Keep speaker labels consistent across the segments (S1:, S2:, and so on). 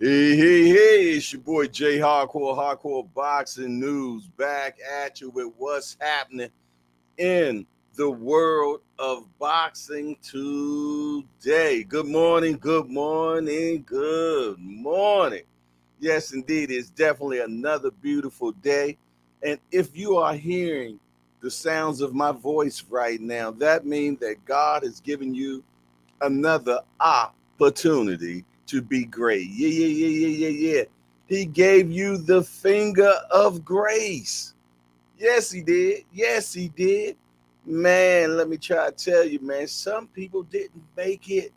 S1: Hey, it's your boy Jay Hardcore Boxing News, back at you with what's happening in the world of boxing today. Good morning, good morning, good morning. Yes, indeed, it's definitely another beautiful day. And if you are hearing the sounds of my voice right now, that means that God has given you another opportunity to be great. Yeah. He gave you the finger of grace. Yes, he did. Yes, he did. Man, let me try to tell you, man, some people didn't make it.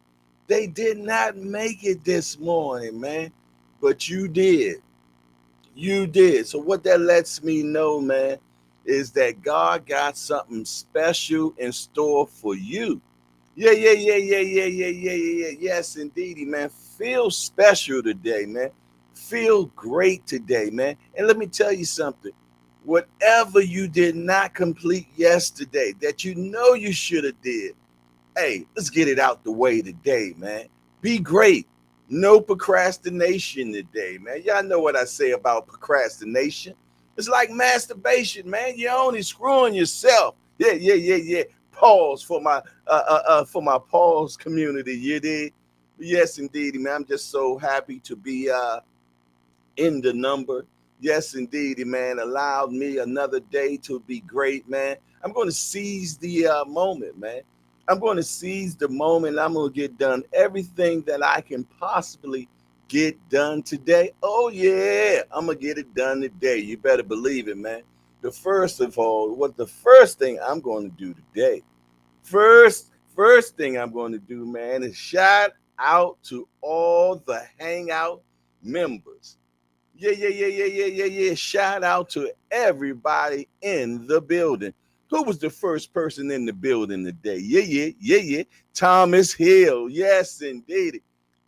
S1: They did not make it this morning, man. But you did. You did. So what that lets me know, man, is that God got something special in store for you. Yeah. Yes, indeedy, man. Feel special today, man. Feel great today, man. And let me tell you something. Whatever you did not complete yesterday that you know you should have did, hey, let's get it out the way today, man. Be great. No procrastination today, man. Y'all know what I say about procrastination. It's like masturbation, man. You're only screwing yourself. Yeah. Pause for my pause community. You did. Yes, indeed, man. I'm just so happy to be in the number. Yes, indeed, man. Allowed me another day to be great, man. I'm going to seize the moment, man. I'm going to seize the moment. I'm going to get done everything that I can possibly get done today. Oh, yeah. I'm going to get it done today. You better believe it, man. The first thing I'm going to do today, first thing I'm going to do, man, is shout out to all the Hangout members. Yeah. Shout out to everybody in the building. Who was the first person in the building today? Yeah. Thomas Hill. Yes, indeed.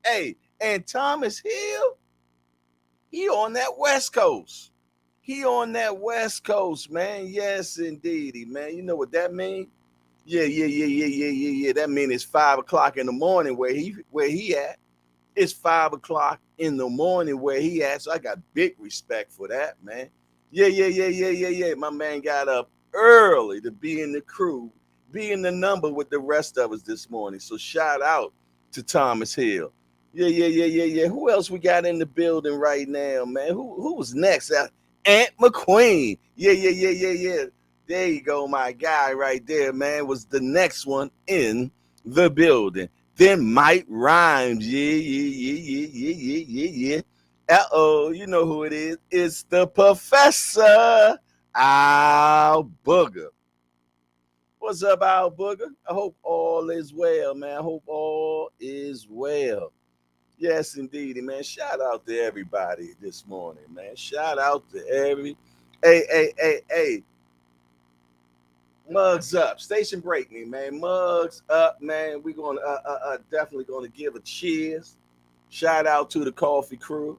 S1: Hey, and Thomas Hill, he on that West Coast. He on that West Coast, man. Yes, indeedy, man. You know what that means? Yeah. That means it's 5 o'clock in the morning where he at. It's 5 o'clock in the morning where he at. So I got big respect for that, man. Yeah. My man got up early to be in the crew, be in the number with the rest of us this morning. So shout out to Thomas Hill. Yeah. Who else we got in the building right now, man? Who was next? Aunt McQueen. Yeah. There you go, my guy right there, man. Was the next one in the building. Then Mike Rhymes. Yeah. Uh-oh, you know who it is. It's the Professor Al Booger. What's up, Al Booger? I hope all is well, man. I hope all is well. Yes, indeed, man. Shout out to everybody this morning, man. Shout out to every. Hey. Mugs up. Station break me, man. Mugs up, man. We're gonna definitely gonna give a cheers. Shout out to the coffee crew.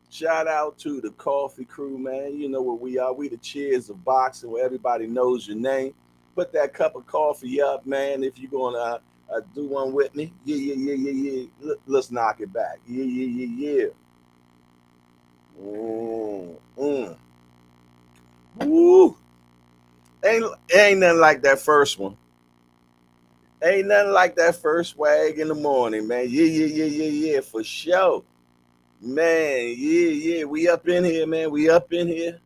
S1: Shout out to the coffee crew, man. You know what we are. We the cheers of boxing where everybody knows your name. Put that cup of coffee up, man. If you're gonna do one with me, yeah. Let's knock it back. Yeah. Mm. Woo. Ain't nothing like that first one. Ain't nothing like that first wag in the morning, man. Yeah, for sure. Man, yeah. We up in here, man. We up in here.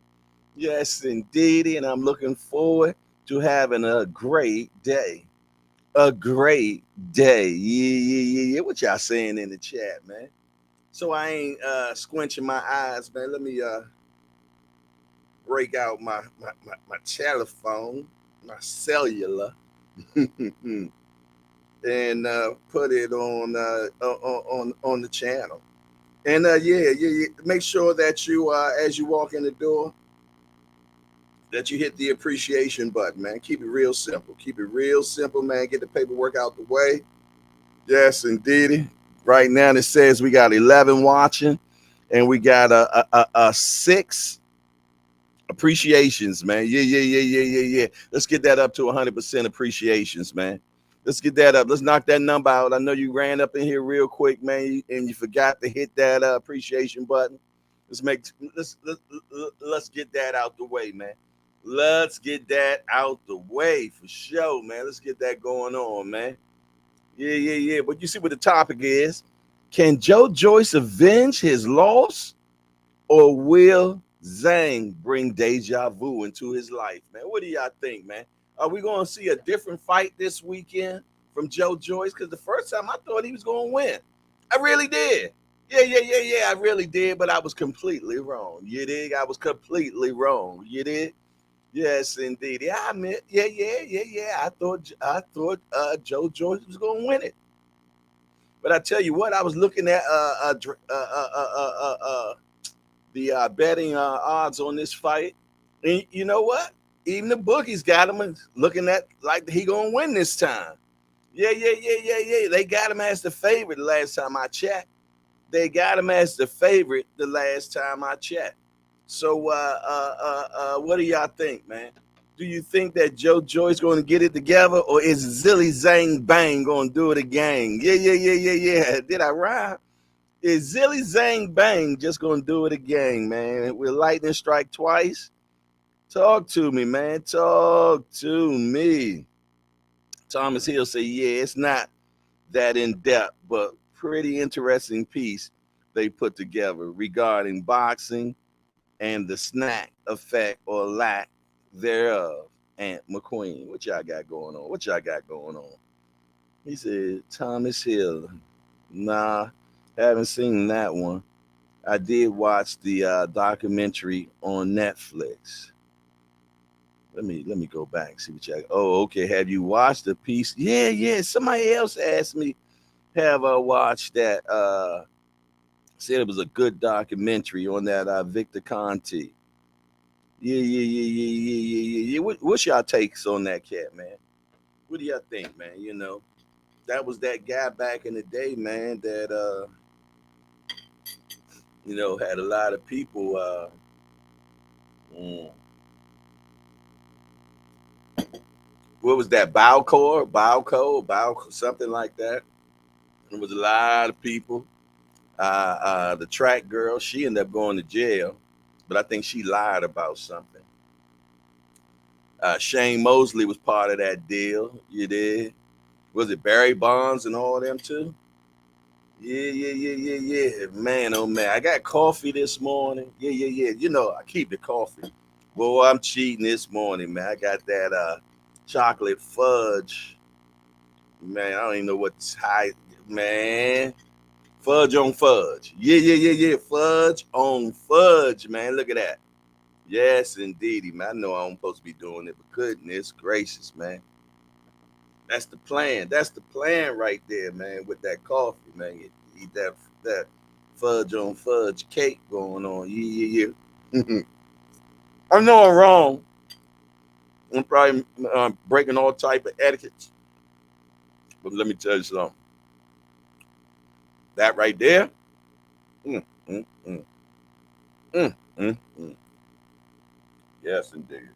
S1: Yes, indeed. And I'm looking forward to having a great day. A great day. Yeah. What y'all saying in the chat, man? So I ain't squinching my eyes, man. Let me break out my telephone, my cellular. And put it on the channel. And yeah. Make sure that you as you walk in the door, that you hit the appreciation button, man. Keep it real simple. Keep it real simple, man. Get the paperwork out the way. Yes, indeed. Right now it says we got 11 watching, and we got a 6 appreciations, man. Yeah. Let's get that up to 100% appreciations, man. Let's get that up. Let's knock that number out. I know you ran up in here real quick, man, and you forgot to hit that appreciation button. Let's make let's get that out the way, man. Let's get that out the way for sure, man. Let's get that going on, man. Yeah, yeah, yeah. But you see what the topic is. Can Joe Joyce avenge his loss, or will Zhang bring deja vu into his life, man? What do y'all think, man? Are we going to see a different fight this weekend from Joe Joyce? Because the first time I thought he was going to win. I really did. Yeah, yeah, yeah, yeah. I really did, but I was completely wrong. You dig? I was completely wrong. You dig? Yes, indeed. Yeah, I meant. Yeah, yeah, yeah, yeah. I thought Joe Joyce was going to win it. But I tell you what, I was looking at the betting odds on this fight, and you know what? Even the bookies got him looking at like he gonna win this time. Yeah, yeah, yeah, yeah, yeah. They got him as the favorite the last time I checked. They got him as the favorite the last time I checked. So, what do y'all think, man? Do you think that Joe Joyce going to get it together, or is Zilly Zang Bang going to do it again? Yeah, yeah, yeah, yeah, yeah. Did I rhyme? Is Zilly Zang Bang just going to do it again, man? Will lightning strike twice? Talk to me, man. Talk to me. Thomas Hill say, yeah, it's not that in depth, but pretty interesting piece they put together regarding boxing and the snack effect or lack thereof. Aunt McQueen, what y'all got going on? What y'all got going on? He said, Thomas Hill. Nah, haven't seen that one. I did watch the documentary on Netflix. Let me go back and see what y'all. Oh, okay. Have you watched the piece? Yeah, yeah. Somebody else asked me, have I watched that? Said it was a good documentary on that Victor Conti. Yeah, yeah, yeah, yeah, yeah, yeah, yeah, yeah. What's y'all takes on that cat, man? What do y'all think, man? You know, that was that guy back in the day, man, that had a lot of people mm, what was that? Bowcore, something like that. There was a lot of people. The track girl, she ended up going to jail, but I think she lied about something. Shane Mosley was part of that deal. You did. Was it Barry Bonds and all of them too? Yeah, yeah, yeah, yeah, yeah. Man, oh man, I got coffee this morning. Yeah, yeah, yeah. You know, I keep the coffee. Well, I'm cheating this morning, man. I got that chocolate fudge. Man, I don't even know what's high. Man, fudge on fudge. Yeah, yeah, yeah, yeah. Fudge on fudge, man. Look at that. Yes, indeedy, man. I know I'm supposed to be doing it, but goodness gracious, man. That's the plan. That's the plan right there, man. With that coffee, man. You eat that fudge on fudge cake going on. Yeah, yeah, yeah. I know I'm wrong. I'm probably breaking all type of etiquettes, but let me tell you something. That right there. Mm, mm, mm, mm, mm, mm. Yes, indeed.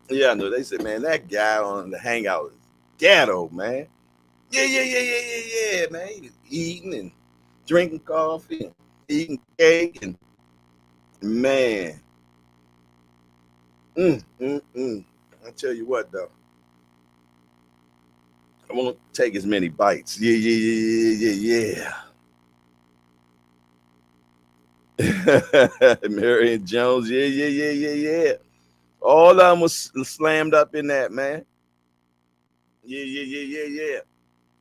S1: Yeah, I know. They said, man, that guy on the hangout is ghetto, man. Yeah, yeah, yeah, yeah, yeah, yeah, man. He was eating and drinking coffee and eating cake and man. I tell you what though, I won't take as many bites. Yeah, yeah, yeah, yeah, yeah, yeah. Marion Jones, yeah, yeah, yeah, yeah, yeah. All of them was slammed up in that, man. Yeah, yeah, yeah, yeah, yeah.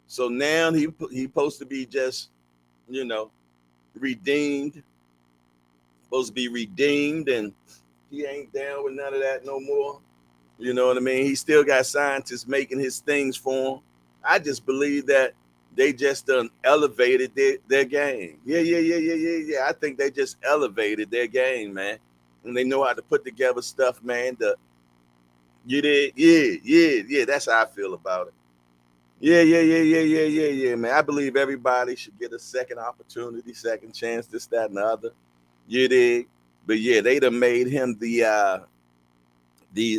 S1: So now he supposed to be just, you know, redeemed, supposed to be redeemed, and he ain't down with none of that no more. You know what I mean? He still got scientists making his things for him. I just believe that they just done elevated their game. Yeah, yeah, yeah, yeah, yeah, yeah. I think they just elevated their game, man. And they know how to put together stuff, man. You did, yeah, yeah, yeah. That's how I feel about it. Yeah, yeah, yeah, yeah, yeah, yeah, yeah, man. I believe everybody should get a second opportunity, second chance, this, that, and the other. You did. But yeah, they done made him the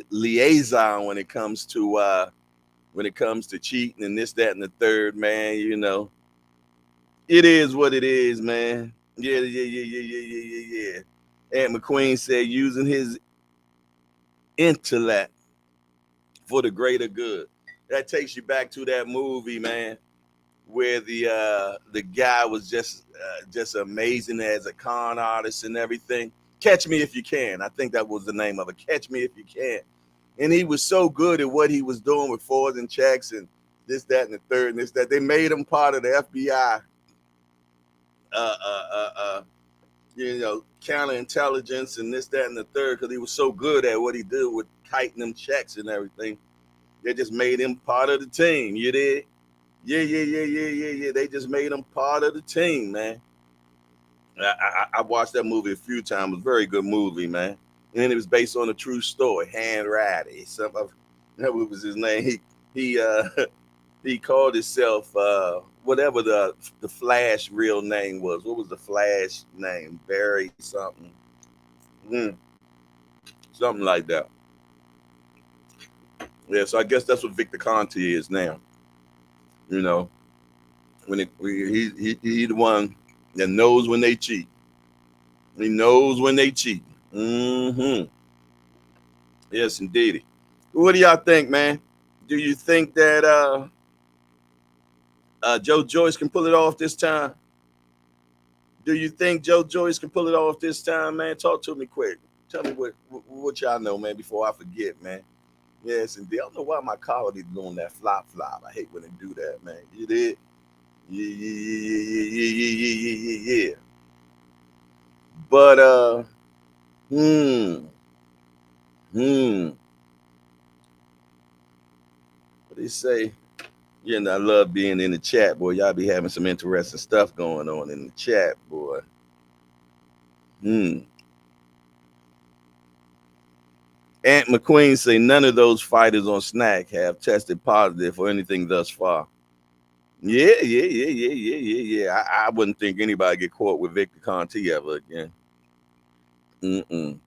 S1: liaison when it comes to when it comes to cheating and this, that, and the third, man. It is what it is, man. Yeah, yeah, yeah, yeah, yeah, yeah, yeah, yeah. Aunt McQueen said using his intellect for the greater good. That takes you back to that movie, man, where the guy was just amazing as a con artist and everything. Catch Me If You Can. I think that was the name of it. Catch Me If You Can. And he was so good at what he was doing with forwards and checks and this, that, and the third, and this, that. They made him part of the FBI, uh, uh, uh, uh, counterintelligence and this, that, and the third, because he was so good at what he did with kiting them checks and everything. They just made him part of the team. You did? Yeah, yeah, yeah, yeah, yeah, yeah. They just made him part of the team, man. I watched that movie a few times. It was a very good movie, man. And it was based on a true story. Hand Ratty, that was his name. He he called himself whatever the Flash real name was. What was the Flash name? Barry something. Mm, something like that. Yeah, so I guess that's what Victor Conti is now. You know, he the one that knows when they cheat. He knows when they cheat. Mm-hmm. Yes, indeed. What do y'all think, man? Do you think that Joe Joyce can pull it off this time? Do you think Joe Joyce can pull it off this time, man? Talk to me quick. Tell me what y'all know, man, before I forget, man. Yes, indeed. I don't know why my collar is doing that flop. I hate when they do that, man. You did? Yeah, yeah, yeah, yeah, yeah, yeah, yeah, yeah, yeah. But hmm, hmm. What do you say? I love being in the chat, boy. Y'all be having some interesting stuff going on in the chat, boy. Hmm. Aunt McQueen say none of those fighters on Snack have tested positive for anything thus far. Yeah, yeah, yeah, yeah, yeah, yeah, yeah. I wouldn't think anybody get caught with Victor Conti ever again. Mm-mm.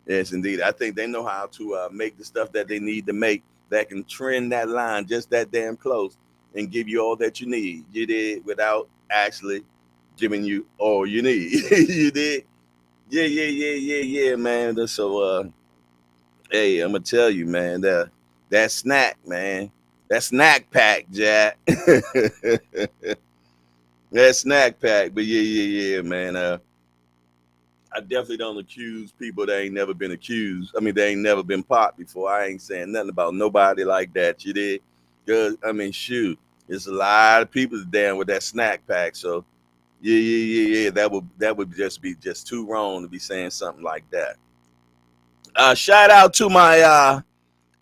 S1: Yes, indeed. I think they know how to make the stuff that they need to make that can trend that line just that damn close and give you all that you need. You did without actually giving you all you need. You did. Yeah, yeah, yeah, yeah, yeah, man. So, hey, I'm gonna tell you, man. That snack, man. That snack pack, Jack. That snack pack. But yeah, yeah, yeah, man. I definitely don't accuse people that ain't never been accused. I mean, they ain't never been popped before. I ain't saying nothing about nobody like that. You did? Cause I mean, shoot, there's a lot of people down with that snack pack. So yeah, yeah, yeah, yeah. That would just be just too wrong to be saying something like that. Shout out to my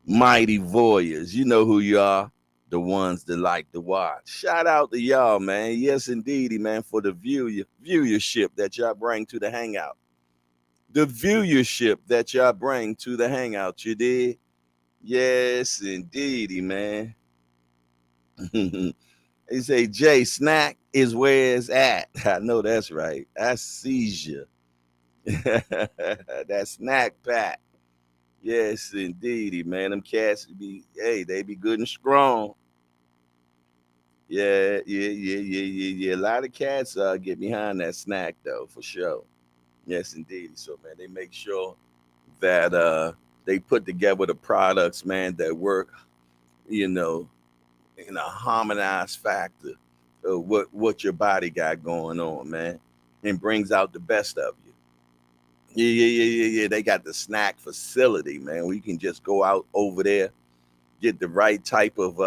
S1: mighty voyeurs. You know who you are. The ones that like to watch. Shout out to y'all, man. Yes, indeedy, man, for the viewership that y'all bring to the hangout. The viewership that y'all bring to the hangout. You did? Yes, indeedy, man. They say, Jay, snack is where it's at. I know that's right. I sees you. That snack pack. Yes, indeedy, man. Them cats they be good and strong. Yeah, yeah, yeah, yeah, yeah, yeah. A lot of cats get behind that snack though, for sure. Yes, indeed. So man, they make sure that they put together the products, man, that work, you know, in a harmonized factor of what your body got going on, man, and brings out the best of you. Yeah, yeah, yeah, yeah, yeah. They got the snack facility, man. We can just go out over there, get the right type of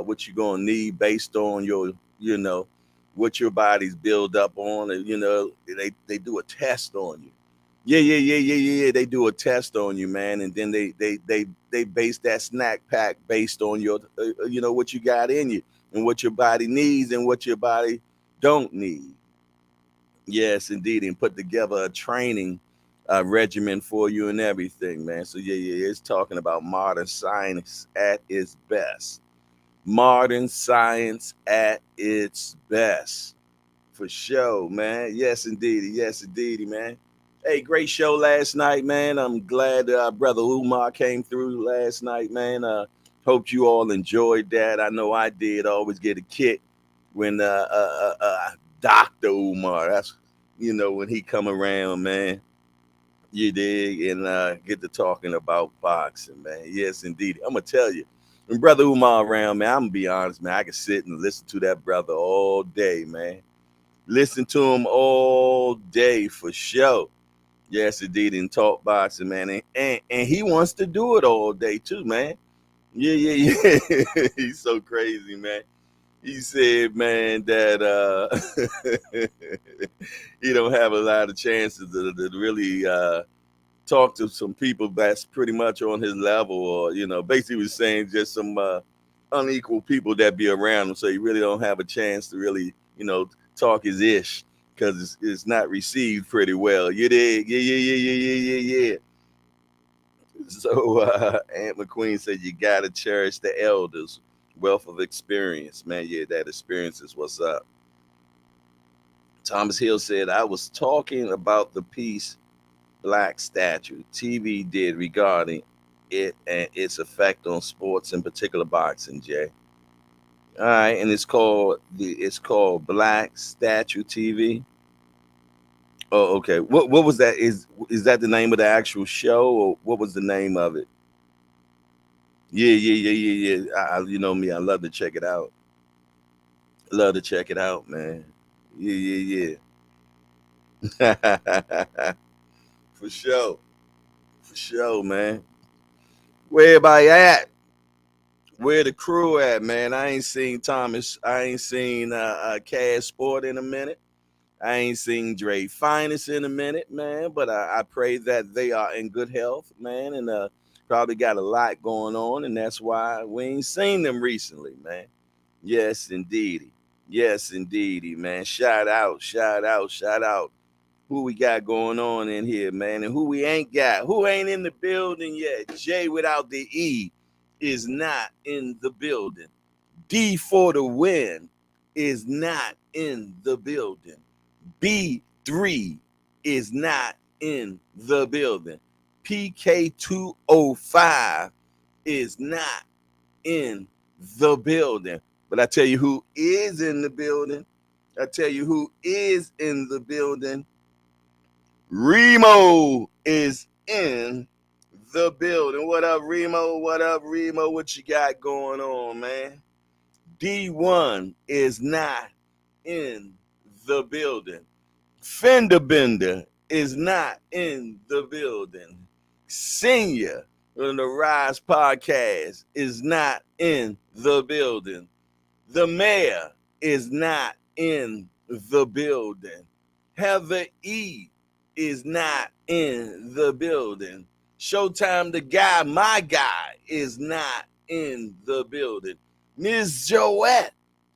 S1: what you're gonna need based on your, what your body's built up on. And, they do a test on you. Yeah, yeah, yeah, yeah, yeah, yeah. They do a test on you, man, and then they base that snack pack based on your, what you got in you and what your body needs and what your body don't need. Yes, indeed, and put together a training regimen for you and everything, man. So yeah, yeah, it's talking about modern science at its best. Modern science at its best. For sure, man. Yes, indeedy. Yes, indeedy, man. Hey, great show last night, man. I'm glad brother Umar came through last night, man. Hope you all enjoyed that. I know I did. Always get a kick when Dr. Umar, that's when he come around, man. You dig, and get to talking about boxing, man. Yes, indeed. I'm gonna tell you, when Brother Umar around, man, I'm gonna be honest, man. I can sit and listen to that brother all day, man. Listen to him all day for sure. Yes, indeed, and talk boxing, man. And he wants to do it all day too, man. Yeah, yeah, yeah. He's so crazy, man. He said, man, that he don't have a lot of chances to really talk to some people that's pretty much on his level, or basically was saying just some unequal people that be around him. So he really don't have a chance to really, talk his ish because it's not received pretty well. You did, yeah, yeah, yeah, yeah, yeah, yeah, yeah. So Aunt McQueen said you gotta cherish the elders' wealth of experience, man. Yeah, that experience is what's up. Thomas Hill said I was talking about the piece Black statue TV did regarding it and its effect on sports, in particular boxing. Jay. All right, and it's called Black Statue TV. Oh, okay. What was that? Is that the name of the actual show, or what was the name of it? Yeah, yeah, yeah, yeah, yeah. You know me, I love to check it out. Love to check it out, man. Yeah, yeah, yeah. For sure, for sure, man. Where everybody at? Where the crew at, man? I ain't seen Thomas. I ain't seen Cash Sport in a minute. I ain't seen Dre Finest in a minute, man. But I pray that they are in good health, man, and probably got a lot going on, and that's why we ain't seen them recently, man. Yes, indeedy. Yes, indeedy, man. Shout out, shout out, shout out. Who we got going on in here, man, and who we ain't got. Who ain't in the building yet? J without the E is not in the building. D for the win is not in the building. B3 is not in the building. PK205 is not in the building. But I tell you who is in the building. I tell you who is in the building. Remo is in the building. What up, Remo? What up, Remo? What you got going on, man? D1 is not in the building. Fender Bender is not in the building. Senior on the Rise podcast is not in the building. The mayor is not in the building. Heather E is not in the building. Showtime the guy, my guy, is not in the building. Ms. Joette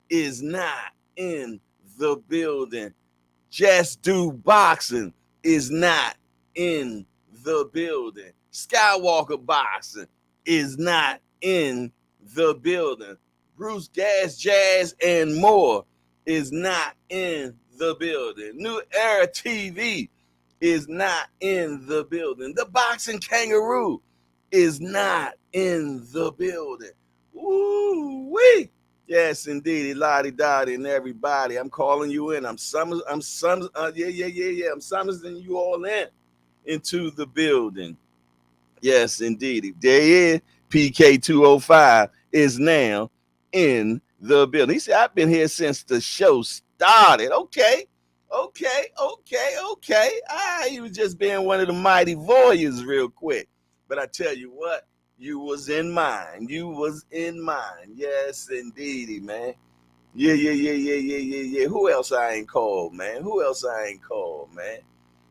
S1: is not in the building. Just Do Boxing is not in the building. Skywalker Boxing is not in the building. Bruce Gas Jazz and more is not in the building. New Era TV is not in the building. The Boxing Kangaroo is not in the building. Woo-wee. Yes, indeed, Lottie Dottie and everybody. I'm calling you in. I'm I'm summoning you all into the building. Yes, indeed. There he is. PK205 is now in the building. He said, I've been here since the show started. Okay. He was just being one of the mighty voyeurs real quick. But I tell you what, you was in mine. You was in mine. Yes, indeedy, man. Yeah. Who else I ain't called, man?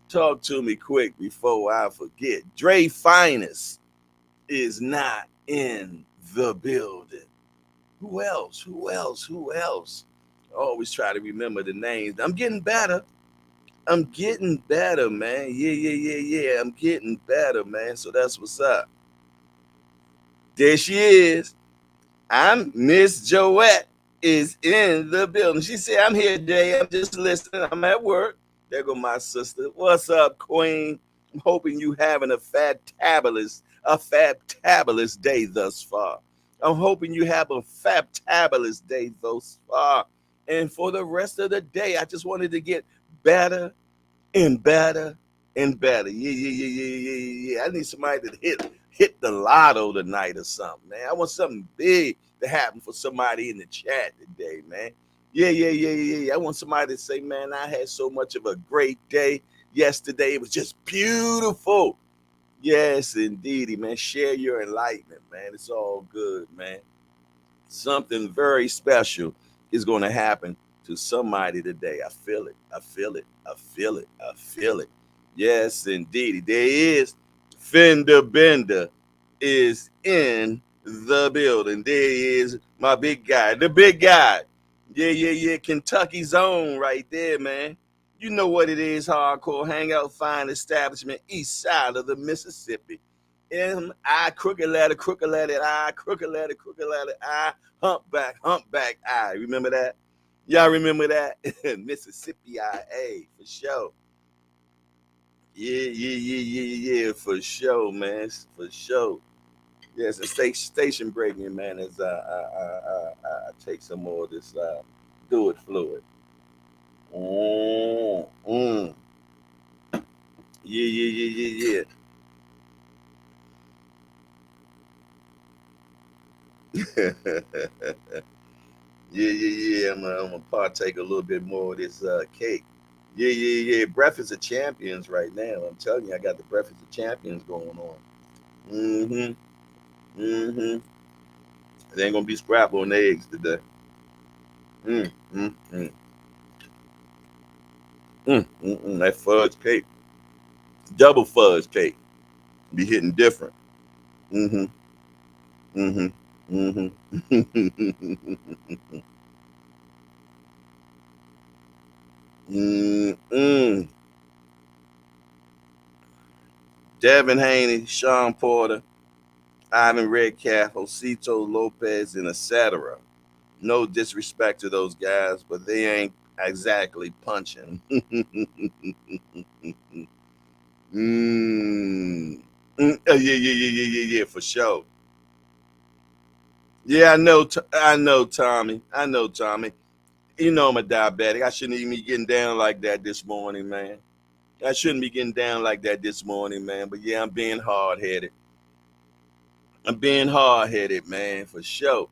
S1: Talk to me quick before I forget. Dre Finest is not in the building. Who else? I always try to remember the names. I'm getting better. Man. Yeah. I'm getting better, man. So that's what's up. There she is. I'm Miss Joette is in the building. She said, I'm here today. I'm just listening. I'm at work. There go my sister. What's up, Queen? I'm hoping you having a fabulous day thus far. I'm hoping you have a fabulous day thus far. And for the rest of the day, I just wanted to get better and better and better. Yeah, yeah, yeah, yeah, yeah, yeah. I need somebody to hit the lotto tonight or something, man. I want something big to happen for somebody in the chat today, man. Yeah, yeah, yeah, yeah, yeah. I want somebody to say, man, I had so much of a great day yesterday. It was just beautiful. Yes, indeedy, man. Share your enlightenment, man. It's all good, man. Something very special is going to happen to somebody today. I feel it. I feel it. I feel it. I feel it. Yes, indeed. There is Fender Bender is in the building. There is my big guy, the big guy. Yeah, yeah, yeah. Kentucky's own right there, man. You know what it is, hardcore hangout, fine establishment, east side of the Mississippi. M.I. crooked letter, I, crooked letter, I, humpback, I. Remember that? Y'all remember that? Mississippi IA, for sure. Yeah, yeah, yeah, yeah, yeah, for sure, man. For sure. Yes, a station breaking, man, as I take some more of this do it fluid. Mm. Yeah, yeah, yeah, yeah, yeah. Yeah, yeah, yeah. I'm gonna partake a little bit more of this cake. Yeah, yeah, yeah. Breakfast of Champions right now. I'm telling you, I got the Breakfast of Champions going on. Mm-hmm. Mm-hmm. They ain't gonna be scrambled on eggs today. Mm, mm, mm, That fudge cake, double fudge cake, be hitting different. Mm-hmm. Mm-hmm. Mm-hmm. mm-mm. Devin Haney, Sean Porter, Ivan Redcalf, Osito Lopez, and etc. No disrespect to those guys, but they ain't exactly punching. mm. Yeah, yeah, yeah, yeah, yeah, yeah, for sure. Yeah, I know, Tommy. I know, Tommy. You know I'm a diabetic. I shouldn't even be getting down like that this morning, man. I shouldn't be getting down like that this morning, man. But yeah, I'm being hard headed. I'm being hard headed, man, for sure.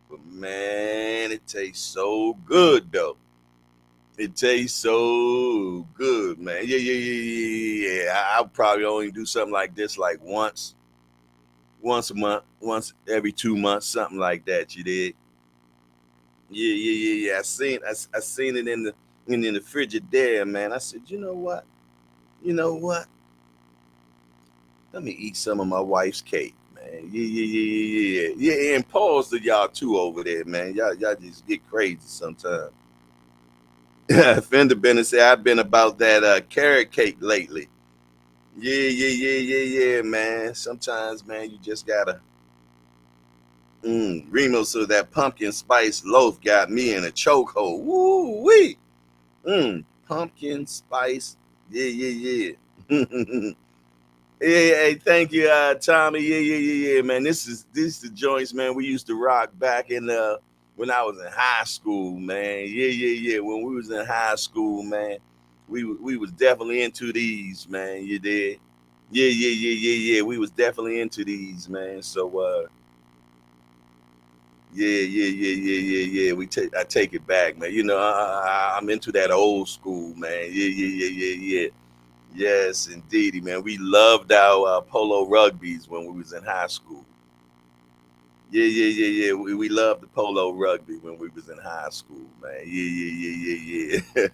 S1: But man, it tastes so good though. It tastes so good, man. Yeah, yeah, yeah, yeah, yeah. I'll probably only do something like this like once a month, once every 2 months, something like that. You did. Yeah, yeah, yeah, yeah. I seen it in the Frigidaire, man. I said, you know what? You know what? Let me eat some of my wife's cake, man. Yeah, yeah, yeah, yeah, yeah. Yeah, and pause to y'all too over there, man. Y'all just get crazy sometimes. Fender Bennett said, I've been about that carrot cake lately. Yeah, yeah, yeah, yeah, yeah, man. Sometimes, man, you just gotta. Remo, so that pumpkin spice loaf got me in a chokehold. Woo wee. Pumpkin spice. Yeah, yeah, yeah. Yeah, hey, thank you, Tommy. Yeah, yeah, yeah, yeah, man. This is the joints, man. We used to rock back in when I was in high school, man. Yeah, yeah, yeah. When we was in high school, man, we was definitely into these, man. You did. Yeah, yeah, yeah, yeah, yeah. We was definitely into these, man. So yeah, yeah, yeah, yeah, yeah, yeah. I take it back, man. You know, I'm into that old school, man. Yeah, yeah, yeah, yeah, yeah. Yes, indeedy, man. We loved our polo rugbies when we was in high school. Yeah, yeah, yeah, yeah. We loved the polo rugby when we was in high school, man. Yeah, yeah, yeah, yeah, yeah.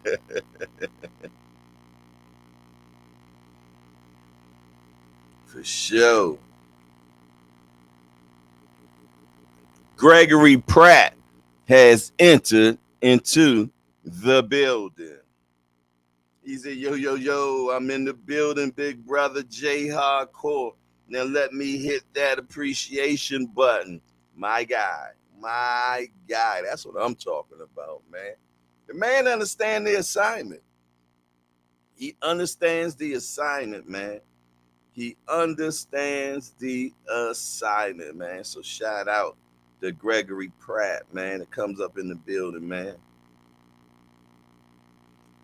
S1: For sure. Gregory Pratt has entered into the building. He said, yo, yo, yo, I'm in the building, big brother J Hardcore. Now let me hit that appreciation button. My guy, my guy. That's what I'm talking about, man. The man understands the assignment. He understands the assignment, man. He understands the assignment, man. So shout out. the Gregory Pratt, man, that comes up in the building, man.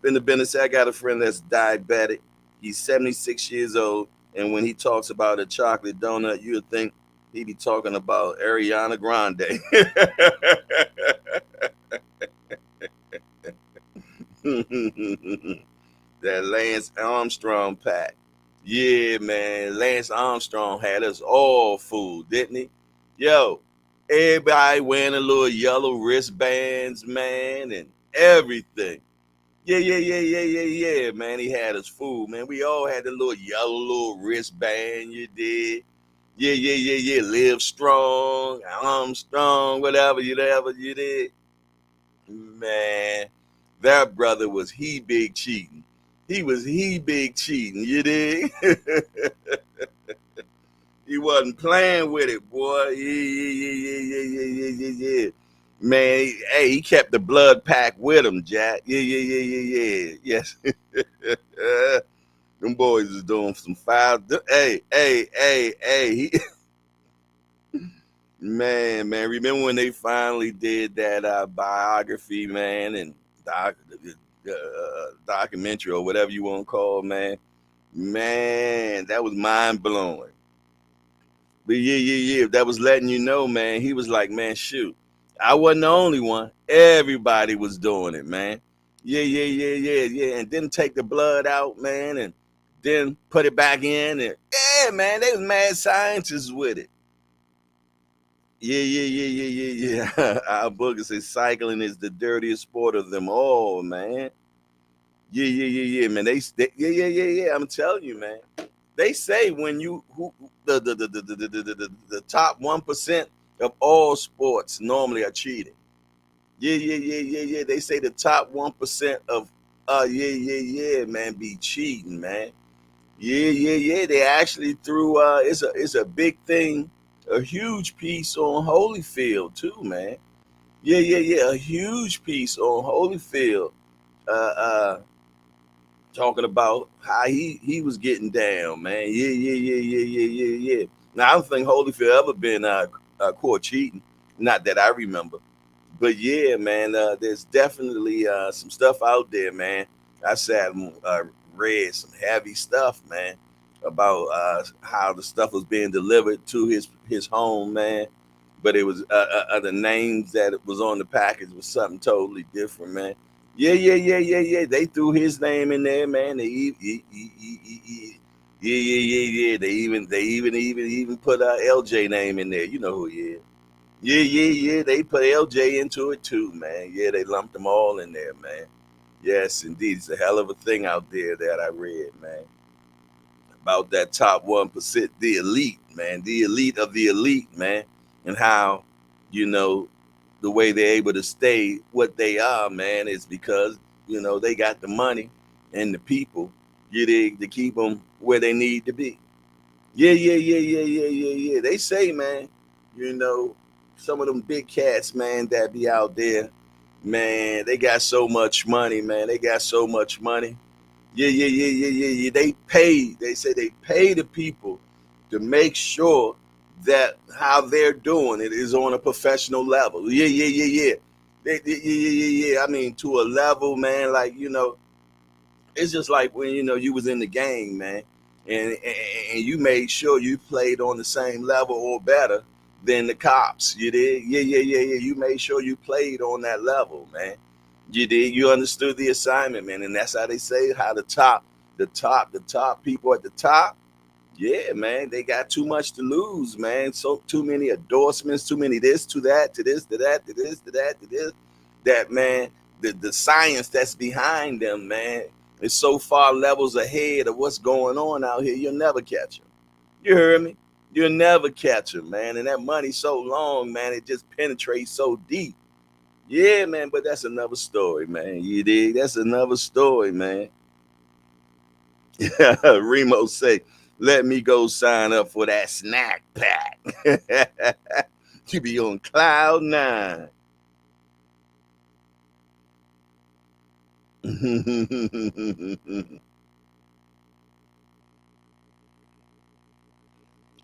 S1: In the business, I got a friend that's diabetic. He's 76 years old, and when he talks about a chocolate donut, you would think he'd be talking about Ariana Grande. That Lance Armstrong pack. Yeah, man. Lance Armstrong had us all fooled, didn't he? Yo, everybody wearing a little yellow wristbands, man, and everything. Yeah, yeah, yeah, yeah, yeah, yeah, man. He had us fooled, man. We all had the little yellow little wristband, you did. Yeah, yeah, yeah, yeah. Live strong, Armstrong, whatever you did. Man, that brother was he big cheating. He was he big cheating, you dig? He wasn't playing with it, boy. Yeah. Man, hey, he kept the blood pack with him, Jack. Yeah. Yes. Them boys is doing some foul. Hey. Man. Remember when they finally did that biography, man, and documentary or whatever you want to call it, man? Man, that was mind blowing. But yeah. That was letting you know, man. He was like, man, shoot, I wasn't the only one. Everybody was doing it, man. Yeah. And then take the blood out, man, and then put it back in. And yeah, man, they was mad scientists with it. Yeah. Our book says cycling is the dirtiest sport of them all, man. Yeah, man. Yeah. I'm telling you, man. They say when you the top 1% of all sports normally are cheating. Yeah. They say the top 1% of yeah, man, be cheating, man. Yeah. They actually threw it's a big thing, a huge piece on Holyfield too, man. Yeah. A huge piece on Holyfield. Uh talking about how he was getting down, man. Yeah. Now I don't think Holyfield ever been caught cheating, not that I remember. But yeah, man, there's definitely some stuff out there, man. I sat and read some heavy stuff, man, about how the stuff was being delivered to his home, man. But it was the names that it was on the package was something totally different, man. Yeah. They threw his name in there, man. Yeah. They even put LJ name in there. You know who he is. Yeah. They put LJ into it too, man. Yeah, they lumped them all in there, man. Yes, indeed. It's a hell of a thing out there that I read, man. About that top 1%, the elite, man. The elite of the elite, man. And how, you know, the way they're able to stay what they are, man, is because, they got the money and the people, to keep them where they need to be. Yeah. They say, man, you know, some of them big cats, man, that be out there, man, they got so much money, man. They got so much money. Yeah. They say they pay the people to make sure that how they're doing it is on a professional level. Yeah. Yeah. I mean, to a level, man, like, it's just like when you was in the game, man, and you made sure you played on the same level or better than the cops. You did, yeah. You made sure you played on that level, man. You did. You understood the assignment, man, and that's how they say how the top people at the top. Yeah, man, they got too much to lose, man. So too many endorsements, too many this, to that, to this, to that, to this, to that, to this. That man, the science that's behind them, man, is so far levels ahead of what's going on out here. You'll never catch them. You heard me? You'll never catch them, man. And that money's so long, man, it just penetrates so deep. Yeah, man, but that's another story, man. You dig? That's another story, man. Remo say, let me go sign up for that snack pack. You be on cloud nine.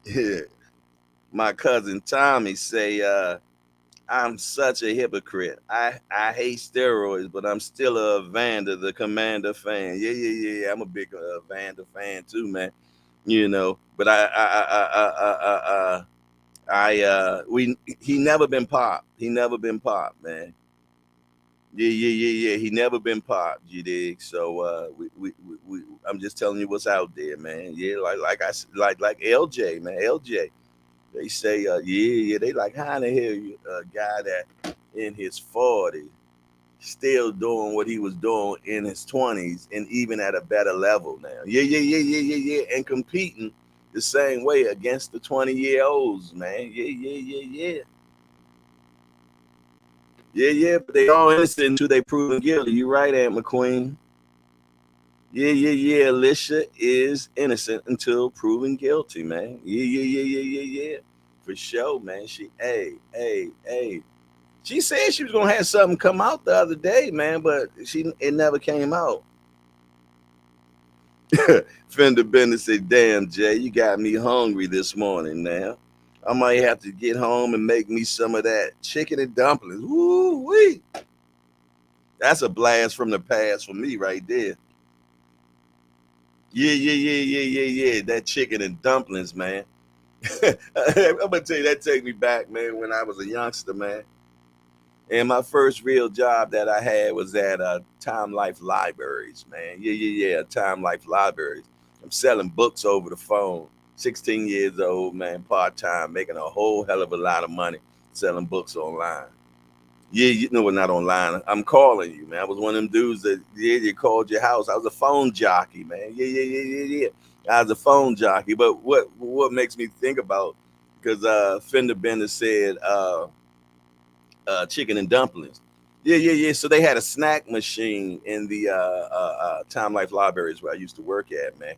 S1: Yeah. My cousin Tommy say, I'm such a hypocrite. I hate steroids, but I'm still a Vander, the Commander fan. Yeah. I'm a big Vander fan too, man. You know, but we he never been pop. He never been pop, man. Yeah. He never been popped, you dig? So I'm just telling you what's out there, man. Yeah, like LJ, man. LJ. They say, they like how in the hell you a guy that in his 40s still doing what he was doing in his 20s and even at a better level now. Yeah. And competing the same way against the 20-year-olds, man. Yeah. Yeah, but they all innocent until they proven guilty. You right, Aunt McQueen. Yeah. Alicia is innocent until proven guilty, man. Yeah. For sure, man. Hey. She said she was gonna have something come out the other day, man, but it never came out. Fender Bender said, "Damn, Jay, you got me hungry this morning. Now, I might have to get home and make me some of that chicken and dumplings. Woo wee! That's a blast from the past for me, right there. Yeah. That chicken and dumplings, man. I'm gonna tell you that take me back, man, when I was a youngster, man. And my first real job that I had was at Time Life Libraries, man. Yeah. Time Life Libraries. I'm selling books over the phone. 16 years old, man, part time, making a whole hell of a lot of money selling books online. Yeah, you know, not online. I'm calling you, man. I was one of them dudes that you called your house. I was a phone jockey, man. Yeah. I was a phone jockey. But what makes me think about, because Fender Bender said chicken and dumplings. Yeah. So they had a snack machine in the Time Life Libraries where I used to work at, man.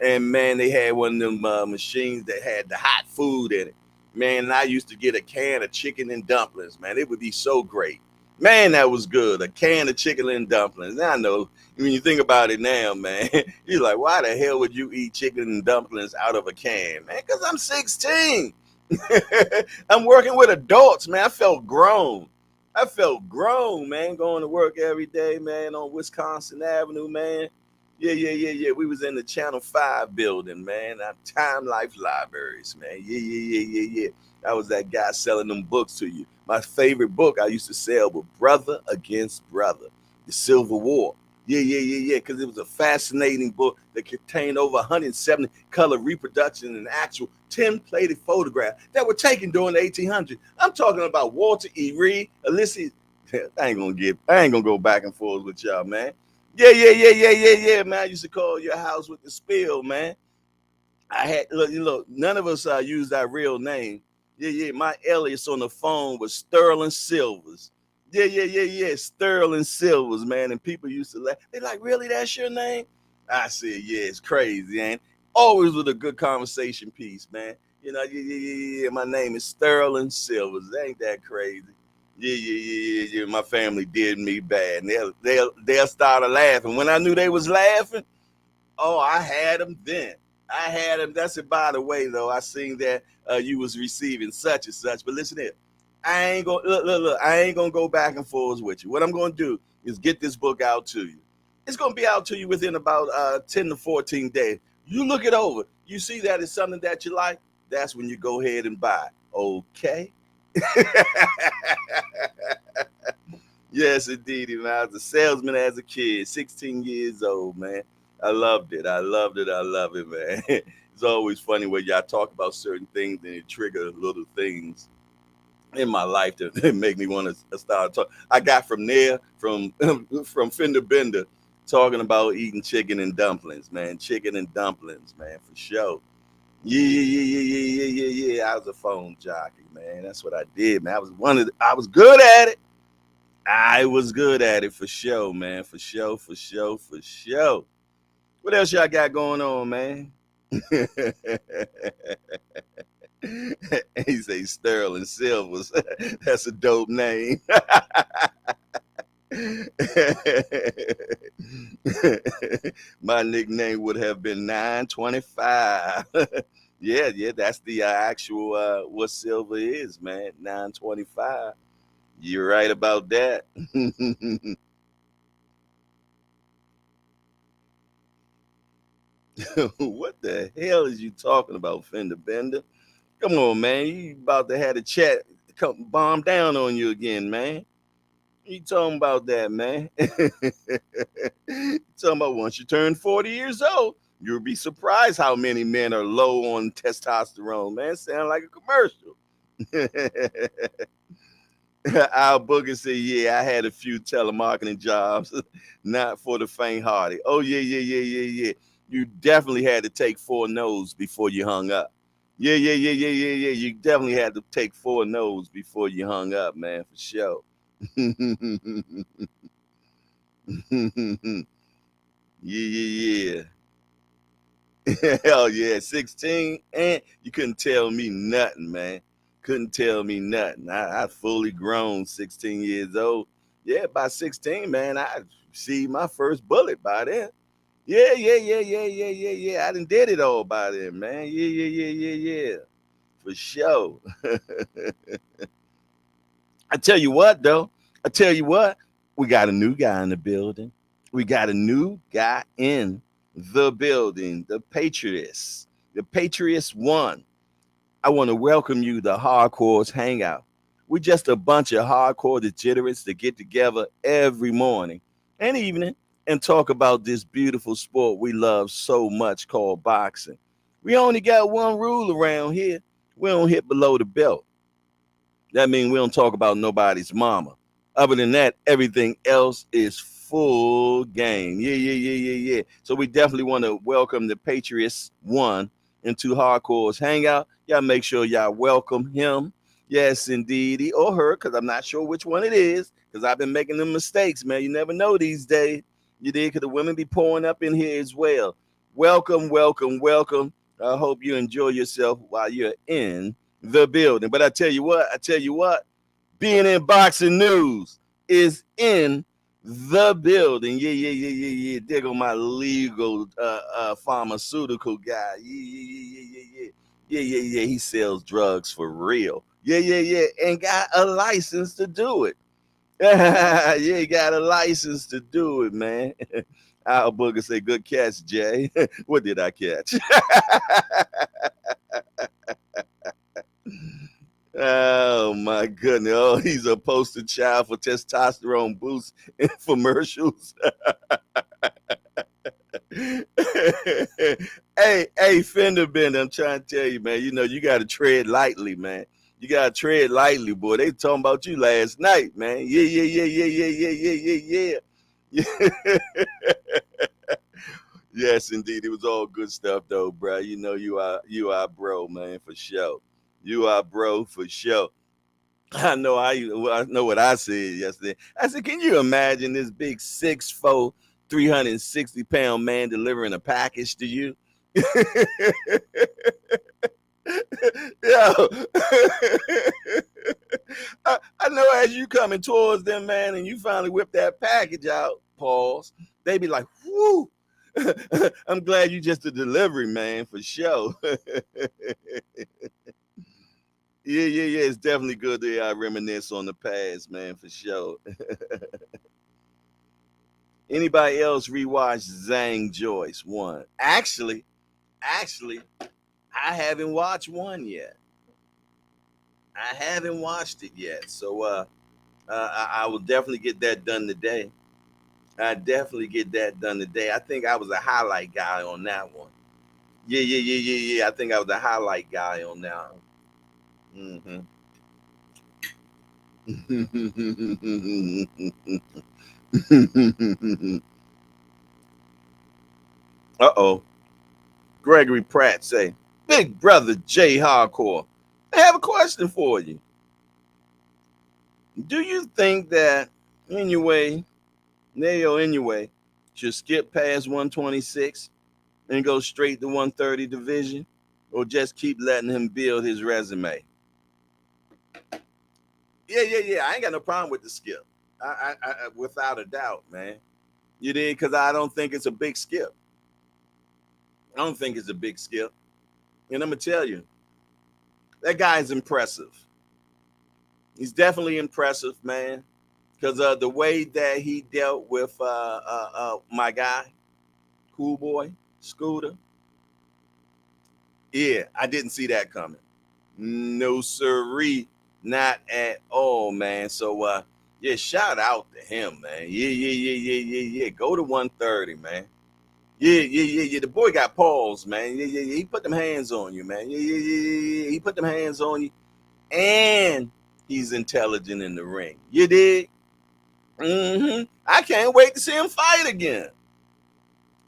S1: And man, they had one of them machines that had the hot food in it. Man, I used to get a can of chicken and dumplings, man. It would be so great. Man, that was good. A can of chicken and dumplings. Now I know when you think about it now, man, you're like, why the hell would you eat chicken and dumplings out of a can, man? Because I'm 16. I'm working with adults, man. I felt grown, man, going to work every day, man, on Wisconsin Avenue, man. Yeah. We was in the Channel 5 building, man. Time Life Libraries, man. Yeah. I was that guy selling them books to you. My favorite book I used to sell was Brother Against Brother, The Civil War. Yeah, because it was a fascinating book that contained over 170 color reproductions and actual 10-plated photographs that were taken during the 1800s. I'm talking about Walter E. Reed, Ulysses. I ain't gonna go back and forth with y'all, man. Yeah, man. I used to call your house with the spill, man. I had look. None of us used our real name. Yeah. My alias on the phone was Sterling Silvers. Yeah. Sterling Silvers, man. And people used to laugh. They like, really? That's your name? I said, yeah. It's crazy, man. Always with a good conversation piece, man. You know, yeah. My name is Sterling Silvers. Ain't that crazy? Yeah. My family did me bad, and they'll start laughing. When I knew they was laughing, oh, I had them then. I had them. That's it. By the way, though, I seen that you was receiving such and such. But listen here, I ain't gonna look. I ain't gonna go back and forth with you. What I'm gonna do is get this book out to you. It's gonna be out to you within about 10 to 14 days. You look it over. You see that it's something that you like. That's when you go ahead and buy. Okay. Yes, indeed. And I was a salesman as a kid, 16 years old, man. I loved it. I love it, man. It's always funny when y'all talk about certain things and it trigger little things in my life that make me want to start talking. I got from there, from from Fender Bender, talking about eating chicken and dumplings, man. Chicken and dumplings, man, for sure. Yeah. I was a phone jockey, man. That's what I did, man. I was good at it. I was good at it for sure, man. For sure. What else y'all got going on, man? He say Sterling Silvers. That's a dope name. My nickname would have been 925. Yeah, that's the actual what silver is, man. 925. You're right about that. What the hell is you talking about, Fender Bender? Come on, man. You about to have a chat come bomb down on you again, man. You talking about that, man? You talking about once you turn 40 years old, you'll be surprised how many men are low on testosterone, man. Sound like a commercial. Al Booger said, "Yeah, I had a few telemarketing jobs, not for the faint-hearted." Oh yeah. You definitely had to take 4 no's before you hung up. Yeah. You definitely had to take 4 no's before you hung up, man, for sure. Yeah. Hell yeah, 16, and you couldn't tell me nothing, man. Couldn't tell me nothing. I fully grown, 16 years old. Yeah, by 16, man, I see my first bullet by then. Yeah. I done did it all by then, man. Yeah. For sure. I tell you what, though. I tell you what, we got a new guy in the building. We got a new guy in the building, the Patriots. The Patriots won. I want to welcome you to Hardcore's Hangout. We're just a bunch of hardcore degenerates that get together every morning and evening and talk about this beautiful sport we love so much called boxing. We only got one rule around here. We don't hit below the belt. That means we don't talk about nobody's mama. Other than that, everything else is full game. Yeah. So we definitely want to welcome the Patriots one into Hardcore's Hangout. Y'all make sure y'all welcome him. Yes, indeed. He or her, because I'm not sure which one it is, because I've been making them mistakes, man. You never know these days. You did, because the women be pouring up in here as well. Welcome. I hope you enjoy yourself while you're in the building. But I tell you what, being in boxing news is in the building. Yeah. Dig on my legal pharmaceutical guy. Yeah. He sells drugs for real. Yeah. And got a license to do it. Yeah, he got a license to do it, man. Al Booger say, "Good catch, Jay." What did I catch? Oh my goodness. Oh, he's a poster child for testosterone boost infomercials. Hey, Fender Bender, I'm trying to tell you, man, you gotta tread lightly, man. You gotta tread lightly, boy. They talking about you last night, man. Yeah. Yes, indeed. It was all good stuff though, bro. You are bro, man, for sure. You are bro for sure. I know what I said yesterday. I said, can you imagine this big 6'4", 360-pound man delivering a package to you? Yo. I know as you coming towards them, man, and you finally whip that package out, pause, they be like, whoo. I'm glad you just a delivery man for sure. Yeah. It's definitely good to reminisce on the past, man, for sure. Anybody else rewatch Zhang Joyce one? Actually, I haven't watched one yet. I haven't watched it yet, so I will definitely get that done today. I definitely get that done today. I think I was a highlight guy on that one. Yeah. I think I was a highlight guy on that one. Uh-oh. Gregory Pratt say, Big Brother J Hardcore, I have a question for you. Do you think that anyway, Nayo anyway, should skip past 126 and go straight to 130 division, or just keep letting him build his resume? Yeah. I ain't got no problem with the skip. I without a doubt, man. You did, because I don't think it's a big skip. I don't think it's a big skip. And I'm gonna tell you, that guy is impressive. He's definitely impressive, man. Because the way that he dealt with my guy, Cool Boy, Scooter, yeah, I didn't see that coming. No siree, not at all, man. So yeah, shout out to him, man. Yeah. Go to 130, man. Yeah. The boy got paws, man. Yeah. He put them hands on you, man. Yeah. He put them hands on you, and he's intelligent in the ring. You dig? I can't wait to see him fight again.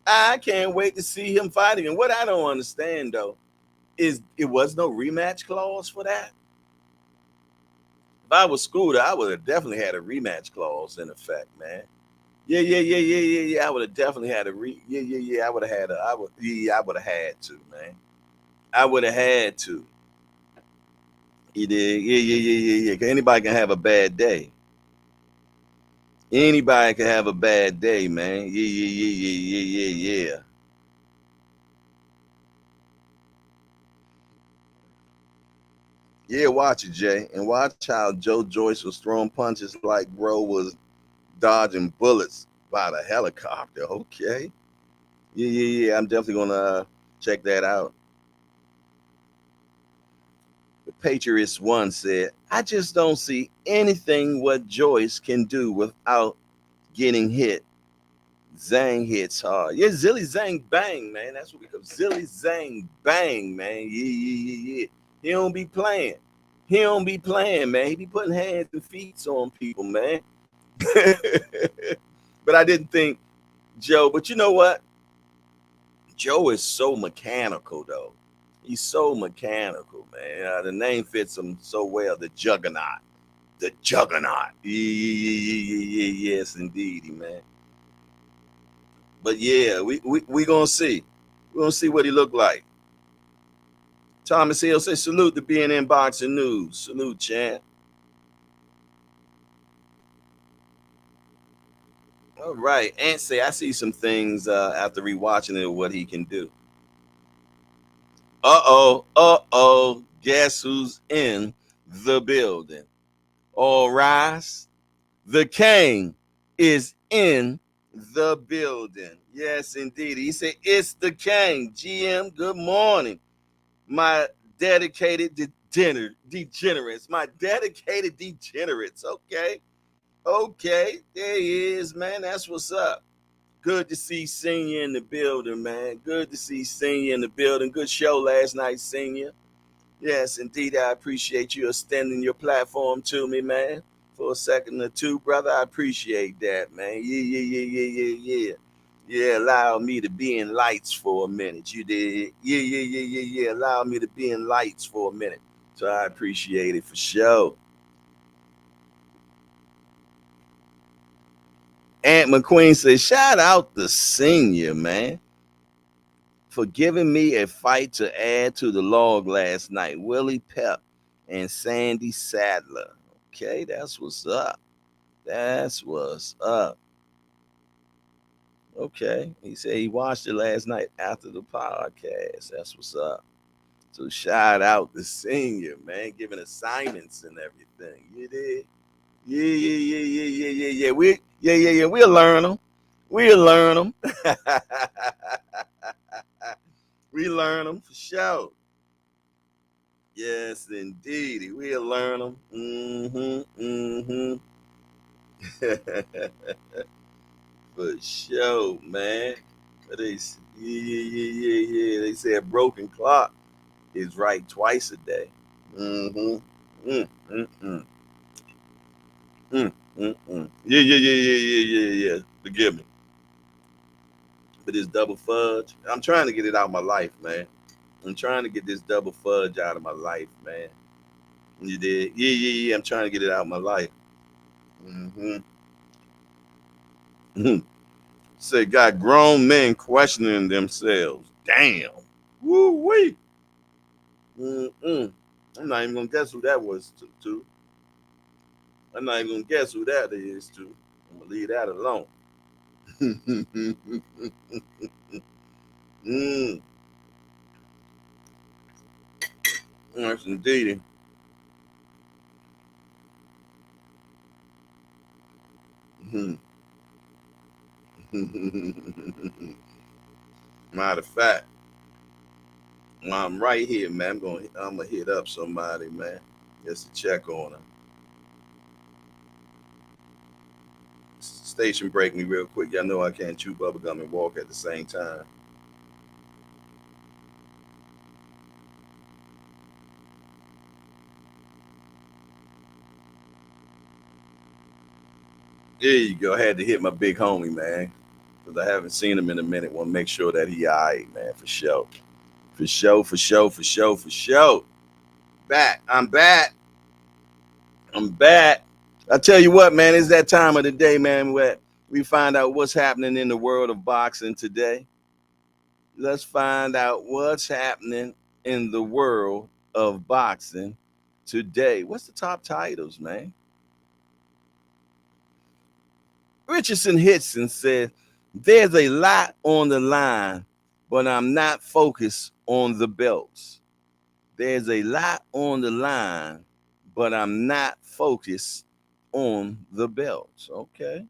S1: I can't wait to see him fight again. What I don't understand though is it was no rematch clause for that. If I was Scooter, I would have definitely had a rematch clause in effect, man. Yeah. I would have definitely had a yeah. I would have had a. I would have had to, man. I would have had to. You did. Yeah. 'Cause anybody can have a bad day. Anybody can have a bad day, man. Yeah. Yeah, watch it, Jay. And watch how Joe Joyce was throwing punches like bro was dodging bullets by the helicopter. Okay. Yeah. I'm definitely gonna check that out. The Patriots one said, I just don't see anything what Joyce can do without getting hit. Zhang hits hard. Yeah, Zilly Zhang bang, man. That's what we call Zilly Zhang bang, man. Yeah. He don't be playing. He don't be playing, man. He be putting hands and feet on people, man. But I didn't think Joe, but you know what? Joe is so mechanical, though. He's so mechanical, man. The name fits him so well. The Juggernaut. The Juggernaut. Yeah. Yes, indeed, man. But yeah, we gonna see. We're gonna see what he looked like. Thomas Hill says salute to BNN Boxing News. Salute, champ. All right. And say I see some things after rewatching it what he can do. Uh-oh. Guess who's in the building? All rise. The King is in the building. Yes, indeed. He said, it's the King. GM, good morning. My dedicated degenerates. My dedicated degenerates. Okay. There he is, man. That's what's up. Good to see Senior in the building, man. Good to see Senior in the building. Good show last night, Senior. Yes, indeed. I appreciate you extending your platform to me, man. For a second or two, brother. I appreciate that, man. Yeah. Yeah, allow me to be in lights for a minute. You did. Yeah. Allow me to be in lights for a minute. So I appreciate it for sure. Aunt McQueen says, shout out the Senior, man, for giving me a fight to add to the log last night. Willie Pep and Sandy Sadler. Okay, that's what's up. That's what's up. Okay. He said he watched it last night after the podcast. That's what's up. So shout out the Senior, man, giving assignments and everything. You did? Yeah. We'll learn them. We'll learn them. We learn them for sure. Yes, indeed. We'll learn them. For sure, man. But yeah. They say a broken clock is right twice a day. Mm-hmm. Yeah. Forgive me. But this double fudge, I'm trying to get it out of my life, man. I'm trying to get this double fudge out of my life, man. You did? Yeah. I'm trying to get it out of my life. Mm-hmm. Say, got grown men questioning themselves. Damn. Woo wee. I'm not even gonna guess who that was to. I'm not even gonna guess who that is to. I'm gonna leave that alone. mm. Yes, indeed. Mhm. Matter of fact, I'm right here, man. I'm gonna hit up somebody, man, just to check on them. Station break me real quick. Y'all know I can't chew bubble gum and walk at the same time. There you go. I had to hit my big homie, man, because I haven't seen him in a minute. Want to make sure that he all right, man, for sure. For sure, for sure, for sure, for sure. Back. I'm back. I'm back. I tell you what, man, it's that time of the day, man, where we find out what's happening in the world of boxing today. Let's find out what's happening in the world of boxing today. What's the top titles, man? Richardson Hitson said, there's a lot on the line, but I'm not focused on the belts. There's a lot on the line, but I'm not focused on the belts. Okay.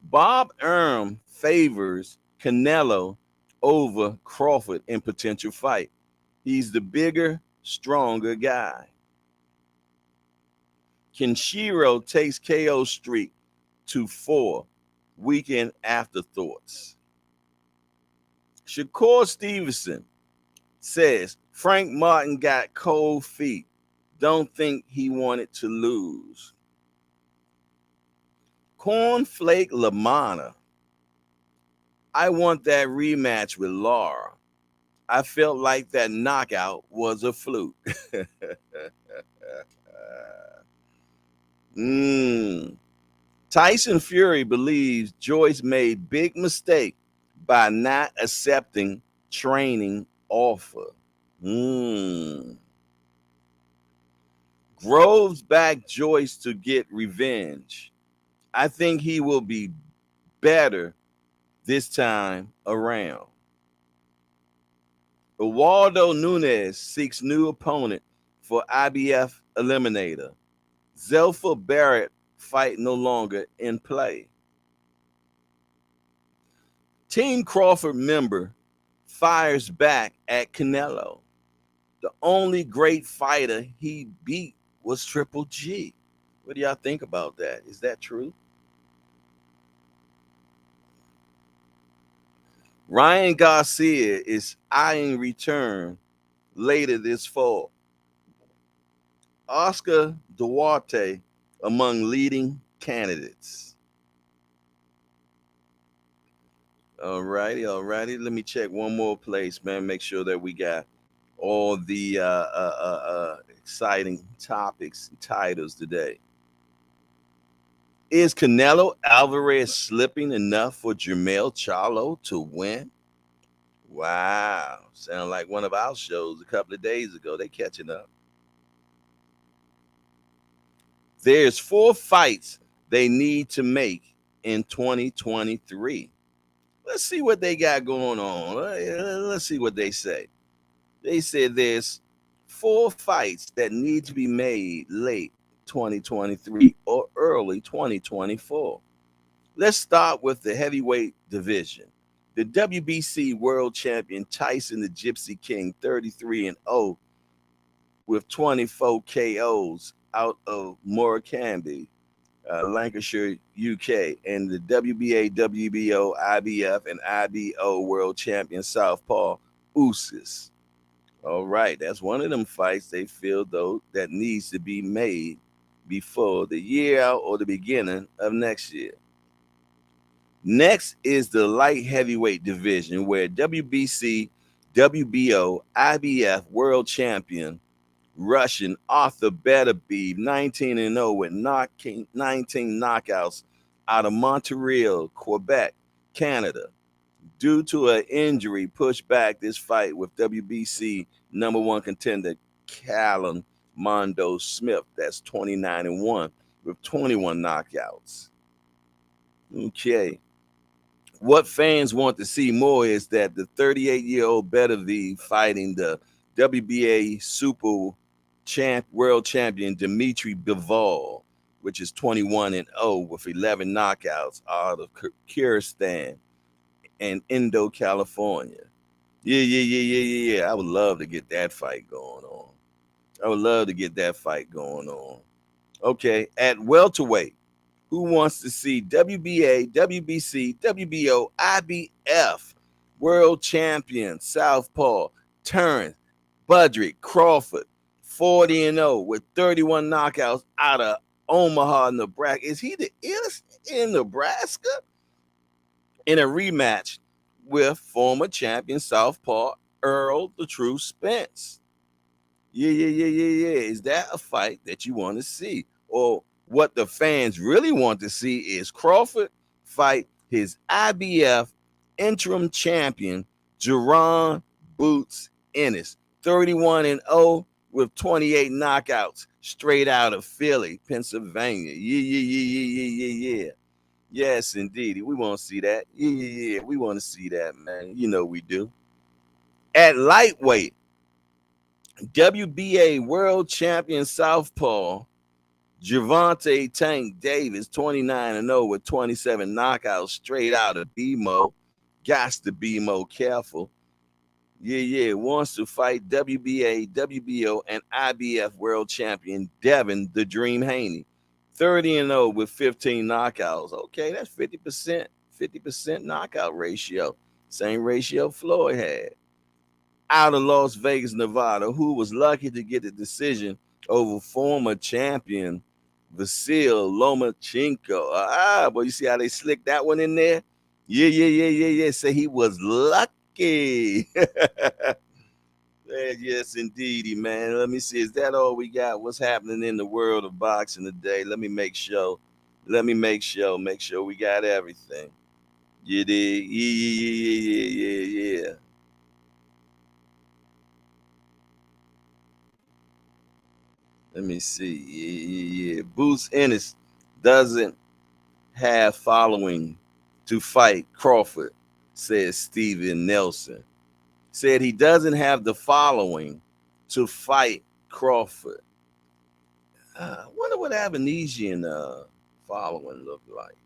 S1: Bob Arum favors Canelo over Crawford in potential fight. He's the bigger, stronger guy. Kenshiro takes KO streak to 4. Weekend afterthoughts. Shakur Stevenson says Frank Martin got cold feet. Don't think he wanted to lose. Cornflake Lamana. I want that rematch with Laura. I felt like that knockout was a fluke. mm. Tyson Fury believes Joyce made big mistake by not accepting training offer. Mm. Groves backed Joyce to get revenge. I think he will be better this time around. Waldo Nunez seeks new opponent for IBF Eliminator. Zelfa Barrett fight no longer in play. Team Crawford member fires back at Canelo. The only great fighter he beat was Triple G. What do y'all think about that? Is that true? Ryan Garcia is eyeing return later this fall. Oscar Duarte among leading candidates. All righty, all righty. Let me check one more place, man. Make sure that we got all the exciting topics and titles today. Is Canelo Alvarez slipping enough for Jermell Charlo to win? Wow. Sound like one of our shows a couple of days ago. They catching up. There's 4 fights they need to make in 2023. Let's see what they got going on. Let's see what they say. They said there's 4 fights that need to be made late 2023 or early 2024. Let's start with the heavyweight division. The WBC World Champion Tyson the Gypsy King, 33-0 with 24 KOs out of Morecambe, Lancashire, UK, and the WBA, WBO, IBF, and IBO World Champion Southpaw Usyk. All right, that's one of them fights they feel though that needs to be made before the year out or the beginning of next year. Next is the light heavyweight division where WBC, WBO, IBF World Champion Russian Arthur Beterbiev, 19-0 with 19 knockouts out of Montreal, Quebec, Canada. Due to an injury, pushed back this fight with WBC #1 contender Callum Mondo Smith. That's 29-1 with 21 knockouts. Okay. What fans want to see more is that the 38-year-old Beterbiev fighting the WBA Super World Champion Dmitry Bivol, which is 21-0 with 11 knockouts out of Kyrgyzstan and Indo, California. Yeah. I would love to get that fight going on. I would love to get that fight going on. Okay, at welterweight, who wants to see WBA, WBC, WBO, IBF world champion Southpaw Terrence Budrick Crawford, 40-0 with 31 knockouts out of Omaha, Nebraska. Is he the illest in Nebraska? In a rematch with former champion Southpaw Earl the True Spence. Yeah. Is that a fight that you want to see? Or what the fans really want to see is Crawford fight his IBF interim champion, Jerron Boots Ennis, 31-0 with 28 knockouts straight out of Philly, Pennsylvania. Yeah. Yes, indeed. We want to see that. Yeah. We want to see that, man. You know we do. At lightweight, WBA world champion Southpaw Gervonta Tank Davis, 29-0 with 27 knockouts straight out of BMO. Got to be more careful. Yeah. Wants to fight WBA, WBO, and IBF world champion Devin the Dream Haney, 30-0 with 15 knockouts. Okay, that's 50% knockout ratio. Same ratio Floyd had. Out of Las Vegas, Nevada, who was lucky to get a decision over former champion Vasil Lomachenko. Boy, you see how they slicked that one in there? Yeah. Say he was lucky. Yes, indeedy, man. Let me see. Is that all we got? What's happening in the world of boxing today? Let me make sure. Make sure we got everything. You did? Yeah. Let me see. Yeah. Boots Ennis doesn't have following to fight Crawford, says Steven Nelson. Said he doesn't have the following to fight Crawford. Wonder what Avanesian following looked like.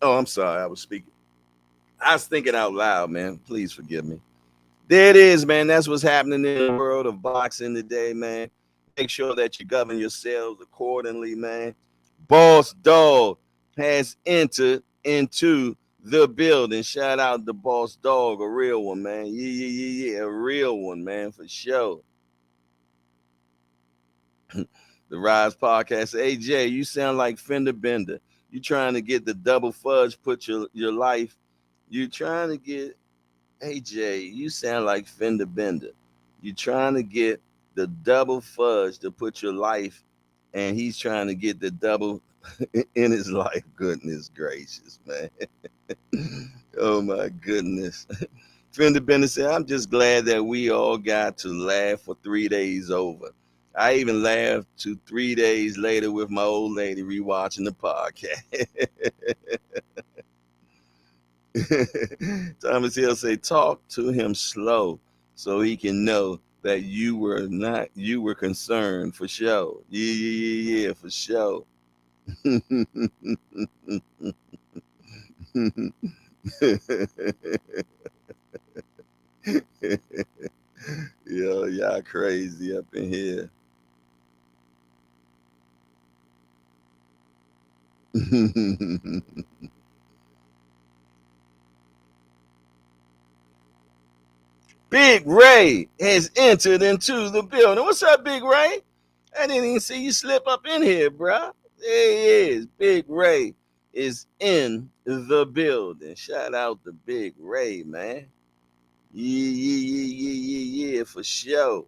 S1: Oh, I'm sorry. I was speaking. I was thinking out loud, man. Please forgive me. There it is, man. That's what's happening in the world of boxing today, man. Make sure that you govern yourselves accordingly, man. Boss Dog has entered into the building. Shout out to Boss Dog, a real one, man. Yeah, a real one, man, for sure. The Rise Podcast. AJ, you sound like Fender Bender. You trying to get the double fudge, put your life. You trying to get, AJ, you sound like Fender Bender. You trying to get the double fudge to put your life, and he's trying to get the double in his life. Goodness gracious, man. Oh my goodness. Fender Bender said, I'm just glad that we all got to laugh for 3 days over. I even laughed 3 days later with my old lady rewatching the podcast. Thomas Hill say, talk to him slow so he can know that you were concerned for sure. Yeah, for sure. Yo, y'all crazy up in here. Big Ray has entered into the building. What's up, Big Ray? I didn't even see you slip up in here, bro. There he is. Big Ray is in the building. Shout out to Big Ray, man. Yeah, for sure.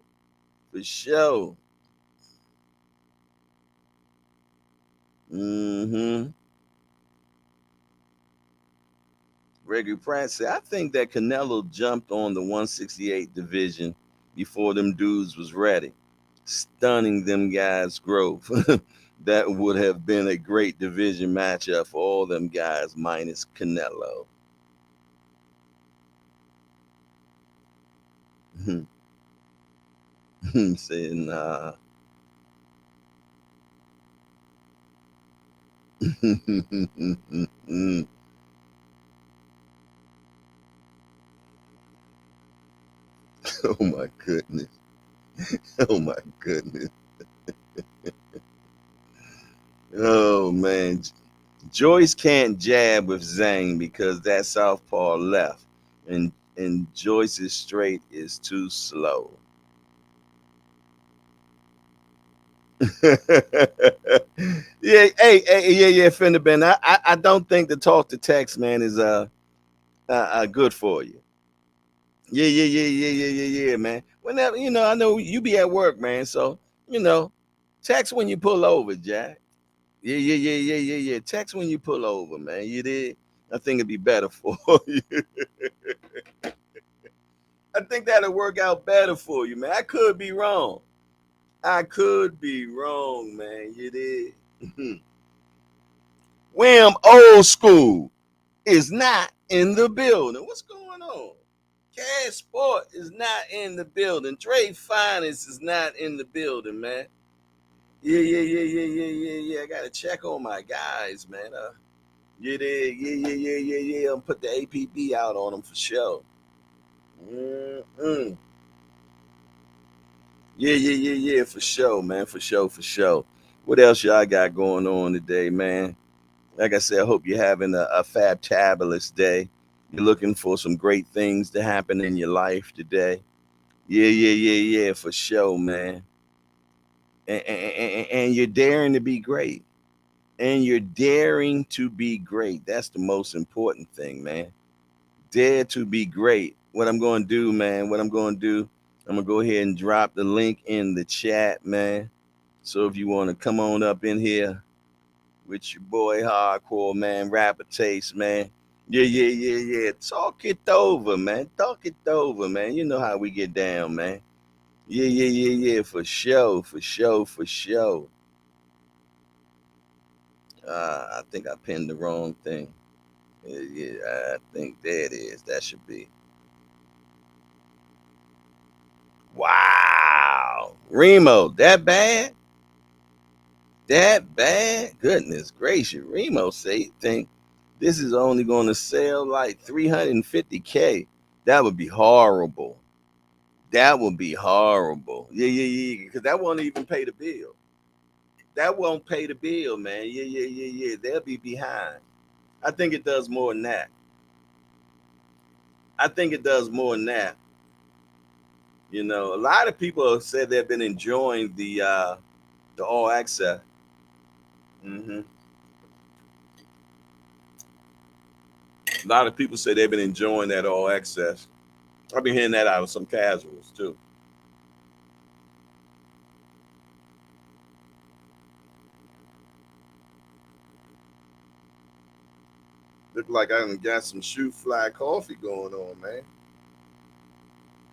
S1: For sure. Gregory Pratt said, I think that Canelo jumped on the 168 division before them dudes was ready. Stunning them guys' growth. That would have been a great division matchup for all them guys minus Canelo. Saying, nah. Oh my goodness. Oh my goodness. Oh man. Joyce can't jab with Zhang because that southpaw left, and Joyce's straight is too slow. Yeah, yeah, Fender Ben. I don't think the talk to text, man, is good for you. Yeah, man. Whenever I know you be at work, man. So you know, text when you pull over, Jack. Yeah. Text when you pull over, man. You did. I think it'd be better for you. I think that'll work out better for you, man. I could be wrong. I could be wrong, man. You did. Wham old school is not in the building. What's going on? Cash Sport is not in the building. Trade Finance is not in the building, man. Yeah. I gotta check on my guys, man. Yeah. I'm put the APB out on them for sure. Mm-mm. Yeah, for sure, man. For sure. What else y'all got going on today, man? Like I said, I hope you're having a fabulous day. You're looking for some great things to happen in your life today. Yeah, for sure, man. And you're daring to be great. And you're daring to be great. That's the most important thing, man. Dare to be great. What I'm going to do, man, I'm going to go ahead and drop the link in the chat, man. So if you want to come on up in here with your boy Hardcore, man, Rapper Taste, man. Yeah. Talk it over, man. Talk it over, man. You know how we get down, man. Yeah. For sure. I think I pinned the wrong thing. Yeah, I think there it is. That should be. Wow. Remo, that bad? That bad? Goodness gracious. Remo say think this is only going to sell like 350K. That would be horrible. That would be horrible. Yeah. Because that won't even pay the bill. That won't pay the bill, man. Yeah. They'll be behind. I think it does more than that. I think it does more than that. A lot of people have said they've been enjoying the all access. hmm A lot of people say they've been enjoying that all access. I've been hearing that out of some casuals too. Look like I done got some shoot fly coffee going on, man.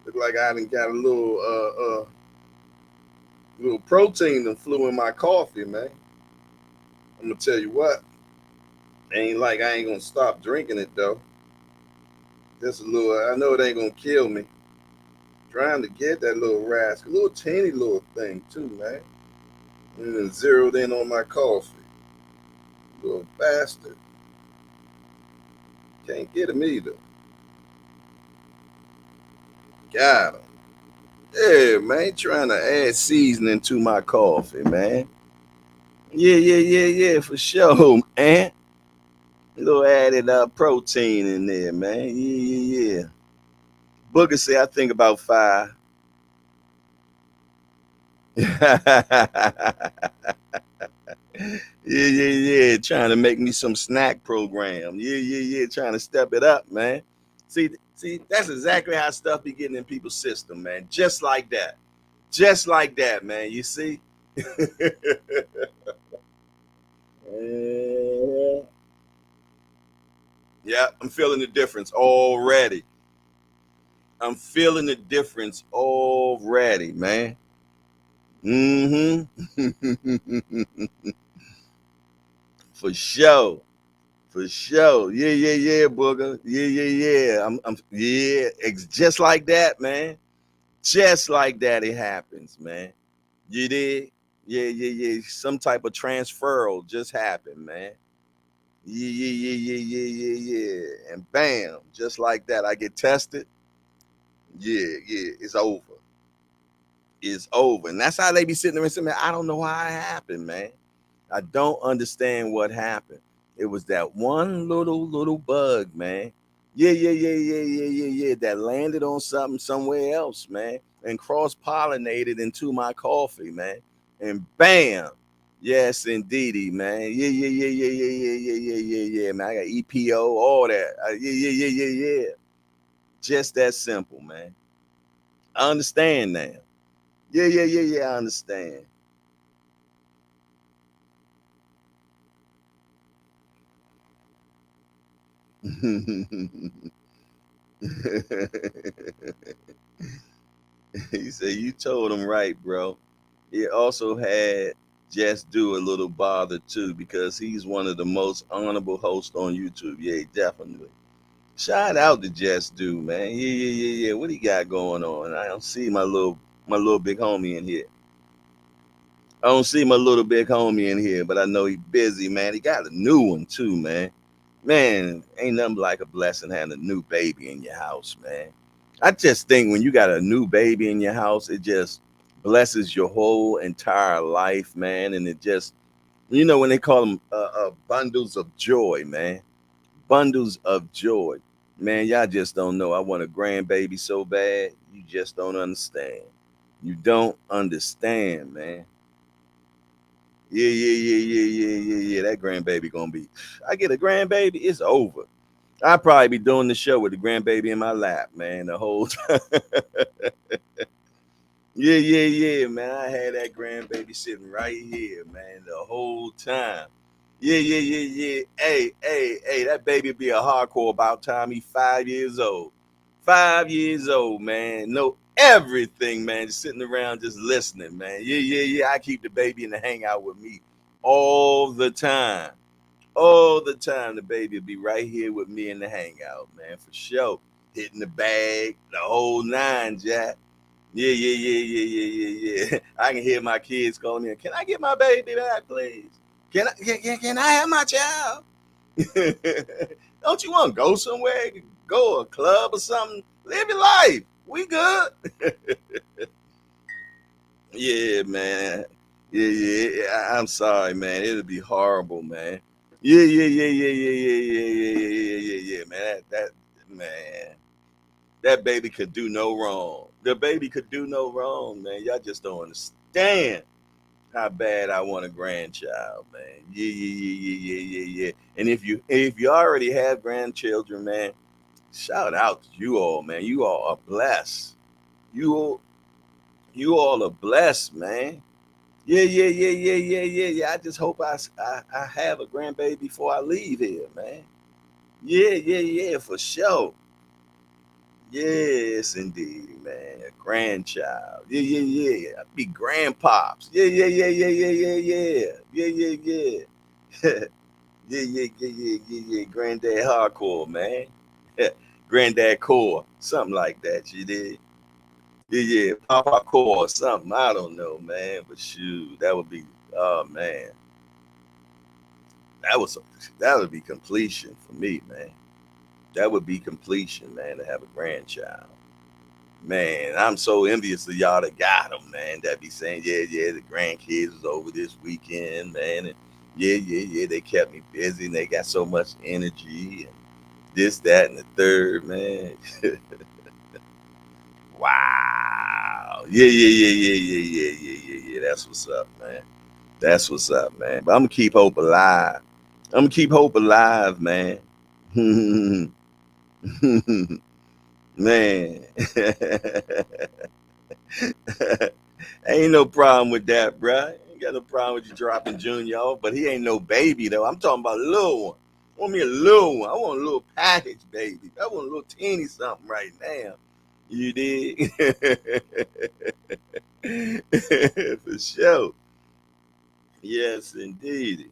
S1: Look like I done got a little protein that flew in my coffee, man. I'm gonna tell you what. Ain't like I ain't gonna stop drinking it though. Just a little. I know it ain't gonna kill me. Trying to get that little rascal, little teeny little thing too, man. And then zeroed in on my coffee. Little bastard. Can't get him either. Got him. Yeah, man. Trying to add seasoning to my coffee, man. Yeah, for sure, man. A little added protein in there, man. Yeah. Booker say I think about five. Yeah. Trying to make me some snack program. Yeah. Trying to step it up, man. See, that's exactly how stuff be getting in people's system, man. Just like that. Just like that, man. You see? Yeah, I'm feeling the difference already. I'm feeling the difference already, man. Mm-hmm. For sure. For sure. Yeah, Booger. Yeah. I'm yeah, just like that, man. Just like that, it happens, man. You did? Yeah, yeah, yeah. Some type of transferal just happened, man. Yeah, yeah, yeah, yeah, yeah, yeah, yeah. And bam, just like that, I get tested. Yeah, yeah, it's over. It's over. And that's how they be sitting there and saying, man, I don't know how it happened, man. I don't understand what happened. It was that one little bug, man. Yeah, yeah, yeah, yeah, yeah, yeah, yeah. That landed on something somewhere else, man, and cross pollinated into my coffee, man. And bam, yes, indeedy, man. Yeah, yeah, yeah, yeah, yeah, yeah, yeah, yeah, yeah, yeah, man. I got EPO, all that. Yeah, yeah, yeah, yeah, yeah. Just that simple, man. I understand now. Yeah, yeah, yeah, yeah. I understand. He said you told him right, bro. He also had Just Do a little bother too because he's one of the most honorable hosts on YouTube. Yeah, definitely. Shout out to Just Do, man. Yeah, yeah, yeah, yeah. What he got going on? I don't see my little big homie in here. I don't see my little big homie in here, but I know he busy, man. He got a new one too, man. Man, ain't nothing like a blessing having a new baby in your house, man. I just think when you got a new baby in your house, it just blesses your whole entire life, man. And it just, when they call them bundles of joy, man, bundles of joy, man. Y'all just don't know. I want a grandbaby so bad, you just don't understand. You don't understand, man. Yeah, yeah, yeah, yeah, yeah, yeah, yeah. That grandbaby gonna be. I get a grandbaby, it's over. I'll probably be doing the show with the grandbaby in my lap, man, the whole time. Yeah, yeah, yeah, man. I had that grandbaby sitting right here, man, the whole time. Yeah, yeah, yeah, yeah. Hey, hey, hey, that baby be a hardcore about time he 5 years old. 5 years old, man. Know everything, man. Just sitting around just listening, man. Yeah, yeah, yeah. I keep the baby in the hangout with me all the time. All the time. The baby will be right here with me in the hangout, man, for sure. Hitting the bag, the whole nine, Jack. Yeah, yeah, yeah, yeah, yeah, yeah, yeah. I can hear my kids calling me. Can I get my baby back, please? Can I have my child? Don't you want to go somewhere? Go a club or something? Live your life. We good. Yeah, man. Yeah, yeah. I'm sorry, man. It'll be horrible, man. Yeah, yeah, yeah, yeah, yeah, yeah, yeah, yeah, yeah, yeah, yeah, yeah, man. That man. That baby could do no wrong. The baby could do no wrong, man. Y'all just don't understand how bad I want a grandchild, man. Yeah, yeah, yeah, yeah, yeah, yeah, yeah. And if you already have grandchildren, man, shout out to you all, man. You all are blessed. You all, you all are blessed, man. Yeah, yeah, yeah, yeah, yeah, yeah, yeah. I just hope I have a grandbaby before I leave here, man. Yeah, yeah, yeah, for sure. Yes, indeed, man. A grandchild. Yeah, yeah, yeah. I'd be grandpops. Yeah, yeah, yeah, yeah, yeah, yeah, yeah. Yeah, yeah, yeah. Yeah, yeah, yeah, yeah, yeah, yeah. Granddad hardcore, man. Granddad core. Something like that, you did. Yeah, yeah. Papa core or something. I don't know, man. But shoot, that would be oh man. That was that would be completion for me, man. That would be completion, man, to have a grandchild. Man, I'm so envious of y'all that got them, man. That be saying, yeah, yeah, the grandkids was over this weekend, man. And yeah, yeah, yeah, they kept me busy and they got so much energy and this, that, and the third, man. Wow. Yeah, yeah, yeah, yeah, yeah, yeah, yeah, yeah, yeah. That's what's up, man. That's what's up, man. But I'm gonna keep hope alive. I'm gonna keep hope alive, man. Man. Ain't no problem with that, bruh. Ain't got no problem with you dropping Junior off, but he ain't no baby though. I'm talking about a little one. I want me a little one. I want a little package, baby. I want a little teeny something right now. You did? For sure. Yes, indeed.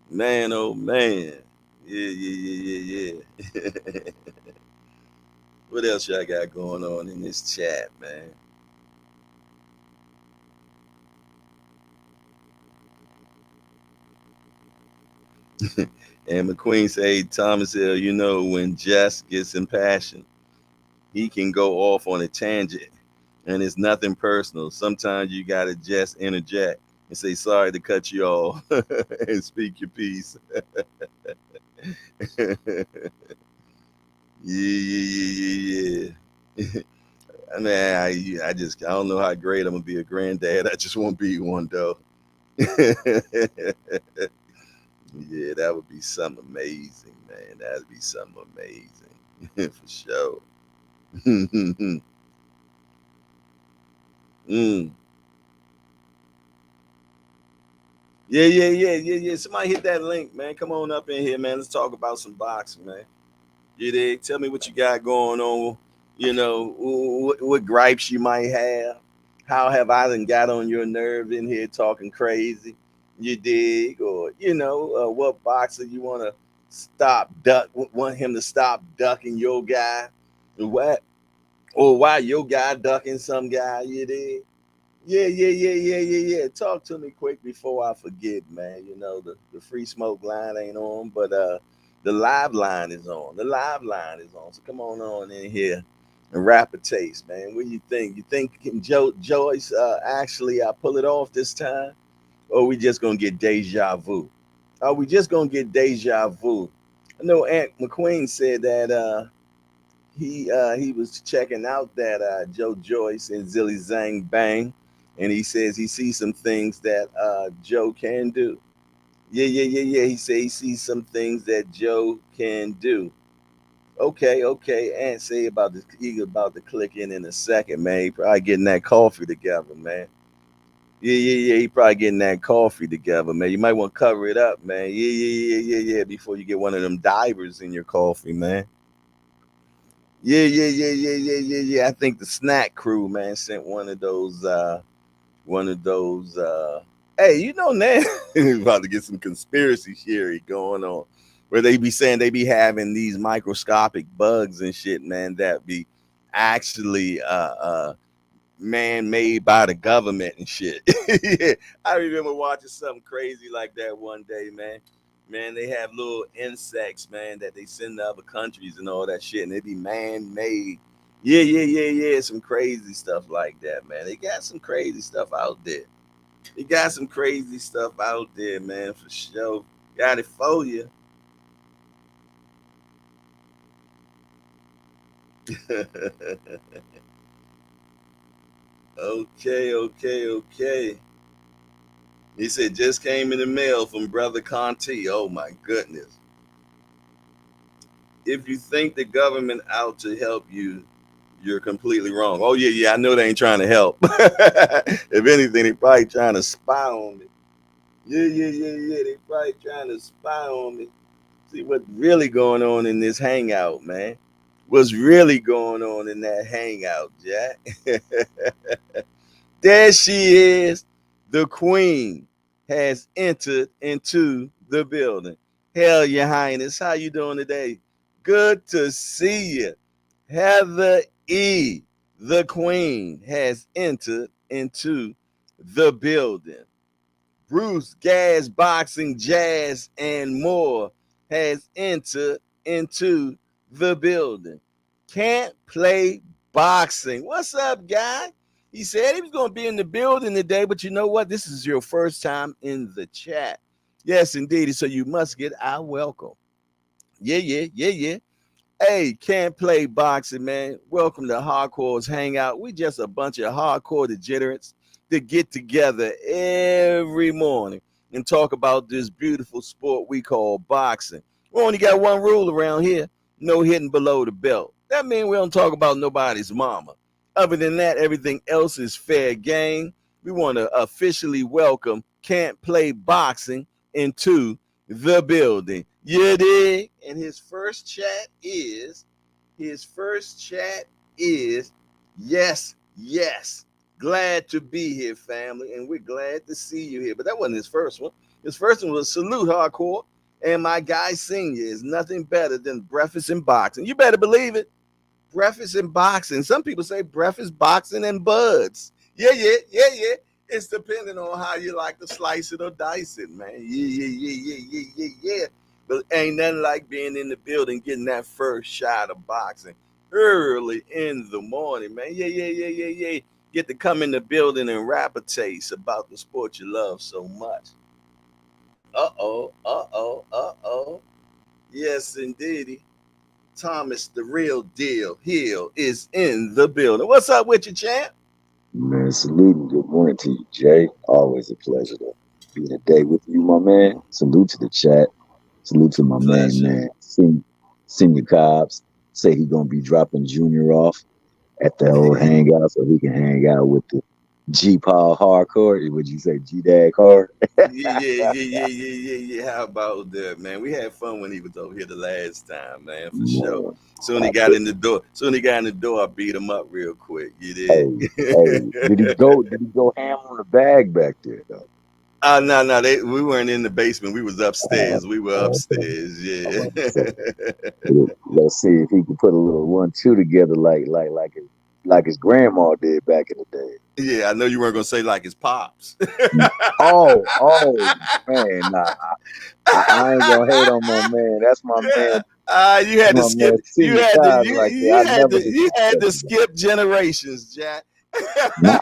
S1: Man, oh man. Yeah, yeah, yeah, yeah, yeah. What else y'all got going on in this chat, man? And McQueen say, Thomas Hill, you know, when Jess gets impassioned, he can go off on a tangent and it's nothing personal. Sometimes you got to just interject and say, sorry to cut you off and speak your piece. Yeah, yeah, yeah, yeah. I mean, I don't know how great I'm gonna be a granddad. I just won't be one though. Yeah, that would be something amazing, man. That'd be something amazing for sure. Mm. Yeah, yeah, yeah, yeah, yeah. Somebody hit that link, man. Come on up in here, man. Let's talk about some boxing, man. You dig? Tell me what you got going on. You know, what gripes you might have. How have I done got on your nerve in here talking crazy? You dig? Or, what boxer you want to want him to stop ducking your guy? What? Or why your guy ducking some guy? You dig? Yeah, yeah, yeah, yeah, yeah, yeah. Talk to me quick before I forget, man. You know, the free smoke line ain't on, but the live line is on. The live line is on. So come on in here and rap a taste, man. What do you think? You think can Joe Joyce actually pull it off this time? Or we just gonna get deja vu? Are we just gonna get deja vu? I know Aunt McQueen said that he was checking out that Joe Joyce and Zilly Zhang Bang, and he says he sees some things that Joe can do. Yeah, yeah, yeah, yeah. He says he sees some things that Joe can do. Okay, okay. And say about this, he about to click in a second, man. He probably getting that coffee together, man. Yeah, yeah, yeah. He probably getting that coffee together, man. You might want to cover it up, man. Yeah, yeah, yeah, yeah, yeah. Before you get one of them divers in your coffee, man. Yeah, yeah, yeah, yeah, yeah, yeah, yeah. I think the snack crew, man, sent one of those hey, now about to get some conspiracy theory going on where they be saying they be having these microscopic bugs and shit, man, that be actually man made by the government and shit. Yeah, I remember watching something crazy like that one day, man. Man, they have little insects, man, that they send to other countries and all that shit, and they be man made. Yeah, yeah, yeah, yeah. Some crazy stuff like that, man. They got some crazy stuff out there. They got some crazy stuff out there, man, for sure. Got it for you. Okay, okay, okay. He said just came in the mail from Brother Conti. Oh my goodness. If you think the government out to help you, you're completely wrong. Oh yeah, yeah, I know they ain't trying to help. If anything, they probably trying to spy on me. Yeah, yeah, yeah, yeah. They probably trying to spy on me. See what's really going on in this hangout, man. What's really going on in that hangout, Jack? There she is. The queen has entered into the building. Hell, your highness, how you doing today? Good to see you. Heather E, the queen, has entered into the building. Bruce Gas Boxing Jazz and more has entered into the building. Can't play boxing. What's up, guy? He said he was going to be in the building today, but you know what? This is your first time in the chat. Yes, indeed. So you must get our welcome. Yeah, yeah, yeah, yeah. Hey, can't play boxing, man. Welcome to Hardcore's Hangout. We just a bunch of hardcore degenerates that get together every morning and talk about this beautiful sport we call boxing. We only got one rule around here: no hitting below the belt. That means we don't talk about nobody's mama. Other than that, everything else is fair game. We want to officially welcome Can't Play Boxing into the building. You dig? And his first chat is yes, yes. Glad to be here, family, and we're glad to see you here. But that wasn't his first one. His first one was salute hardcore. And my guy senior is nothing better than breakfast and boxing. You better believe it. Breakfast and boxing. Some people say breakfast, boxing, and buds. Yeah, yeah, yeah, yeah. It's depending on how you like to slice it or dice it, man. Yeah. But ain't nothing like being in the building, getting that first shot of boxing early in the morning, man. Yeah. Get to come in the building and rap a taste about the sport you love so much. Uh oh. Yes, indeedy. Thomas, the real deal, Hill is in the building. What's up with you, champ?
S2: Man, salute and good morning to you, Jay. Always a pleasure to be today with you, my man. Salute to the chat. Salute to my main
S1: Pleasure.
S2: man, Senior Cobbs. Say he gonna be dropping Junior off at the old hangout so he can hang out with the G Paul hardcore. Would you say G Dag hard?
S1: Yeah. How about that, man? We had fun when he was over here the last time, man, for sure.
S2: Man,
S1: Soon
S2: I
S1: he got
S2: put,
S1: in the door. I beat him up real quick. You did.
S2: hey, hey, did he go ham on the bag back there though?
S1: No. We weren't in the basement. We was
S2: Uh,
S1: upstairs. We were
S2: okay.
S1: upstairs.
S2: I'm
S1: Yeah.
S2: about to say. Let's see if he can put a little 1-2 together like his grandma did back in the day.
S1: Yeah. I know you weren't gonna say like his pops.
S2: Oh man, nah, I ain't gonna hate on my man. That's my man.
S1: You
S2: That's
S1: had to
S2: my
S1: skip.
S2: man, Senior Cos right there. I never
S1: You had to
S2: disrespected him.
S1: skip generations, Jack.
S2: Nah,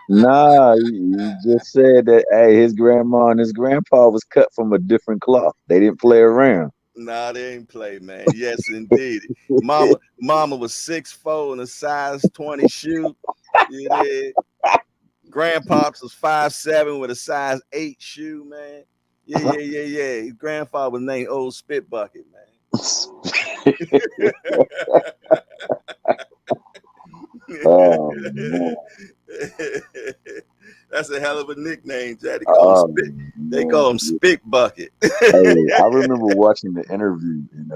S2: nah, he just said that. Hey, his grandma and his grandpa was cut from a different cloth. They didn't play around.
S1: Nah, they ain't play, man. Yes, indeed. Mama was 6'4" and a size 20 shoe. You did. Grandpops was 5'7" with a size 8 shoe, man. Yeah. His grandfather was named Old Spit Bucket,
S2: Oh man,
S1: That's a hell of a nickname, Jack.
S2: oh
S1: They
S2: man.
S1: call him Spit Bucket.
S2: Hey, I remember watching the interview and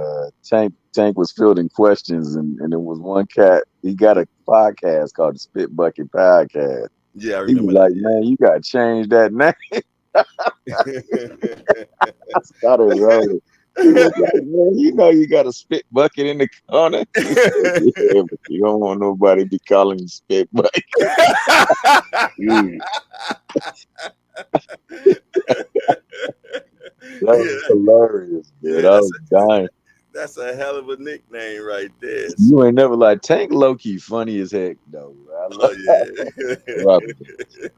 S2: Tank was fielding questions and there was one cat, he got a podcast called the Spit Bucket Podcast.
S1: Yeah, I
S2: He was
S1: remember
S2: like, man, you gotta change that name.
S1: that.
S2: I started rolling. He was like, man, you got a spit bucket in the corner. He said, yeah, but you don't want nobody be calling you spit bucket.
S3: Mm.
S2: That was
S1: Yeah,
S2: hilarious, man.
S1: yeah,
S2: I was dying.
S1: that's a hell of a nickname right there.
S2: You ain't never like Tank Loki funny as heck though. Bro. I
S1: Oh
S2: love
S1: yeah.
S2: Robert.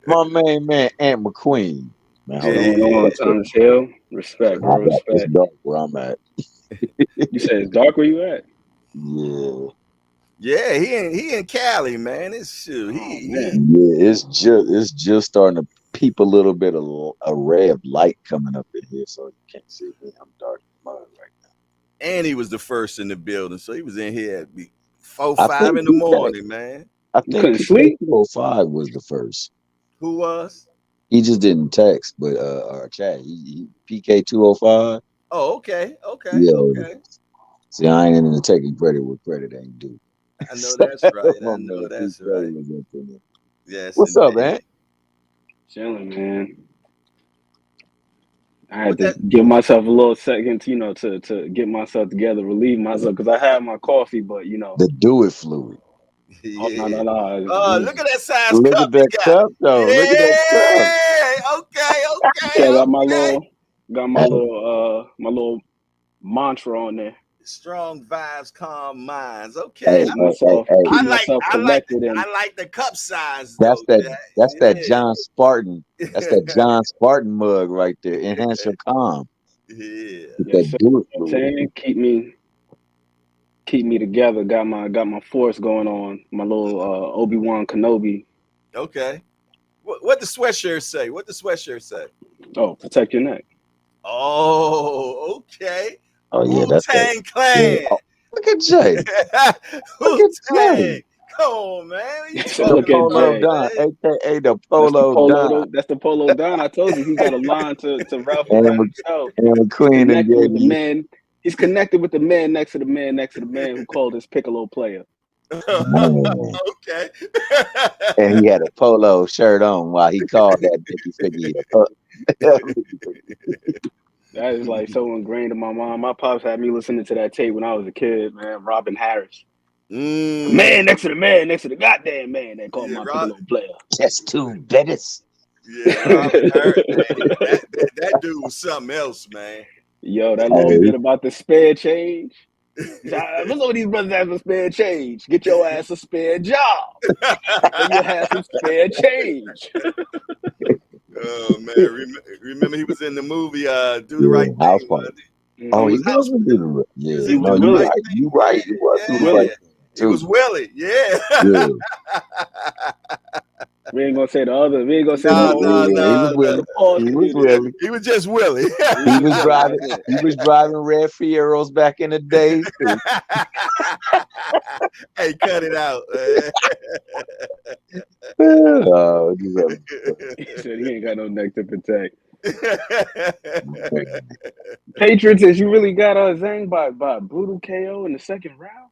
S2: My main man, Aunt McQueen. Man,
S3: What's
S2: hold on.
S3: going
S1: Yeah.
S3: on, Thomas Hill? Respect, bro.
S2: It's
S3: Respect.
S2: dark where I'm at.
S3: You said it's dark where you at?
S2: Yeah.
S1: Yeah, he in Cali, man. It's shoot.
S3: Oh
S1: He
S3: man.
S2: Yeah, it's just starting to peep a little bit of a ray of light coming up in here, so you can't see me. I'm dark as mud right now.
S1: and he was the first in the building, so he was in here at 4,
S2: I
S1: 5
S2: think
S1: in the
S2: PK,
S1: morning, man.
S2: I
S3: You
S2: think
S3: couldn't
S2: PK
S3: sleep?
S2: 205 was the first.
S1: Who was?
S2: He just didn't text, but or chat. PK 205.
S1: Oh, okay.
S2: Yeah. See, I ain't into taking credit where credit ain't due.
S1: I know
S2: So,
S1: that's right.
S2: my
S1: I know
S2: man
S1: that's
S2: PK
S1: right.
S2: was into it.
S1: Yes,
S2: What's up, man?
S1: indeed.
S3: Chilling, man. I had
S1: What
S3: to
S1: that?
S3: give myself a little second, to get myself together, relieve myself, because I had my coffee, but
S2: The do it fluid.
S3: oh no,
S1: Yeah.
S3: no, no. You
S1: Look at that size
S2: Look
S1: cup
S2: at
S1: he
S2: that
S1: got.
S2: cup, though. Look at that cup.
S1: Yeah.
S3: see, I
S1: Okay.
S3: got my little mantra on there.
S1: Strong vibes, calm minds. Okay.
S2: Hey,
S3: Keep
S2: hey, hey,
S3: myself,
S2: hey.
S3: keep myself collected and
S1: I like the cup size
S2: That's
S1: though,
S2: that. That's that
S1: Jack.
S2: John Spartan. That's
S1: Yeah.
S2: that John Spartan mug right there. Enhance your calm.
S1: Yeah.
S2: With
S3: yes,
S2: that
S3: sir. You
S2: do it
S3: know what I'm
S2: fluid.
S3: saying? Keep me together. Got my force going on. My little Obi-Wan Kenobi.
S1: Okay. What the sweatshirt say? What the sweatshirt say?
S3: Oh, protect your neck.
S1: Oh, okay.
S2: Oh yeah,
S1: Wu
S2: that's that.
S1: Tang
S2: Yeah.
S1: Clan.
S2: Oh, look at Jay. Look
S1: Wu
S2: at Jay.
S1: Tang. Come on, man. What you
S3: So
S2: The
S3: look
S1: talking
S3: at
S2: Polo
S1: about,
S3: Jay.
S2: Don,
S1: man?
S2: aka the
S3: That's the
S2: Polo
S3: polo.
S2: Don.
S3: That's the polo Don. I told you he got a line to Ralph
S2: And,
S3: Lauren
S2: Mc-
S3: himself.
S2: and
S3: He's
S2: McQueen and
S3: connected
S2: gave
S3: with the
S2: you.
S3: man. He's connected with the man next to the man next to the man who called his piccolo player.
S2: Man.
S1: Okay.
S2: And he had a polo shirt on while he called that Mickey Figgy a
S3: That is like so ingrained in my mind. My pops had me listening to that tape when I was a kid, man. Robin Harris. The
S1: mm,
S3: man next to the man next to the goddamn man that called
S1: yeah,
S3: my piccolo player.
S2: Just two Bettis.
S1: Yeah, Robert Hurt, man. That dude was something else, man.
S3: Yo, that little
S2: Oh,
S3: bit about the spare change. Look what these brothers have for spare change. Get your ass a spare job. Then you have some spare change.
S1: Oh man, remember he was in the movie Do the
S2: yeah,
S1: Right
S2: house
S1: Thing,
S2: party.
S1: wasn't he?
S2: Oh,
S1: Or
S2: he
S3: Mm-hmm.
S1: was House
S2: wasn't
S1: Party?
S2: doing it.
S1: He was
S2: Yeah,
S3: He
S1: in
S3: was
S1: Do
S2: no,
S1: the
S2: you're
S3: Willie.
S1: Right
S2: right.
S1: Thing.
S2: You're right. He was
S1: Yeah,
S2: doing the
S3: Willie.
S2: right thing
S1: he was
S2: too.
S1: Willie. Yeah.
S2: Yeah,
S3: We ain't gonna say the other. We ain't gonna say the
S1: No,
S3: whole
S1: no,
S2: he was
S1: no,
S3: for
S1: no.
S3: the
S2: Willie.
S3: pause
S2: He was
S3: community.
S2: Willie.
S1: He was just Willie.
S3: He
S2: He
S3: was
S2: was
S3: Willie.
S2: driving.
S3: That's it.
S2: He was driving red Fieros back in the days too.
S1: Hey, cut it out. Man.
S2: Oh, just
S3: He said he ain't got no neck to protect. Patriots is you really got Zhang by brutal KO in the second round.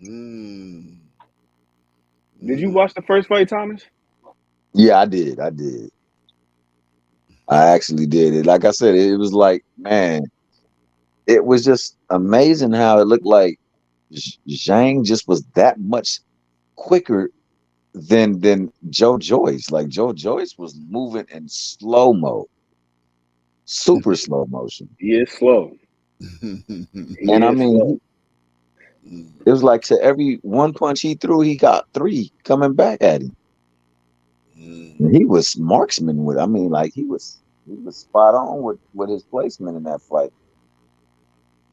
S1: Mm,
S3: Did you
S1: mm.
S3: watch the first fight, Thomas?
S2: yeah, I did. I did. I actually did it. Like I said, it was like, man, it was just amazing how it looked like Zhang just was that much quicker than Joe Joyce. Like Joe Joyce was moving in slow mo, super slow motion.
S3: He is slow. He
S2: And I
S3: is
S2: mean,
S3: slow.
S2: it was like to every one punch he threw, he got three coming back at him.
S1: Mm.
S2: And he was marksman with. I mean, like he was spot on with his placement in that fight.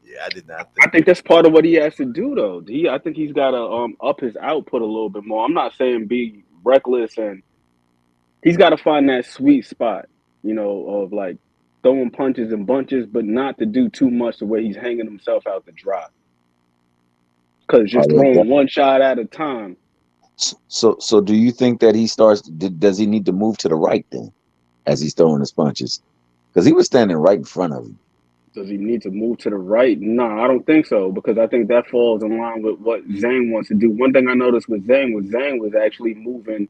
S1: Yeah, I did not
S3: I
S1: think
S3: think that's part of what he has to do, though. I think he's got to up his output a little bit more. I'm not saying be reckless, and he's got to find that sweet spot, of like throwing punches and bunches, but not to do too much the way he's hanging himself out to dry. Because
S2: Oh,
S3: just
S2: yeah,
S3: throwing
S2: definitely.
S3: one shot at a time.
S2: So do you think that he starts? Does he need to move to the right then as he's throwing his punches? Because he was standing right in front of him.
S3: Does he need to move to the right? No, I don't think so, because I think that falls in line with what Zhang wants to do. One thing I noticed with Zhang was actually moving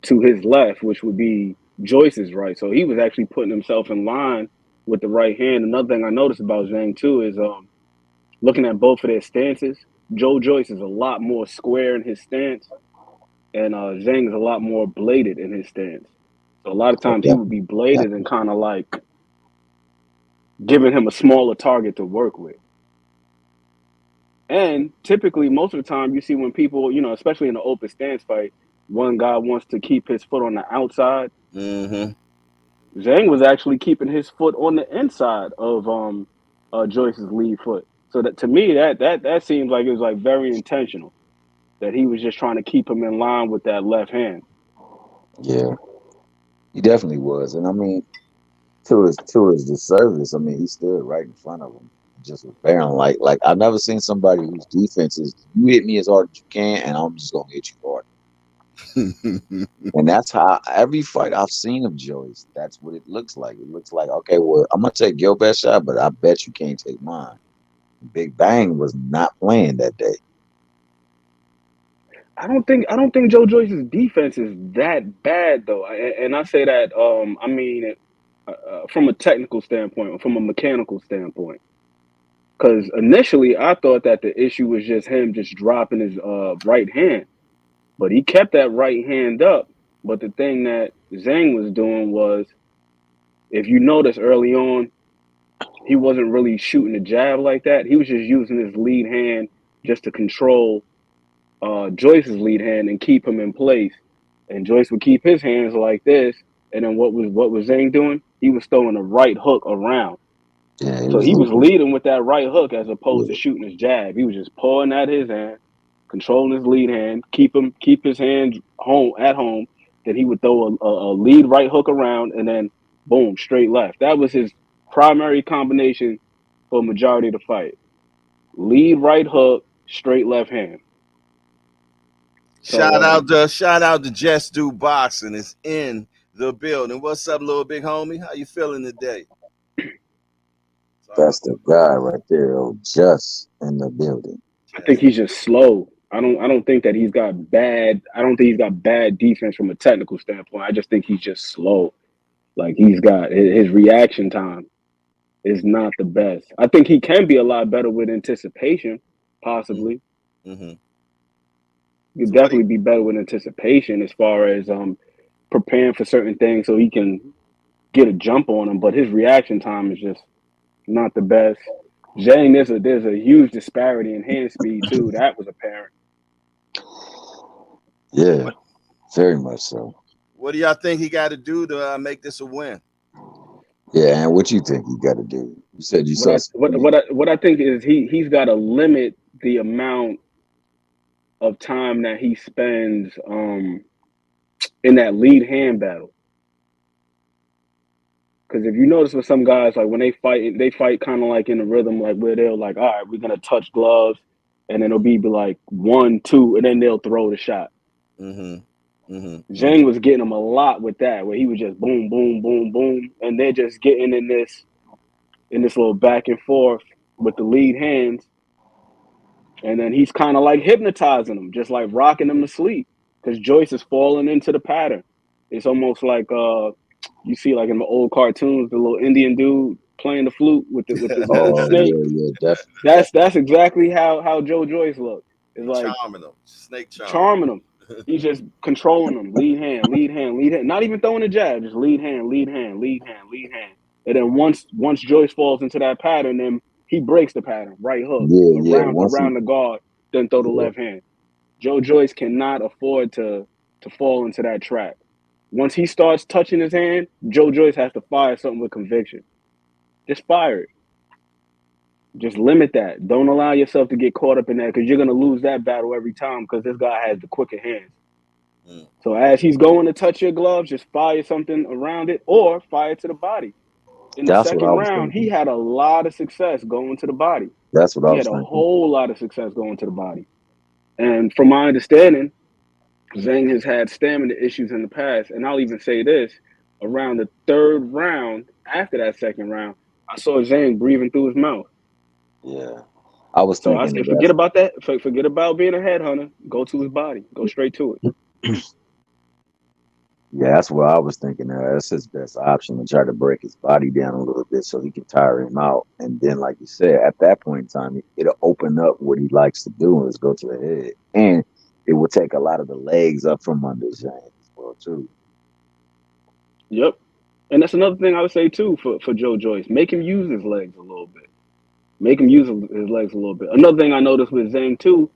S3: to his left, which would be Joyce's right. So he was actually putting himself in line with the right hand. Another thing I noticed about Zhang too is looking at both of their stances. Joe Joyce is a lot more square in his stance, and Zhang is a lot more bladed in his stance. So a lot of
S2: Oh,
S3: times he would
S2: definitely,
S3: be bladed and
S2: definitely.
S3: kind of like giving him a smaller target to work with. And typically, most of the time, you see when people, especially in an open stance fight, one guy wants to keep his foot on the outside.
S1: Mm-hmm.
S3: Zhang was actually keeping his foot on the inside of Joyce's lead foot. So that to me, that seems like it was like very intentional. That he was just trying to keep him in line with that left hand.
S2: Yeah, he definitely was. And I mean, to his disservice, I mean, he stood right in front of him, just was barreling. Like I've never seen somebody whose defense is you hit me as hard as you can, and I'm just gonna hit you hard. And that's how every fight I've seen of Joyce, that's what it looks like. It looks like, okay, well, I'm gonna take your best shot, but I bet you can't take mine. Big Bang was not playing that day.
S3: I don't think Joe Joyce's defense is that bad though, and I say that I mean from a technical standpoint or from a mechanical standpoint. Because initially I thought that the issue was just him just dropping his right hand, but he kept that right hand up. But the thing that Zhang was doing was, if you notice early on, he wasn't really shooting a jab like that. He was just using his lead hand just to control Joyce's lead hand and keep him in place. And Joyce would keep his hands like this. And then what was Zhang doing? He was throwing a right hook around.
S2: Yeah, he
S3: So
S2: was
S3: he was
S2: looking.
S3: leading with that right hook as opposed to
S2: Yeah,
S3: shooting his jab. He was just pulling at his hand, controlling his lead hand, keep his hands home. Then he would throw a lead right hook around and then boom, straight left. That was his primary combination for a majority of the fight. Lead right hook, straight left hand. So
S1: shout out to Just Do Boxing is in the building. What's up, little big homie? How you feeling today? Sorry,
S2: that's the guy right there, oh, just in the building.
S3: I think
S1: Just
S3: he's just slow. I don't think that he's got bad. I don't think he's got bad defense from a technical standpoint. I just think he's just slow. Like he's got his reaction time is not the best. I think he can be a lot better with anticipation, possibly.
S1: mm-hmm.
S3: He could
S1: So what?
S3: definitely be better with anticipation as far as preparing for certain things so he can get a jump on him. But his reaction time is just not the best. Zhang, there's a huge disparity in hand speed too. That was apparent.
S2: Yeah, very much so.
S1: What do y'all think he got to do to make this a win?
S2: Yeah, and what you think you got to do? You said you
S3: What
S2: saw
S3: I
S2: some
S3: what
S2: footage.
S3: what I think is he's got to limit the amount of time that he spends in that lead hand battle. Because if you notice with some guys, like when they fight kind of like in a rhythm, like where they'll like, all right, we're gonna touch gloves, and then it'll be like 1, 2, and then they'll throw the shot.
S1: Mm-hmm. Mm-hmm.
S3: Zhang was getting him a lot with that, where he was just boom, boom, boom, boom, and they're just getting in this little back and forth with the lead hands, and then he's kind of like hypnotizing them, just like rocking them to sleep, because Joyce is falling into the pattern. It's almost like you see like in the old cartoons, the little Indian dude playing the flute with the little
S2: Oh
S3: snake.
S2: yeah, yeah, definitely.
S3: That's exactly how Joe Joyce looked. It's
S1: He
S3: like
S1: charming them, snake charming.
S3: charming them. He's just controlling them. Lead hand, lead hand, lead hand. Not even throwing a jab, just lead hand, lead hand, lead hand, lead hand. And then once Joyce falls into that pattern, then he breaks the pattern. Right hook
S2: Yeah, yeah. Once he,
S3: around the guard, then throw the
S2: yeah,
S3: left hand. Joe Joyce cannot afford to fall into that trap. Once he starts touching his hand, Joe Joyce has to fire something with conviction. Just fire it. Just limit that. Don't allow yourself to get caught up in that because you're gonna lose that battle every time because this guy has the quicker hands.
S1: Mm.
S3: So as he's going to touch your gloves, just fire something around it or fire to the body. In the
S2: that's what I
S3: second
S2: was
S3: round, he
S2: thinking.
S3: had a lot of success going to the body.
S2: That's what I
S3: He
S2: was
S3: had a
S2: thinking.
S3: whole lot of success going to the body. And from my understanding, Zhang has had stamina issues in the past. And I'll even say this around the third round, after that second round, I saw Zhang breathing through his mouth.
S2: Yeah, I was
S3: So I
S2: thinking
S3: said,
S2: that.
S3: forget about that. Forget about being a headhunter. Go to his body. Go straight to it.
S2: Yeah, that's what I was thinking. That's his best option to try to break his body down a little bit so he can tire him out. And then, like you said, at that point in time, it'll open up what he likes to do and is go to the head. And it will take a lot of the legs up from under Zhang as well, too.
S3: Yep. And that's another thing I would say too for Joe Joyce. Make him use his legs a little bit. Make him use his legs a little bit. Another thing I noticed with Zhang too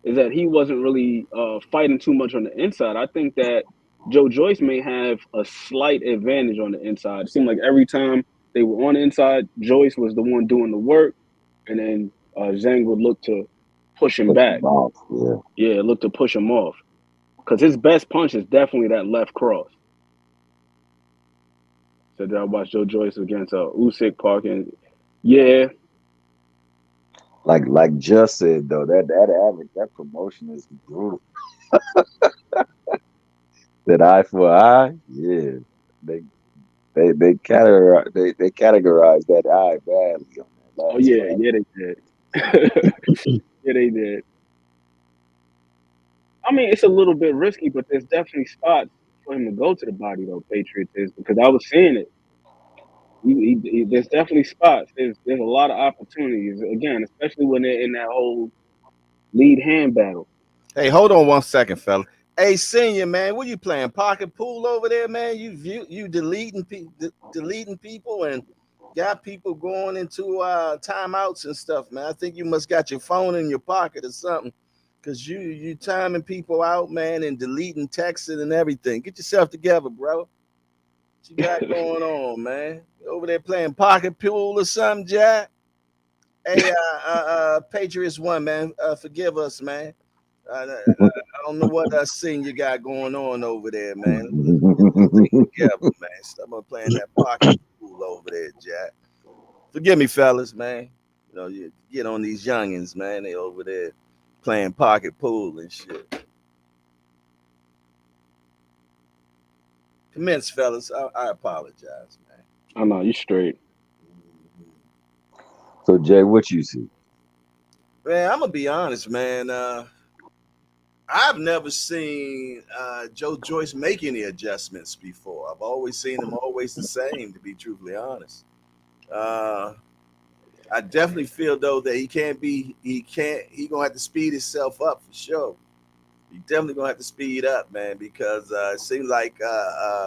S3: is that he wasn't really fighting too much on the inside. I think that Joe Joyce may have a slight advantage on the inside. It seemed like every time they were on the inside, Joyce was the one doing the work, and then Zhang would look to push him
S2: Push
S3: back.
S2: him off. Yeah.
S3: Yeah, look to push him off because his best punch is definitely that left cross. So did I watch Joe Joyce against Usyk Parkin? Yeah,
S2: Like Just said though, that promotion is brutal. That eye for eye, yeah. They they categorize that eye badly on that
S3: oh
S2: last
S3: yeah,
S2: fight.
S3: yeah they did. Yeah, they did. I mean, it's a little bit risky, but there's definitely spots for him to go to the body though. Patriots is because I was seeing it. There's definitely spots. There's a lot of opportunities again, especially when they're in that whole lead hand battle.
S1: Hey, hold on 1 second, fella. Hey, senior man, what you playing pocket pool over there, man? You deleting people and got people going into timeouts and stuff, man. I think you must got your phone in your pocket or something, cause you timing people out, man, and deleting texts and everything. Get yourself together, bro. What you got going on, man? You over there playing pocket pool or something, Jack? Hey, Patriots won, man. Forgive us, man. I don't know what senior got going on over there, man. Get this thing together, man. Stop playing that pocket pool over there, Jack. Forgive me, fellas, man. You know, you get on these youngins, man. They over there playing pocket pool and shit. Commence, fellas. I apologize, man.
S3: I know you straight.
S2: So Jay, what you see?
S1: Man, I'm gonna be honest, man. I've never seen Joe Joyce make any adjustments before. I've always seen him always the same, to be truthfully honest. Uh, I definitely feel though that he gonna have to speed himself up for sure. You definitely gonna have to speed up, man, because it seems like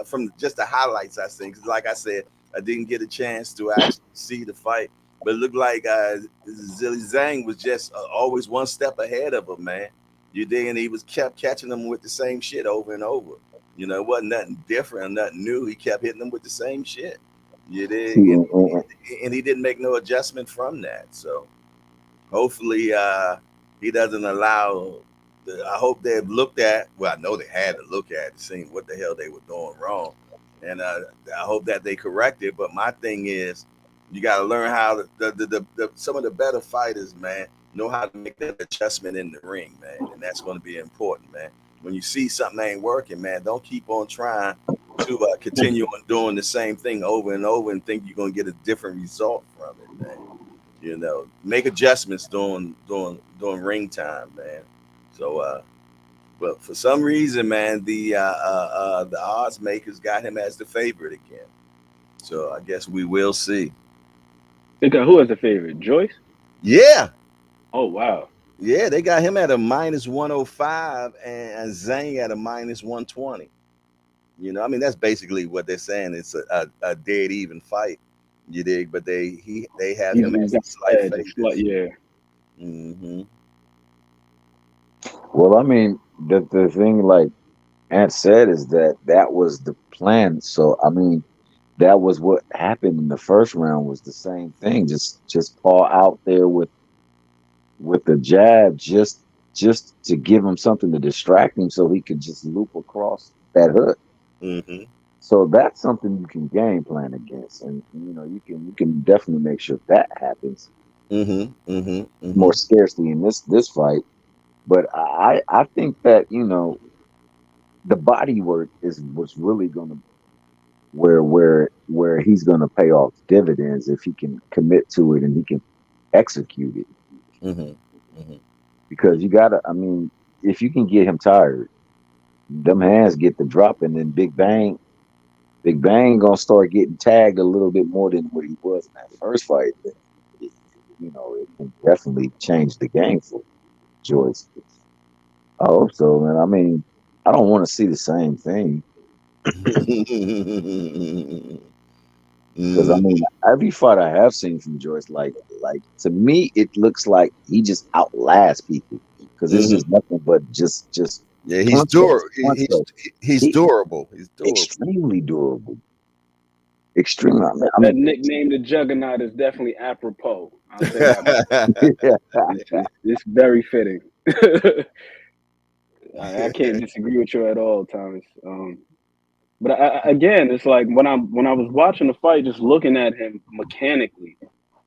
S1: from just the highlights I seen, 'cause like I said, I didn't get a chance to actually see the fight, but it looked like Zilly Zhang was just always one step ahead of him, man. You dig? And he was kept catching them with the same shit over and over. You know, it wasn't nothing different or nothing new. He kept hitting them with the same shit. You
S2: See,
S1: dig? And he didn't make no adjustment from that. So hopefully he doesn't allow. I hope they've looked at. Well, I know they had to look at it, seeing what the hell they were doing wrong, and I hope that they correct it. But my thing is, you got to learn how some of the better fighters, man, know how to make that adjustment in the ring, man, and that's going to be important, man. When you see something ain't working, man, don't keep on trying to continue on doing the same thing over and over and think you're going to get a different result from it, man. You know, make adjustments during ring time, man. So, but for some reason, man, the odds makers got him as the favorite again. So I guess we will see.
S3: They got who as a favorite? Joyce?
S1: Yeah,
S3: Oh wow.
S1: yeah, they got him at a -105 and Zhang at a -120. You know, I mean that's basically what they're saying. It's a dead even fight. You dig? But they have him
S3: He's
S1: as the
S3: got
S1: slight
S3: just like
S1: favorites.
S3: yeah.
S1: Hmm.
S2: well, I mean, the thing, like Ant said, is that that was the plan. So, I mean, that was what happened in the first round. Was the same thing. Just Paul out there with the jab, just to give him something to distract him, so he could just loop across that hook.
S1: Hmm.
S2: So that's something you can game plan against, and you can definitely make sure that happens
S1: Hmm. Hmm.
S2: more
S1: Hmm.
S2: scarcely in this fight. But I think that the body work is what's really going to where he's going to pay off dividends if he can commit to it and he can execute it.
S1: Hmm. Hmm.
S2: Because you gotta, I mean, if you can get him tired, them hands get the drop, and then Big Bang gonna start getting tagged a little bit more than what he was in that first fight. Then it, it can definitely change the game for Joyce. I hope so, man. I mean, I don't want to see the same thing because I mean, every fight I have seen from Joyce, like to me, it looks like he just outlasts people because it's
S1: Hmm.
S2: just nothing but just
S1: Yeah, he's
S2: punch
S1: dur
S2: us, punch us.
S1: he's
S2: He
S1: durable. He's durable.
S2: extremely durable, extremely. I
S3: That
S2: mean,
S3: nickname, the Juggernaut, is definitely apropos. I'll say that much. It's very fitting. I can't disagree with you at all, Thomas. But again, it's like when I was watching the fight, just looking at him mechanically,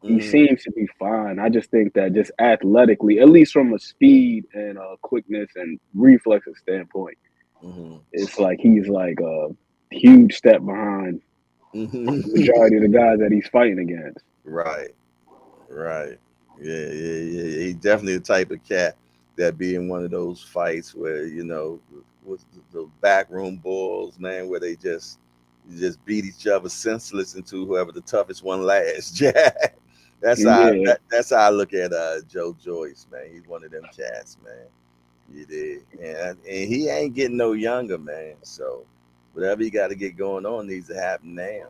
S3: he
S1: Hmm.
S3: seems to be fine. I just think that just athletically, at least from a speed and quickness and reflexes standpoint,
S1: Hmm.
S3: it's like he's like a huge step behind the majority of the guys that he's fighting against.
S1: Right, right. Yeah, yeah, yeah. He's definitely the type of cat that be in one of those fights where with the backroom bulls, man, where they just beat each other senseless until whoever the toughest one lasts. Yeah,
S3: Yeah,
S1: that's how I look at Joe Joyce, man. He's one of them cats, man. You did, and he ain't getting no younger, man. So whatever he got to get going on needs to happen now.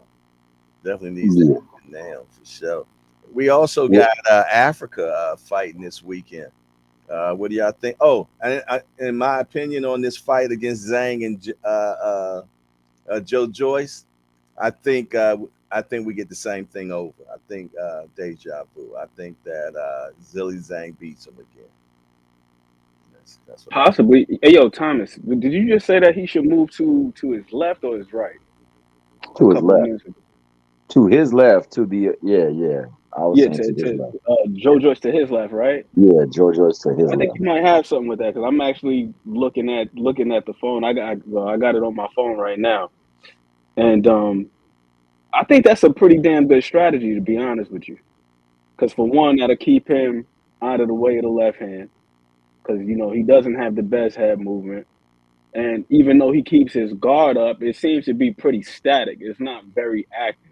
S1: Definitely needs to
S2: yeah.
S1: happen now for sure. We also
S2: Well,
S1: got Africa fighting this weekend. What do y'all think? Oh, in my opinion on this fight against Zhang and Joe Joyce, I think I think we get the same thing over. I think Deja Vu. I think that Zilly Zhang beats him again. That's what I think.
S3: possibly. Hey, yo, Thomas, did you just say that he should move to his left or his right? A
S2: to his
S3: couple of
S2: left,
S3: minutes ago.
S2: to the yeah. I was
S3: Yeah,
S2: saying to his
S3: to
S2: left.
S3: Joe Joyce to his left, right?
S2: Yeah, George Joyce to his
S3: I think
S2: left.
S3: you might have something with that because I'm actually looking at the phone. I got it on my phone right now, and I think that's a pretty damn good strategy to be honest with you. Because for one, that'll keep him out of the way of the left hand because he doesn't have the best head movement, and even though he keeps his guard up, it seems to be pretty static. It's not very active.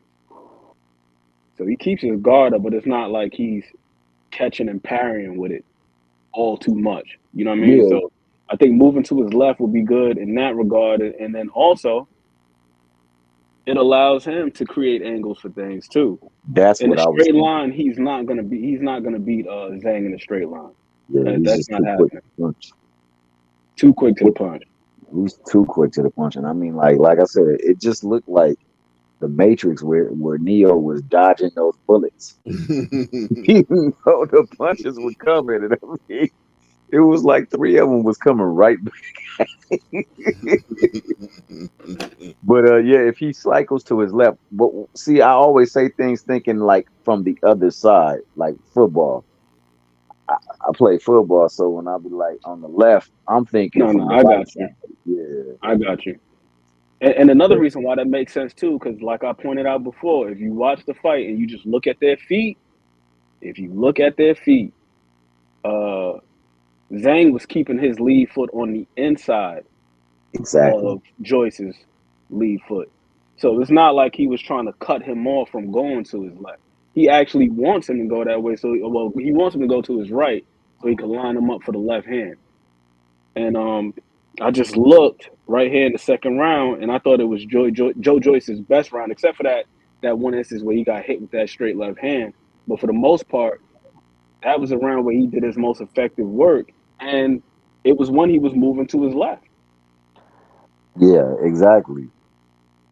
S3: So he keeps his guard up, but it's not like he's catching and parrying with it all too much. You know what I mean?
S2: Yeah,
S3: So I I think moving to his left will be good in that regard, and then also it allows him to create angles for things too.
S2: That's
S3: In a
S2: what I was
S3: straight
S2: thinking.
S3: line, he's not gonna beat Zhang in a straight line.
S2: Yeah, he's
S3: That's
S2: just
S3: not
S2: too quick
S3: happening.
S2: to punch.
S3: Too quick to the punch.
S2: He's too quick to the punch. And I mean, like I said, it just looked like the Matrix where Neo was dodging those bullets. Even though the punches were coming, and I mean, it was like three of them was coming right back. But yeah, if he cycles to his left, but see, I always say things thinking like from the other side, like football. I play football, so when I be like on the left, I'm thinking
S3: No,
S2: from
S3: no,
S2: the
S3: I
S2: right
S3: got you.
S2: side. Yeah,
S3: I got you. And another
S2: but
S3: reason why that makes sense too, because like I pointed out before, if you watch the fight and you just look at their feet, if you look at their feet, uh, Zhang was keeping his lead foot on the inside
S2: exactly.
S3: of Joyce's lead foot. So it's not like he was trying to cut him off from going to his left. He actually wants him to go that way. So, well, he wants him to go to his right so he can line him up for the left hand. And I just looked right here in the second round, and I thought it was Joe Joyce's best round, except for that one instance where he got hit with that straight left hand. But for the most part, that was a round where he did his most effective work, and it was when he was moving to his left.
S2: Yeah, exactly.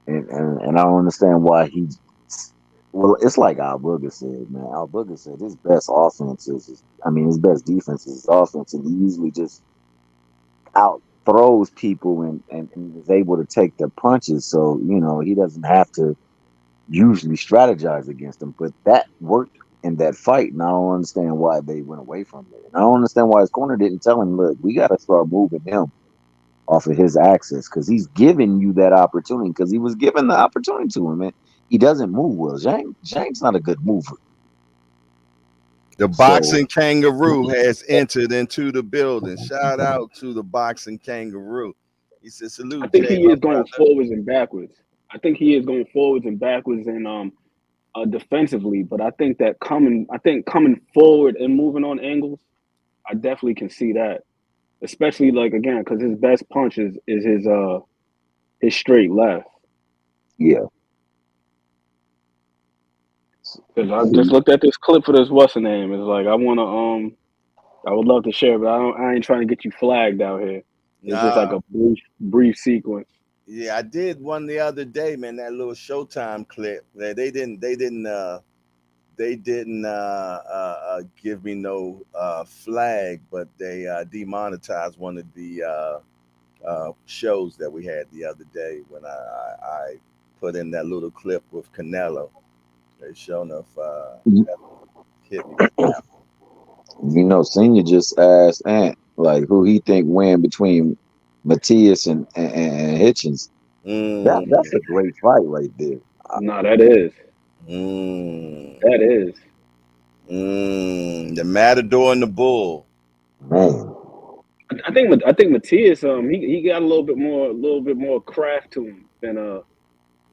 S2: And I don't understand why he. Well, it's like Al Booger said, man. Al Booger said his best offense I mean, his best defense is his offense, and he usually just out throws people and is able to take their punches. So he doesn't have to usually strategize against them. But that worked in that fight, and I don't understand why they went away from it. And I don't understand why his corner didn't tell him, look, we got to start moving him off of his axis because he's giving you that opportunity because he was given the opportunity to him. And he doesn't move well. Zhang's not a good mover.
S1: The
S2: So
S1: boxing kangaroo has entered into the building. Shout out to the boxing kangaroo. He said,
S3: I
S1: "Salute,
S3: think
S1: Jay,
S3: he
S1: my
S3: is going
S1: brother."
S3: forwards and backwards. I think he is going forwards and backwards and defensively. But I think coming forward and moving on angles, I definitely can see that. Especially like again, because his best punch is his straight left.
S2: yeah,
S3: Because I just
S2: see,
S3: looked at this clip for this what's the name. It's like I would love to share, but I ain't trying to get you flagged out here. It's just like
S1: Nah,
S3: a brief sequence.
S1: yeah, I did one the other day, man. That little Showtime clip. They didn't give me no flag, but they demonetized one of the shows that we had the other day when I put in that little clip with Canelo. They sure enough hit me with that.
S2: Senior just asked Ant like who he think win between Matias and Hitchens. That's
S1: Mm,
S2: a great fight right there.
S3: No, that is
S1: mm,
S3: that is.
S1: the Matador and the Bull.
S2: Man,
S3: I think Matias he got a little bit more craft to him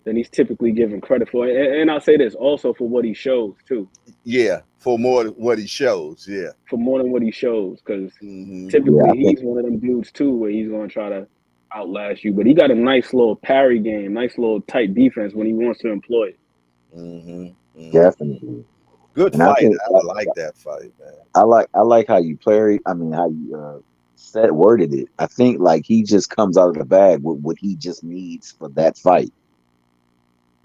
S3: than he's typically given credit for. And I'll say this also for what he shows too,
S1: Yeah, for more than what he shows. Yeah.
S3: for more than what he shows, because
S1: Hmm.
S2: yeah, I
S3: typically
S2: think
S3: he's one of them dudes too where he's going to try to outlast you. But he got a nice little parry game, nice little tight defense when he wants to employ it.
S1: Hmm. Hmm.
S2: definitely.
S1: Good
S2: And I
S1: fight.
S2: think
S1: I like that fight, man.
S2: I like how you play. I mean, how you said worded it. I think like he just comes out of the bag with what he just needs for that fight.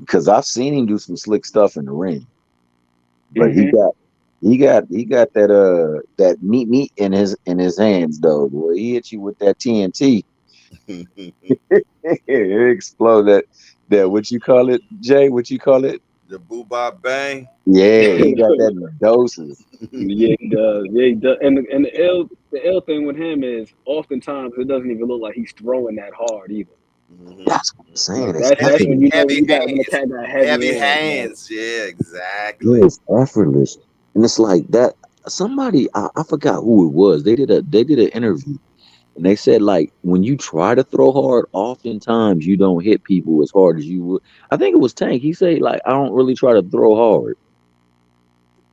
S2: Because I've seen him do some slick stuff in the ring, but he
S3: Hmm.
S2: got he got that meat in his hands though. Boy, he hit you with that TNT. It explode that what you call it, Jay? What you call it?
S1: The Boo Bop Bang.
S2: Yeah, he got that in the doses.
S3: Yeah, he does. Yeah, he does. And the L thing with him is oftentimes it doesn't even look like he's throwing that hard either.
S1: Hmm.
S2: That's what I'm saying.
S3: Like
S2: It's
S3: that's when
S1: Heavy,
S3: you
S2: effortless.
S3: know when
S1: heavy
S3: the
S1: hands.
S3: cat got heavy
S1: Heavy
S3: hands. Like
S1: hands. Yeah,
S2: Yeah,
S1: exactly.
S2: it's effortless, and it's like that. Somebody I forgot who it was. They did an interview, and they said like when you try to throw hard, oftentimes you don't hit people as hard as you would. I think it was Tank. He said like I don't really try to throw hard.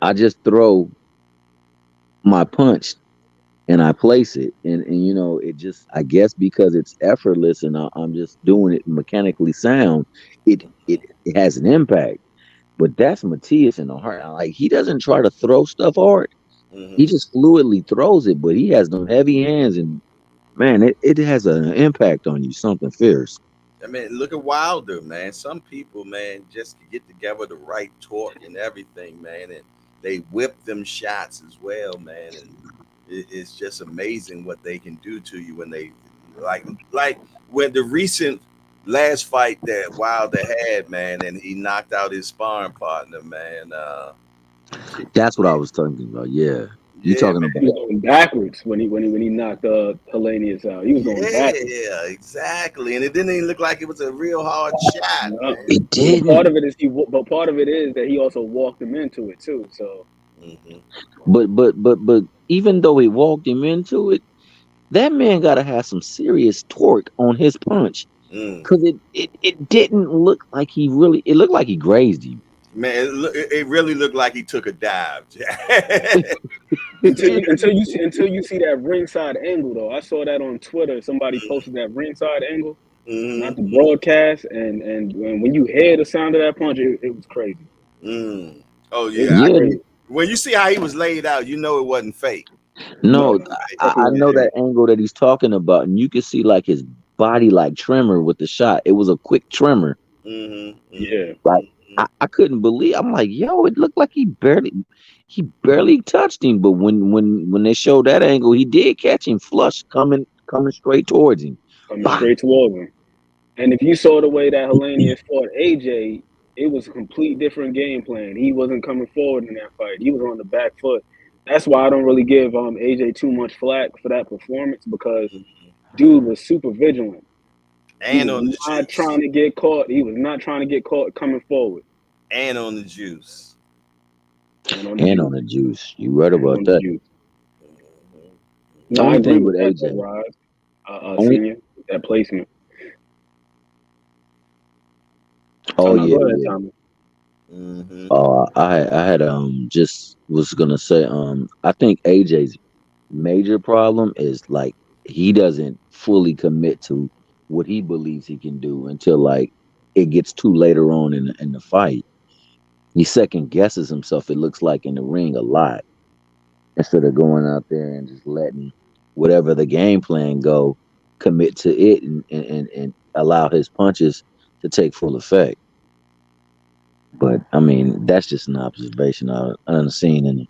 S2: I just throw my punch and I place it, and you know, it just, I guess because it's effortless and I'm just doing it mechanically sound, it has an impact. But that's Matias in the heart. Like, he doesn't try to throw stuff hard. He
S1: Mm-hmm.
S2: just fluidly throws it, but he has them heavy hands, and man, it has an impact on you, something fierce.
S1: I mean, look at Wilder, man. Some people, man, just can get together the right torque and everything, man, and they whip them shots as well, man. And it's just amazing what they can do to you when they like like when the recent last fight that Wilder had, man, and he knocked out his sparring partner, man.
S2: That's what I was talking about. Yeah, you
S1: Yeah,
S2: talking
S3: He
S2: about?
S3: was going backwards when he knocked Hellenius out. He was going backwards.
S1: yeah, exactly. And it didn't even look like it was a real hard shot,
S3: No.
S1: man.
S2: It
S3: But part
S2: didn't.
S3: of it is but part of it is that he also walked him into it too. So
S1: Hmm.
S2: But even though he walked him into it, that man got to have some serious torque on his punch,
S1: Mm.
S2: because it didn't look like he really. It looked like he grazed him.
S1: Man, it really looked like he took a dive.
S3: until you see that ringside angle though, I saw that on Twitter. Somebody posted that ringside angle, not the
S1: Mm-hmm.
S3: broadcast, and when you hear the sound of that punch, it was crazy.
S1: Mm. Oh
S3: It
S1: yeah,
S3: was
S2: Yeah,
S3: crazy.
S1: when you see how he was laid out, you know it wasn't fake. It
S3: No,
S2: no,
S1: wasn't fake.
S2: I
S3: definitely
S2: know
S3: wasn't
S1: Yeah.
S2: that angle that he's talking about, and you can see like his body like tremor with the shot. It was a quick tremor.
S1: Mm-hmm.
S3: Yeah,
S2: Like,
S1: Mm-hmm.
S2: I couldn't believe. I'm like, yo, it looked like he barely touched him. But when they showed that angle, he did catch him flush coming straight towards him.
S3: coming
S2: Bah!
S3: straight towards him. And if you saw the way that Hellenius fought AJ, it was a complete different game plan. He wasn't coming forward in that fight. He was on the back foot. That's why I don't really give AJ too much flack for that performance, because dude was super vigilant. He
S1: And
S3: was
S1: on the
S3: not
S1: juice.
S3: trying to get caught. He was not trying to get caught coming forward
S1: And on the juice.
S3: and on the
S2: And on
S3: juice.
S2: the juice, you right
S3: And
S2: about
S3: on the
S2: that.
S3: juice.
S1: Mhm.
S3: No, I
S2: Only
S3: agree
S2: thing
S3: with
S2: with
S3: that though,
S2: AJ,
S3: Rod.
S2: only
S3: Senior, that placement. Oh
S2: oh
S3: no,
S2: yeah,
S3: go ahead,
S2: yeah.
S3: Tommy.
S1: Mhm.
S2: I had just was gonna say, I think AJ's major problem is like he doesn't fully commit to what he believes he can do until like it gets too later on in the fight. He second guesses himself, it looks like, in the ring a lot, instead of going out there and just letting whatever the game plan go, commit to it, and allow his punches to take full effect. But I mean, that's just an observation I've seen, and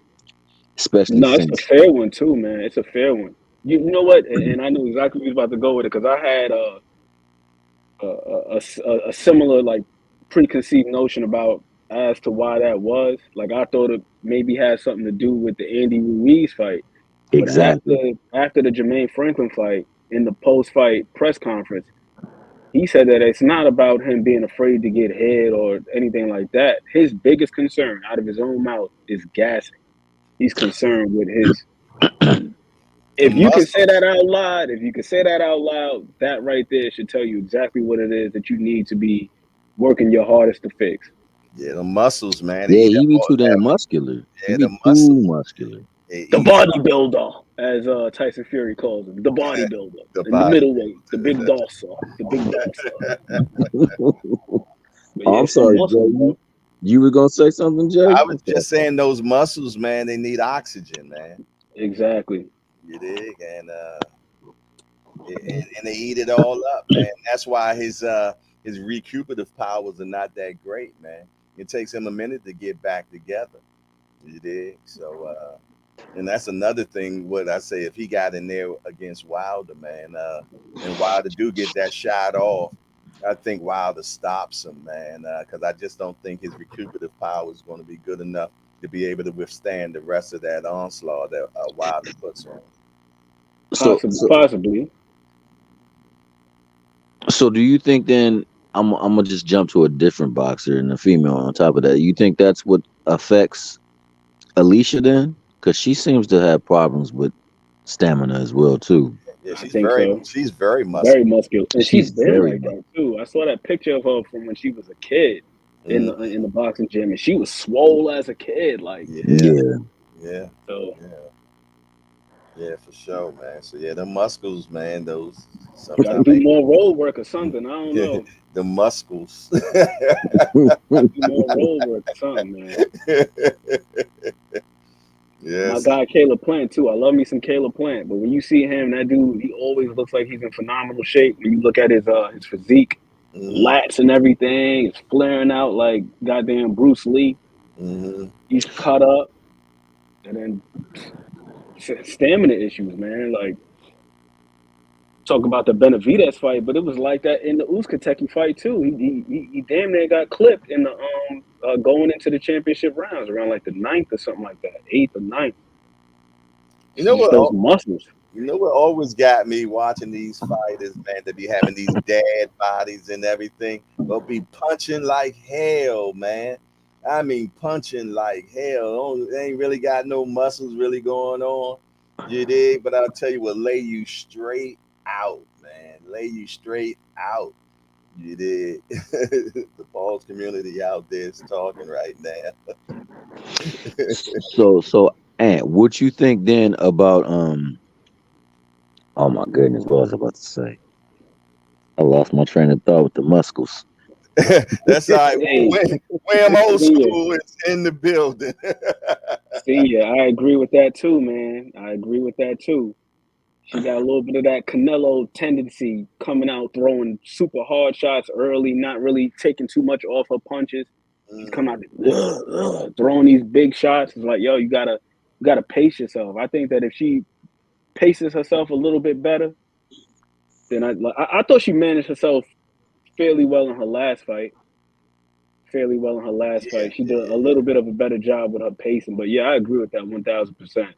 S2: especially
S3: No, it's a
S2: since
S3: fair one too, man. It's a fair one. You know what? And I knew exactly where you was about to go with it, because I had a similar like preconceived notion about as to why that was. Like, I thought it maybe had something to do with the Andy Ruiz fight, but after
S2: exactly,
S3: after the Jermaine Franklin fight, in the post fight press conference, he said that it's not about him being afraid to get hit or anything like that. His biggest concern, out of his own mouth, is gassing. He's concerned with his.
S1: The
S3: If you can say
S1: muscles.
S3: that out loud, if you can say that out loud, that right there should tell you exactly what it is that you need to be working your hardest to fix.
S1: Yeah, the muscles, man. They
S2: yeah,
S1: eat
S2: he
S1: up
S2: be
S1: all
S2: too
S1: that.
S2: damn muscular. He
S1: Yeah,
S2: be
S1: the
S2: too
S1: muscles.
S2: muscular.
S1: They
S3: The
S1: eat up
S3: bodybuilder, as Tyson Fury calls him, the bodybuilder,
S1: the
S3: in the
S1: body.
S3: middleweight, the big dosser, the big dosser. But
S2: Oh,
S3: yeah,
S2: I'm
S3: it's the
S2: sorry, Jay.
S3: muscle, bro.
S2: You were gonna say something, Jay?
S1: I
S2: I'm
S1: was
S2: sorry.
S1: just saying those muscles, man. They need oxygen, man.
S3: Exactly.
S1: You dig? And they eat it all up, man. That's why his recuperative powers are not that great, man. It takes him a minute to get back together. You dig? So and that's another thing. What I say, if he got in there against Wilder, man, and Wilder do get that shot off, I think Wilder stops him, man, because I just don't think his recuperative power is going to be good enough to be able to withstand the rest of that onslaught that Wilder puts on him.
S2: So,
S3: Possibly,
S2: so,
S3: possibly.
S2: so, do you think then? I'm gonna just jump to a different boxer and a female on top of that. You think that's what affects Alicia then? Because she seems to have problems with stamina as well too.
S1: Yeah,
S3: I think so.
S1: she's very
S3: Very
S1: muscular.
S3: muscular, and she's
S2: She's
S3: been
S2: very
S3: like
S2: much.
S3: that too. I saw that picture of her from when she was a kid
S1: Mm,
S3: in the boxing gym, and she was swole as a kid. Like,
S1: yeah,
S2: Yeah.
S1: yeah,
S3: so,
S1: yeah. Yeah, for sure, man. So yeah, the muscles, man. Those
S3: You got to
S1: sometimes
S3: do more road work or something. I don't know.
S1: the muscles.
S3: Got to do more road work or something, man. My
S1: Yes.
S3: guy Caleb Plant too. I love me some Caleb Plant, but when you see him, that dude, he always looks like he's in phenomenal shape. When you look at his physique,
S1: Hmm.
S3: lats and everything, it's flaring out like goddamn Bruce Lee.
S1: Hmm.
S3: He's cut up, and then stamina issues, man. Like talk about the Benavidez fight, but it was like that in the Uzkateki fight too. He damn near got clipped in the going into the championship rounds around like the ninth or something like that, eighth or ninth.
S1: You know
S3: Just
S1: what?
S3: those muscles.
S1: You know what always got me watching these fighters, man, to be having these dad bodies and everything, but be punching like hell, man. I mean, punching like hell. They ain't really got no muscles really going on. You dig? But I'll tell you what, lay you straight out, man. Lay you straight out. You did. The balls community out there is talking right now.
S2: So, and what you think then about Oh my goodness, what was I about to say? I lost my train of thought with the muscles.
S1: That's all right.
S3: Hey,
S1: Wham old
S3: Senior,
S1: school is in the building.
S3: Senior, I agree with that too, man. I agree with that too. She got a little bit of that Canelo tendency coming out, throwing super hard shots early, not really taking too much off her punches. She's coming
S1: Mhm.
S3: out throwing these big shots. It's like, yo, you gotta pace yourself. I think that if she paces herself a little bit better, then I thought she managed herself fairly well in her last fight. Fairly well in her last
S1: Yeah,
S3: fight. She
S1: yeah,
S3: did a
S1: yeah.
S3: little bit of a better job with her pacing. But yeah, I agree with that 1,000%.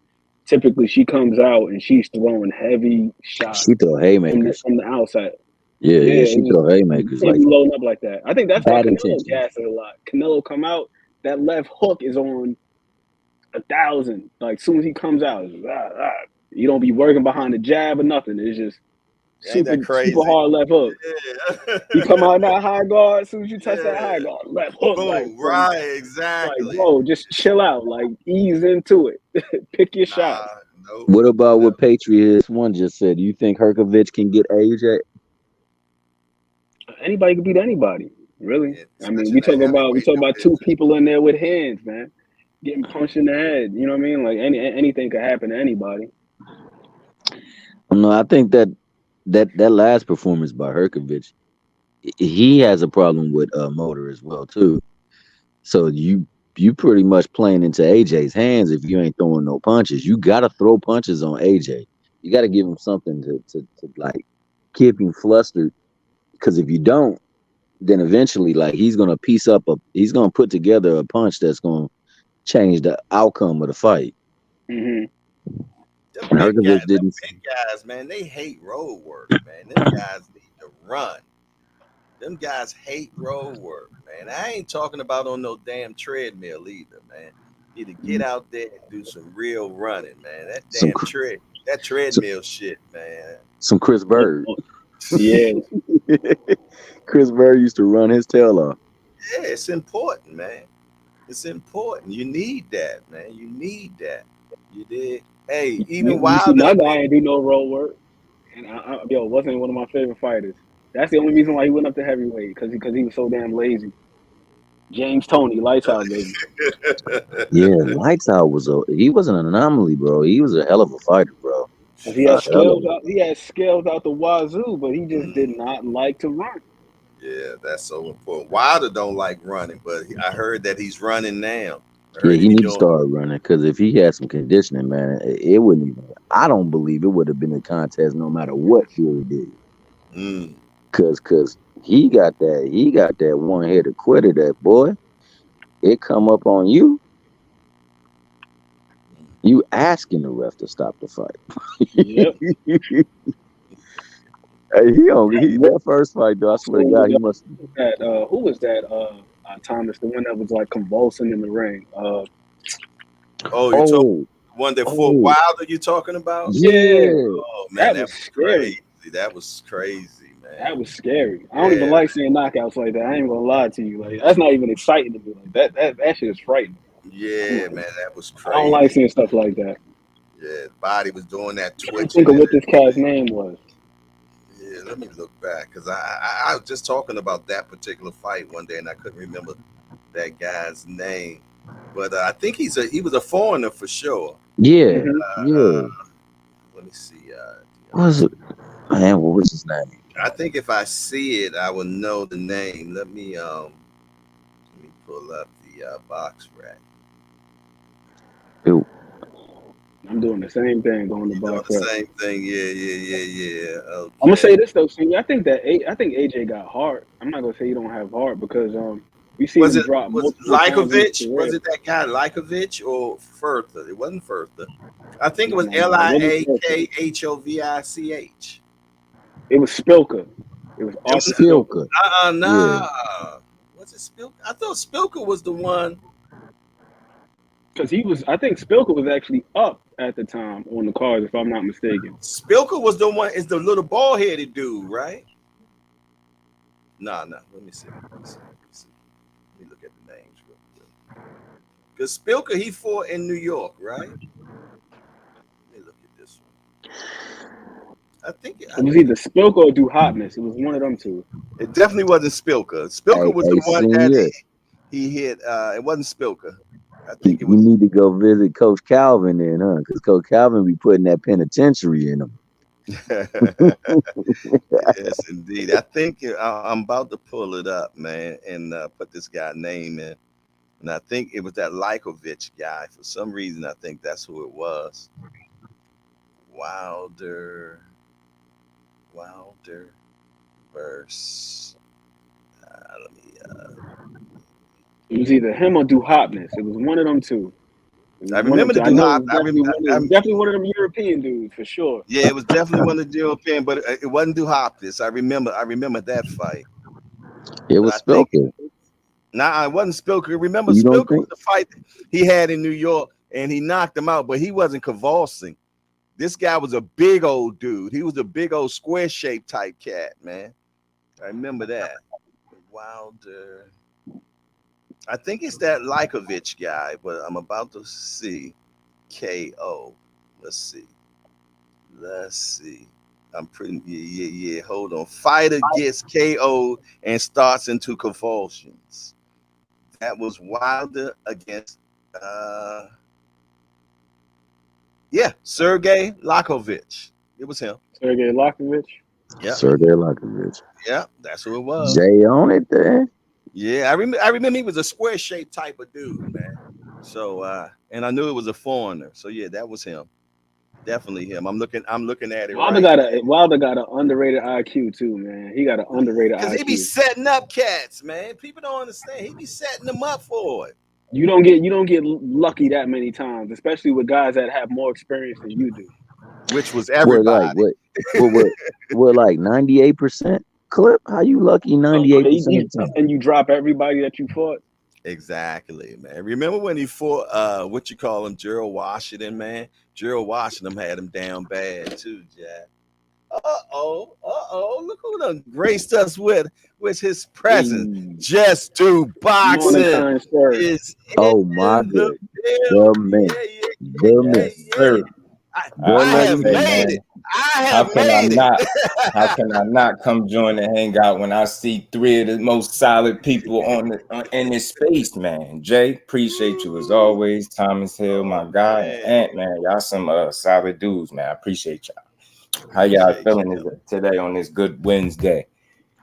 S3: Typically, she comes out and she's throwing heavy shots
S2: She throw
S3: from the
S2: haymakers.
S3: from the outside.
S2: Yeah,
S3: Yeah,
S2: yeah,
S3: it
S2: she
S3: was,
S2: throw
S3: you
S2: haymakers
S3: can't
S2: like
S3: be loading up like that. I think that's why
S2: bad
S3: Canelo
S2: intentions.
S3: gassed it a lot. Canelo come out, that left hook is on 1,000. Like soon as he comes out, it's, you don't be working behind the jab or nothing. It's just
S1: Ain't
S3: super
S1: that
S3: super
S1: crazy?
S3: hard left hook.
S1: Yeah.
S3: You come out in that high guard, as soon as you touch that high
S1: Yeah.
S3: guard, left hook,
S1: Boom. Right.
S3: like
S1: Exactly.
S3: bro, just chill out, like ease into it, pick your shots.
S1: Nah. Nope.
S2: What about
S1: No.
S2: what Patriots one just said? Do you think Herkovich can get AJ?
S3: Anybody can beat anybody, really.
S1: Yeah,
S3: I mean,
S1: especially in that
S3: we
S1: heavyweight
S3: talk about two
S1: division.
S3: people in there with hands, man, getting punched in the head. You know what I mean? Like anything could happen to anybody.
S2: No, I think that last performance by Herkovich, he has a problem with motor as well too. So you pretty much playing into AJ's hands if you ain't throwing no punches. You got to throw punches on AJ. You got to give him something to like keep him flustered. Because if you don't, then eventually, like he's gonna put together a punch that's gonna change the outcome of the fight.
S3: Hmm.
S2: And Herkovich
S1: Them
S2: didn't.
S1: big guys, man, they hate road work, man. Them guys need to run. Them guys hate road work, man. I ain't talking about on no damn treadmill either, man. You need to get out there and do some real running, man.
S2: Some
S1: That
S2: some,
S1: treadmill shit, man.
S2: some Chris Bird.
S3: Yeah,
S2: Chris Bird used to run his tail off.
S1: Yeah, it's important, man. It's important. You need that, man. You need that. You did. Hey, even
S3: you see,
S1: Wilder
S3: my
S1: done
S3: guy
S1: been.
S3: ain't do no road work, and yo wasn't one of my favorite fighters. That's the only reason why he went up to heavyweight because he was so damn lazy. James Tony, lights out, baby.
S2: Yeah, Lights Out he was an anomaly, bro. He was a hell of a fighter, bro.
S3: Cause he
S2: A
S3: had
S2: hell
S3: scales
S2: of
S3: out. He had scales out the wazoo, but he just did
S1: Mm,
S3: not like to run.
S1: yeah, that's so important. Wilder don't like running, but I heard that he's running now. I
S2: Yeah,
S1: heard
S2: he
S1: he
S2: need to
S1: doing.
S2: start running because if he had some conditioning, man, it wouldn't even. I don't believe it would have been a contest no matter what Fury did.
S1: Mm,
S2: Cause he got that one headed quitter. That boy, it come up on you. You asking the ref to stop the fight.
S3: Yep.
S2: Hey, that first fight though. I swear to God, he must.
S3: That who was that? Thomas, the one that was like convulsing in the ring.
S1: oh, you talk
S2: Oh,
S1: one that fought
S2: oh,
S1: Wilder. You talking about?
S3: Yeah,
S2: yeah.
S1: Oh man,
S3: that
S1: that
S3: was
S1: was
S3: scary.
S1: crazy. That was crazy,
S3: That
S1: man.
S3: was scary. I don't even
S1: Yeah,
S3: like seeing knockouts like that. I ain't gonna lie to you. Like that's not even exciting to me. Like that shit is frightening. I'm
S1: yeah,
S3: like,
S1: man, that was
S3: I don't like
S1: crazy.
S3: seeing stuff like that.
S1: Yeah, body was doing that
S3: I can't
S1: twitching
S3: think of
S1: and
S3: what this cat's name was.
S1: yeah. Let me look back because I was just talking about that particular fight one day and I couldn't remember that guy's name, but I think he was a foreigner for sure.
S2: Yeah,
S3: Mm-hmm.
S2: yeah.
S1: Let me see.
S2: What was it? Man, what was his name?
S1: I think if I see it, I will know the name. Let me pull up the box rack.
S2: It,
S3: I'm doing the same thing, going to
S1: You doing
S3: box
S1: the
S3: rec.
S1: same thing? Yeah.
S3: I'm gonna say
S1: Okay.
S3: this though, see, I think AJ got heart. I'm not gonna say he don't have heart because we seen
S1: Was
S3: him
S1: it
S3: drop
S1: was
S3: multiple times in his
S1: Likovich?
S3: career.
S1: Was it that guy Likovich or Further? It wasn't Further. I think it was
S3: No, it wasn't Spilka.
S1: Liakhovich.
S3: It was Spilka. It was
S1: It
S3: Arthur
S1: was,
S3: Spilka.
S2: Spilka. Yeah.
S1: nah. Was it Spilka? I thought Spilka was the one.
S3: Because I think Spilka was actually up at the time on the cards, if I'm not mistaken.
S1: Spilka was the one. Is the little bald headed dude, right? Nah. Let me see. Let me look at the names real quick. Because Spilka, he fought in New York, right? Let me look at this one. I
S3: It was
S1: think
S3: either Spilka or Do Hotness. It was one of them two.
S1: it definitely wasn't Spilka. Spilka was the
S2: Hey,
S1: one that
S2: senior,
S1: he hit. It wasn't Spilka. I
S2: you
S1: think it was.
S2: need to go visit Coach Calvin then, huh? Because Coach Calvin be putting that penitentiary in him.
S1: Yes, indeed. I think I'm about to pull it up, man, and put this guy name in. And I think it was that Likovich guy. For some reason, I think that's who it was. Wilder, Wilder versus. Let me.
S3: It was either him or Do Hotness. It was one of them two. It
S1: I
S3: was one of
S1: remember
S3: them
S1: the
S3: two. I
S1: dude.
S3: know it was definitely one. It was definitely one of them European dudes for sure.
S1: Yeah, it was definitely one of the European, but it wasn't Duhopis. I remember that fight.
S2: It
S1: But
S2: was
S1: I think
S2: Spilka.
S1: nah, it wasn't Spilker. Remember,
S2: You don't
S1: Spilker was
S2: think?
S1: the fight he had in New York, and he knocked him out, but he wasn't convulsing. This guy was a big old dude. He was a big old square shaped type cat, man. I remember that. Wilder. I think it's that Likovich guy, but I'm about to see KO. Let's see. Let's see. I'm pretty yeah. Hold on. Fighter gets KO and starts into convulsions. That was Wilder against uh yeah, Sergey Lakovich. It was him.
S3: Sergey Lakovich.
S1: Yep,
S2: Sergey Lakovich.
S1: yep, that's who it was.
S2: Jay on it there.
S1: Yeah, I remember he was a square shaped type of dude, man. So and I knew it was a foreigner. So yeah, that was him. Definitely him. I'm looking at it right
S3: Wilder got an underrated IQ too, man. He got an underrated
S1: because he be
S3: IQ.
S1: setting up cats, man. People don't understand. He be setting them up for it.
S3: You don't get lucky that many times, especially with guys that have more experience than you do.
S1: Which was
S2: What like
S1: everybody.
S2: what like 98% clip? How you lucky
S3: Oh,
S2: 98% of the time?
S3: and you drop everybody that you fought.
S1: Exactly, man. Remember when he fought what you call him, Gerald Washington, man? Gerald Washington had him down bad too, Jack. Look who done graced us with his presence.
S3: Hey,
S1: Just do
S3: morning,
S1: boxing
S3: kind sir.
S1: is
S2: Oh my
S1: in the
S2: goodness. The
S1: building.
S2: man. The man.
S4: Yes, sir.
S1: I,
S4: I
S2: The
S1: I
S4: must
S1: have
S4: say,
S1: made
S2: magnificent.
S1: it.
S4: man,
S1: I
S4: how
S1: have
S4: can I
S1: made
S4: not? How
S1: it.
S4: can I not come join the hangout when I see three of the most solid people in this space, man? Jay, appreciate you as always. Thomas Hill, my
S1: Oh
S4: guy, and
S1: man,
S4: Ant, man, y'all some solid dudes, man. I appreciate y'all. How y'all
S1: appreciate
S4: feeling
S1: you.
S4: today on this good Wednesday?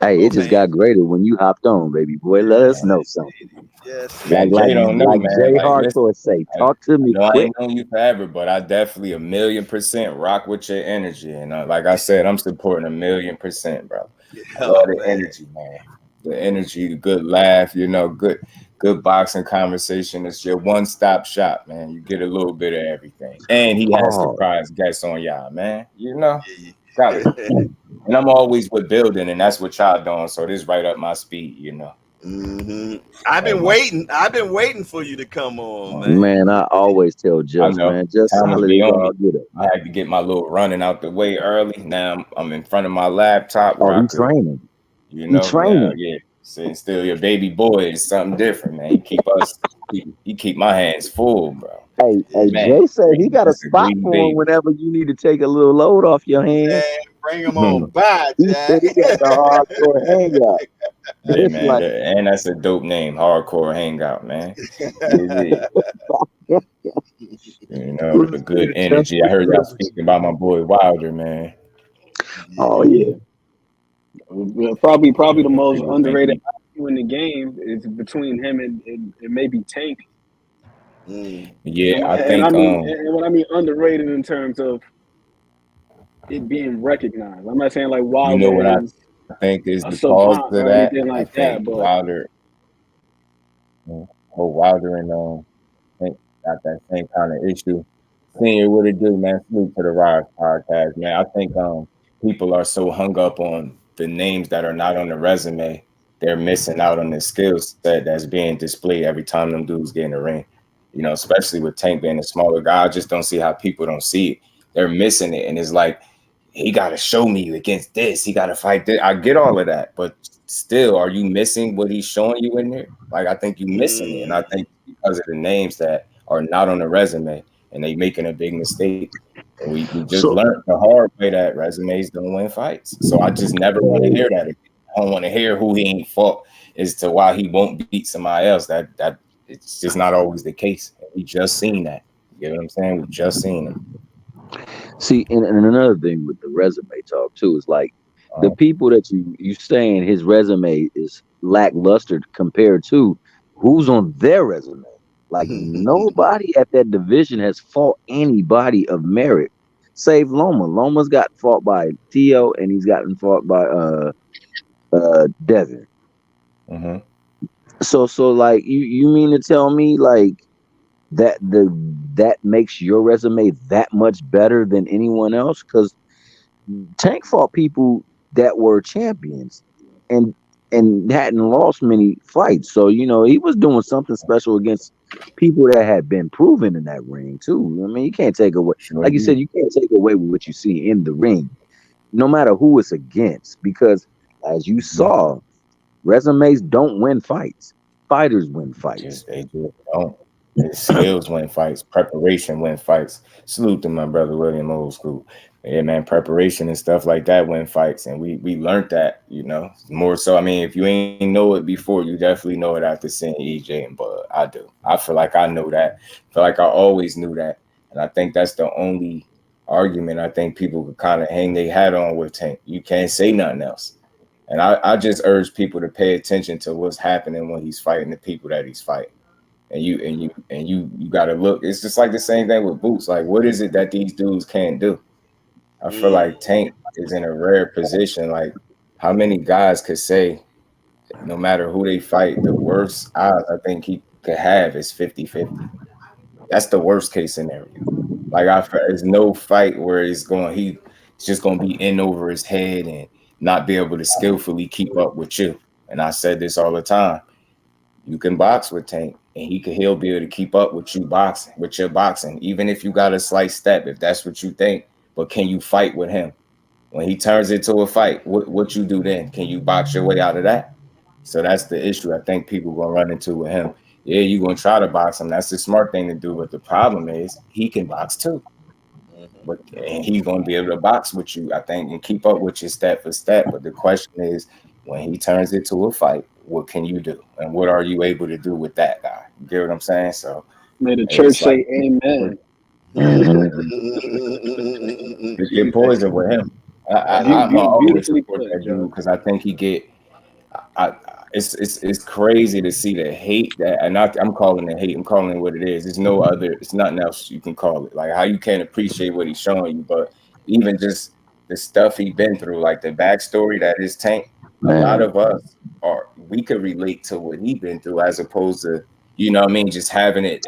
S2: Hey,
S1: Oh
S2: it just
S1: man,
S2: got greater when you hopped on, baby boy. Let us
S1: yes,
S2: know something.
S1: indeed. Yes,
S2: Like
S4: Man,
S2: like
S4: Jay
S1: indeed.
S4: don't know,
S2: like
S4: man.
S2: Jay
S4: Like, listen,
S2: Hardcore say,
S4: I,
S2: talk to
S4: I
S2: me
S4: know I
S2: quick.
S4: ain't known you forever, but I definitely 1,000,000% rock with your energy. And like I said, I'm supporting 1,000,000%, bro. I love
S1: Oh
S4: the
S1: man,
S4: energy, man. The energy, the good laugh, good boxing conversation. It's your one-stop shop, man. You get a little bit of everything. And he has
S2: Oh,
S4: surprise guests on y'all, man. Got it.
S1: yeah.
S4: And I'm always with building, and that's what y'all doing. So this right up my speed.
S1: hmm I've
S4: Hey,
S1: been
S4: man.
S1: waiting. I've been waiting for you to come on, man.
S2: man, I always tell
S4: I
S2: Just,
S4: know
S2: man, just
S4: Thomas
S2: solid
S4: be
S2: as
S4: on
S2: all
S4: me.
S2: get up.
S4: I had to get my little running out the way early. Now I'm in front of my laptop
S2: Oh,
S4: where I
S2: he
S4: could,
S2: training. He
S4: yeah,
S2: training.
S4: yeah. saying still your baby boy is something different, man. He keep my hands full, bro.
S2: Hey,
S1: Yeah.
S4: Man,
S2: Jay said
S4: bring
S2: he
S4: me
S2: got a
S4: just a
S2: spot
S4: green
S2: for him
S4: baby.
S2: whenever you need to take a little load off your hands.
S1: Man, bring them on by,
S2: He said
S1: Jack.
S2: he got the hardcore hangout.
S4: Hey
S2: It's
S4: man,
S2: like,
S4: and that's a dope name, Hardcore Hangout, man. Yeah, you know, the
S2: who's
S4: good
S2: good, Jeff?
S4: energy. I
S2: What's
S4: heard y'all
S2: good with
S4: speaking
S2: you,
S4: about my
S2: man?
S4: boy Wilder, man.
S2: Oh
S1: Yeah.
S2: yeah.
S3: Probably the
S4: Yeah,
S3: most
S4: people think
S3: underrated
S4: he,
S3: IQ in the game is between him and maybe Tank.
S1: Mm.
S4: yeah, I
S3: And I
S4: think
S3: mean, and what I mean underrated in terms of it being recognized. I'm not saying like
S4: you
S3: Wilder
S4: know what I
S3: is
S4: think is
S3: a
S4: the cause
S3: savant
S4: of
S3: or
S4: that.
S3: anything
S4: I
S3: like
S4: think
S3: that, but
S4: Wilder, Wilder and think got that same kind of issue. Senior, what it do, man? Salute to the Rise podcast, man. I think people are so hung up on the names that are not on the resume, they're missing out on the skill set that's being displayed every time them dudes get in the ring. You know, especially with Tank being a smaller guy, I just don't see how people don't see it. They're missing it, and it's like he got to show me against this. He got to fight this. I get all of that, but still, are you missing what he's showing you in there? Like I think you missing it, and I
S1: Mm.
S4: think because of the names that are not on the resume, and they making a big mistake. And we just
S2: So
S4: learned the hard way that resumes don't win fights. So I just never want to hear that again. I don't want to hear who he ain't fought as to why he won't beat somebody else. That it's just not always the case. We just seen that. You know what I'm saying? We just seen him.
S2: see, and another thing with the resume talk too is like the
S4: Um,
S2: people that you saying his resume is lackluster compared to who's on their resume. Like nobody at that division has fought anybody of merit, save Loma. Loma's got fought by Theo, and he's gotten fought by Devin.
S4: mhm.
S2: So like you mean to tell me like that makes your resume that much better than anyone else? Because Tank fought people that were champions and hadn't lost many fights. So, he was doing something special against people that had been proven in that ring too. I mean, you can't take away,
S4: Sure
S2: like you said,
S4: did.
S2: you can't take away what you see in the ring, no matter who it's against, because as you
S4: Mhm.
S2: saw, resumes don't win fights. Fighters win fights.
S4: They just don't. His skills win fights. Preparation win fights. Salute to my brother William Old School. Yeah, man, preparation and stuff like that win fights, and we learned that, more so. I mean, if you ain't know it before, you definitely know it after seeing EJ and Bud. I do. I feel like I know that. I feel like I always knew that, and I think that's the only argument I think people could kind of hang their hat on with Tank. You can't say nothing else. And I just urge people to pay attention to what's happening when he's fighting the people that he's fighting. And you got to look. It's just like the same thing with Boots. Like, what is it that these dudes can't do? I feel
S1: Mm.
S4: like Tank is in a rare position. Like, how many guys could say, no matter who they fight, the worst odds I think he could have is 50-50. That's the worst case scenario. Like, there's no fight where he's just going to be in over his head and not be able to skillfully keep up with you. And I said this all the time. You can box with Tank, and he'll be able to keep up with you boxing, with your boxing, even if you got a slight step, if that's what you think. But can you fight with him? When he turns into a fight, what you do then? Can you box your way out of that? So that's the issue I think people gonna run into with him. Yeah, you're gonna try to box him. That's the smart thing to do. But the problem is he can box too.
S1: Mhm.
S4: But and he's gonna be able to box with you, I think, and keep up with you step for step. But the question is, when he turns into a fight, what can you do? And what are you able to do with that guy? You get what I'm saying? So
S3: may the church
S4: it's like
S3: say amen.
S2: Mhm.
S4: get poison with him. I'm always
S3: Beautifully
S4: support
S3: put,
S4: that dude
S3: Joe.
S4: because I think he get. I it's crazy to see the hate that, and I'm calling it hate. I'm calling it what it is. There's no other. It's nothing else you can call it. Like how you can't appreciate what he's showing you, but even just the stuff he been through, like the backstory that is Tank. A lot
S2: Man,
S4: of us we could relate to what he been through as opposed to what I mean, just having it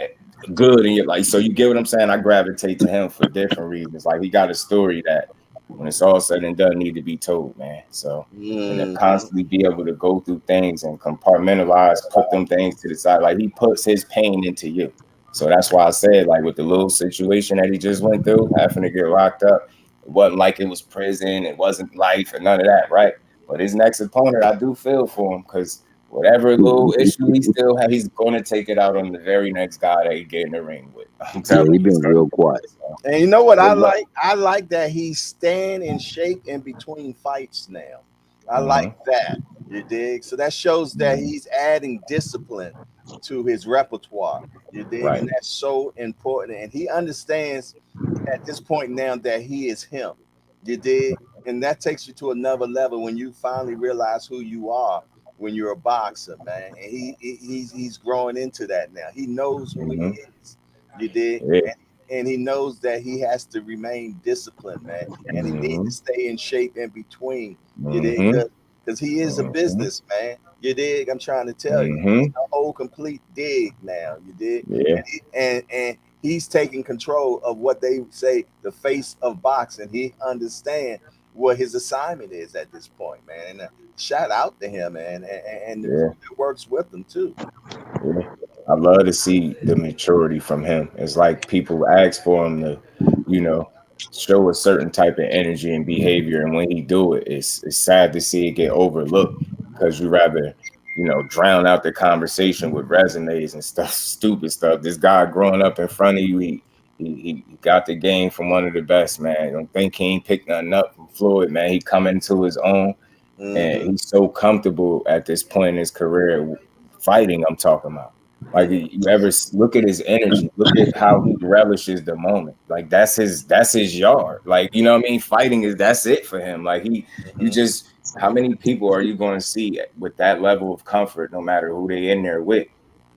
S4: good and you're like, so you get what I'm saying? I gravitate to him for different reasons. Like he got a story that when it's all said and done need to be told, man. So and to
S1: Mhm.
S4: constantly be able to go through things and compartmentalize, put them things to the side. Like he puts his pain into you. So that's why I said, like with the little situation that he just went through, having to get locked up, it wasn't like it was prison, it wasn't life or none of that, right? But his next opponent, I do feel for him because whatever little issue he still has, he's going to take it out on the very next guy that he get in the ring with. I'm
S2: Yeah,
S4: telling
S2: he
S4: you.
S2: been real quiet.
S1: And you know what I
S2: Good luck.
S1: like? I like that he's staying in shape in between fights now. I like
S4: Mhm.
S1: that. You dig? So that shows that he's adding discipline to his repertoire. You dig?
S4: Right.
S1: And that's so important. And he understands at this point now that he is him. You dig? And that takes you to another level when you finally realize who you are when you're a boxer, man. And he's growing into that now. He knows who he
S4: Mhm.
S1: is. You dig?
S4: Yeah.
S1: And he knows that he has to remain disciplined, man, and he needs to
S4: Mhm.
S1: stay in shape in between. You dig?
S4: Mhm.
S1: Because he is a
S4: Mhm.
S1: businessman. You dig? I'm trying to tell you, he's
S4: Mhm.
S1: a whole complete dig now. You dig?
S4: Yeah.
S1: And he's taking control of what they say the face of boxing. He understands what his assignment is at this point, man. And shout out to him, man, and the crew
S4: Yeah.
S1: that works with him too.
S4: Yeah. I love to see the maturity from him. It's like people ask for him to, you know, show a certain type of energy and behavior, and when he do it, it's sad to see it get overlooked because you rather, drown out the conversation with resumes and stuff, stupid stuff. This guy growing up in front of you, he got the game from one of the best, man. Don't think he ain't picked nothing up from Floyd, man. He come into his own, and
S1: Mm-hmm.
S4: he's so comfortable at this point in his career fighting. I'm talking about. Like you ever look at his energy, look at how he relishes the moment. Like that's his yard. Like, you know what I mean? Fighting that's it for him. Like you
S1: Mm-hmm.
S4: just, how many people are you going to see with that level of comfort, no matter who they in there with?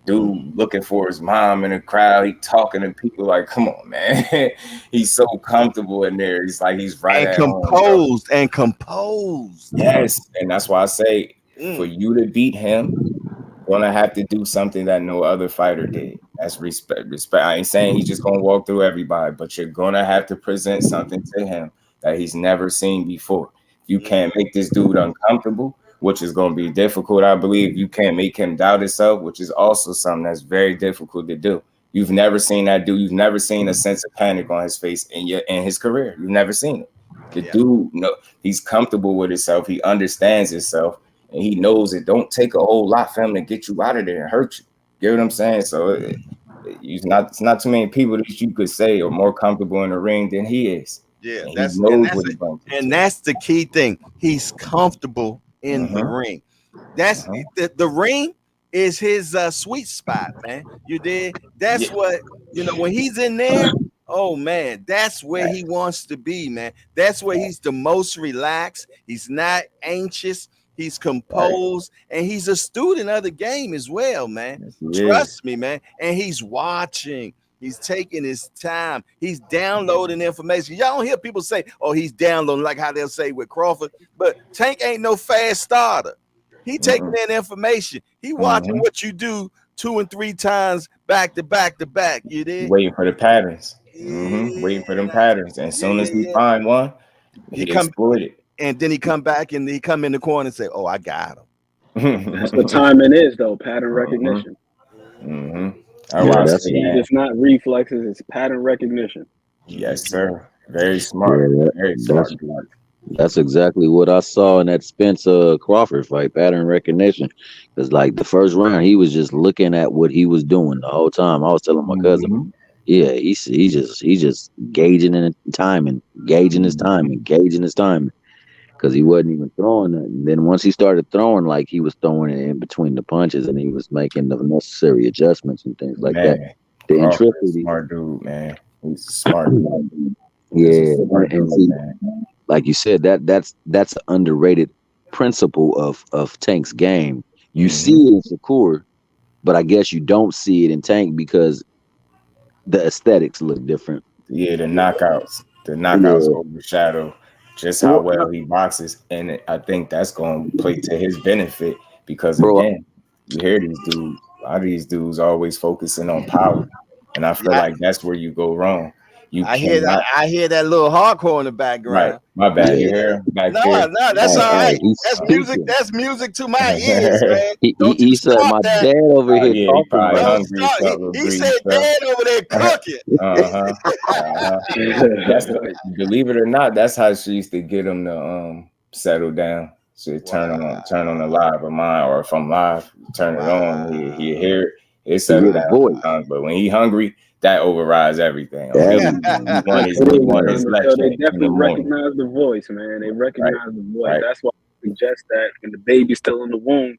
S1: Mm-hmm.
S4: Dude looking for his mom in the crowd, he talking to people like, come on, man. He's so comfortable in there. He's like he's right
S1: And
S4: at home, bro.
S1: composed.
S4: Yes, and that's why I say for
S1: Mm.
S4: you to beat him, gonna have to do something that no other fighter did. That's respect. Respect. I ain't saying he's just gonna walk through everybody, but you're gonna have to present something to him that he's never seen before. You can't make this dude uncomfortable, which is gonna be difficult, I believe. You can't make him doubt himself, which is also something that's very difficult to do. You've never seen that dude. You've never seen a sense of panic on his face in his career. You've never seen it. The
S1: Yeah.
S4: dude, no, he's comfortable with himself. He understands himself, and he knows it don't take a whole lot for him to get you out of there and hurt you. Get what I'm saying? So it's not too many people that you could say are more comfortable in the ring than he is,
S1: Yeah,
S4: and he
S1: that's and
S4: knows
S1: that's
S4: what
S1: it.
S4: he's going
S1: And
S4: to.
S1: that's the key thing. He's comfortable in the
S4: Uh-huh,
S1: ring. That's
S4: uh-huh.
S1: the ring is his sweet spot, man. You did. That's
S4: Yeah,
S1: what when he's in there. Oh man, that's where he wants to be, man. That's where he's the most relaxed. He's not anxious. He's
S4: right.
S1: composed, and he's a student of the game as well, man.
S4: Yes, he is.
S1: Trust me, man. And he's watching. He's taking his time. He's downloading information. Y'all don't hear people say, "Oh, he's downloading," like how they'll say with Crawford. But Tank ain't no fast starter. He taking
S4: Mm-mm.
S1: in information. He watching
S4: Mm-hmm.
S1: what you do 2 and 3 times back to back to back. You did?
S4: Waiting for the patterns. Mm-hmm.
S1: Yeah,
S4: Waiting for them patterns, and as
S1: yeah,
S4: soon as
S1: yeah,
S4: he
S1: yeah.
S4: find one,
S1: He
S4: he
S1: come
S4: exploit it.
S1: and then he come back and he come in the corner and say, "Oh, I got him."
S3: That's what timing is, though. Pattern
S4: Mm-hmm.
S3: recognition.
S4: Mm-hmm. That's
S3: It's
S4: why
S2: Yeah,
S4: I
S3: not
S2: that's
S4: say,
S3: speed.
S4: man.
S3: It's not reflexes. It's pattern recognition.
S4: Yes, sir. Very
S2: yeah,
S4: smart. Very
S2: that's
S4: smart, dude.
S2: that's exactly what I saw in that Spencer Crawford fight, pattern recognition. Because like the first round, he was just looking at what he was doing the whole time. I was telling my cousin,
S4: Mm-hmm.
S2: yeah, he just gauging in timing, gauging his
S4: Mm-hmm.
S2: timing, gauging his timing. Because he wasn't even throwing it. And then once he started throwing, like he was throwing it in between the punches, and he was making the necessary adjustments and things like that.
S4: Man,
S2: The
S4: Crawford is a
S2: intricity,
S4: smart dude, man. He's a smart dude. That's a
S2: yeah,
S4: smart
S2: and
S4: dude,
S2: see,
S4: man.
S2: like you said, that's an underrated principle of Tank's game. You see
S4: Mm-hmm.
S2: it in Shakur, but I guess you don't see it in Tank because the aesthetics look different.
S4: Yeah, the knockouts
S2: Yeah,
S4: overshadow just how
S2: well, no,
S4: well he boxes, and I think that's going to play to his benefit because
S2: bro.
S4: again, you hear these dudes, a lot of these dudes always focusing on power, and I feel
S1: Yeah,
S4: like that's where you go wrong. You
S1: I hear that.
S4: cannot.
S1: I hear that little hardcore in the
S4: Right,
S1: background.
S4: my
S1: I
S4: bad.
S2: Yeah,
S4: You
S1: hear
S4: hear
S1: that.
S4: him back
S1: No,
S4: there?
S1: no, that's
S2: hey,
S1: all
S2: hey,
S1: right.
S2: he's
S1: That's music.
S2: speaking.
S1: That's music to my ears, man.
S2: He
S1: Don't you
S2: he said
S1: stop
S2: my
S1: that.
S2: dad over here
S4: Yeah, he
S2: talking,
S4: probably
S2: bro.
S1: Don't
S4: hungry or
S1: stop. He,
S4: something,
S1: he
S4: greedy
S1: said,
S4: stuff.
S1: "Dad over there cooking."
S4: Uh-huh. Uh-huh. That's the, believe it or not, that's how she used to get him to settle down. So turn on the live of mine, or if I'm live, turn it on. He hear it. It's
S2: You hear
S4: settled
S2: the
S4: down
S2: voice.
S4: sometimes, but when he hungry, that overrides everything.
S2: Everything.
S4: He want his
S3: So they
S4: leche in the
S3: definitely
S4: morning.
S3: recognize the voice, man. They recognize the voice.
S4: Right.
S3: That's why I suggest that when the baby's still in the womb,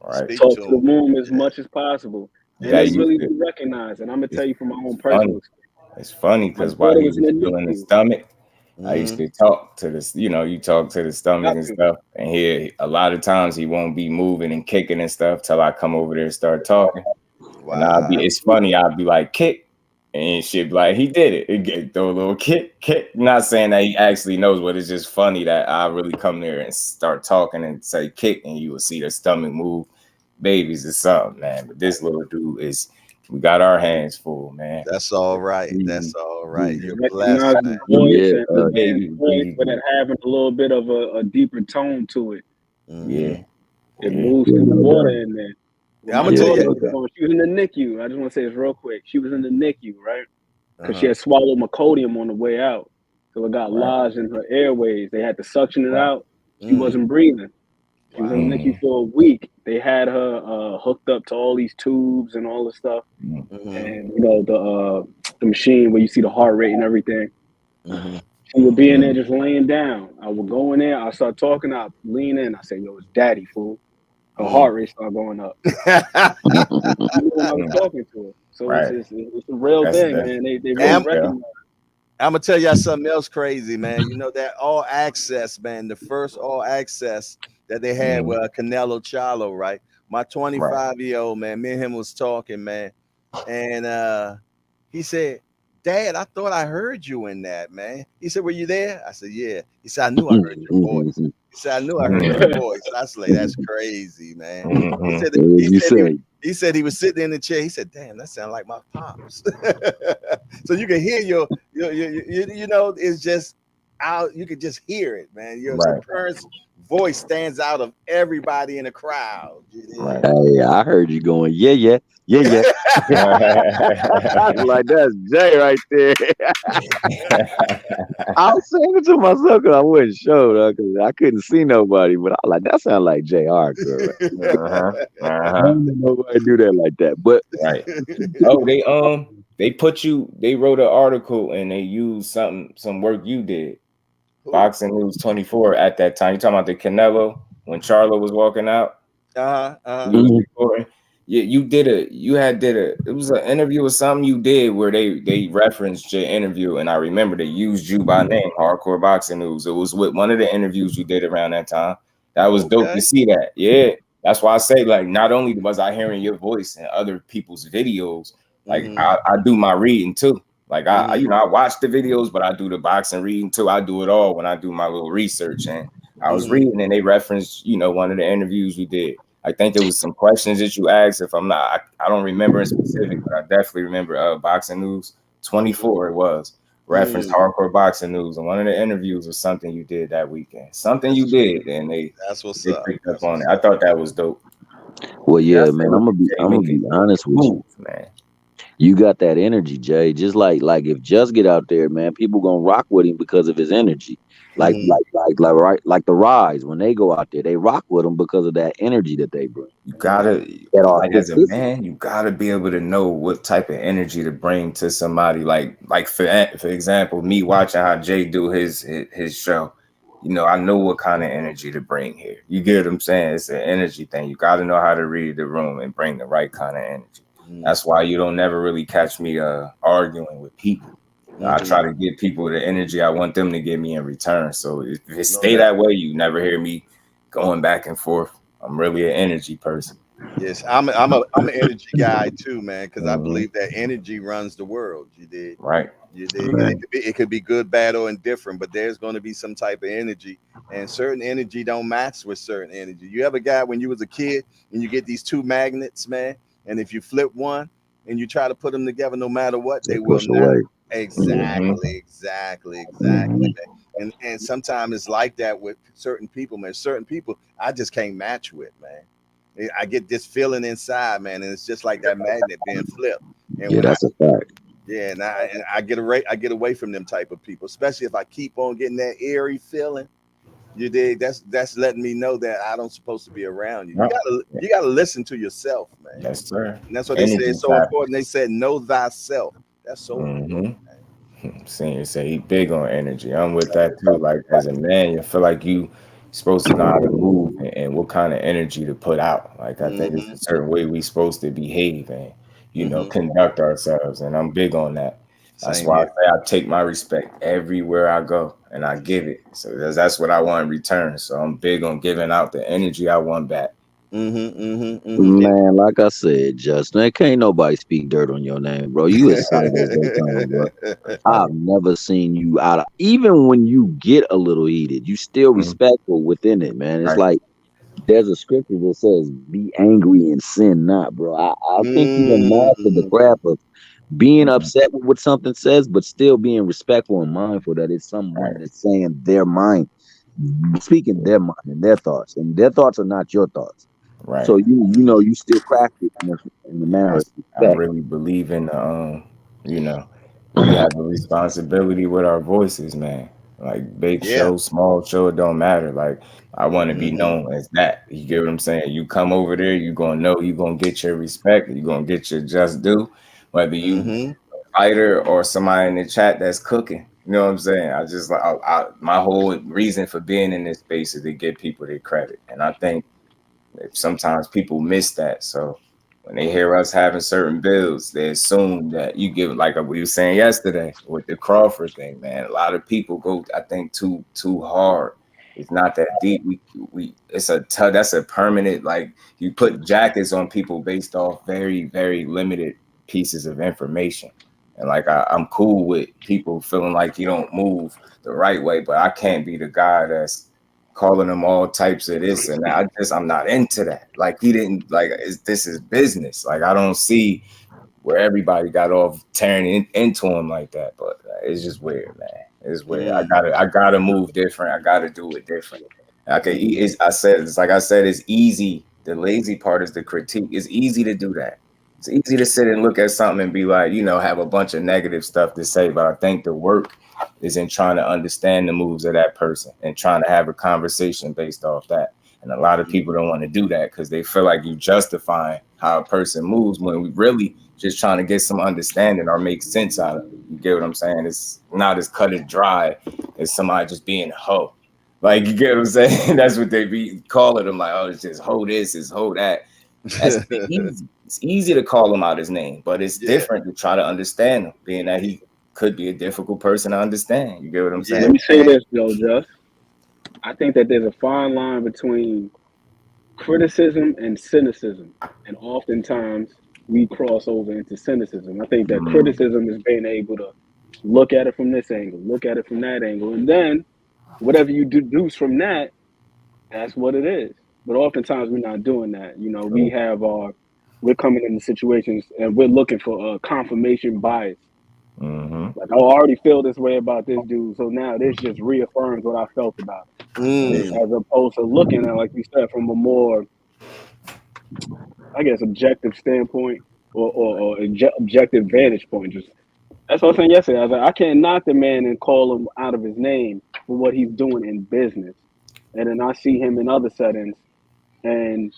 S4: Right.
S3: talk
S1: to
S3: to the
S1: him.
S3: womb as much as possible. And
S4: That
S3: they
S4: used
S3: really
S4: to,
S3: do recognize. And I'm gonna tell you from my own
S4: funny.
S3: personal experience.
S4: It's funny
S3: My
S4: because while
S3: daughter
S4: he
S3: was in
S4: was
S3: the
S4: feeling the
S3: NICU.
S4: stomach, I used
S1: Mhm.
S4: to talk to this, you talk to the stomach
S3: Got
S4: and
S3: to.
S4: stuff. And a lot of times he won't be moving and kicking and stuff till I come over there and start talking. And
S1: Wow.
S4: it's funny, I'll be like, kick. And shit be like, he did it. Throw a little kick. Not saying that he actually knows, but it's just funny that I really come there and start talking and say kick, and you will see their stomach move. Babies or something, man. But this little dude we got our hands full, man.
S1: That's all right. That's all right.
S3: They
S1: You're
S3: recognize
S1: blessed,
S3: the
S1: man.
S3: voice
S2: Yeah,
S3: and the man's
S4: Baby,
S3: voice, but it having a little bit of a deeper tone to it.
S4: yeah,
S1: Mhm.
S3: It
S4: yeah,
S3: moves
S2: yeah,
S3: through the
S2: no
S3: water
S2: doubt.
S3: in there. When
S1: Yeah, I'm
S3: my
S1: gonna
S2: Yeah,
S1: tell
S3: daughter
S1: you.
S2: no
S3: was
S2: doubt.
S3: born, she was in the NICU. I just want to say this real quick. She was in the NICU, right? Because she
S1: Uh-huh.
S3: had swallowed meconium on the way out. So it got
S4: right,
S3: lodged in her airways. They had to suction it
S4: right.
S3: out. She
S1: Mm.
S3: wasn't breathing. She was in the
S1: Wow.
S3: NICU for a week. They had her hooked up to all these tubes and all this stuff.
S1: Mhm.
S3: And, the machine where you see the heart rate and everything.
S1: Mhm.
S3: She would be in there just laying down. I would go in there. I start talking. I lean in. I say, "Yo, it's daddy, fool." Her
S1: Mm.
S3: heart rate started going up. Even when I was talking to her. So
S4: Right.
S3: it's a real
S4: That's
S3: thing, man. They really
S1: I'm,
S4: good, bro.
S3: recognize.
S1: I'm gonna tell y'all something else crazy, man. You know that all access, man. The first all access that they had with Canelo Chalo, right? My
S4: Right.
S1: 25-year-old man, me and him was talking, man, and he said, "Dad, I thought I heard you in that, man." He said, "Were you there?" I said, "Yeah." He said, "I knew I heard your voice." He said, "I knew I heard your voice." I was like, "That's crazy, man." He
S4: Mm-hmm.
S1: said,
S2: As you say,
S1: he said he was sitting in the chair. He said, "Damn, that sounded like my pops." So you can hear it's just out. You can just hear it, man. Your
S4: Right.
S1: parents' voice stands out of everybody in the crowd. You
S4: Right.
S1: dig?
S2: hey, I heard you going, yeah, yeah, yeah, yeah. I was like, that's Jay right there. I was saying it to myself because I wasn't sure, because I couldn't see nobody, but I was like, that sounds like Jay Hardcore. Right?
S4: Uh-huh.
S2: I
S4: Uh-huh.
S2: don't know nobody do that like that. But
S4: Right. Oh, they wrote an article and they used some work you did.
S1: Who?
S4: Boxing News 24 at that time. You talking about the Canelo when Charlo was walking out?
S1: Uh-huh.
S4: You was
S2: mhm,
S4: recording. Yeah, it was an interview or something you did where they referenced your interview, and I remember they used you by name, Hardcore Boxing News. It was with one of the interviews you did around that time. That was dope to
S1: Okay.
S4: see that. Yeah. That's why I say, like, not only was I hearing your voice in other people's videos, like
S1: Mm-hmm.
S4: I do my reading too. Like
S1: Mm-hmm.
S4: I watch the videos, but I do the boxing reading too. I do it all when I do my little research. And I was
S1: Mm-hmm.
S4: reading and they referenced, one of the interviews you did. I think there was some questions that you asked. If I'm not, I don't remember in specific, but I definitely remember Boxing News 24. It was referenced
S1: Mm.
S4: Hardcore Boxing News, and one of the interviews was something you did that weekend. Something you
S1: That's
S4: did, and
S1: that's what's
S4: they
S1: up.
S4: picked up
S1: That's
S4: on it.
S1: what's
S4: I
S1: up.
S4: thought that was dope.
S2: well,
S4: Yeah, I
S2: yeah,
S4: say,
S2: man,
S4: look at Jay
S2: I'm gonna
S4: making
S2: be honest with you.
S4: moves, man.
S2: You got that energy, Jay. Just like if Just get out there, man, people gonna rock with him because of his energy. Like
S1: Mm-hmm.
S2: like like right, like the Rise when they go out there, they rock with him because of that energy that they bring.
S4: You
S1: Mm-hmm.
S4: gotta,
S2: That
S4: like, as a
S2: authenticity.
S4: man, you gotta be able to know what type of energy to bring to somebody. Like for example, me watching how Jay do his show. I know what kind of energy to bring here. You get what I'm saying? It's an energy thing. You got to know how to read the room and bring the right kind of energy. That's why you don't never really catch me arguing with people. I
S1: Mm-hmm.
S4: try to give people the energy I want them to give me in return. So if it
S1: No
S4: stay
S1: doubt.
S4: that way, you never hear me going back and forth. I'm really an energy person.
S1: Yes, I'm an energy guy too, man, because I
S4: Hmm.
S1: believe that energy runs the world. You did.
S4: Right.
S1: You dig? And
S4: Right.
S1: it could be good, bad, or indifferent, but there's going to be some type of energy, and certain energy don't match with certain energy. You ever got when you was a kid and you get these two magnets, man, and if you flip one and you try to put them together, no matter what,
S2: They
S1: they will
S2: push
S1: not.
S2: away.
S4: Hmm.
S1: Exactly,
S2: Mhm.
S1: man. And sometimes it's like that with certain people, man. Certain people I just can't match with, man. I get this feeling inside, man, and it's just like that magnet being flipped. And
S2: Yeah,
S1: when I
S2: that's a fact.
S1: yeah, and I get away from them type of people, especially if I keep on getting that eerie feeling. You dig? That's letting me know that I don't supposed to be around you.
S4: Yep.
S1: You gotta listen to yourself, man.
S4: Yes, sir.
S1: And that's what they say
S4: Energy
S1: is so
S4: type.
S1: important. They said know thyself. That's so important,
S4: Mm-hmm. Senior say he big on energy. I'm with that too. Like as a man, you feel like you supposed to know how to move and what kind of energy to put out. Like I think it's
S1: man.
S4: a certain way we supposed to behave and
S1: Hmm.
S4: conduct ourselves. And I'm big on that. That's
S1: Same
S4: why I
S1: here.
S4: say I take my respect everywhere I go and I give it. So that's what I want in return. So I'm big on giving out the energy I want back.
S1: And
S2: Man, like I said, Justin, can't nobody speak dirt on your name, bro. You as solid as they come, bro.
S4: That's
S2: I've
S4: right.
S2: never seen you out of, even when you get a little heated, you still
S4: Mhm.
S2: respectful within it, man. It's
S4: Right.
S2: like there's a scripture that says, "Be angry and sin not," bro. I think you done mastered the
S1: mm,
S2: craft of being
S4: Mhm.
S2: upset with what something says, but still being respectful and mindful that it's someone
S4: Right.
S2: that's saying their mind, speaking their mind and their thoughts are not your thoughts.
S4: Right.
S2: So you know you still craft it in the manner of
S4: I
S2: respect.
S4: really believe in you know, we have a responsibility with our voices, man. Like big
S1: yeah.
S4: show, small show, it don't matter. Like I want to be
S1: Hmm.
S4: known as that. You get what I'm saying? You come over there, you gonna know you gonna get your respect, you gonna get your just due, whether you
S1: Hmm.
S4: a fighter or somebody in the chat that's cooking. You know what I'm saying? I just like my whole reason for being in this space is to give people their credit, and I think sometimes people miss that. So when they hear us having certain bills, they assume that you give like we were saying yesterday with the Crawford thing, man. A lot of people go, I think, too hard. It's not that deep. We it's that's a permanent like you put jackets on people based off very, very limited pieces of information. And like I'm cool with people feeling like you don't move the right way, but I can't be the guy that's calling them all types of this and that. I'm not into that. Like he didn't like this is business. Like I don't see where everybody got off tearing into him like that. But it's just weird, man. It's weird.
S1: Mm,
S4: I gotta move different. I gotta do it different. Okay,
S1: mm,
S4: it's like I said, it's easy. The lazy part is the critique. It's easy to do that. It's easy to sit and look at something and be like, have a bunch of negative stuff to say. But I think the work is in trying to understand the moves of that person and trying to have a conversation based off that. And a lot of people don't want to do that because they feel like you justifying how a person moves when we really just trying to get some understanding or make sense out of it. You get what I'm saying? It's not as cut and dry as somebody just being a hoe. Like you get what I'm saying? That's what they be calling them. Like, oh, it's just hoe this, it's hoe that. That's
S1: mm.
S4: easy. It's easy to call him out his name, but it's
S1: Yeah.
S4: different to try to understand him, being that he could be a difficult person to understand. You get what I'm
S1: Yeah.
S3: Let
S4: saying?
S3: me say this though, Just. I think that there's a fine line between criticism and cynicism, and oftentimes we cross over into cynicism. I think that
S4: Mm,
S3: criticism is being able to look at it from this angle, look at it from that angle, and then whatever you deduce from that, that's what it is. But oftentimes we're not doing that. We
S4: true.
S3: have we're coming into situations and we're looking for a confirmation bias.
S4: Mm-hmm.
S3: Like, oh, I already feel this way about this dude, so now this just reaffirms what I felt about it,
S4: Yeah.
S1: Mm,
S3: as opposed to looking at, like you said, from a more, I guess, objective standpoint or objective vantage point. Just that's what I was saying yesterday. I was like, I can't knock the man and call him out of his name for what he's doing in business, and then I see him in other settings, and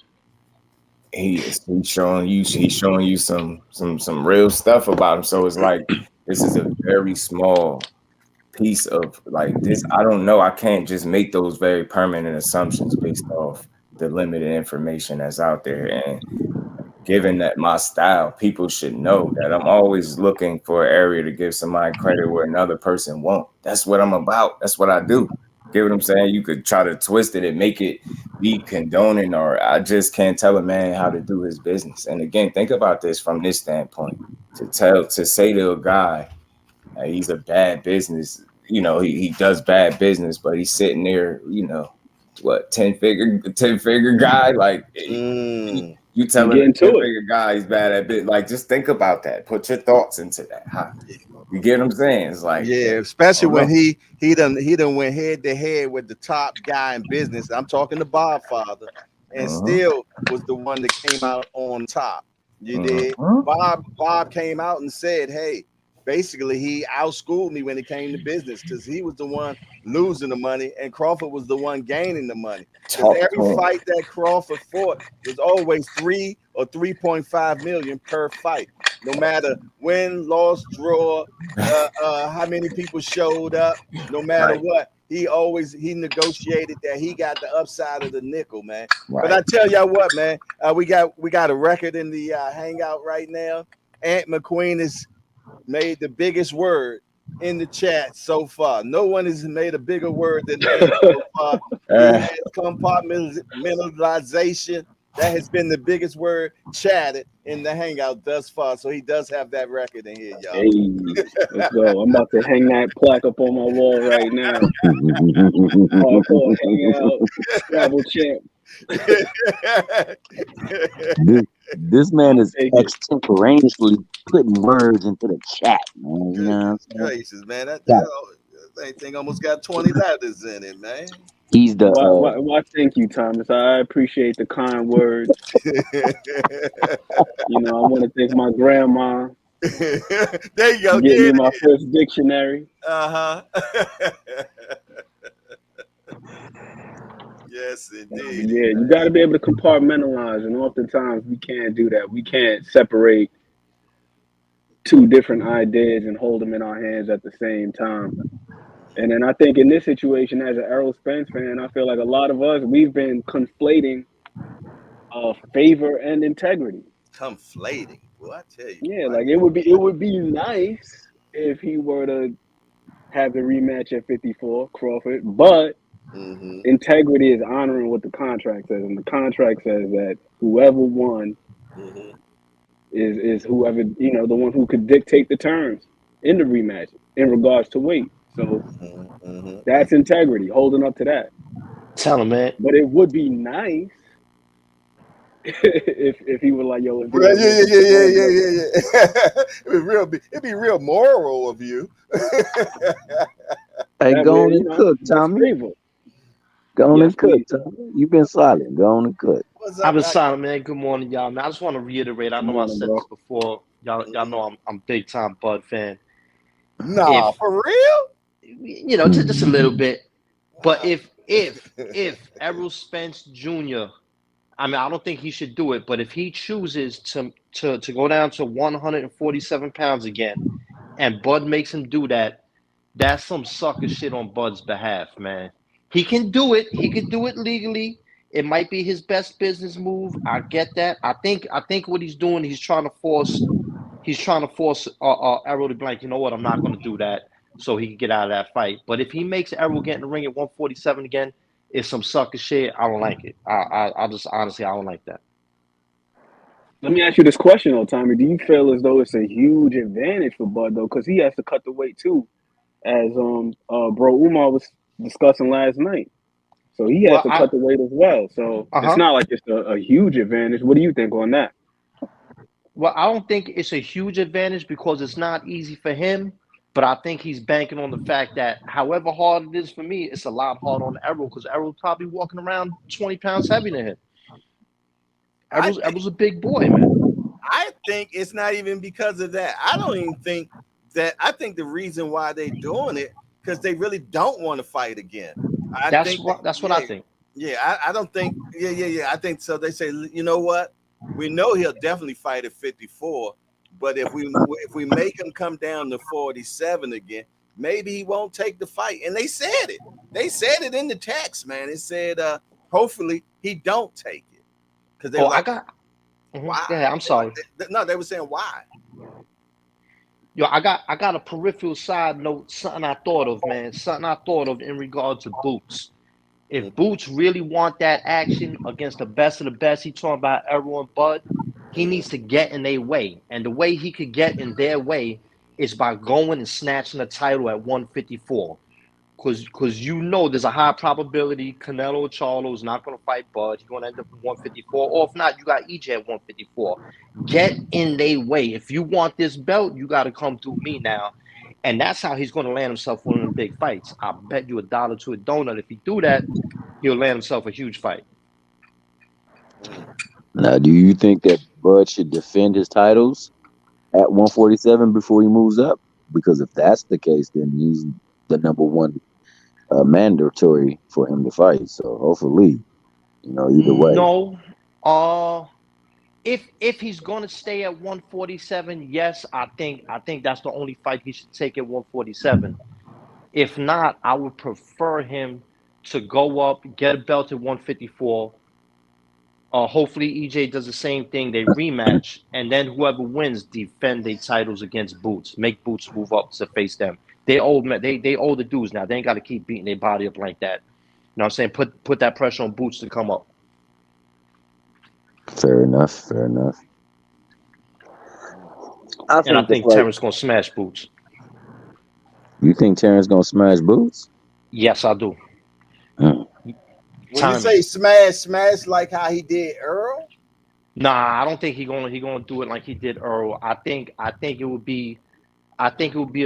S4: He's showing you some real stuff about him. So it's like this is a very small piece of like this. I don't know. I can't just make those very permanent assumptions based off the limited information that's out there. And given that my style, people should know that I'm always looking for an area to give somebody credit where another person won't. That's what I'm about. That's what I do. Get what I'm saying? You could try to twist it and make it be condoning, or I just can't tell a man how to do his business. And again, think about this from this standpoint. To say to a guy, he's a bad business, he does bad business, but he's sitting there, what, 10 figure guy, like
S1: mm.
S4: you
S3: you
S4: telling
S3: get
S4: a
S3: into
S4: 10
S3: it.
S4: figure guy he's bad at bit. Like, just think about that. Put your thoughts into that. You get what I'm saying? It's like,
S1: Yeah,
S4: I
S1: especially
S4: don't
S1: when
S4: know.
S1: he done went head to head with the top guy in business. I'm talking to Bob Father, and
S4: Uh-huh.
S1: still was the one that came out on top. You did.
S4: Uh-huh.
S1: Bob came out and said, "Hey, basically he outschooled me when it came to business because he was the one losing the money and Crawford was the one gaining the money. Because
S4: Talk
S1: every
S4: to him.
S1: fight that Crawford fought was always 3 or 3.5 million per fight, no matter win, loss, draw, how many people showed up, no matter
S4: Right.
S1: what. He negotiated that he got the upside of the nickel, man. But
S4: Right.
S1: I tell y'all what, man, we got a record in the hangout right now. Ant McQueen has made the biggest word in the chat so far. No one has made a bigger word than Ant so far. He
S4: Uh,
S1: has compartmentalization. That has been the biggest word chatted in the hangout thus far. So he does have that record in here, y'all.
S3: Hey, let's go. I'm about to hang that plaque up on my wall right now. Hardcore hangout, Scrabble champ.
S2: This man
S3: I'll
S2: is
S3: take it.
S2: extemporaneously putting words into the chat, man. You know what I'm
S1: Goodness
S2: saying?
S1: gracious, man.
S2: Got-
S1: That thing almost got 20 letters in it, man.
S2: He's the
S3: Why, thank you, Thomas. I appreciate the kind words. You know, I want to thank my grandma
S1: There you
S3: for
S1: go.
S3: getting me
S1: Get
S3: my
S1: it.
S3: first dictionary.
S1: Uh-huh. Yes,
S3: But
S1: indeedy,
S3: yeah, you got to be able to compartmentalize, and oftentimes we can't do that. We can't separate two different ideas and hold them in our hands at the same time. And then I think in this situation, as an Errol Spence fan, I feel like a lot of us we've been conflating favor and integrity.
S1: conflating. Well, I tell you
S3: Yeah,
S1: what.
S3: like it would be nice if he were to have the rematch at 54, Crawford, but
S1: Mm-hmm.
S3: integrity is honoring what the contract says, and the contract says that whoever won
S1: Mm-hmm.
S3: is whoever, the one who could dictate the terms in the rematch in regards to weight. So
S1: Mm-hmm. Mm-hmm.
S3: that's integrity, holding up to that.
S5: Tell him, man.
S3: But it would be nice if he was like, yo, let's do it
S1: Right,
S3: at
S1: yeah, yeah, yeah,
S3: 154
S1: yeah,
S3: and
S1: yeah,
S3: go.
S1: yeah, yeah. It'd be real moral of you.
S2: hey,
S3: That
S2: go
S3: way,
S2: on and cook,
S3: that's
S2: Tommy.
S3: favor.
S2: Go on
S3: Yes,
S2: and cook,
S3: please.
S2: Tommy. You've been silent. Go on and cook.
S1: What's
S5: I've
S1: up?
S5: been silent, man. Good morning, y'all. Man, I just want to reiterate. I
S3: Good
S5: know I
S3: morning,
S5: said this
S3: bro.
S5: before. Y'all know I'm big time Bud fan.
S1: Nah,
S5: If
S1: for real?
S5: just a little bit. But
S1: Wow.
S5: if Errol Spence Jr. I mean, I don't think he should do it. But if he chooses to go down to 147 pounds again, and Bud makes him do that, that's some sucker shit on Bud's behalf, man. He can do it. He could do it legally. It might be his best business move. I get that. I think what he's doing, he's trying to force Errol to be like, you know what, I'm not going to do that, so he can get out of that fight. But if he makes Errol get in the ring at 147 again, it's some sucker shit. I don't like it. I just honestly, I don't like that.
S3: Let me ask you this question, though, Tommy. Do you feel as though it's a huge advantage for Bud, though? Because he has to cut the weight, too, as bro Umar was discussing last night. So he has
S5: Well,
S3: to cut the weight as well. So it's
S5: uh-huh.
S3: not like it's a huge advantage. What do you think on that?
S5: Well, I don't think it's a huge advantage because it's not easy for him. But I think he's banking on the fact that however hard it is for me, it's a lot harder on Errol because Errol's probably walking around 20 pounds heavier than him.
S1: I think
S5: Errol's a big boy, man.
S1: I think it's not even because of that. I don't even think that. I think the reason why they're doing it because they really don't want to fight again. I think that,
S5: That's what I
S1: yeah,
S5: think.
S1: yeah. I don't think, yeah, yeah, yeah. I think so. They say, you know what? We know he'll definitely fight at 54, but if we make him come down to 47 again, maybe he won't take the fight. And they said it. They said it in the text, man. It said, hopefully he don't take it because they
S5: Oh,
S1: were
S5: I
S1: like,
S5: got.
S1: why?
S5: Go ahead. I'm
S1: They were
S5: sorry.
S1: like, no, they were saying why.
S5: Yo, I got a peripheral side note, something I thought of, man. Something I thought of in regard to Boots. If
S1: Mm-hmm,
S5: Boots really want that action against the best of the best, he talking about Errol and Bud, he
S1: mm-hmm.
S5: needs to get in their way. And the way he could get in their way is by going and snatching the title at 154. Because there's a high probability Canelo Charlo is not going to fight Bud. He's going to end up at 154. Or if not, you got EJ at 154. Get in their way. If you want this belt, you got to come through me now. And that's how he's going to land himself one of them big fights. I bet you $1 to a donut. If he do that, he'll land himself a huge fight.
S1: Mm.
S2: Now, do you think that Bud should defend his titles at 147 before he moves up? because if that's the case, then he's the number one mandatory for him to fight. So hopefully, either way.
S5: No. If he's gonna stay at 147, yes, I think that's the only fight he should take at 147. If not, I would prefer him to go up, get a belt at 154. Hopefully EJ does the same thing. They rematch, and then whoever wins defend their titles against Boots. Make Boots move up to face them. They old men. They older dudes now. They ain't got to keep beating their body up like that. You know what I'm saying? Put that pressure on Boots to come up.
S2: Fair enough. Fair enough.
S5: And I think Terrence gonna smash Boots.
S2: You think Terrence gonna smash Boots?
S5: Yes, I do.
S2: Mm.
S1: When you say smash like how he did Earl?
S5: Nah, I don't think he gonna do it like he did Earl. I think it would be a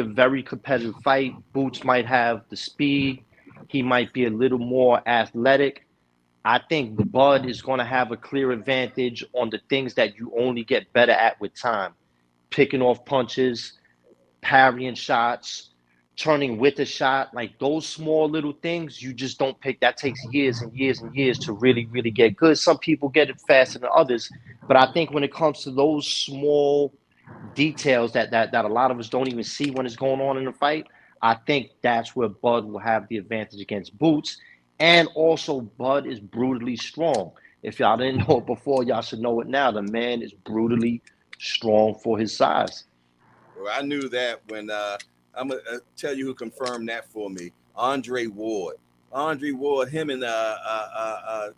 S5: very competitive fight. Boots might have the speed. He might be a little more athletic. I think Bud is going to have a clear advantage on the things that you only get better at with time. Picking off punches, parrying shots, turning with a shot. Like those small little things, you just don't pick. That takes years and years and years to really, really get good. Some people get it faster than others. But I think when it comes to those small details that a lot of us don't even see when it's going on in the fight, I think that's where Bud will have the advantage against Boots. And also, Bud is brutally strong. If y'all didn't know it before, y'all should know it now. The man is brutally strong for his size.
S1: Well, I knew that when I'm gonna tell you who confirmed that for me. Andre Ward. Andre Ward. Him and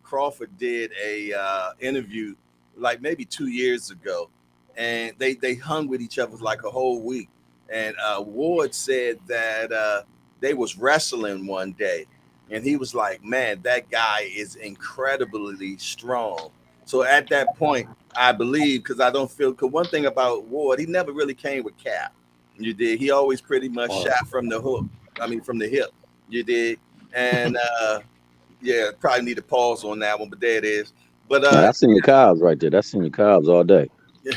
S1: Crawford did a interview like maybe 2 years ago, and they hung with each other like a whole week. And Ward said that they was wrestling one day, and he was like, "Man, that guy is incredibly strong." So at that point, I believe, because I don't feel. Because one thing about Ward, he never really came with cap. You did. He always pretty much shot from the hook. I mean, from the hip. You did. And yeah, probably need to pause on that one, but there it is. But
S2: That's in your Cobbs right there. That's in your Cobbs all day.
S1: yeah,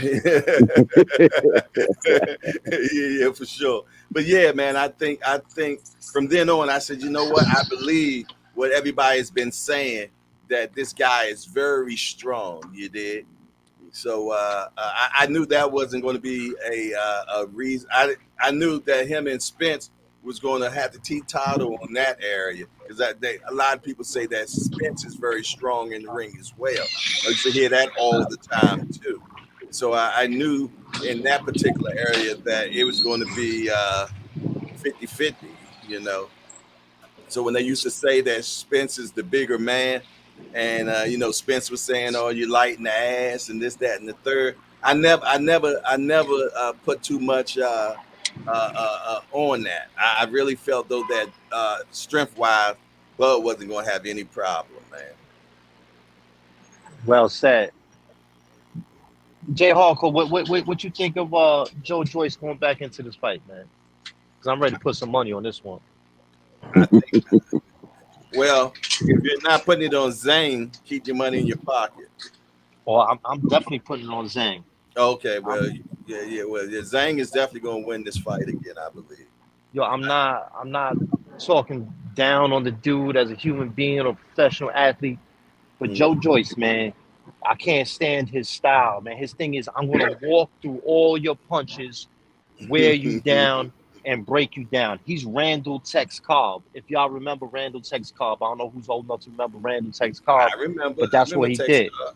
S1: for sure. But yeah, man, I think from then on, I said, you know what? I believe what everybody's been saying, that this guy is very strong. You did. So I knew that wasn't going to be a reason. I knew that him and Spence was going to have to teeter on that area, because a lot of people say that Spence is very strong in the ring as well. I used to hear that all the time too. So I knew in that particular area that it was going to be 50-50, you know. So when they used to say that Spence is the bigger man, and Spence was saying, "Oh, you light in the ass," and this, that, and the third. I never put too much on that. I really felt though that strength wise, Bud wasn't going to have any problem, man.
S5: Well said. Jay Hardcore, what you think of Joe Joyce going back into this fight, man? Because I'm ready to put some money on this one.
S1: I think. Well, if you're not putting it on Zane, keep your money in your pocket.
S5: Or I'm definitely putting it on Zhang.
S1: Okay, well, yeah. Well, yeah, Zhang is definitely going to win this fight again, I believe.
S5: Yo, I'm not talking down on the dude as a human being or professional athlete, but Joe Joyce, man, I can't stand his style, man. His thing is, I'm gonna walk through all your punches, wear you down, and break you down. He's Randall Tex Cobb. If y'all remember Randall Tex Cobb, I don't know who's old enough to remember Randall Tex Cobb,
S1: I remember.
S5: but that's what he
S1: Tex
S5: did.
S1: Cobb.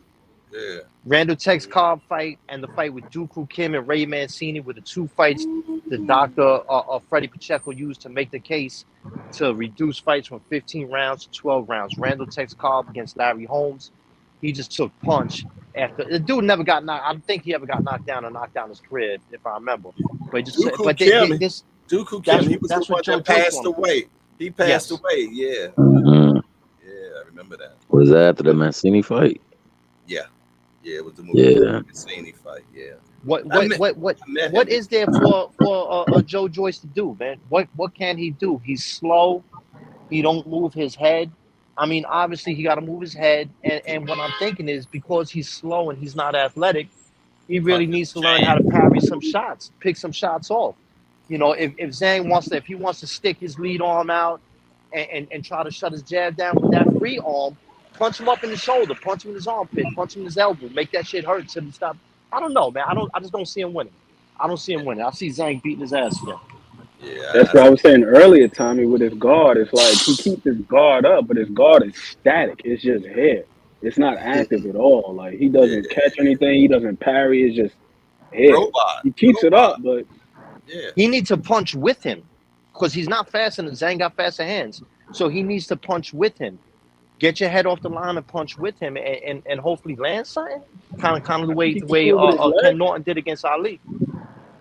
S1: Yeah.
S5: Randall Tex Cobb fight and the fight with Dooku Kim and Ray Mancini were the two fights the doctor Freddie Pacheco used to make the case to reduce fights from 15 rounds to 12 rounds. Randall Tex Cobb against Larry Holmes. He just took punch after the dude never got knocked. I don't think he ever got knocked down or knocked down his career, if I remember. But just
S1: Dooku Kim, he was the one that passed away. He passed away. Yeah.
S2: Mm-hmm.
S1: Yeah, I remember that.
S2: Was that after the Mancini fight?
S1: Yeah. Yeah, it was the movie Mancini fight. Yeah.
S5: What is there for Joe Joyce to do, man? What can he do? He's slow. He don't move his head. I mean, obviously he got to move his head. And what I'm thinking is, because he's slow and he's not athletic, he really needs to learn how to parry some shots, pick some shots off. You know, if Zhang wants to, if he wants to stick his lead arm out and try to shut his jab down with that free arm, punch him up in the shoulder, punch him in his armpit, punch him in his elbow, make that shit hurt till he stop. I don't know, man. I just don't see him winning. I don't see him winning. I see Zhang beating his ass again.
S1: Yeah,
S3: That's what I was saying earlier, Tommy, with his guard. It's like he keeps his guard up, but his guard is static. It's just here. It's not active at all. Like he
S1: yeah,
S3: doesn't catch anything. He doesn't parry. It's just here.
S1: robot,
S3: He keeps it up,
S1: robot.
S3: but
S1: Yeah,
S5: He needs to punch with him because he's not fast and Zhang got faster hands. So he needs to punch with him. Get your head off the line and punch with him and hopefully land something. Kind of the
S3: I think
S5: way
S3: he
S5: the
S3: can
S5: way
S3: do it with his
S5: Ken
S3: legs.
S5: Norton did against Ali.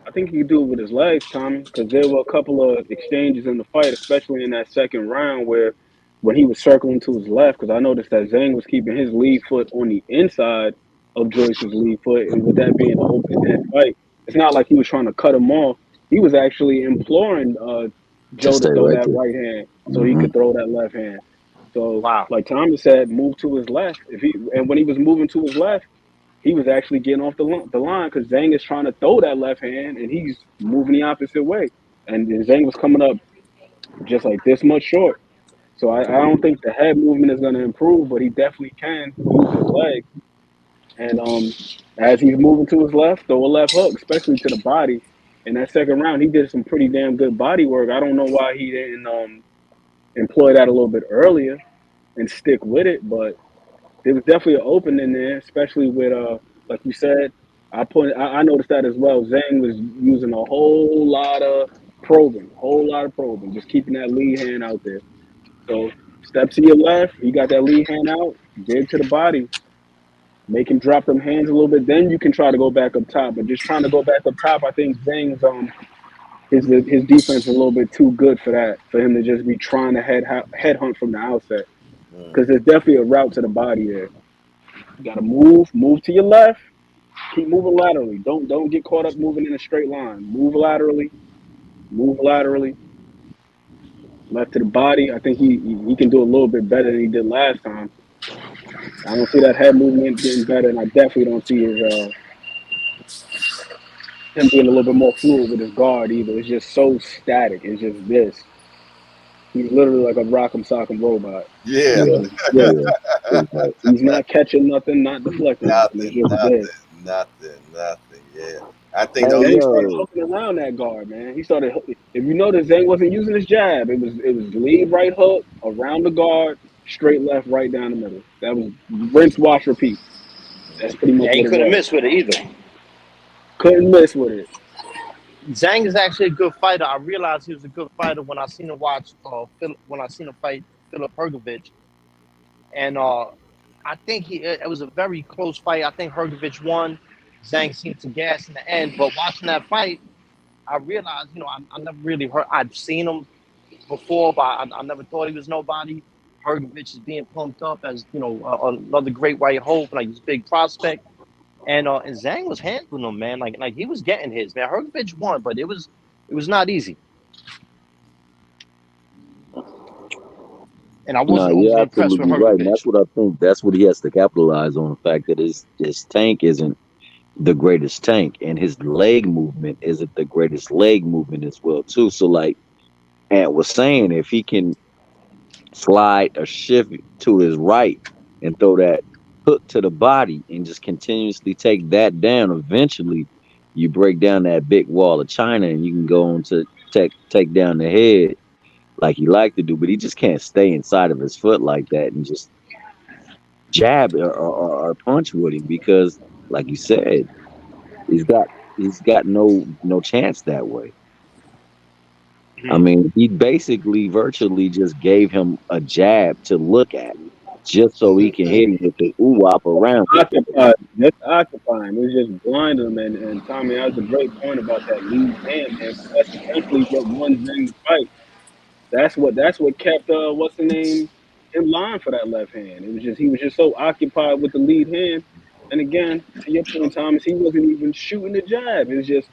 S3: I think he can do it with his legs, Tommy, because there were a couple of exchanges in the fight, especially in that second round where when he was circling to his left, because I noticed that Zhang was keeping his lead foot on the inside of Joyce's lead foot, and with that being an open-end fight, it's not like he was trying to cut him off. He was actually imploring
S2: Just
S3: Joe to
S2: stay
S3: throw
S2: right
S3: that
S2: there.
S3: right hand so he
S2: Hmm.
S3: could throw that left hand. So,
S5: Wow.
S3: like Thomas said, move to his left. And when he was moving to his left, he was actually getting off the line because Zhang is trying to throw that left hand and he's moving the opposite way. And Zhang was coming up just like this much short. So I don't think the head movement is going to improve, but he definitely can use his legs. And as he's moving to his left, throw a left hook, especially to the body. In that second round, he did some pretty damn good body work. I don't know why he didn't employ that a little bit earlier and stick with it, but there was definitely an opening there, especially with like you said. I noticed that as well. Zhang was using a whole lot of probing, just keeping that lead hand out there. So step to your left, you got that lead hand out, dig to the body, make him drop them hands a little bit. Then you can try to go back up top. But just trying to go back up top, I think Zhang's his defense is a little bit too good for that. For him to just be trying to head hunt from the outset,
S1: mm,
S3: because there's definitely a route to the body there. You got to move to your left. Keep moving laterally. Don't get caught up moving in a straight line. Move laterally, left to the body. I think he can do a little bit better than he did last time. I don't see that head movement getting better, and I definitely don't see him being a little bit more fluid with his guard either. It's just so static. It's just this. He's literally like a rock'em sock'em robot.
S1: yeah.
S3: It's
S2: Yeah,
S3: just this.
S2: yeah, pretty much.
S3: He's not catching nothing, not deflecting nothing. It's
S1: Nothing,
S3: just this.
S1: nothing. Yeah, I think
S2: Hey,
S1: those.
S3: Zhang started
S2: yo,
S3: hooking around that guard, man. He started. If you notice, Zhang wasn't using his jab. It was lead right hook around the guard, straight left, right down the middle. That was rinse, wash, repeat. That's pretty much
S5: Yeah, he
S3: what it
S5: couldn't
S3: was.
S5: miss with it either.
S3: Couldn't miss with it.
S5: Zhang is actually a good fighter. I realized he was a good fighter when I seen him when I seen him fight Philip Hergovich, and I think it was a very close fight. I think Hergovich won. Zhang seemed to gas in the end, but watching that fight, I realized, I never really heard. I'd seen him before, but I never thought he was nobody. Hergovich is being pumped up as another great white hope, like this big prospect. And Zhang was handling him, man. Like he was getting his, man. Hergovich won, but it was not easy. And I
S2: no,
S5: wasn't
S2: you're
S5: overly impressed with
S2: absolutely right, and that's
S5: Hergovich.
S2: what I think. That's what he has to capitalize on, the fact that his tank isn't the greatest tank, and his leg movement isn't the greatest leg movement as well, too. So, like Ant was saying, if he can slide or shift to his right and throw that hook to the body and just continuously take that down, eventually you break down that big wall of China and you can go on to take down the head like he liked to do, but he just can't stay inside of his foot like that and just jab or punch with him because, like you said, he's got he's got no chance that way. I
S5: Mhm.
S2: mean, he basically virtually just gave him a jab to look at, just so he can hit him with the ooh wop around it.
S3: Occupied, just occupying. It was just blind him. And Tommy, that was a great point about that lead hand, man. That's essentially what won Zhang the fight. That's what kept what's the name in line for that left hand. It was just he was just so occupied with the lead hand. And again, to your point, Thomas, he wasn't even shooting the jab. It was just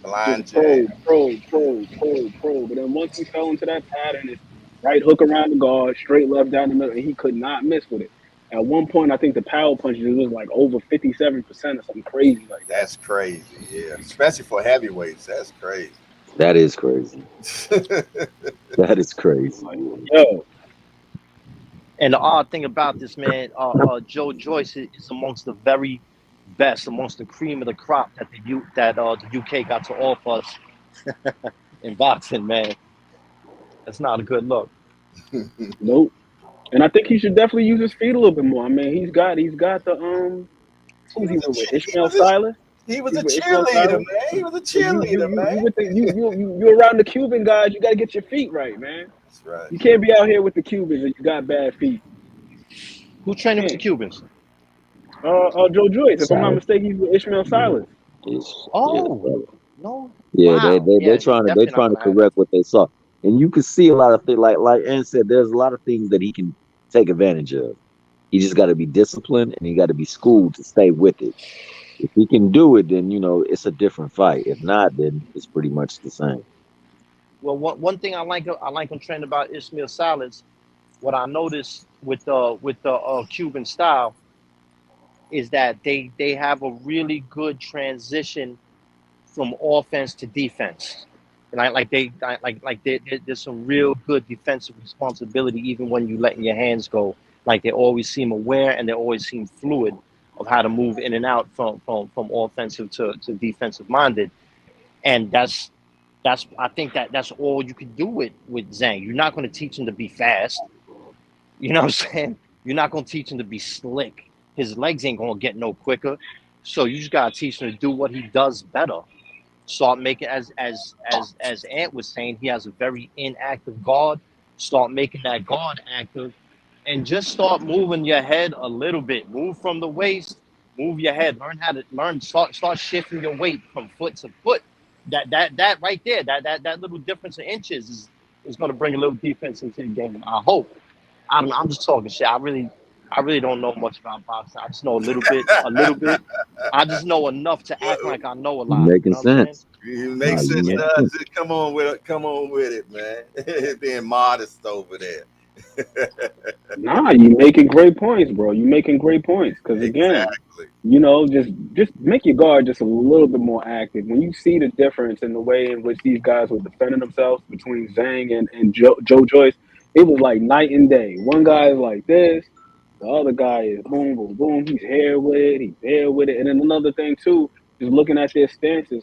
S1: Blind jab.
S3: probe. But then once he fell into that pattern, it's right hook around the guard, straight left down the middle, and he could not miss with it. At one point, I think the power punches was like over 57% or something crazy like that.
S1: That's crazy. Yeah, especially for heavyweights. That's crazy.
S2: That is crazy. That is crazy.
S3: Like, yo,
S5: And the odd thing about this, man, Joe Joyce is amongst the very best, amongst the cream of the crop that the UK got to offer us in boxing, man. That's not a good look.
S3: nope. And I think he should definitely use his feet a little bit more. I mean, he's got the
S1: he
S3: who's he
S1: was a
S3: with?
S1: he
S3: Ishmael
S1: was a,
S3: Silas.
S1: he was
S3: He's
S1: a
S3: with Ishmael
S1: cheerleader,
S3: Silas.
S1: man. He was a
S3: So
S1: cheerleader, man.
S3: you with the you around the Cuban guys. You got to get your feet right, man.
S1: That's right.
S3: You can't be out here with the Cubans and you got bad feet.
S5: Who training with the
S3: Can't.
S5: Cubans?
S3: Joe Joyce. If I'm not
S2: Solid.
S3: mistaken, he's with Ishmael
S2: Yeah.
S3: Silas.
S2: Yeah.
S5: Oh, no.
S2: Yeah,
S5: Wow.
S2: they're
S5: Yeah, he's
S2: trying to they're
S5: definitely not
S2: trying to
S5: going to have that.
S2: correct what they saw, and you can see a lot of things. Like Ann said, there's a lot of things that he can take advantage of. He just got to be disciplined, and he got to be schooled to stay with it. If he can do it, then it's a different fight. If not, then it's pretty much the same.
S5: Well, one thing I like on training about Ismail Salas, what I noticed with the Cuban style is that they have a really good transition from offense to defense. And there's some real good defensive responsibility even when you letting your hands go. Like they always seem aware and they always seem fluid of how to move in and out from offensive to defensive minded. And that's I think that's all you can do with Zhang. You're not going to teach him to be fast. You know what I'm saying? You're not going to teach him to be slick. His legs ain't going to get no quicker. So you just got to teach him to do what he does better. Start making, as Ant was saying, he has a very inactive guard. Start making that guard active, and just start moving your head a little bit. Move from the waist, move your head. Learn how to start shifting your weight from foot to foot. That right there, that little difference in inches is going to bring a little defense into the game. I hope. I'm just talking shit. I really don't know much about boxing. I just know a little bit, a little bit. I just know enough to act like I know a
S2: You
S5: lot. You
S2: making
S5: know what I'm saying?
S2: sense?
S1: It
S2: Nah,
S1: makes
S2: you
S1: sense
S2: make
S1: to
S5: Yeah.
S1: us.
S2: sense.
S1: Come on with it. Come on with it, man. Being modest over there.
S3: Nah, you making great points, bro. You making great points. Because again,
S1: Exactly.
S3: just make your guard just a little bit more active. When you see the difference in the way in which these guys were defending themselves between Zhang and Joe Joyce, it was like night and day. One guy is like this, the other guy is boom, boom, boom. He's here with it, he's there with it. And then another thing too, just looking at their stances,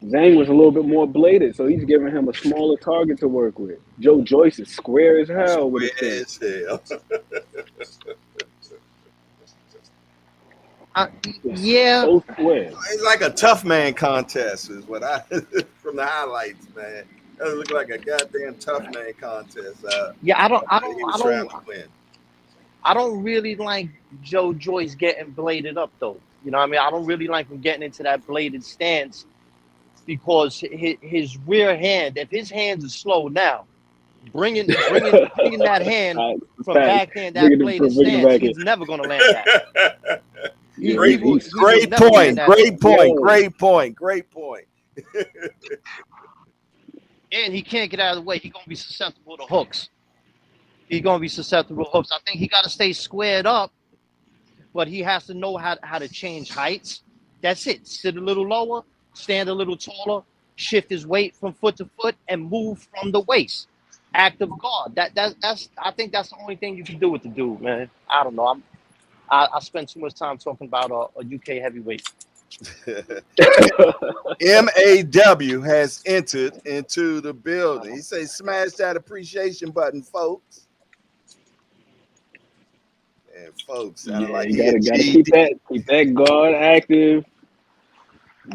S3: Zhang was a little bit more bladed, so he's giving him a smaller target to work with. Joe Joyce is square as hell with his
S1: Square
S3: stance.
S1: as hell.
S3: It's
S5: Yeah.
S3: so square.
S1: It's like a tough man contest, is what I from the highlights, man. That looked like a goddamn tough man contest.
S5: Yeah.
S1: He was trying to win.
S5: I don't really like Joe Joyce getting bladed up though. You know what I mean? I don't really like him getting into that bladed stance because his rear hand, if his hands are slow now, bringing that hand from
S3: Facts.
S5: back in that bladed
S3: Bring it
S5: stance,
S3: back in.
S5: he's never gonna land that.
S3: Yeah,
S1: great,
S5: He will
S1: great
S5: never land
S1: point.
S5: that
S1: Great
S5: hand.
S1: point.
S3: yo,
S1: Great point. Great point.
S5: And he can't get out of the way. He's gonna be susceptible to hooks. He's gonna be susceptible to hooks. I think he got to stay squared up, but he has to know how to change heights. That's it. Sit a little lower, stand a little taller, shift his weight from foot to foot, and move from the waist. Active guard. That's I think that's the only thing you can do with the dude, man. I don't know. I spend too much time talking about a UK heavyweight.
S1: MAW has entered into the building. He says, smash that appreciation button, folks. And folks, sounded
S3: yeah,
S1: like
S3: you
S1: he a
S3: gotta keep
S1: GD.
S3: that guard active.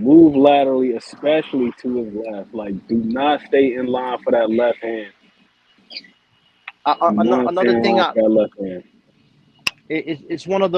S3: Move laterally, especially to his left. Like, do not stay in line for that left hand. Do not stay
S5: Another
S3: in
S5: thing,
S3: line for that left hand.
S5: it's one of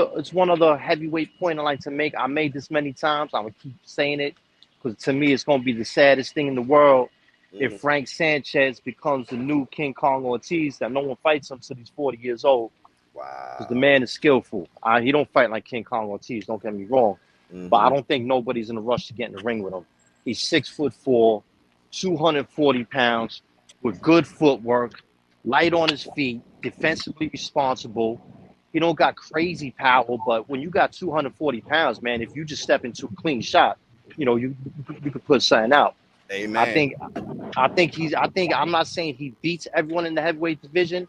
S5: the heavyweight point I like to make. I made this many times. I would keep saying it because to me it's gonna be the saddest thing in the world if Frank Sanchez becomes the new King Kong Ortiz that no one fights him till he's 40 years old because the
S1: Wow.
S5: man is skillful. He don't fight like King Kong Ortiz. Don't get me wrong, but I don't think nobody's in a rush to get in the ring with him. He's 6'4", 240 pounds, with good footwork, light on his feet, defensively responsible. He don't got crazy power, but when you got 240 pounds, man, if you just step into a clean shot, you could put something out. I
S1: Amen.
S5: think I think I'm not saying he beats everyone in the heavyweight division,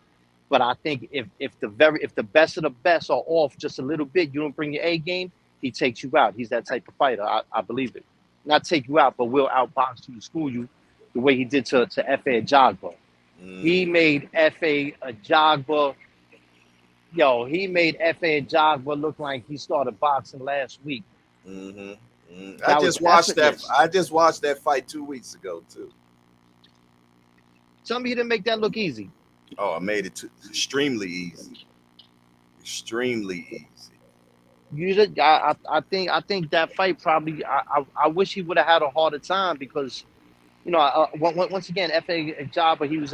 S5: but I think if the best of the best are off just a little bit, you don't bring your A game, he takes you out. He's that type of fighter. I believe it. Not take you out, but will outbox you, school you, the way he did to F.A. Ajagba. He made F.A. Ajagba, he made F.A. Ajagba look like he started boxing last week.
S1: Mm-hmm.
S5: That was effortless.
S1: I just watched that fight 2 weeks ago too.
S5: Tell me he didn't make that look easy.
S1: Oh, I made it extremely easy. Extremely easy.
S5: I think that fight probably. I wish he would have had a harder time because once again, F.A. Ajagba, he's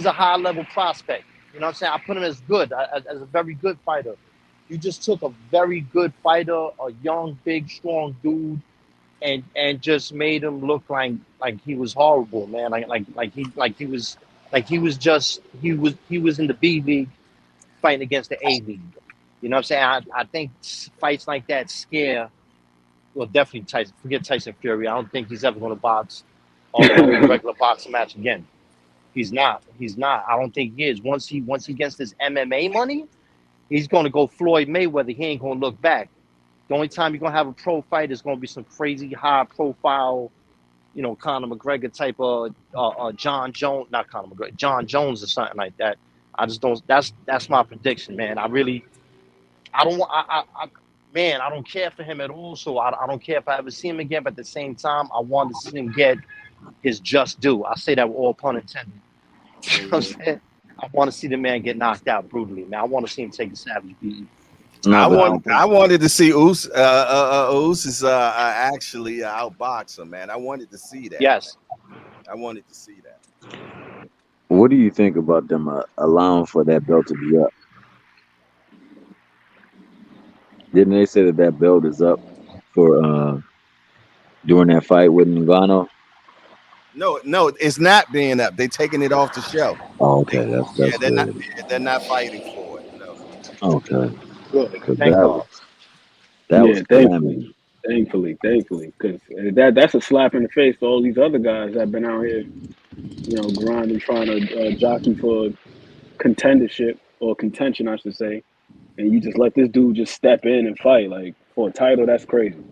S5: a high level prospect. You know what I'm saying? I put him as good, as a very good fighter. You just took a very good fighter, a young, big, strong dude, and just made him look like he was horrible, man. He was in the B league fighting against the A league. You know what I'm saying? I think fights like that scare. Well, definitely Tyson. Forget Tyson Fury. I don't think he's ever going to box a regular boxing match again. He's not. He's not. I don't think he is. Once he gets this MMA money, he's going to go Floyd Mayweather. He ain't going to look back. The only time you're going to have a pro fight is going to be some crazy high profile, Conor McGregor type of John Jones, not Conor McGregor, John Jones or something like that. I just don't. That's my prediction, man. I don't want. Man, I don't care for him at all. So I don't care if I ever see him again. But at the same time, I want to see him get his just due. I say that with all pun intended. You know what I'm saying? I want to see the man get knocked out brutally, man. I want to see him take a savage beating.
S2: No, but I don't think
S1: I wanted to see Us. Us is actually an outboxer, man. I wanted to see that.
S5: Yes.
S1: I wanted to see that.
S2: What do you think about them allowing for that belt to be up? Didn't they say that belt is up for during that fight with Ngannou?
S1: No, it's not being up. They're taking it off the show.
S2: Oh, okay, that's
S1: They're not.
S2: good.
S1: They're not fighting for it. No.
S2: Okay,
S5: Good.
S2: because
S5: Thank God.
S2: that was
S3: Yeah,
S2: slamming.
S3: thankfully, because that's a slap in the face to all these other guys that have been out here, grinding, trying to jockey for contendership or contention, I should say, and you just let this dude just step in and fight like for a title. That's crazy.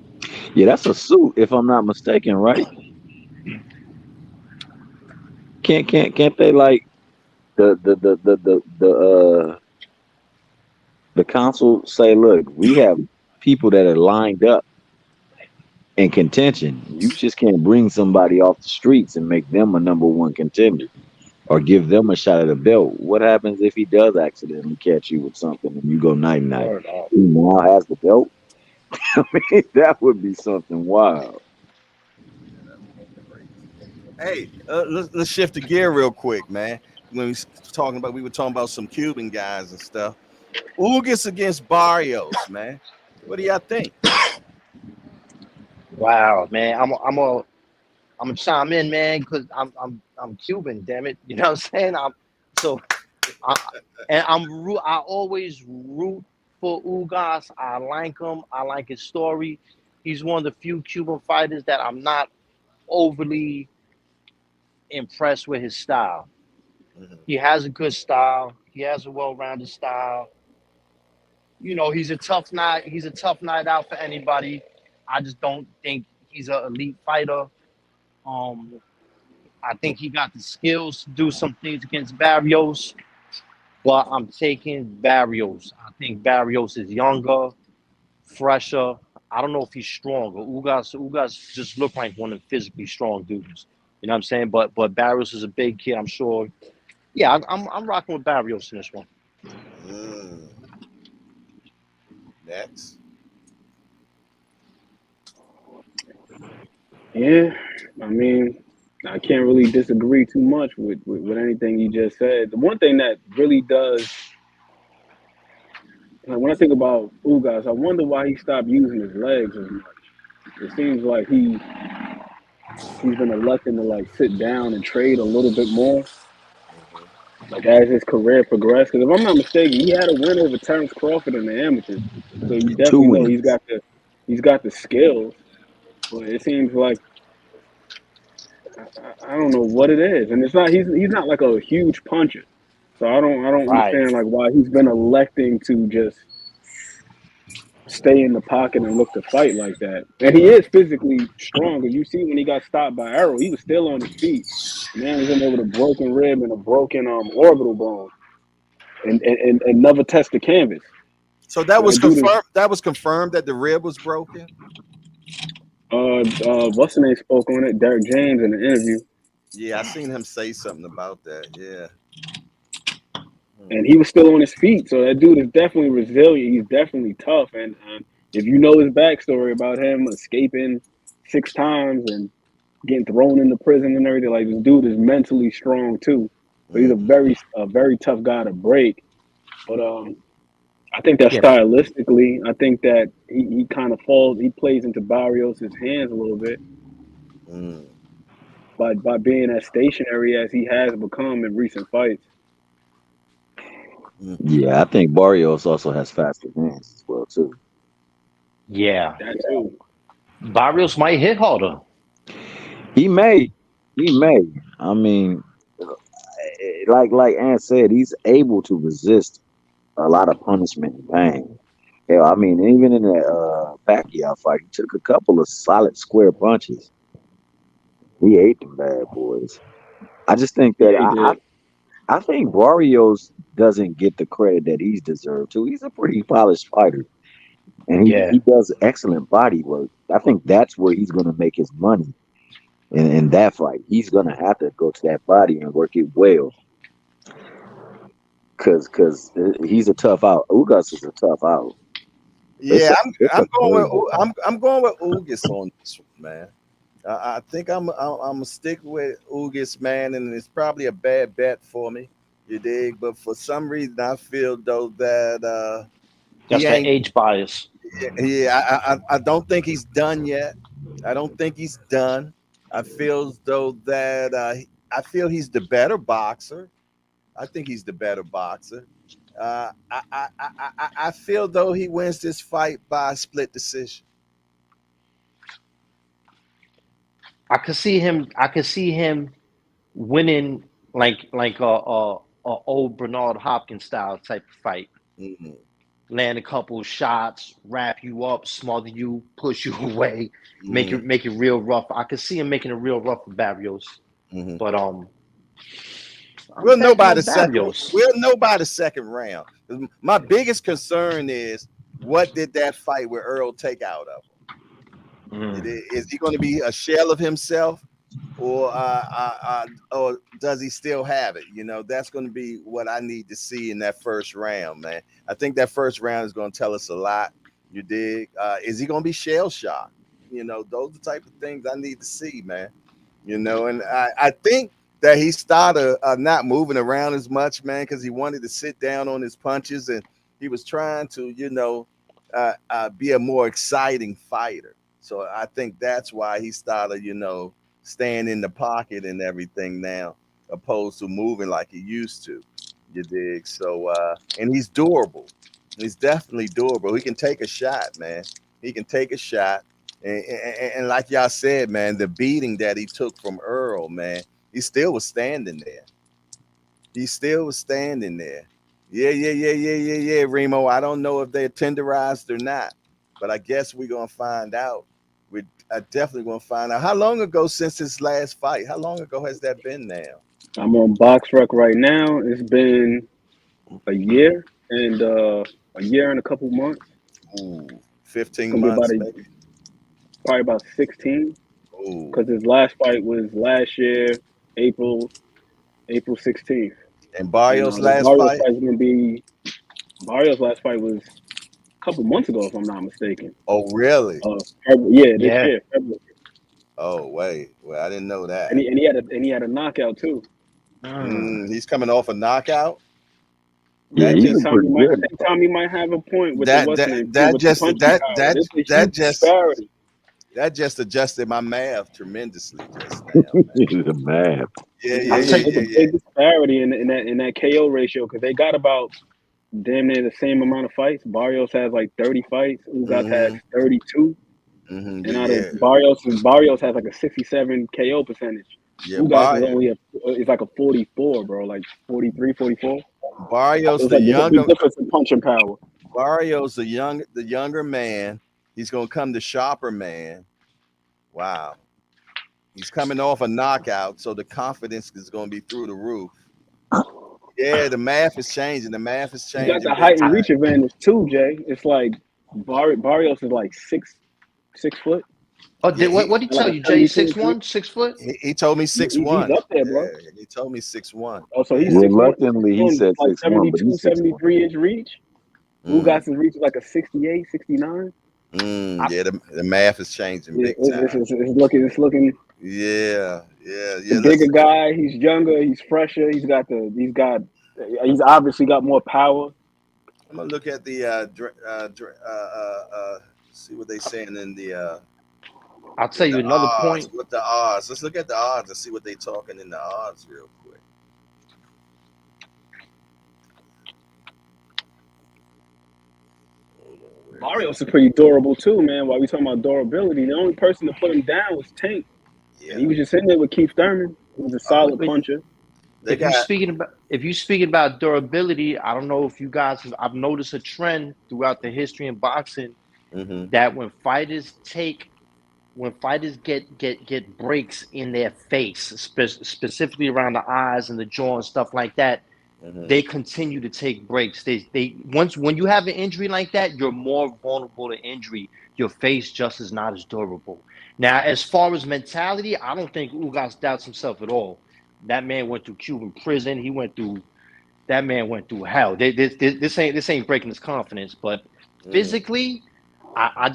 S2: Yeah, that's a suit, if I'm not mistaken, right? Can't they like the council say, look, we have people that are lined up in contention. You just can't bring somebody off the streets and make them a number one contender or give them a shot at a belt. What happens if he does accidentally catch you with something and you go night night?
S5: Word up.
S2: He now has the belt. I mean, that would be something wild.
S1: Hey, let's shift the gear real quick, man. When we were talking about some Cuban guys and stuff. Ugas against Barrios, man. What do y'all think?
S5: Wow, man. I'm gonna chime in, man, because I'm Cuban, damn it. You know what I'm saying? I, I always root for Ugas. I like him. I like his story. He's one of the few Cuban fighters that I'm not overly impressed with his style.
S1: Mhm.
S5: He has a good style. He has a well-rounded style. He's a tough night. He's a tough night out for anybody. I just don't think he's an elite fighter. Um, I think he got the skills to do some things against Barrios, but I'm taking Barrios. I think Barrios is younger, fresher. I don't know if he's stronger. Ugas just look like one of the physically strong dudes. You know what I'm saying? But Barrios is a big kid. I'm sure. Yeah, I'm rocking with Barrios in this one.
S1: Mm. Next.
S3: Yeah, I mean, I can't really disagree too much with anything you just said. The one thing that really does, like, when I think about Ugas, I wonder why he stopped using his legs as much. It seems like he's been electing to like sit down and trade a little bit more, like as his career progressed. Because if I'm not mistaken, he had a win over Terrence Crawford in the amateurs, so you
S2: Two
S3: definitely know
S2: wins.
S3: he's got the skills. But it seems like I don't know what it is, and it's not. He's not like a huge puncher, so I don't
S5: Right.
S3: understand like why he's been electing to just stay in the pocket and look to fight like that. And he is physically strong. As you see when he got stopped by Arrow, he was still on his feet. The man was in there with a broken rib and a broken orbital bone, and never touched the canvas.
S1: So that
S3: So
S1: was
S3: that dude is
S1: confirmed. That was confirmed that the rib was broken.
S3: what's the name spoke on it? Derek James in the interview,
S1: Yeah, I seen him say something about that. Yeah.
S3: and he was still on his feet. So that dude is definitely resilient. He's definitely tough. And if you know his backstory about him escaping 6 times and getting thrown into prison and everything, like this dude is mentally strong too. But he's
S1: Mm-hmm.
S3: a very tough guy to break. But I think that
S5: Yeah.
S3: stylistically, I think that he kind of falls. He plays into Barrios' hands a little bit
S1: Mm.
S3: by being as stationary as he has become in recent fights.
S1: Mm.
S2: Yeah, I think Barrios also has faster hands as well too.
S5: Yeah.
S3: That too.
S5: Barrios might hit harder.
S2: He may, he may. I mean, like Ant said, he's able to resist a lot of punishment and pain. Hell, I mean, even in that Pacquiao fight, he took a couple of solid square punches. He ate them bad boys. I just think that
S3: Yeah, he did.
S2: I think Barrios doesn't get the credit that he's deserved to. He's a pretty polished fighter, and he
S5: Yeah.
S2: does excellent body work. I think that's where he's going to make his money in that fight. He's going to have to go to that body and work it well, cause he's a tough out. Ugas is a tough out.
S1: Yeah,
S2: It's a
S1: I'm going
S2: very
S1: with
S2: good fight.
S1: I'm going with Ugis on this one, man. I think I'm gonna stick with Ugis, man, and it's probably a bad bet for me. You dig? But for some reason, I feel though that he
S5: That's the
S1: ain't.
S5: age bias.
S1: Yeah, I don't think he's done yet. I don't think he's done. I feel as though that I feel he's the better boxer. I think he's the better boxer. I feel though he wins this fight by split decision.
S5: I could see him winning like a old Bernard Hopkins style type of fight.
S1: Mm-hmm.
S5: Land a couple shots, wrap you up, smother you, push you away,
S1: Mm-hmm.
S5: make it real rough. I could see him making it real rough for Barrios.
S1: Mm-hmm.
S5: But I'm
S1: We'll know
S5: backing
S1: by the
S5: up
S1: second.
S5: Barrios.
S1: We'll know by the second round. My biggest concern is what did that fight with Earl take out of him?
S5: Mm.
S1: Is he going to be a shell of himself, or does he still have it? You know, that's going to be what I need to see in that first round, man. I think that first round is going to tell us a lot. You dig? Is he going to be shell shocked? You know, those are the type of things I need to see, man. You know, and I think that he started not moving around as much, man, because he wanted to sit down on his punches and he was trying to, be a more exciting fighter. So I think that's why he started, staying in the pocket and everything now, opposed to moving like he used to. You dig? So, and he's durable. He's definitely durable. He can take a shot, man. He can take a shot. And like y'all said, man, the beating that he took from Earl, man, he still was standing there. He still was standing there. Yeah, Remo. I don't know if they're tenderized or not, but I guess we're gonna find out. We are definitely gonna find out. How long ago since his last fight? How long ago has that been now?
S3: I'm on BoxRec right now. It's been a year and a couple months.
S1: Ooh,
S3: It's
S1: 15
S3: gonna be
S1: months maybe.
S3: probably about 16
S1: Ooh,
S3: because his last fight was last year, April April 16th.
S1: and
S3: And
S1: Barrios'
S3: the
S1: last
S3: Barrios
S1: fight.
S3: fight is gonna be Barrios' last fight was a couple months ago, if I'm not mistaken.
S1: Oh, really?
S3: Yeah, this
S5: Yeah.
S3: year, February.
S1: Oh, wait. Well, I didn't know
S3: And
S1: that.
S3: he had a knockout too.
S1: He's coming off a knockout.
S2: Yeah,
S1: That
S2: he's
S1: just
S2: been pretty
S3: I
S2: good.
S3: think Tommy might have a point with the
S1: that
S3: what's
S1: that
S3: the name too,
S1: that
S3: with the
S1: just
S3: punching
S1: that
S3: power.
S1: that
S3: There's a
S1: that
S3: huge
S1: just
S3: disparity.
S1: that just adjusted my math tremendously just now, man.
S2: He's a man.
S1: Yeah,
S3: It's,
S1: yeah,
S5: I'll
S3: it's, a,
S1: yeah,
S5: take
S3: it's a
S1: yeah, yeah.
S3: big disparity in that KO ratio because they got about damn near the same amount of fights. Barrios has like 30 fights. Ugas has
S1: Mm-hmm.
S3: 32.
S1: Mm-hmm.
S3: And
S1: Yeah,
S3: out of
S1: yeah.
S3: Barrios has like a 67 KO percentage.
S1: Yeah,
S3: Ugas is only it's like a 44, bro, like 43, 44.
S1: Barrios
S3: It's
S1: the
S3: like there's a
S1: younger
S3: big difference in punching power.
S1: Barrios the younger man. He's gonna come the sharper man. Wow. He's coming off a knockout, so the confidence is gonna be through the roof. Yeah, the math is changing. The math is
S3: He's got
S1: changing
S3: the
S1: big
S3: height and
S1: time.
S3: reach advantage too, Jay. It's like Barrios is like 6 foot,
S5: Oh,
S1: Yeah,
S5: what did he
S3: like
S5: tell
S3: a
S5: you, Jay?
S3: 72
S5: 6
S3: inch reach.
S5: 1, 6 foot?
S1: he told me six
S3: He's
S1: one.
S3: up there,
S1: Yeah,
S3: bro.
S1: he told me 6'1".
S3: Oh, so he's
S1: Yeah.
S3: 6'1",
S2: Reluctantly, he said
S3: like
S2: 6'1", but he's 6'1".
S3: 72, 73 inch reach.
S1: Mm,
S3: Ugas' reach is like a 68, 69.
S1: yeah, the math is changing
S3: Yeah,
S1: big time.
S3: it's looking.
S1: Yeah,
S3: The bigger guy, he's younger, he's fresher. He's obviously got more power.
S1: I'm gonna look at the see what they saying in the
S5: I'll tell you another
S1: odds.
S5: point.
S1: What the odds? Let's look at the odds and see what they talking in the odds real quick.
S3: Barrios is pretty durable too, man. While we talking about durability, the only person to put him down was Tank, and
S1: Yeah,
S3: he was just sitting there with Keith Thurman, who was a
S1: I'm
S3: solid
S1: looking.
S3: puncher.
S1: They got.
S5: If you speaking about durability, I don't know if you guys I've noticed a trend throughout the history in boxing
S1: Mm-hmm,
S5: that when fighters get breaks in their face, specifically around the eyes and the jaw and stuff like that,
S1: mm-hmm,
S5: they continue to take breaks. They once when you have an injury like that, you're more vulnerable to injury. Your face just is not as durable. Now, as far as mentality, I don't think Ugas doubts himself at all. That man went through Cuban prison. That man went through hell. This ain't breaking his confidence, but
S1: mm-hmm.
S5: physically, I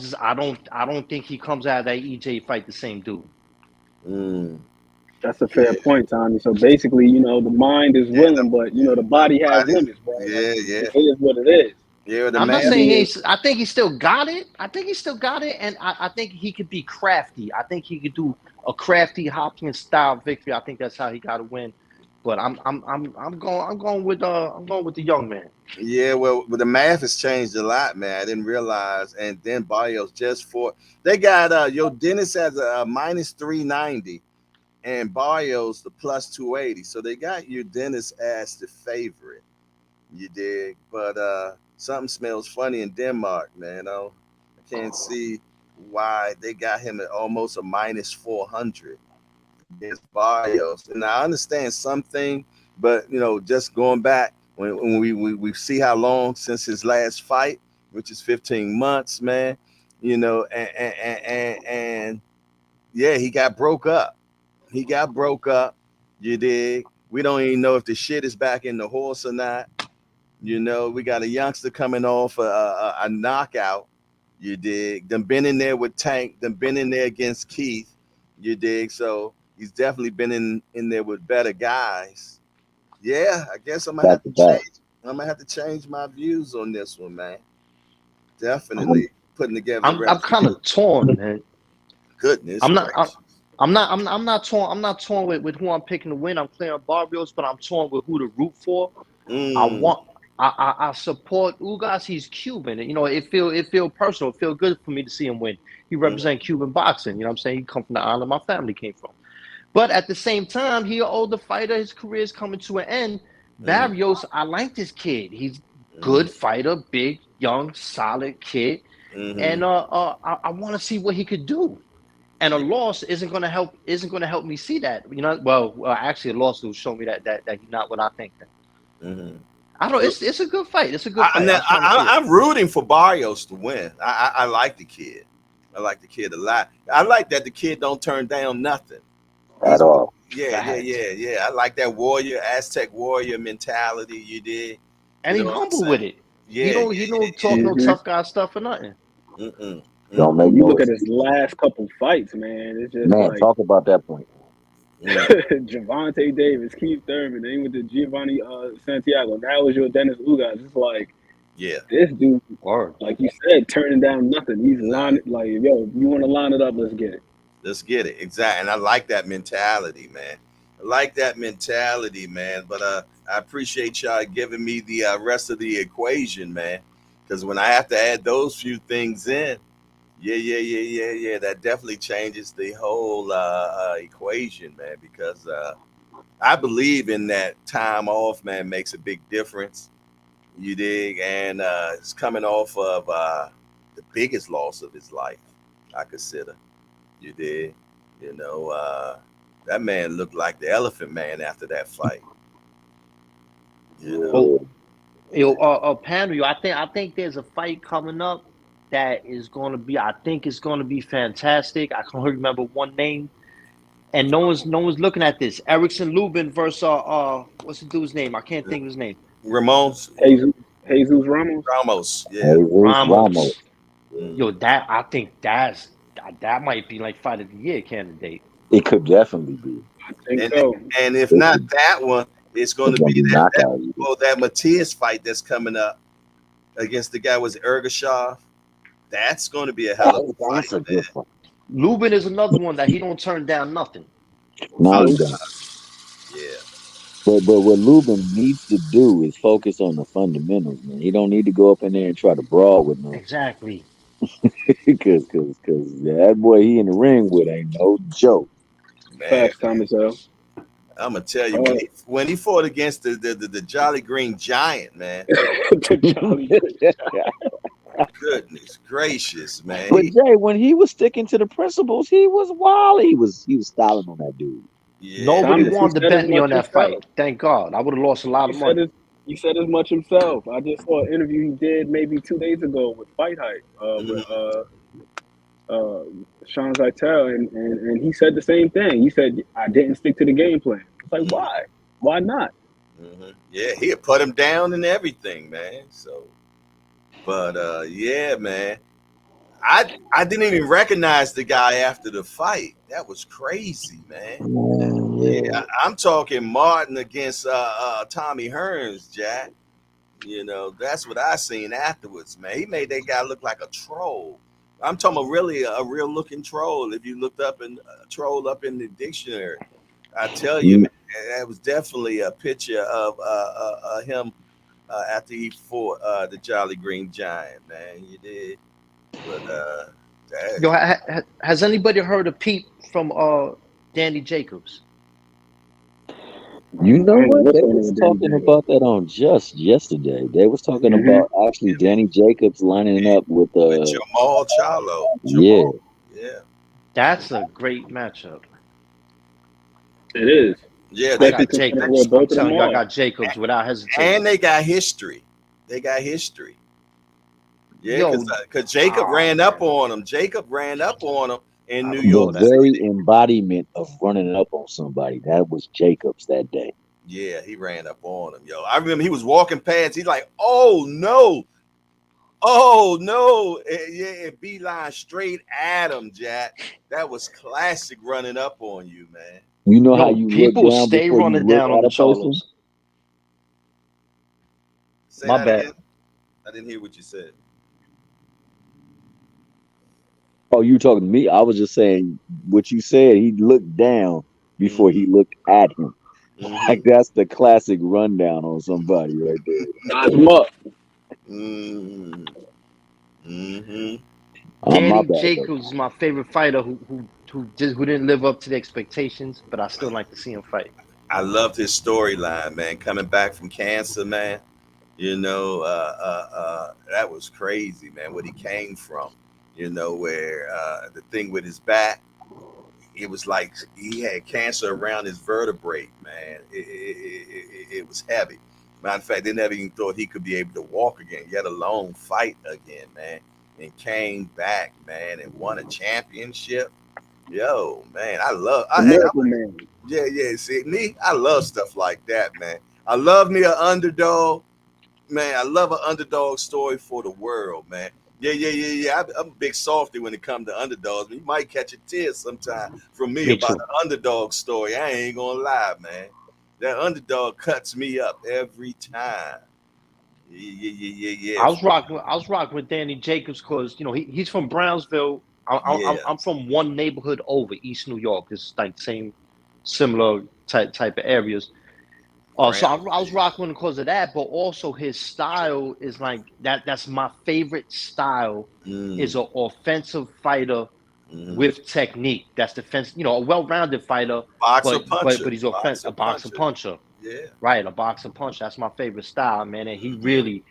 S5: don't think he comes out of that EJ fight the same dude.
S1: Mm.
S3: That's a fair
S1: Yeah,
S3: point, Tommy. So basically, the mind is
S1: yeah,
S3: willing, but the
S1: the
S3: body has
S1: body.
S3: limits, bro. Like
S1: Yeah, yeah,
S3: it is what it is.
S1: yeah. The
S5: I'm not
S3: I
S1: math.
S5: saying
S3: mean,
S5: I think he still got it. I think he still got it, and I think he could be crafty. I think he could do a crafty Hopkins style victory. I think that's how he got to win. But I'm going with the young man.
S1: Yeah, well, but the math has changed a lot, man. I didn't realize. And then Barrios just for they got Yo Dennis has a minus 390 and Barrios the plus 280. So they got you Dennis as the favorite. You dig? But something smells funny in Denmark, man. Oh, I can't see why they got him at almost a minus 400 against Barrios. And I understand something, but just going back when we see how long since his last fight, which is 15 months, man. And yeah, he got broke up. He got broke up. You dig? We don't even know if the shit is back in the horse or not. We got a youngster coming off a knockout. You dig? Them been in there with Tank. Them been in there against Keith. You dig? So he's definitely been in there with better guys. Yeah, I guess I'm gonna
S2: Back
S1: have
S2: to
S1: to
S2: back.
S1: change. I'm gonna have to change my views on this one, man.
S2: Um,
S1: Definitely putting together the
S5: I'm
S1: rest of
S5: kind of torn, man.
S1: goodness
S5: I'm not.
S1: gracious.
S5: I'm not torn. I'm not torn with who I'm picking to win. I'm clearing Barrios, but I'm torn with who to root for. I
S1: Mm,
S5: want. I support Ugas. He's Cuban. It feel personal. It feel good for me to see him win. He
S1: mm,
S5: represents Cuban boxing. You know what I'm saying? He come from the island my family came from. But at the same time, he an older fighter. His career is coming to an end.
S1: mm,
S5: Barrios, I like this kid. He's
S1: mm,
S5: good fighter, big, young, solid kid,
S1: mm,
S5: and I want to see what he could do. And a
S1: yeah,
S5: loss isn't gonna help me see that. Actually, a loss will show me that he's not what I think. Then
S1: mm.
S5: I don't. It's a good fight. It's a good fight. I just want to see it.
S1: I'm rooting for Barrios to win. I like the kid. I like the kid a lot. I like that the kid don't turn down nothing.
S2: at
S1: He's
S2: all.
S1: yeah, yeah,
S5: Facts.
S1: yeah, yeah. I like that warrior, Aztec warrior mentality. You did.
S5: And
S1: You
S5: he
S1: know what I'm
S5: humble
S1: saying?
S5: with it.
S1: Yeah,
S5: He
S1: yeah,
S5: don't talk
S1: yeah,
S5: no
S3: hmm
S5: tough guy stuff or nothing.
S1: yeah. Mm-mm,
S2: Don't
S3: When
S2: make
S1: mm-mm,
S3: you
S2: no
S3: look at his
S2: excuses.
S3: last couple fights, man, it's just
S2: Man,
S3: like
S2: talk about that point.
S1: mm.
S3: Javante Davis, Keith Thurman, then with the Giovanni Santiago. Now was your Dennis Ugas. It's like
S1: Yeah,
S3: this dude,
S5: Word.
S3: like you said, turning down nothing. He's
S1: nah.
S3: lining like, yo, you want to line it up? Let's get it.
S1: Let's get it exactly. And I like that mentality, man. I like that mentality, man. But I appreciate y'all giving me the rest of the equation, man. Because when I have to add those few things in, Yeah. That definitely changes the whole equation, man. Because I believe in that time off, man, makes a big difference. You dig? And it's coming off of the biggest loss of his life, I consider. You dig? You know, that man looked like the Elephant Man after that fight. You know,
S5: Well, panel, I think there's a fight coming up that is going to be. I think it's going to be fantastic. I can only remember one name, and no one's looking at this. Erickson Lubin versus what's the dude's name? I can't think of his name.
S1: Ramon's
S3: Jesus Ramos.
S1: Ramos. Yeah.
S2: Jesus Ramos.
S5: Ramos. Yo,
S1: Mhm.
S5: I think that might be like fight of the year candidate.
S2: It could definitely be.
S3: I think
S1: And
S3: so.
S1: and if
S2: It
S1: not
S2: could,
S1: that one, it's going
S2: it's
S1: to
S2: gonna
S1: be
S2: be knockout.
S1: that Matias fight that's coming up against the guy was Ergashov. That's going to be a hell of
S2: Oh,
S1: a
S2: that's
S1: fight,
S2: a
S1: man.
S2: good fight.
S5: Lubin is another one that he don't turn down nothing.
S2: No,
S1: Oh
S2: he don't.
S1: yeah,
S2: But what Lubin needs to do is focus on the fundamentals, man. He don't need to go up in there and try to brawl with no
S5: Exactly.
S2: because that boy he in the ring with ain't no joke.
S1: man.
S3: Facts, Thomas L.
S1: I'm gonna tell you
S3: Uh,
S1: when he fought against the Jolly Green Giant, man.
S3: the Jolly Green.
S1: Goodness gracious, man.
S2: But Jay, when he was sticking to the principles, he was wild. He was styling on that dude.
S1: Yeah,
S5: Nobody
S3: Thomas, he
S5: wanted to
S3: said as
S5: bet me
S3: much
S5: on that
S3: himself.
S5: fight. Thank God. I would have lost a lot
S3: He
S5: of
S3: said
S5: money.
S3: as he said as much himself. I just saw an interview he did maybe 2 days ago with Fight Hype, with
S1: mhm,
S3: uh, Sean Zeitel, and he said the same thing. He said I didn't stick to the game plan. It's like
S1: mhm,
S3: why? Why not?
S1: yeah. He had put him down and everything, man. So, but yeah, man. I didn't even recognize the guy after the fight. That was crazy, man.
S2: Man,
S1: Yeah,
S2: yeah.
S1: I'm talking Martin against Tommy Hearns, Jack. You know, that's what I seen afterwards, man. He made that guy look like a troll. I'm talking about really a real looking troll. If you looked up in troll up in the dictionary, I tell you,
S2: You,
S1: man, that was definitely a picture of him after he fought the Jolly Green Giant, man. You did, but that,
S5: Yo, has anybody heard of Pete from Danny Jacobs?
S2: you know
S3: I ain't
S2: what? They
S3: listening
S2: was
S3: to Danny
S2: talking
S3: Jacobs.
S2: about that on Just yesterday. They was talking
S3: Mm-hmm.
S2: about actually Danny Jacobs lining up with
S1: with Jamal Charlo,
S2: yeah.
S1: yeah,
S5: That's a great matchup.
S3: It is,
S1: yeah.
S5: I
S1: They
S3: especially
S5: got
S3: considering
S5: Jacobs.
S3: where
S5: I'm
S3: both of them
S5: telling you, I
S3: are.
S5: got Jacobs without hesitation.
S1: and they got history. They got history. Yeah,
S5: Yo,
S1: because Jacob
S5: oh
S1: ran up
S5: man,
S1: on him. Jacob ran up on him in
S5: I
S1: New
S5: remember
S1: York
S2: The
S5: that.
S2: very
S1: City.
S2: embodiment of running up on somebody. That was Jacobs that day.
S1: Yeah, he ran up on him, yo. I remember he was walking past. He's like, oh no, yeah, beeline straight at him, Jack. That was classic running up on you, man.
S2: You know how
S5: Yo,
S2: you look
S5: people
S2: down
S5: stay
S2: before you
S5: running
S2: look
S5: down on
S2: at
S5: the
S2: a person?
S5: Charlos.
S1: Say
S5: My
S1: that
S5: bad.
S1: again. I didn't hear what you said.
S2: Oh, you talking to me? I was just saying what you said. He looked down before he
S1: Mm-hmm.
S2: looked at him.
S1: Mm-hmm.
S2: Like that's the classic rundown on somebody right there.
S3: Size them up.
S1: Mm-hmm. Mm-hmm.
S2: My
S5: Danny
S2: bad, brother.
S5: Jacobs is my favorite fighter who didn't live up to the expectations, but I still like to see him fight.
S1: I loved his storyline, man. Coming back from cancer, man. You know, that was crazy, man. What he came from, you know, where the thing with his back, it was like he had cancer around his vertebrae, man. It was heavy. Matter of fact, they never even thought he could be able to walk again, yet alone fight again, man. And came back, man, and won a championship. Yo, man,
S3: The Miracle Man.
S1: yeah. See, me, I love stuff like that, man. I love me an underdog, man. I love an underdog story for the world, man. Yeah. I'm a big softy when it comes to underdogs. You might catch a tear sometime from me
S5: Me
S1: about
S5: too.
S1: the underdog story. I ain't gonna lie, man. That underdog cuts me up every time. Yeah.
S5: I was rocking with Danny Jacobs because he's from Brownsville. I'm
S1: Yes.
S5: from one neighborhood over East New York. It's like same similar type of areas. So
S1: Ground
S5: I was
S1: game.
S5: rocking because of that, but also his style is like that. That's my favorite style. Is an offensive fighter with technique. That's defense. You know, a well-rounded fighter,
S1: Boxer
S5: but
S1: puncher.
S5: he's
S1: Boxer
S5: a boxer
S1: puncher.
S5: puncher.
S1: Yeah.
S5: Right, a boxer puncher. That's my favorite style, man. And he really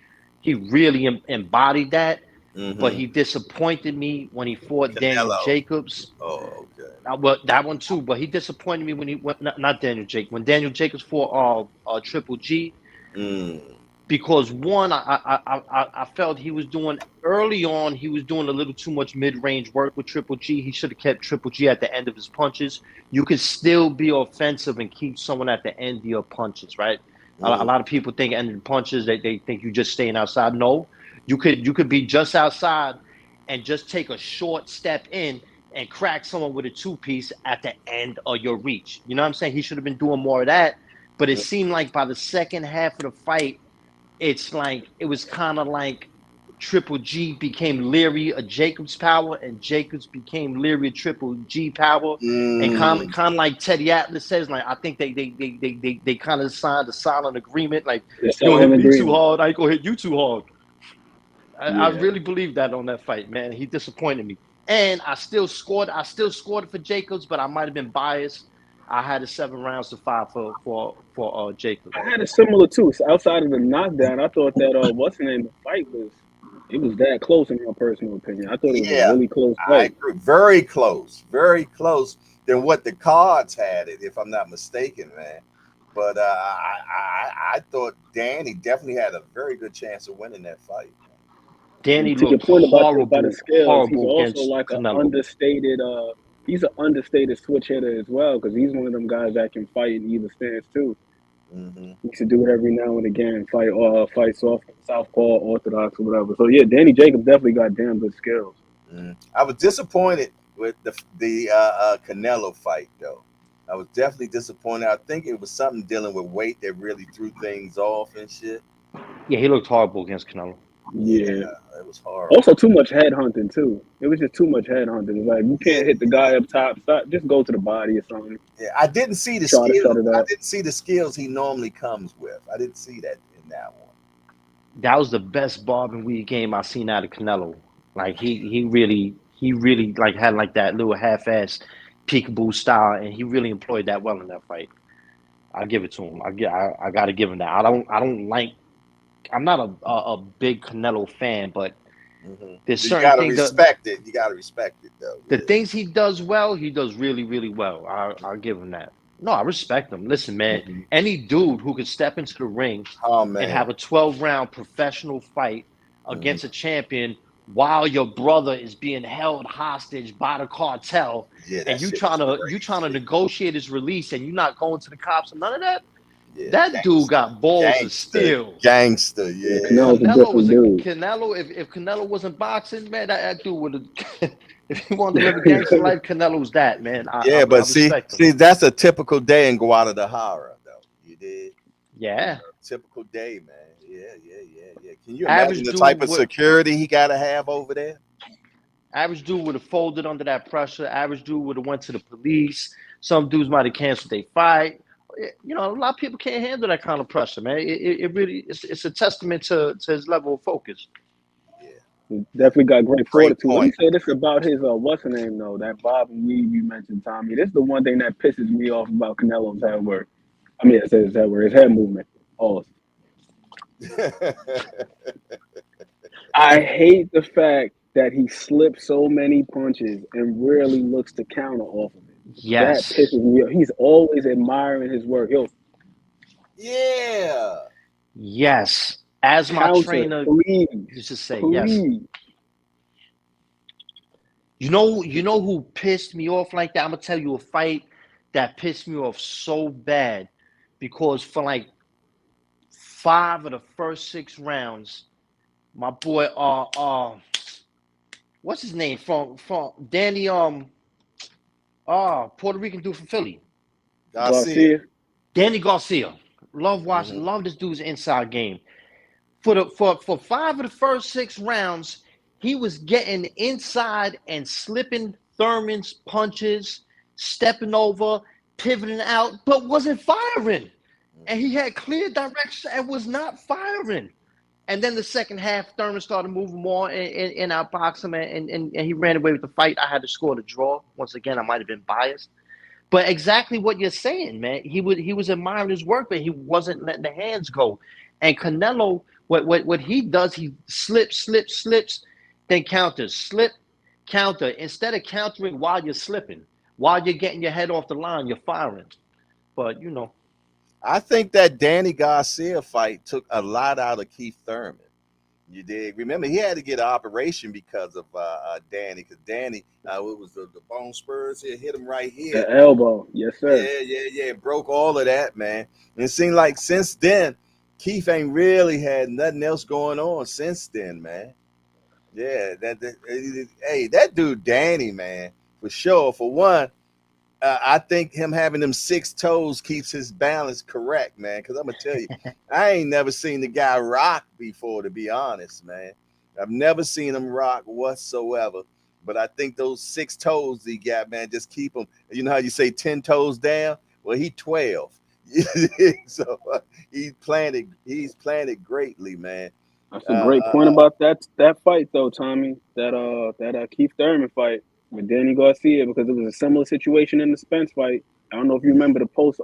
S5: embodied that. But he disappointed me when he fought Daniel
S1: Canelo.
S5: Jacobs.
S1: Oh, okay.
S5: Well, that one too. But he disappointed me when he went not Daniel Jacobs. When Daniel Jacobs fought Triple G,
S1: Mm.
S5: because one, I felt he was doing early on. He was doing a little too much mid-range work with Triple G. He should have kept Triple G at the end of his punches. You could still be offensive and keep someone at the end of your punches, right? A lot of people think end of the punches, they think you just staying outside. No, you could be just outside and just take a short step in and crack someone with a two-piece at the end of your reach. You know what I'm saying? He should have been doing more of that. But it seemed like by the second half of the fight, it's like it was kind of like Triple G became leery of Jacobs' power, and Jacobs became leery of Triple G power, and kind of like Teddy Atlas says, like I think they kind of signed a silent agreement, like you don't hit me too hard, I ain't gonna hit you too hard. I really believe that on that fight, man. He disappointed me, and I still scored it for Jacobs, but I might have been biased. I had a 7-5 for Jacobs.
S3: I had a similar too. So outside of the knockdown, I thought that what's the name? The fight was that close in my personal opinion. I thought it was a
S1: Yeah,
S3: really close
S1: I
S3: fight.
S1: agree. Very close than what the cards had it, if I'm not mistaken, man. But I thought Danny definitely had a very good chance of winning that fight.
S5: Danny
S3: To your
S5: looked
S3: point about the scales, he's
S5: horrible
S3: also
S5: against
S3: like an
S5: Canelo.
S3: understated. He's an understated switch hitter as well because he's one of them guys that can fight in either stance too. He used to do it every now and again, fight southpaw, orthodox, or whatever. So yeah, Danny Jacobs definitely got damn good skills.
S1: I was disappointed with the Canelo fight, though. I was definitely disappointed. I think it was something dealing with weight that really threw things off and shit.
S5: Yeah, he looked horrible against Canelo.
S3: Yeah.
S1: It was horrible.
S3: Also, too much head hunting too. It was just too much head hunting. It's like you can't hit the guy up top. Stop, just go to the body or something.
S1: Yeah, I didn't see the
S3: Try to
S1: skills.
S3: shut it
S1: I
S3: up.
S1: didn't see the skills he normally comes with. I didn't see that in that one.
S5: That was the best Bob and Weed game I seen out of Canelo. Like he really like had like that little half-ass peekaboo style, and he really employed that well in that fight. I give it to him. I got to give him that. I don't like. I'm not a big Canelo fan, but there's
S1: You
S5: certain
S1: gotta
S5: things
S1: respect it. You gotta respect it, though.
S5: the things he does well, he does really well. I'll give him that. No, I respect him. Listen, man, any dude who could step into the ring and have a 12-round professional fight against a champion while your brother is being held hostage by the cartel, and you trying to negotiate his release, and you're not going to the cops and none of that. Yeah, that dude got balls of steel.
S1: Gangster, yeah.
S3: Canelo was a dude.
S5: Canelo, if Canelo wasn't boxing, man, that dude would have. If he wanted to live a gangster life, Canelo's that, man.
S1: I see, that's a typical day in Guadalajara, though. You did.
S5: Yeah.
S1: Typical day, man. Yeah. Can you imagine the type of security he got to have over there?
S5: Average dude would have folded under that pressure. Average dude would have went to the police. Some dudes might have canceled their fight. You know, a lot of people can't handle that kind of pressure, man. It really, it's a testament to his level of focus.
S3: He definitely got great fortitude. Let me say this about his what's the name though? That Bob and Weed you mentioned, Tommy. This is the one thing that pisses me off about Canelo's head work. I mean, I said his head work, his head movement. Also, I hate the fact that he slips so many punches and rarely looks to counter off of it.
S5: Yes,
S3: that pisses me off. He's always admiring his work.
S5: Yes. As my trainer used to say, yes. You know who pissed me off like that? I'm gonna tell you a fight that pissed me off so bad because for like 5 of the first 6 rounds, my boy what's his name from Danny Puerto Rican dude from Philly.
S1: Garcia.
S5: Danny Garcia. Love watching, love this dude's inside game. For 5 of the first 6 rounds, he was getting inside and slipping Thurman's punches, stepping over, pivoting out, but wasn't firing. and he had clear direction and was not firing. And then the second half, Thurman started moving more and outboxed him, and he ran away with the fight. I had to score the draw. Once again, I might have been biased. But exactly what you're saying, man. He was admiring his work, but he wasn't letting the hands go. And Canelo, what he does, he slips, then counters, slip, counter. Instead of countering while you're slipping, while you're getting your head off the line, you're firing. But
S1: I think that Danny Garcia fight took a lot out of Keith Thurman. You did. Remember, he had to get an operation because of Danny, because Danny, what was the bone spurs here, hit him right here.
S3: The elbow, yes, sir.
S1: Yeah. Broke all of that, man. And it seemed like since then, Keith ain't really had nothing else going on since then, man. Yeah, hey, that dude Danny, man, for sure. For one, I think him having them 6 toes keeps his balance correct, man. Because I'm gonna tell you, I ain't never seen the guy rock before, to be honest, man. I've never seen him rock whatsoever. But I think those 6 toes he got, man, just keep him. You know how you say 10 toes down? Well, he 12. So he's planted greatly, man.
S3: That's a great point about that fight, though, Tommy. That Keith Thurman fight with Danny Garcia, because it was a similar situation in the Spence fight. I don't know if you remember the post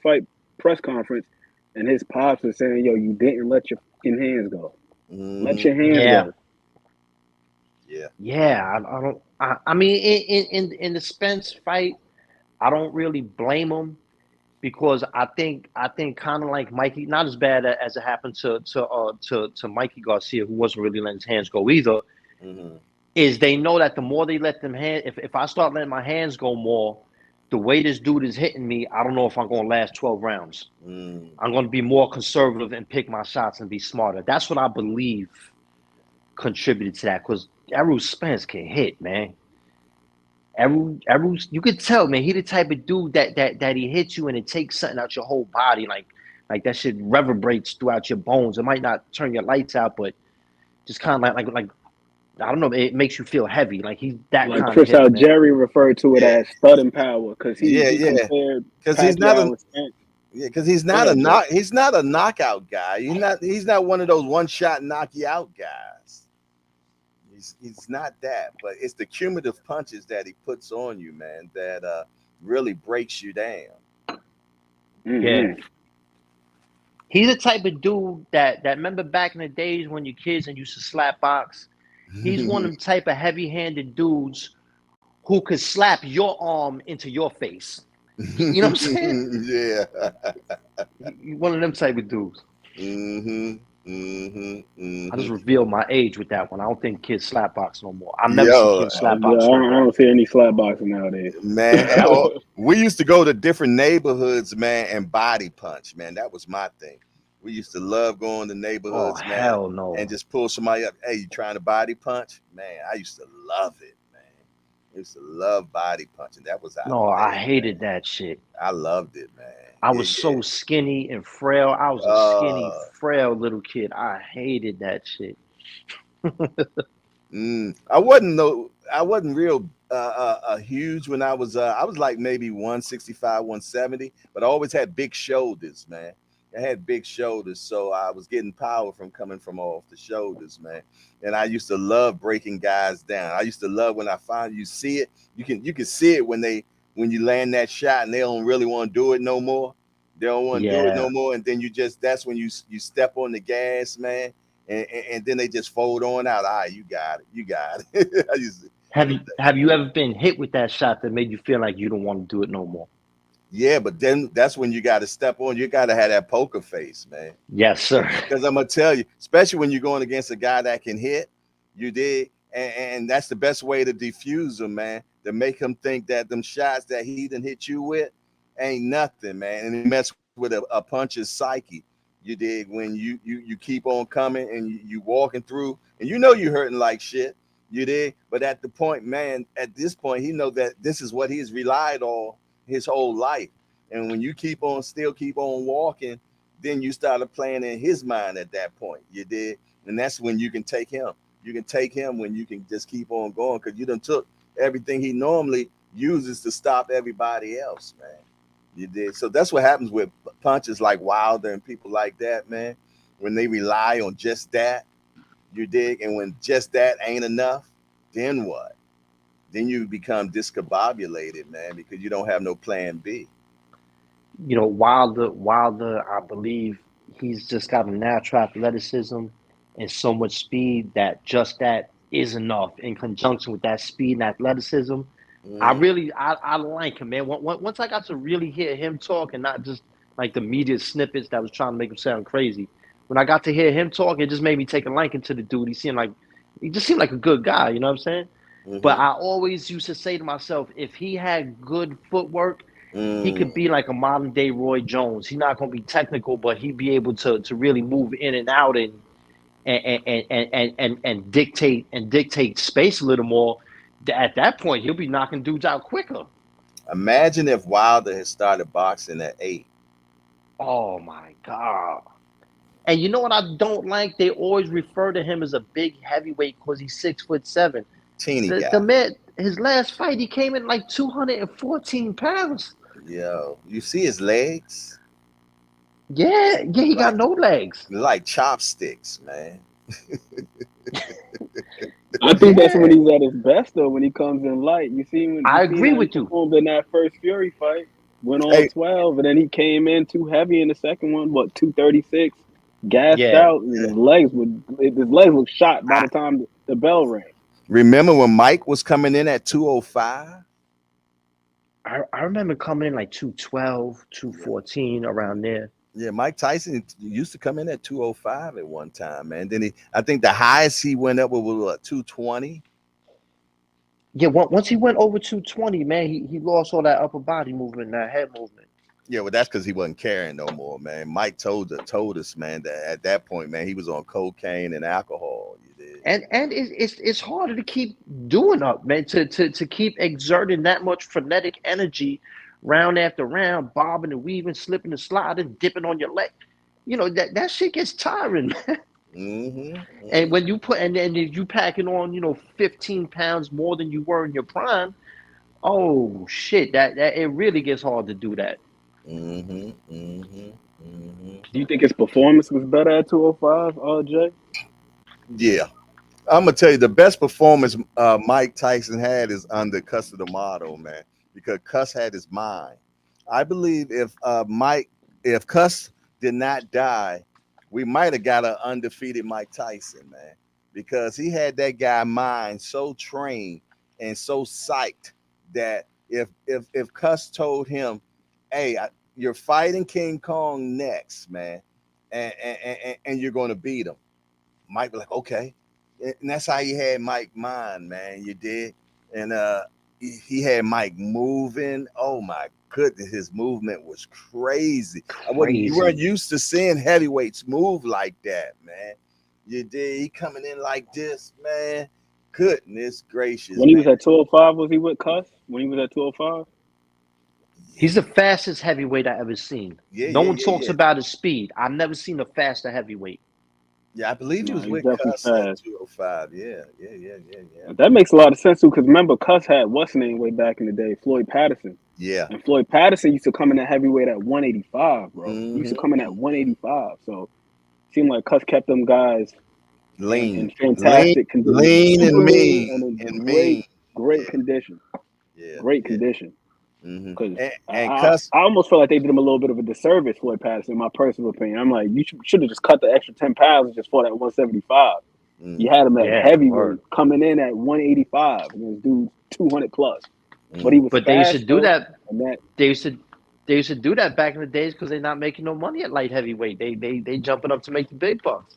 S3: fight press conference, and his pops was saying, "Yo, you didn't let your fucking hands go. Let your hands go."
S5: Yeah. I don't. I mean, in the Spence fight, I don't really blame him, because I think kind of like Mikey, not as bad as it happened to Mikey Garcia, who wasn't really letting his hands go either. Is they know that the more they let them hand, if I start letting my hands go more, the way this dude is hitting me, I don't know if I'm going to last 12 rounds. I'm going to be more conservative and pick my shots and be smarter. That's what I believe contributed to that, because Errol Spence can hit, man. Errol, you could tell, man, he the type of dude that he hits you and it takes something out your whole body, like that shit reverberates throughout your bones. It might not turn your lights out, but just kind of like I don't know, it makes you feel heavy. Like he's that
S3: Like
S5: kind
S3: Chris
S5: of hitter, man.
S3: Jerry referred to it as stunning power, because he compared
S1: Because he's not
S3: Pacquiao with Spence.
S1: because he's not he's not a knockout guy. He's not one of those one shot knock you out guys. He's not that, but it's the cumulative punches that he puts on you, man, that really breaks you down.
S5: Yeah. He's the type of dude that remember back in the days when your kids and used to slap box. He's one of them type of heavy-handed dudes who could slap your arm into your face. You know what I'm saying?
S1: Yeah.
S5: One of them type of dudes. I just revealed my age with that one. I don't think kids slap box no more. I've never seen kids slap box.
S3: I don't see any slap boxing nowadays.
S1: Man, we used to go to different neighborhoods, man, and body punch, man. That was my thing. We used to love going to neighborhoods, man.
S5: Hell no.
S1: And just pull somebody up. Hey, you trying to body punch? Man, I used to love it, man. I used to love body punching. That was
S5: I hated that shit.
S1: I loved it, man.
S5: I was so skinny and frail. I was a skinny, frail little kid. I hated that shit.
S1: I wasn't real huge when I was like maybe 165, 170, but I always had big shoulders, man. I had big shoulders, so I was getting power from coming from off the shoulders, man. And I used to love breaking guys down. I used to love when I find you see it. You can see it when you land that shot and they don't really want to do it no more. They don't want to do it no more. And then that's when you step on the gas, man. And then they just fold on out. All right, you got it.
S5: Have you ever been hit with that shot that made you feel like you don't want to do it no more?
S1: Yeah, but then that's when you got to step on. You got to have that poker face, man.
S5: Yes, sir.
S1: Because I'm gonna tell you, especially when you're going against a guy that can hit, you did, and that's the best way to defuse him, man. To make him think that them shots that he done hit you with ain't nothing, man. And it mess with a puncher's psyche. You did when you keep on coming and you walking through, and you know you hurting like shit. You did, but at this point, he know that this is what he's relied on his whole life. And when you keep on walking, then you started playing in his mind at that point. You did. And that's when you can take him. You can take him when you can just keep on going, because you done took everything he normally uses to stop everybody else, man. You did. So that's what happens with punches like Wilder and people like that, man. When they rely on just that, you dig, and when just that ain't enough, then what? Then you become discombobulated, man, because you don't have no plan B.
S5: You know, Wilder, I believe he's just got a natural athleticism and so much speed that just that is enough in conjunction with that speed and athleticism.
S1: Mm-hmm.
S5: I like him, man. Once I got to really hear him talk and not just like the media snippets that was trying to make him sound crazy. When I got to hear him talk, it just made me take a liking to the dude. He just seemed like a good guy, you know what I'm saying? But
S1: Mm-hmm.
S5: I always used to say to myself, if he had good footwork, he
S1: Mm.
S5: could be like a modern day Roy Jones. He's not going to be technical, but he'd be able to really move in and out and dictate space a little more. At that point, he'll be knocking dudes out quicker.
S1: Imagine if Wilder had started boxing at 8.
S5: Oh my god! And you know what I don't like? They always refer to him as a big heavyweight because he's 6'7".
S1: Teeny
S5: The
S1: guy.
S5: man, his last fight, he came in like 214 pounds.
S1: Yo, you see his legs?
S5: Yeah, he got
S1: Like
S5: no legs.
S1: like chopsticks, man.
S3: I think that's when
S5: Yeah,
S3: he's at his best though. When he comes in light, you
S5: I
S3: seen
S5: agree
S3: how he
S5: with you.
S3: performed in that first Fury fight. Went on
S1: Hey,
S3: 12, and then he came in too heavy in the second one. What 236? Gassed
S5: Yeah,
S3: out, and his legs were shot by the time the bell rang.
S1: remember when Mike was coming in at 205?
S5: I remember coming in like 212,
S1: Yeah.
S5: 214 around there.
S1: Yeah, Mike Tyson used to come in at 205 at one time, man. Then I think the highest he went up was what, 220?
S5: Yeah, once he went over 220, man, he lost all that upper body movement, that head movement.
S1: Yeah, well, that's because he wasn't carrying no more, man. Mike told us, man, that at that point, man, he was on cocaine and alcohol. You did.
S5: And it's harder to keep doing up, man, to keep exerting that much frenetic energy round after round, bobbing and weaving, slipping and sliding, dipping on your leg. You know, that shit gets tiring, man.
S1: Mm-hmm.
S5: And
S1: Mm-hmm.
S5: when you put and if you packing on, 15 pounds more than you were in your prime, oh shit, that it really gets hard to do that.
S1: Mm-hmm. Mm-hmm. Mm-hmm.
S3: Do you think his performance was better at 205, Jay?
S1: Yeah. I'm gonna tell you the best performance Mike Tyson had is under Cuss of the Motto, man, because Cuss had his mind. I believe if Cuss did not die, we might have got an undefeated Mike Tyson, man, because he had that guy mind so trained and so psyched that if Cuss told him, "Hey, you're fighting King Kong next, man, and you're going to beat him," Mike be like, "Okay." And that's how you had Mike mind, man. You did, and he had Mike moving. Oh my goodness, his movement was crazy. I wasn't You weren't
S5: Crazy.
S1: used to seeing heavyweights move like that, man. You did. He coming in like this, man. Goodness gracious,
S3: When he
S1: man.
S3: was at 205, was he with Cuss? When he was at 205?
S5: He's the fastest heavyweight I ever seen.
S1: Yeah,
S5: No
S1: yeah,
S5: one
S1: yeah,
S5: talks
S1: yeah.
S5: about his speed. I've never seen a faster heavyweight.
S1: Yeah, I believe he
S3: No,
S1: was
S3: he's
S1: with
S3: definitely
S1: Cuss at
S3: fast.
S1: 205. Yeah, yeah, yeah, yeah, yeah.
S3: That makes a lot of sense too, because remember, Cuss had what's name way back in the day, Floyd Patterson.
S1: Yeah.
S3: And Floyd Patterson used to come in at heavyweight at 185, bro. He used to come in at
S1: Mm-hmm.
S3: 185. So it seemed like Cuss kept them guys in
S1: Lean, lean,
S3: fantastic condition,
S1: lean
S3: super
S1: and
S3: lean
S1: mean
S3: and in
S1: and
S3: great,
S1: mean.
S3: great
S1: Yeah,
S3: condition.
S1: yeah,
S3: Great
S1: yeah.
S3: condition.
S1: Mm-hmm.
S3: Because
S1: And
S3: I
S1: Cuss,
S3: almost feel like they did him a little bit of a disservice, Floyd Patterson, in my personal opinion. I'm like, you should have just cut the extra 10 pounds and just fought at 175. You
S1: mm,
S3: had him at
S5: Yeah,
S3: heavyweight
S5: word.
S3: coming in at 185 against dudes 200 plus. But he
S1: mm,
S3: was
S5: But they used to
S3: fast
S5: do
S3: though,
S5: that.
S3: and that
S5: They used to they used to do that back in the days because they're not making no money at light heavyweight. They jumping up to make the big bucks.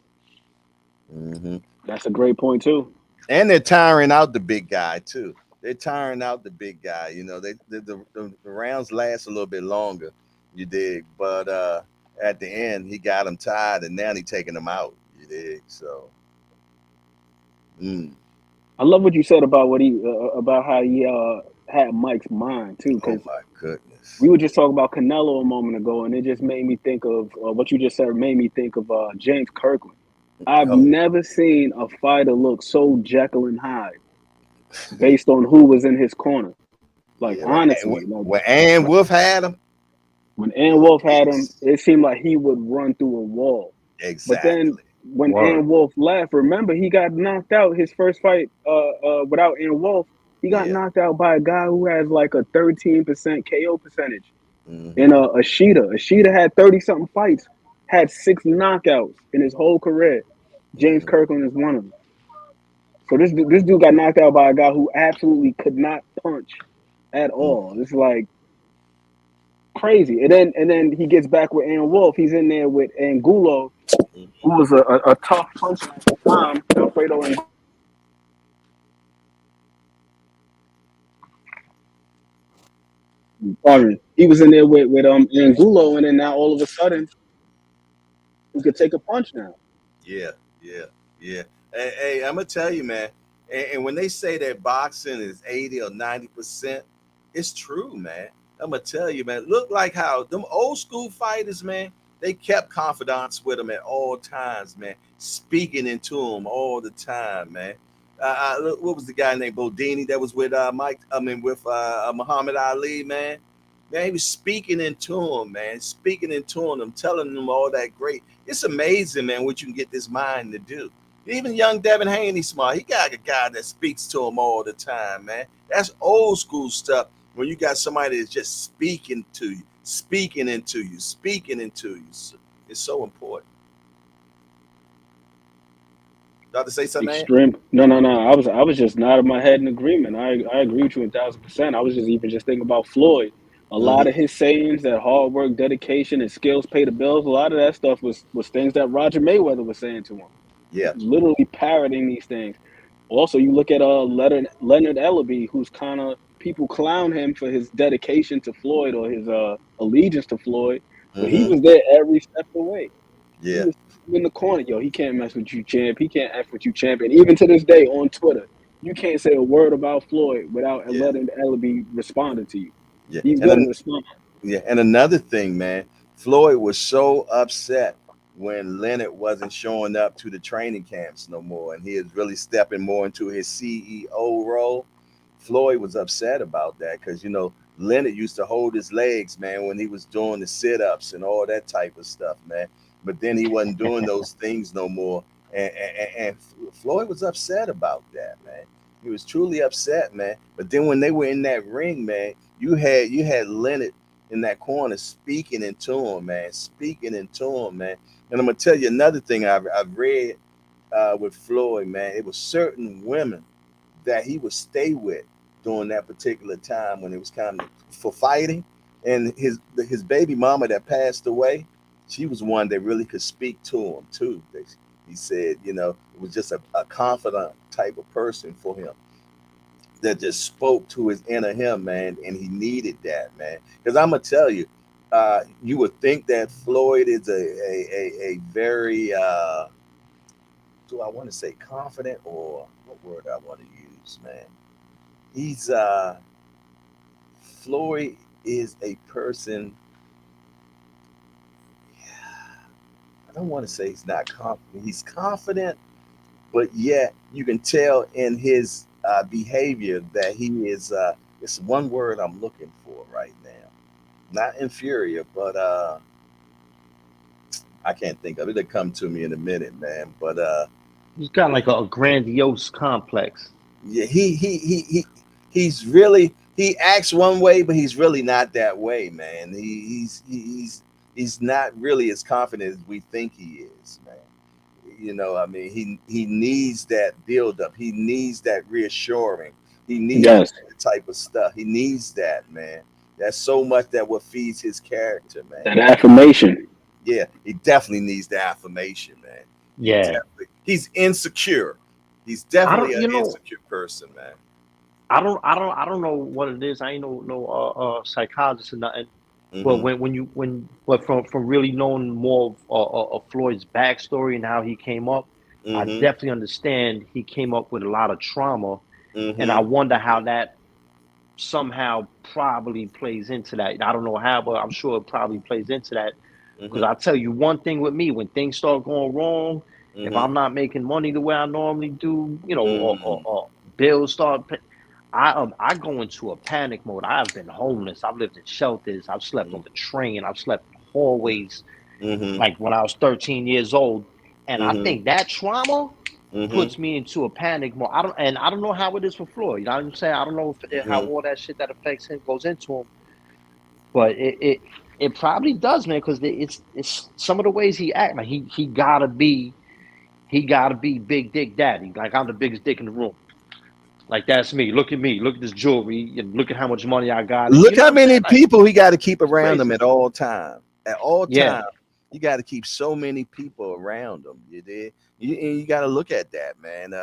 S1: mm-hmm.
S3: that's a great point too.
S1: And they're tiring out the big guy too. They're tiring out the big guy. You know, the rounds last a little bit longer. You dig, but at the end he got him tired, and now he's taking him out. You dig, so. Mm.
S3: I love what you said about about how he had Mike's mind too,
S1: Oh
S3: because
S1: my goodness.
S3: we were just talking about Canelo a moment ago, and it just made me think of what you just said. Made me think of James Kirkland. I've
S1: Oh,
S3: never seen a fighter look so Jekyll and Hyde based on who was in his corner. Like
S1: yeah.
S3: honestly,
S1: When Ann
S3: like
S1: Wolf had him.
S3: When Ann Wolf had him, it seemed like he would run through a wall. But then
S1: Exactly.
S3: when
S5: Word.
S3: Ann Wolf left, remember he got knocked out his first fight without Ann Wolf. He got
S1: Yeah.
S3: knocked out by a guy who has like a 13% KO percentage.
S1: Hmm.
S3: And Ashita had 30 something fights, had 6 knockouts in his whole career. James
S1: Hmm.
S3: Kirkland is one of them. So this dude got knocked out by a guy who absolutely could not punch at all. It's like crazy. And then he gets back with Aaron Wolf. He's in there with Angulo, who
S1: Hmm.
S3: was a tough puncher at the time. Alfredo and he was in there with Angulo, and then now all of a sudden he could take a punch now.
S1: Yeah, yeah, yeah. Hey, I'm gonna tell you, man. And when they say that boxing is 80 or 90%, it's true, man. I'm gonna tell you, man. Look like how them old school fighters, man. They kept confidants with them at all times, man. Speaking into them all the time, man. Look, what was the guy named Bodini that was with Mike? I mean, with Muhammad Ali, man. Man, he was speaking into him, man. Speaking into him, telling them all that great. It's amazing, man, what you can get this mind to do. Even young Devin Haney smart. He got a guy that speaks to him all the time, man. That's old school stuff. When you got somebody that's just speaking to you, speaking into you, speaking into you, it's so important. About to say something, man?
S3: Extreme. No. I was just nodding my head in agreement. I agree with you 1,000%. I was just thinking about Floyd. A lot
S1: Mm-hmm.
S3: of his sayings that hard work, dedication, and skills pay the bills. A lot of that stuff was things that Roger Mayweather was saying to him.
S1: Yeah.
S3: Literally parroting these things. Also, you look at Leonard Ellaby, who's kind of people clown him for his dedication to Floyd or his allegiance to Floyd, but he
S1: Mm-hmm.
S3: was there every step of the way. He
S1: Yeah.
S3: was in the corner. Yo, he can't mess with you, champ. He can't F with you, champ. And even to this day on Twitter, you can't say a word about Floyd without
S1: Yeah.
S3: letting Ellaby responding to you.
S1: Yeah.
S3: He's
S1: And
S3: going to
S1: then
S3: respond.
S1: yeah, and another thing, man, Floyd was so upset when Leonard wasn't showing up to the training camps no more, and he is really stepping more into his CEO role. Floyd was upset about that because Leonard used to hold his legs, man, when he was doing the sit-ups and all that type of stuff, man. But then he wasn't doing those things no more, and Floyd was upset about that, man. He was truly upset, man. But then when they were in that ring, man, you had Leonard in that corner speaking into him, man, speaking into him, man. And I'm gonna tell you another thing I've read with Floyd, man. It was certain women that he would stay with during that particular time when it was kind of for fighting. And his baby mama that passed away, she was one that really could speak to him too. He said, it was just a confidant type of person for him that just spoke to his inner him, man, and he needed that, man. Because I'm gonna tell you, you would think that Floyd is a very do I want to say confident or what word I want to use, man? He's Floyd is a person. I don't want to say he's not confident. He's confident, but yet you can tell in his behavior that he is. It's one word I'm looking for right now. Not inferior, but I can't think of it. It'll come to me in a minute, man. But
S5: He's got like a grandiose complex.
S1: yeah, he's really he acts one way, but he's really not that way, man. He's not really as confident as we think he is, man. I mean, he needs that build up. He needs that reassuring. He needs
S3: Yes,
S1: that type of stuff. He needs that, man. That's so much that what feeds his character, man.
S3: that affirmation.
S1: Yeah, he definitely needs the affirmation, man.
S5: Yeah.
S1: He's insecure. He's
S5: I
S1: definitely
S5: don't,
S1: an
S5: you know,
S1: insecure person, man.
S5: I don't know what it is. I ain't no psychologist or nothing. But
S1: Mm-hmm.
S5: but from really knowing more of Floyd's backstory and how he came up, I
S1: Mm-hmm.
S5: definitely understand he came up with a lot of trauma, and I
S1: Mm-hmm.
S5: wonder how that somehow probably plays into that. I don't know how, but I'm sure it probably plays into that. Because
S1: Mm-hmm.
S5: I tell you one thing with me, when things start going wrong, if
S1: Mm-hmm.
S5: I'm not making money the way I normally do,
S1: Mm-hmm.
S5: or bills start, I go into a panic mode. I've been homeless. I've lived in shelters. I've slept on the train. I've slept in hallways.
S1: Mm-hmm.
S5: Like when I was 13 years old, and I
S1: Mm-hmm.
S5: think that trauma
S1: Mm-hmm.
S5: puts me into a panic mode. I don't know how it is for Floyd. You know what I'm saying? I don't know how
S1: Mm-hmm.
S5: all that shit that affects him goes into him, but it probably does, man. Because it's some of the ways he act. Like he gotta be big dick daddy. Like I'm the biggest dick in the room. Like that's me. Look at me. Look at this jewelry. And look at how much money I got. And
S1: Look
S5: you know
S1: how
S5: what I'm saying?
S1: many
S5: Like
S1: people he got to keep
S5: it's
S1: around him
S5: crazy.
S1: at all time. At all
S5: Yeah.
S1: time, you got to keep so many people around him. You did. And you got to look at that, man.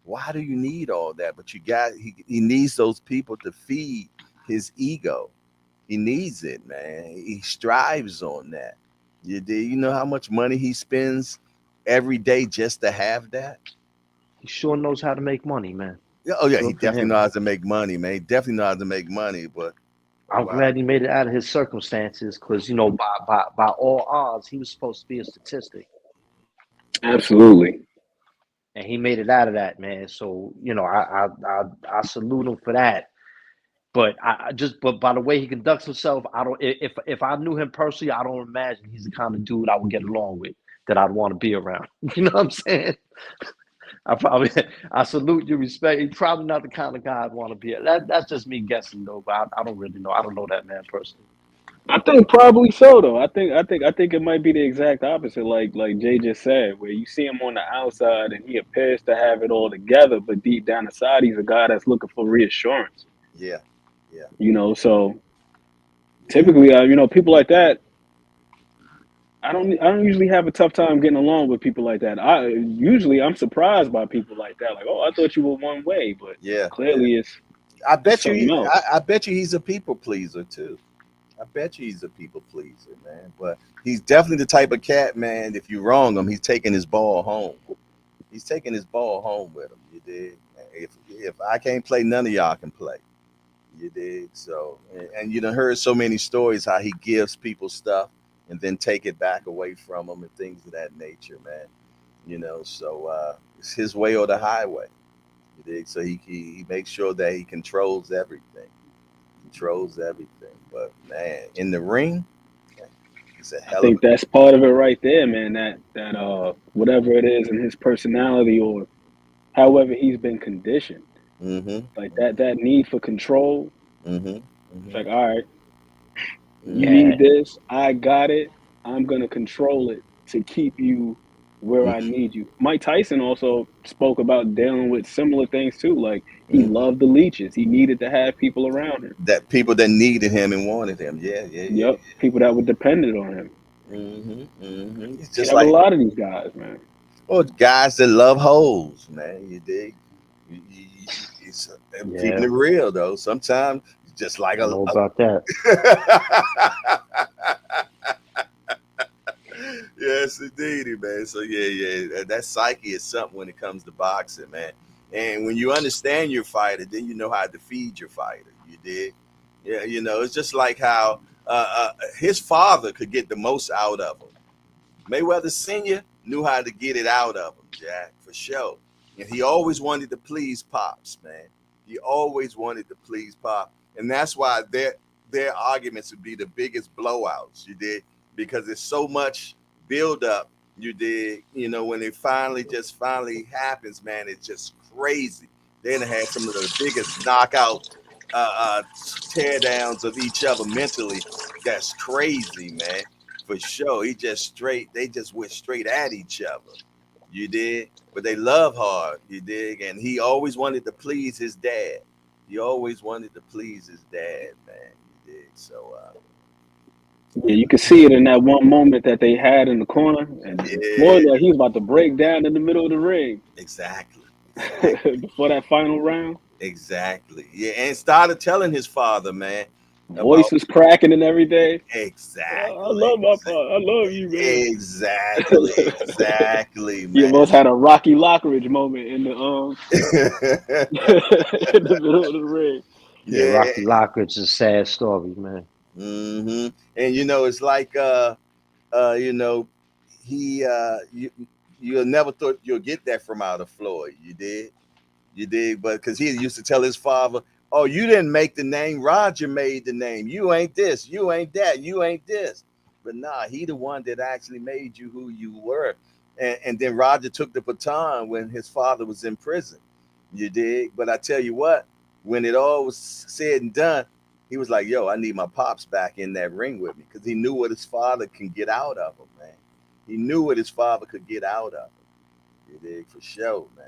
S1: Why do you need all that? But he needs those people to feed his ego. He needs it, man. He strives on that. You did. You know how much money he spends every day just to have that?
S5: He sure knows how to make money, man.
S1: Yeah, oh yeah, he
S5: Good for
S1: definitely
S5: him.
S1: knows how to make money, man. He definitely knows how to make money, but
S5: I'm
S1: wow.
S5: glad he made it out of his circumstances because, you know, by all odds, he was supposed to be a statistic.
S3: Absolutely.
S5: And he made it out of that, man. So, you know, I salute him for that. But but by the way he conducts himself, I don't if I knew him personally, I don't imagine he's the kind of dude I would get along with, that I'd want to be around. You know what I'm saying? I probably I salute you, respect. He's probably not the kind of guy I'd want to be. That's just me guessing though, but I don't really know. I don't know that man personally.
S3: I think probably so though. I think it might be the exact opposite, like Jay just said, where you see him on the outside and he appears to have it all together, but deep down inside he's a guy that's looking for reassurance.
S1: Yeah, yeah,
S3: So
S1: yeah.
S3: typically, people like that, I don't usually have a tough time getting along with people like that. I'm surprised by people like that. Like, oh, I thought you were one way, but
S1: Yeah, yeah.
S3: clearly
S1: I
S3: it's
S1: bet you.
S3: something else.
S1: I bet you he's a people pleaser too. I bet you he's a people pleaser, man. But he's definitely the type of cat, man. If you wrong him, he's taking his ball home. He's taking his ball home with him. You did. If I can't play, none of y'all can play. You did. So, and you done heard so many stories how he gives people stuff and then take it back away from them and things of that nature, man. So it's his way or the highway. You dig? So he makes sure that he controls everything. Controls everything. But man, in the ring, he's a
S3: I
S1: hell of
S3: think that's part of it right there, man. That whatever it is in his personality or however he's been conditioned,
S1: a. Mm-hmm.
S3: like that need for control.
S1: Mm-hmm.
S3: It's
S1: Mm-hmm.
S3: like, all right, you
S1: Mm-hmm.
S5: Yeah.
S3: need this, I got it. I'm gonna control it to keep you where I need you. Mike Tyson also spoke about dealing with similar things too. Like he
S1: Mm-hmm.
S3: loved the leeches. He needed to have people around him.
S1: That people that needed him and wanted him. Yeah, yeah, yeah,
S3: Yep, people that were dependent on him.
S1: yeah. Mm-hmm. Mm-hmm. It's
S3: See
S1: just
S3: that with a
S1: like,
S3: lot of these guys, man.
S1: oh, guys that love hoes, man. You dig? It's, I'm keeping
S5: Yeah.
S1: it real though. Sometimes it's just like
S5: I know about that.
S1: yes, indeedy, man. So yeah. That psyche is something when it comes to boxing, man. And when you understand your fighter, then you know how to feed your fighter. You did, yeah. It's just like how his father could get the most out of him. Mayweather Senior knew how to get it out of him, Jack, for sure. And he always wanted to please Pops, man. He always wanted to please Pop, and that's why their arguments would be the biggest blowouts. You did, because there's so much build up. You did, when it finally happens, man. It's just crazy. They done had some of the biggest knockout tear downs of each other mentally. That's crazy, man, for sure. They just went straight at each other. You did, but they love hard. You dig, and he always wanted to please his dad. He always wanted to please his dad, man. You dig, so
S3: Yeah, you could see it in that one moment that they had in the corner, and
S1: yeah,
S3: Floyd, like he was about to break down in the middle of the ring
S1: exactly, exactly,
S3: before that final round.
S1: exactly. Yeah, and started telling his father, man,
S3: Voice
S1: about
S3: was cracking and everything. I
S1: exactly,
S3: love my father. I love you, man.
S1: exactly, exactly,
S3: He
S1: man.
S3: almost had a Rocky Lockridge moment in the in the middle of the ring.
S5: Yeah,
S1: yeah.
S5: Rocky Lockridge is a sad story, man.
S1: And it's like you know, he you'll never thought you'll get that from out of Floyd. You did. You dig? But because he used to tell his father, "Oh, you didn't make the name. Roger made the name. You ain't this. You ain't that. You ain't this." But nah, he the one that actually made you who you were. And then Roger took the baton when his father was in prison. You dig? But I tell you what, when it all was said and done, he was like, "Yo, I need my pops back in that ring with me," because he knew what his father can get out of him, man. He knew what his father could get out of him. You dig? For sure, man.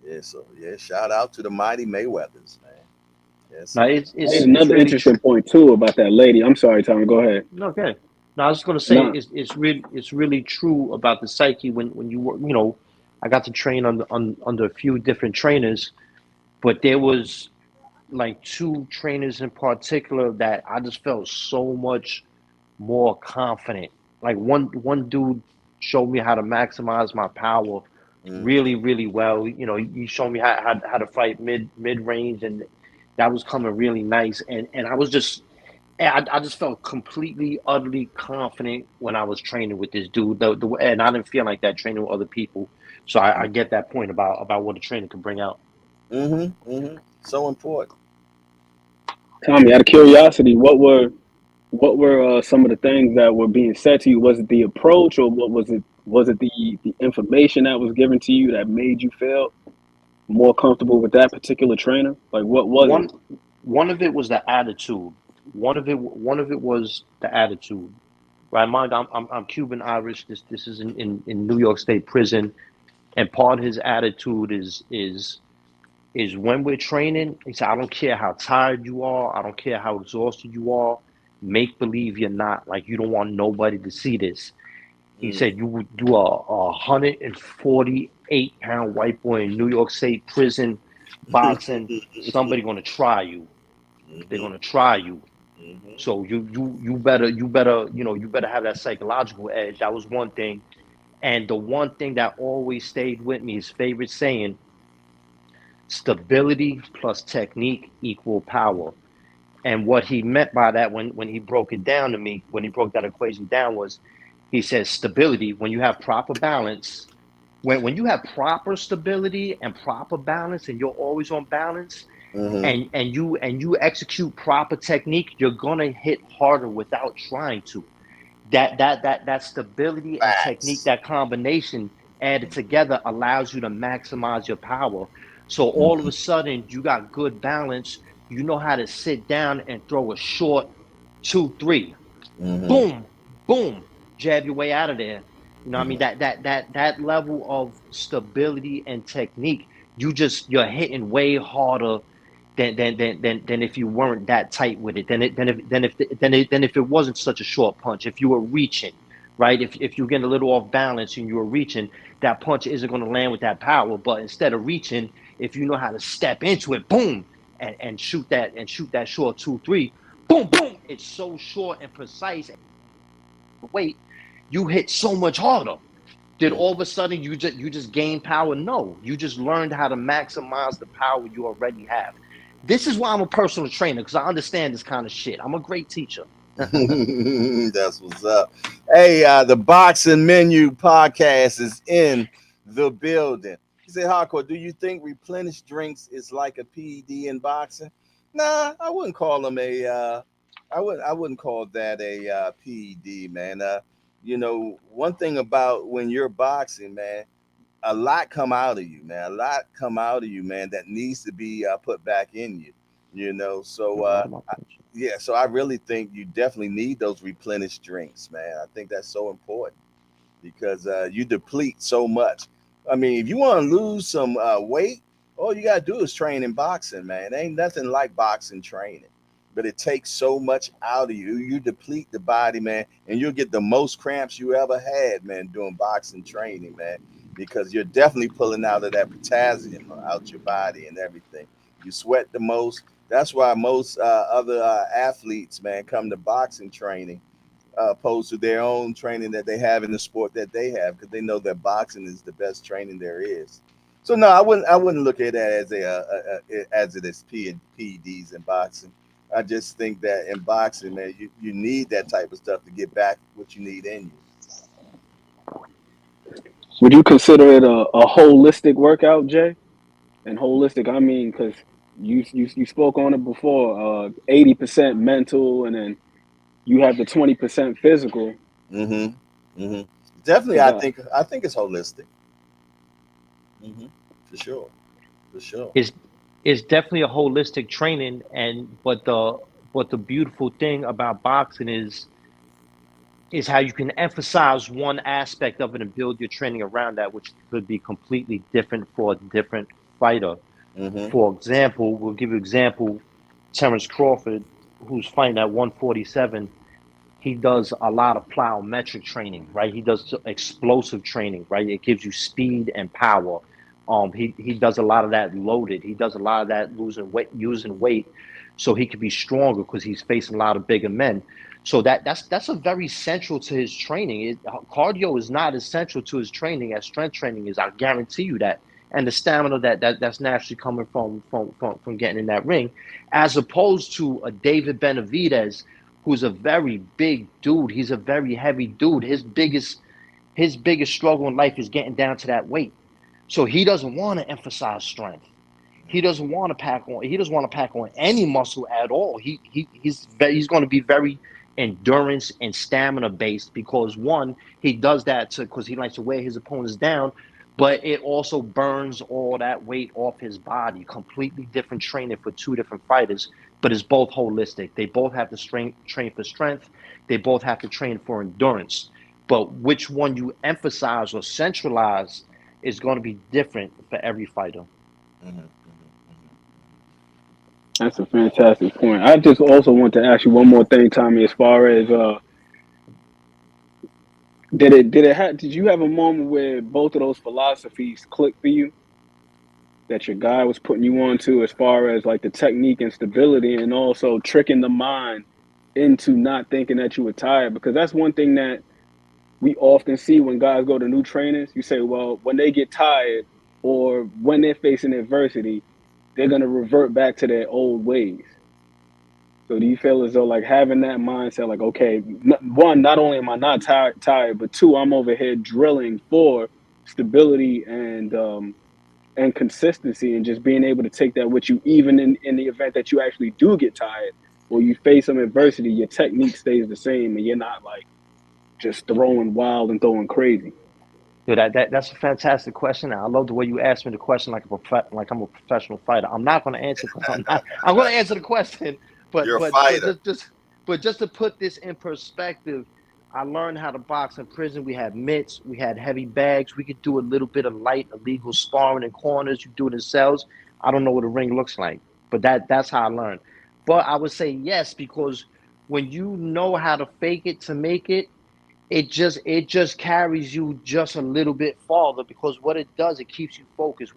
S1: Yeah, so yeah, shout out to the mighty Mayweathers, man. Yes,
S5: Now
S1: sir.
S3: Hey,
S5: it's
S3: another
S5: really
S3: interesting point too about that lady. I'm sorry, Tommy. Go ahead.
S5: okay. Now I was going to say
S3: No,
S5: it's really true about the psyche when you were, I got to train under a few different trainers, but there was like two trainers in particular that I just felt so much more confident. Like one dude showed me how to maximize my power
S1: Mm-hmm.
S5: really, really well. He showed me how to fight mid range, and that was coming really nice. And I was just I just felt completely, utterly confident when I was training with this dude. And I didn't feel like that training with other people. So I get that point about what a trainer can bring out.
S1: Mm-hmm. Mm-hmm. So important.
S3: Tommy. Out of curiosity, what were some of the things that were being said to you? Was it the approach, or what was it? Was it the information that was given to you that made you feel more comfortable with that particular trainer? Like, what was it?
S5: One one of it was the attitude. One of it was the attitude. Right, mind, I'm Cuban Irish. This is in New York State prison, and part of his attitude is when we're training. He said, "I don't care how tired you are. I don't care how exhausted you are. Make believe you're not. Like you don't want nobody to see this." He
S1: Mm.
S5: said, "You are a 148-pound white boy in New York State prison, boxing. Somebody gonna try you. They're
S1: Mm-hmm.
S5: gonna try you.
S1: Mm-hmm.
S5: So you better have that psychological edge." That was one thing. And the one thing that always stayed with me, his favorite saying, stability plus technique equal power. And what he meant by that when he broke it down to me, when he broke that equation down was he says stability, when you have proper balance, when you have proper stability and proper balance and you're always on balance,
S1: Mm-hmm.
S5: and you execute proper technique, you're gonna hit harder without trying to. That stability and technique,
S1: Facts.
S5: that combination added together allows you to maximize your power. So all of
S2: Mhm.
S5: a sudden you got good balance. You know how to sit down and throw a short 2-3.
S1: Mm-hmm.
S5: Boom, boom, jab your way out of there. You know what I mean?
S1: Mm-hmm.
S5: That level of stability and technique, you're hitting way harder than if you weren't that tight with it. Than if it wasn't such a short punch. If you were reaching, right? If you're getting a little off balance and you were reaching, that punch isn't going to land with that power. But instead of reaching, if you know how to step into it, boom, and shoot that short 2-3, boom, boom. It's so short and precise. Weight, you hit so much harder. Did all of a sudden you just gain power? No, you just learned how to maximize the power you already have. This is why I'm a personal trainer, because I understand this kind of shit. I'm a great teacher.
S1: That's what's up. Hey, the Boxing Menu podcast is in the building. He said, "Hardcore, do you think replenished drinks is like a PED in boxing?" Nah, I wouldn't call them a. I wouldn't call that a PED, man. One thing about when you're boxing, man, a lot come out of you, man. A lot come out of you, man, that needs to be put back in you. So
S5: A lot of my patients.
S1: yeah, so I really think you definitely need those replenished drinks, man. I think that's so important because you deplete so much. I mean, if you want to lose some weight, all you gotta do is train in boxing, man. Ain't nothing like boxing training, but it takes so much out of you. You deplete the body, man, and you'll get the most cramps you ever had, man, doing boxing training, man, because you're definitely pulling out of that potassium out your body and everything. You sweat the most. That's why most other athletes, man, come to boxing training opposed to their own training that they have in the sport that they have, because they know that boxing is the best training there is. So no, I wouldn't look at that as as it is PEDs in boxing. I just think that in boxing, man, you need that type of stuff to get back what you need in you.
S3: Would you consider it a holistic workout, Jay? And holistic, I mean, because you spoke on it before. 80% mental, and then you have the 20% physical.
S1: Mm-hmm. Definitely,
S3: Because
S1: I think it's holistic. Mm-hmm. For sure. For sure.
S5: It's definitely a holistic training, and but the beautiful thing about boxing is how you can emphasize one aspect of it and build your training around that, which could be completely different for a different fighter.
S1: Mm-hmm.
S5: For example, we'll give you an example, Terence Crawford, who's fighting at 147, he does a lot of plyometric training, right? He does explosive training, right? It gives you speed and power. He does a lot of that loaded. He does a lot of that using weight, so he can be stronger because he's facing a lot of bigger men. So that's a very central to his training. Cardio is not as central to his training as strength training is. I guarantee you that. And the stamina that's naturally coming from getting in that ring, as opposed to a David Benavidez, who's a very big dude. He's a very heavy dude. His biggest struggle in life is getting down to that weight. So he doesn't want to emphasize strength. He doesn't want to pack on. He doesn't want to pack on any muscle at all. He's going to be very endurance and stamina based because one, he does that because he likes to wear his opponents down, but it also burns all that weight off his body. Completely different training for two different fighters, but it's both holistic. They both have to train for strength. They both have to train for endurance. But which one you emphasize or centralize is going to be different for every fighter.
S1: Mm-hmm.
S3: that's a fantastic point. I just also want to ask you one more thing, Tommy. As far as did you have a moment where both of those philosophies clicked for you? That your guy was putting you on to, as far as like the technique and stability, and also tricking the mind into not thinking that you were tired? Because that's one thing that we often see when guys go to new trainers. You say, well, when they get tired or when they're facing adversity, they're going to revert back to their old ways. So do you feel as though like having that mindset, like, okay, one, not only am I not tired, but two, I'm over here drilling for stability and consistency, and just being able to take that with you, even in the event that you actually do get tired or you face some adversity, your technique stays the same and you're not like just throwing wild and throwing crazy.
S5: Dude, that's a fantastic question. I love the way you asked me the question like I'm a professional fighter. I'm not going to answer because I'm not. I'm going to answer the question, but
S1: You're a
S5: but but
S1: fighter.
S5: just to put this in perspective, I learned how to box in prison. We had mitts, we had heavy bags. We could do a little bit of light illegal sparring in corners. You do it in cells. I don't know what a ring looks like, but that's how I learned. But I would say yes because when you know how to fake it to make it, it just carries you just a little bit farther because what it does, it keeps you focused.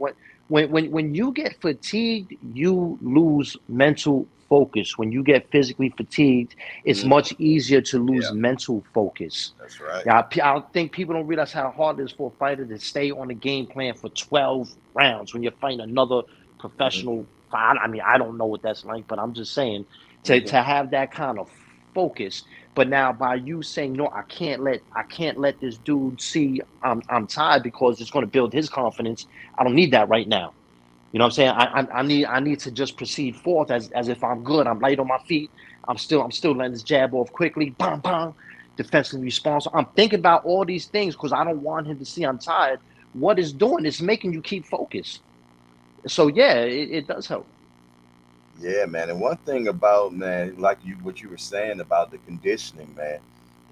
S5: When you get fatigued, you lose mental focus. When you get physically fatigued, it's
S1: Mm-hmm.
S5: much easier to lose
S1: Yeah,
S5: mental focus.
S1: that's right.
S5: Yeah, I think people don't realize how hard it is for a fighter to stay on the game plan for 12 rounds when you're fighting another
S1: Mm-hmm.
S5: professional fight. I mean, I don't know what that's like, but I'm just saying to
S1: Mm-hmm.
S5: to have that kind of focus. But now by you saying no, I can't let this dude see I'm tired because it's going to build his confidence. I don't need that right now. You know what I'm saying? I need to just proceed forth as if I'm good. I'm light on my feet. I'm still letting this jab off quickly. Bang bang. Defensively responsible. I'm thinking about all these things because I don't want him to see I'm tired. What it's doing is making you keep focused. So yeah, it does help.
S1: Yeah, man. And one thing about, man, like what you were saying about the conditioning, man.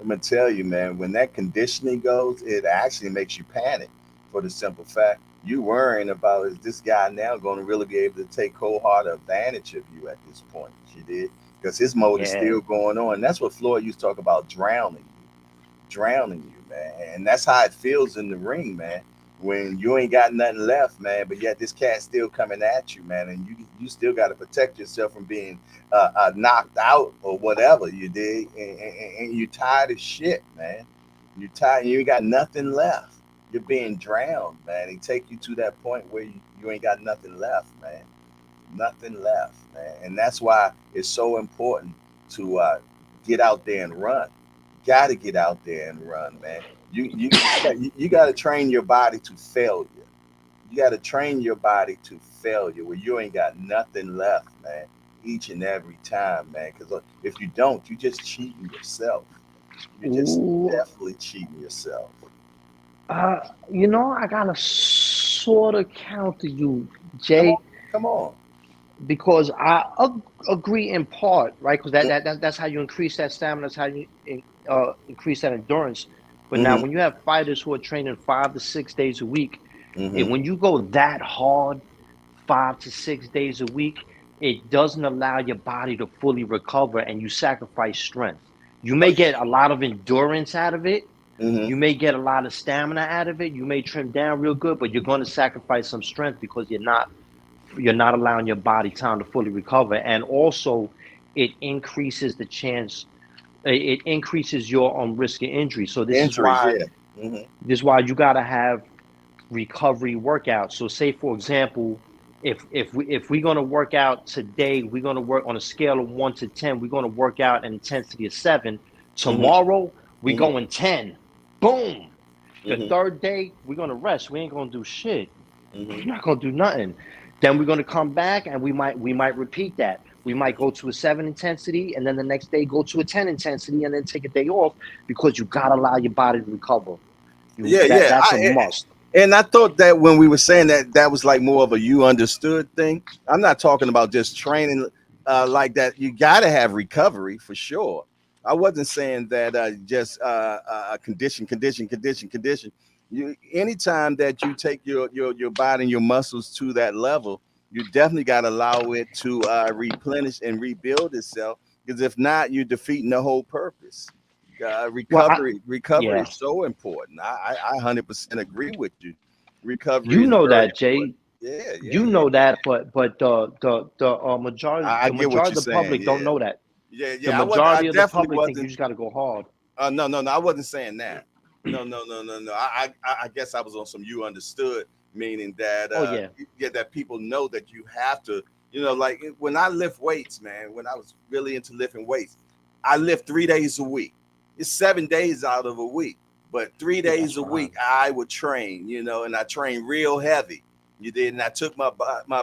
S1: I'm gonna tell you, man, when that conditioning goes, it actually makes you panic for the simple fact you worrying about is this guy now going to really be able to take cold hard advantage of you at this point. You did because his mode is
S5: Yeah.
S1: still going on. That's what Floyd used to talk about, drowning you, man. And that's how it feels in the ring, man. When you ain't got nothing left, man, but yet this cat's still coming at you, man, and you still got to protect yourself from being knocked out or whatever you did, and you tired as shit, man. You tired, you ain't got nothing left. You're being drowned, man. They take you to that point where you ain't got nothing left, man. Nothing left, man. And that's why it's so important to get out there and run. Got to get out there and run, man. You got to train your body to failure. You got to train your body to failure where you ain't got nothing left, man. Each and every time, man. Because if you don't, you just cheating yourself. You're just
S5: Ooh,
S1: definitely cheating yourself.
S5: I gotta sort of counter you,
S1: Come
S5: Jay,
S1: on, come on.
S5: because I agree in part, right? Because that's how you increase that stamina. That's how you increase that endurance. But now,
S1: Mm-hmm.
S5: when you have fighters who are training 5 to 6 days a week,
S1: Mm-hmm.
S5: when you go that hard, 5 to 6 days a week, it doesn't allow your body to fully recover, and you sacrifice strength. You
S1: Oh
S5: may
S1: yeah.
S5: get a lot of endurance out of it.
S1: Mm-hmm.
S5: You may get a lot of stamina out of it. You may trim down real good, but you're going to sacrifice some strength because you're not allowing your body time to fully recover. And also, it increases the chance, it increases your risk of injury. So this is
S1: Injuries,
S5: why
S1: yeah. Mm-hmm.
S5: you got to have recovery workouts. So say for example, if we're going to work out today, we're going to work on a scale of 1 to 10. We're going to work out an intensity of 7.
S1: Mm-hmm.
S5: Tomorrow we
S1: Mm-hmm.
S5: go in 10. Boom. The
S1: Mm-hmm.
S5: third day we're going to rest. We ain't going to do shit.
S1: Mm-hmm.
S5: We're not going to do nothing. Then we're going to come back and we might repeat that. We might go to a 7 intensity and then the next day go to a 10 intensity and then take a day off because you got to allow your body to recover. You
S1: Yeah,
S5: that
S1: yeah.
S5: that's a must.
S1: And I thought that when we were saying that, that was like more of a you understood thing. I'm not talking about just training like that. You got to have recovery for sure. I wasn't saying that just condition. You anytime that you take your body and your muscles to that level, you definitely got to allow it to replenish and rebuild itself. Because if not, you're defeating the whole purpose.
S5: Well,
S1: Recovery
S5: yeah,
S1: is so important. I 100% agree with you. Recovery
S5: you
S1: is
S5: know
S1: very
S5: that,
S1: important.
S5: Jay.
S1: Yeah, yeah,
S5: You
S1: yeah.
S5: know that, but the majority
S1: I get what
S5: of
S1: you're
S5: the
S1: saying.
S5: public don't
S1: Yeah,
S5: know that.
S1: yeah,
S5: The
S1: yeah. I
S5: majority of the
S1: definitely
S5: public think you
S1: wasn't.
S5: just got to go hard.
S1: No, no, no. I wasn't saying that. No, no, no, no, no. I guess I was on some you understood, meaning that
S5: Oh yeah,
S1: yeah, that people know that you have to. Like when I lift weights, man. When I was really into lifting weights, I lift 3 days a week. It's 7 days out of a week, but three
S5: yeah,
S1: days
S5: that's
S1: a
S5: fine.
S1: week I would train. And I trained real heavy. You did, and I took my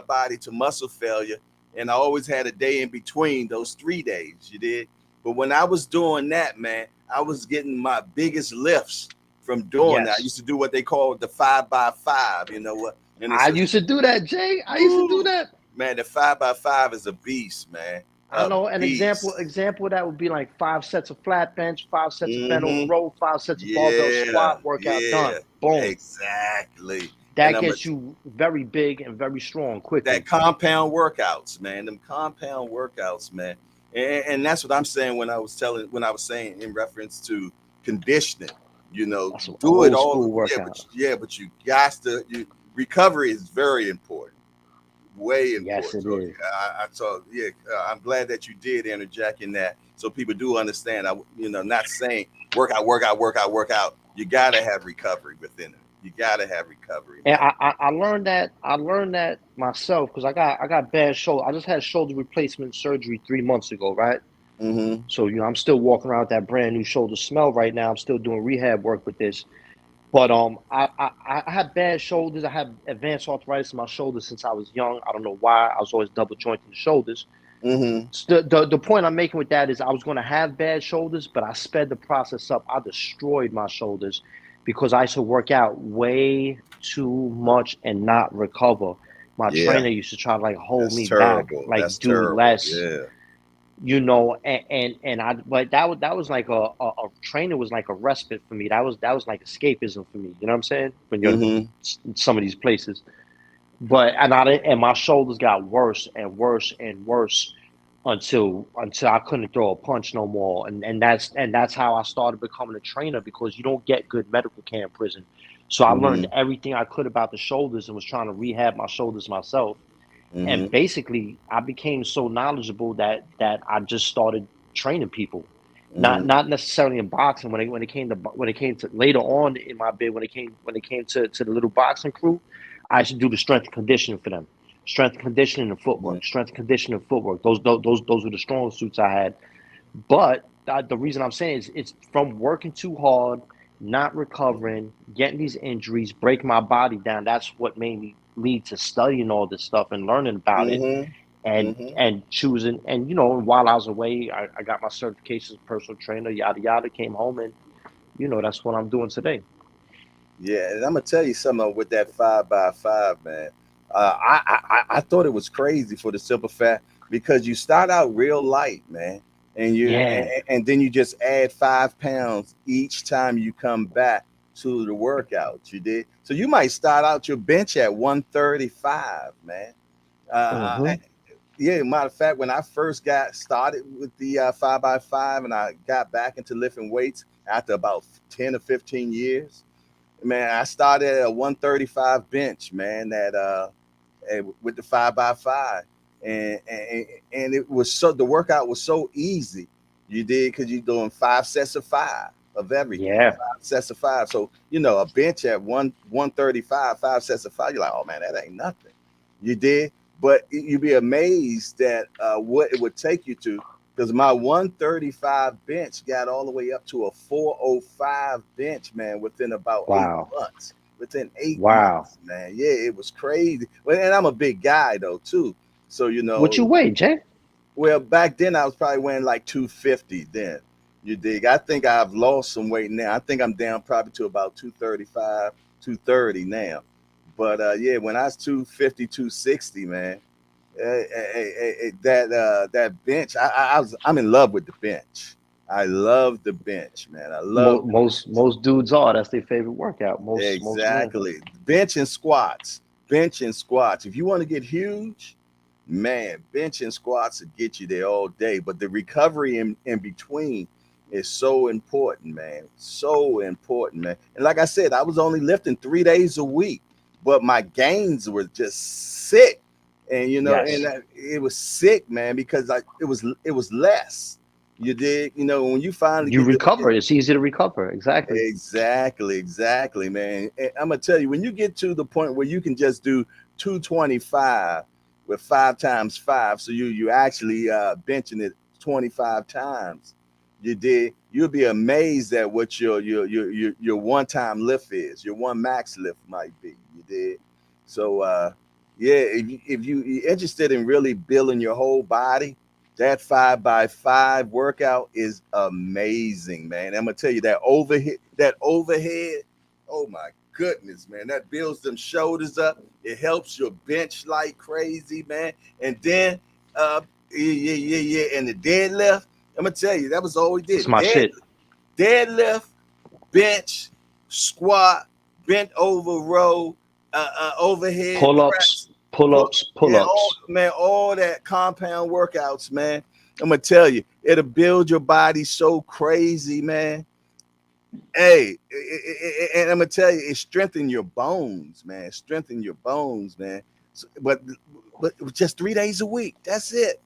S1: body to muscle failure, and I always had a day in between those 3 days. You did. But when I was doing that, man, I was getting my biggest lifts from doing that. I
S5: Yes,
S1: used to do what they call the 5 by 5. You know what? And
S5: I
S1: it's a
S5: used to do that, Jay. I used to do
S1: woo,
S5: that.
S1: man. The 5 by 5 is a beast, man.
S5: I
S1: A
S5: know an
S1: beast.
S5: example of that would be like 5 sets of flat bench, 5 sets of bent over
S1: Mm-hmm.
S5: row, 5 sets of barbell
S1: Yeah,
S5: squat, workout
S1: yeah,
S5: done. Boom.
S1: exactly. And
S5: That
S1: I'm a
S5: gets you very big and very strong
S1: that
S5: quickly.
S1: compound workouts, man. Them compound workouts, man. And that's what I'm saying when I was saying in reference to conditioning.
S5: That's an
S1: Do it
S5: old
S1: all.
S5: school
S1: Yeah,
S5: workout.
S1: but you got to. Recovery is very important, way
S5: Yes,
S1: important.
S5: it
S1: So
S5: is.
S1: yeah, I'm glad that you did interject in that, so people do understand. Not saying work out. You got to have recovery within it. You got to have recovery,
S5: And
S1: man.
S5: I learned that myself because I got bad shoulder. I just had shoulder replacement surgery 3 months ago, right?
S1: Mm-hmm.
S5: So I'm still walking around with that brand new shoulder smell right now. I'm still doing rehab work with this. But I had bad shoulders. I had advanced arthritis in my shoulders since I was young. I don't know why. I was always double jointed in the shoulders.
S1: Mm-hmm.
S5: So the point I'm making with that is I was going to have bad shoulders, but I sped the process up. I destroyed my shoulders because I used to work out way too much and not recover. My
S1: Yeah,
S5: trainer used to try to like hold
S1: that's
S5: me back,
S1: terrible. That's
S5: like do
S1: terrible.
S5: less,
S1: Yeah.
S5: and I but that was like a trainer was like a respite for me. That was like escapism for me. You know what I'm saying? When you're
S1: Mm-hmm.
S5: in some of these places, but and my shoulders got worse and worse and worse until I couldn't throw a punch no more. And that's how I started becoming a trainer because you don't get good medical care in prison. So I learned
S1: Mm-hmm.
S5: everything I could about the shoulders and was trying to rehab my shoulders myself. And
S1: Mm-hmm.
S5: basically I became so knowledgeable that I just started training people. Not
S1: Mm-hmm.
S5: not necessarily in boxing when it came to later on in my bid when it came to the little boxing crew, I should do the strength and conditioning for them. Strength and conditioning and
S1: Mm-hmm.
S5: footwork. Strength and conditioning and footwork. Those were the strong suits I had. But the reason I'm saying is it's from working too hard not recovering, getting these injuries, breaking my body down. That's what made me lead to studying all this stuff and learning about it,
S1: Mm-hmm. Mm-hmm.
S5: and choosing. And while I was away, I got my certifications as a personal trainer, yada yada. Came home, and that's what I'm doing today.
S1: Yeah, and I'm gonna tell you something with that 5x5, man. I thought it was crazy for the simple fact because you start out real light, man, and
S5: Yeah.
S1: and then you just add 5 pounds each time you come back to the workout. You did so you might start out your bench at 135, man.
S5: Mm-hmm.
S1: Yeah, matter of fact, when I first got started with the 5x5 and I got back into lifting weights after about 10 or 15 years, man, I started at a 135 bench, man, with the 5x5. And it was so the workout was so easy. You did because you're doing 5 sets of five of everything.
S5: Yeah.
S1: 5 sets of five. So, a bench at 135, 5 sets of five, you're like, oh man, that ain't nothing. You did. But you'd be amazed at what it would take you to because my 135 bench got all the way up to a 405 bench, man, within about eight
S5: Wow.
S1: months. Within eight
S5: Wow.
S1: months, man. Yeah, it was crazy. Well, and I'm a big guy though too. So
S5: What you weigh, Jay?
S1: well, back then I was probably weighing like 250 then. You dig? I think I've lost some weight now. I think I'm down probably to about 235, 230 now. But yeah, when I was 250, 260, man, that bench, I'm in love with the bench. I love the bench, man. I love the
S5: Most dudes are. That's their favorite workout. Most men.
S1: exactly bench and squats. Bench and squats. If you want to get huge, man, bench and squats will get you there all day. But the recovery in between is so important, man. So important, man. And like I said, I was only lifting 3 days a week, but my gains were just sick. And
S5: Yes.
S1: it was sick, man, because it was less. You did, when you finally
S5: You
S1: get to
S5: recover. It's easy to recover. Exactly.
S1: exactly, man. And I'm gonna tell you, when you get to the point where you can just do 225 with 5 times 5, so you actually benching it 25 times. You'll be amazed at what your one time lift is. Your one max lift might be. You did. So yeah, if you're interested in really building your whole body, that 5x5 workout is amazing, man. I'm gonna tell you that overhead. Oh my goodness, man. That builds them shoulders up. It helps your bench like crazy, man. And then yeah. And the deadlift. I'm gonna tell you, that was all we
S5: It's
S1: did.
S5: my shit.
S1: Deadlift, bench, squat, bent over row, overhead
S5: Pull-ups,
S1: press.
S5: pull-ups,
S1: Yeah, all
S5: pull-ups.
S1: man, all that compound workouts, man. I'm gonna tell you, it'll build your body so crazy, man. Hey, and I'm gonna tell you, it strengthen your bones, man. Strengthen your bones, man. But just 3 days a week. That's it.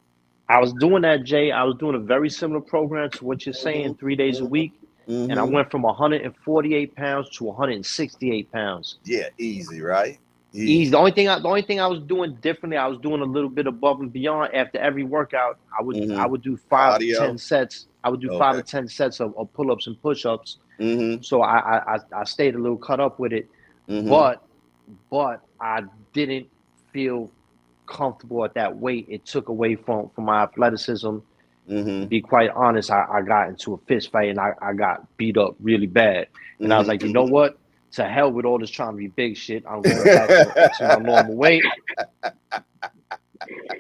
S5: I was doing that, Jay. I was doing a very similar program to what you're saying, 3 days a
S1: Mm-hmm.
S5: week. And I
S1: Mm-hmm.
S5: went from 148 pounds to 168 pounds.
S1: Yeah, easy, right?
S5: Easy.
S1: Easy.
S5: The only thing I was doing differently, I was doing a little bit above and beyond. After every workout, I would I
S1: Mm-hmm.
S5: would do 5 to 10
S1: Cardio.
S5: sets. I would do five
S1: Okay.
S5: to ten sets of pull-ups and push-ups.
S1: Mm-hmm.
S5: So I stayed a little cut up with it,
S1: Mm-hmm.
S5: but I didn't feel comfortable at that weight. It took away from my athleticism. To
S1: Mm-hmm.
S5: be quite honest, I got into a fist fight and I got beat up really bad. And I was like, you know
S1: Mm-hmm.
S5: what? To hell with all this trying to be big shit. I'm going back to my normal weight.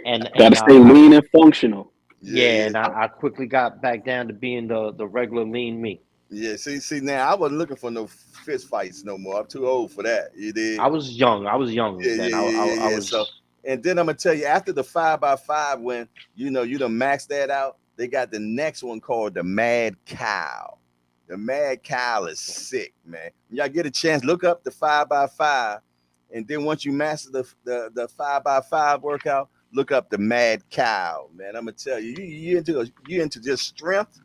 S5: And
S3: Gotta
S5: and
S3: stay lean and functional.
S1: Yeah,
S5: yeah,
S1: yeah,
S5: and I quickly got back down to being the regular lean me.
S1: yeah. See, now I wasn't looking for no fist fights no more. I'm too old for that. You did.
S5: I was young. I was young
S1: Yeah,
S5: then.
S1: yeah,
S5: I,
S1: yeah,
S5: I, I
S1: yeah, yeah. So,
S5: was
S1: and then I'm gonna tell you, after the 5x5, when you done maxed that out, they got the next one called the Mad Cow. The Mad Cow is sick, man. When y'all get a chance, look up the 5x5, and then once you master the 5x5 workout, look up the Mad Cow, man. I'm gonna tell you, you into just strength.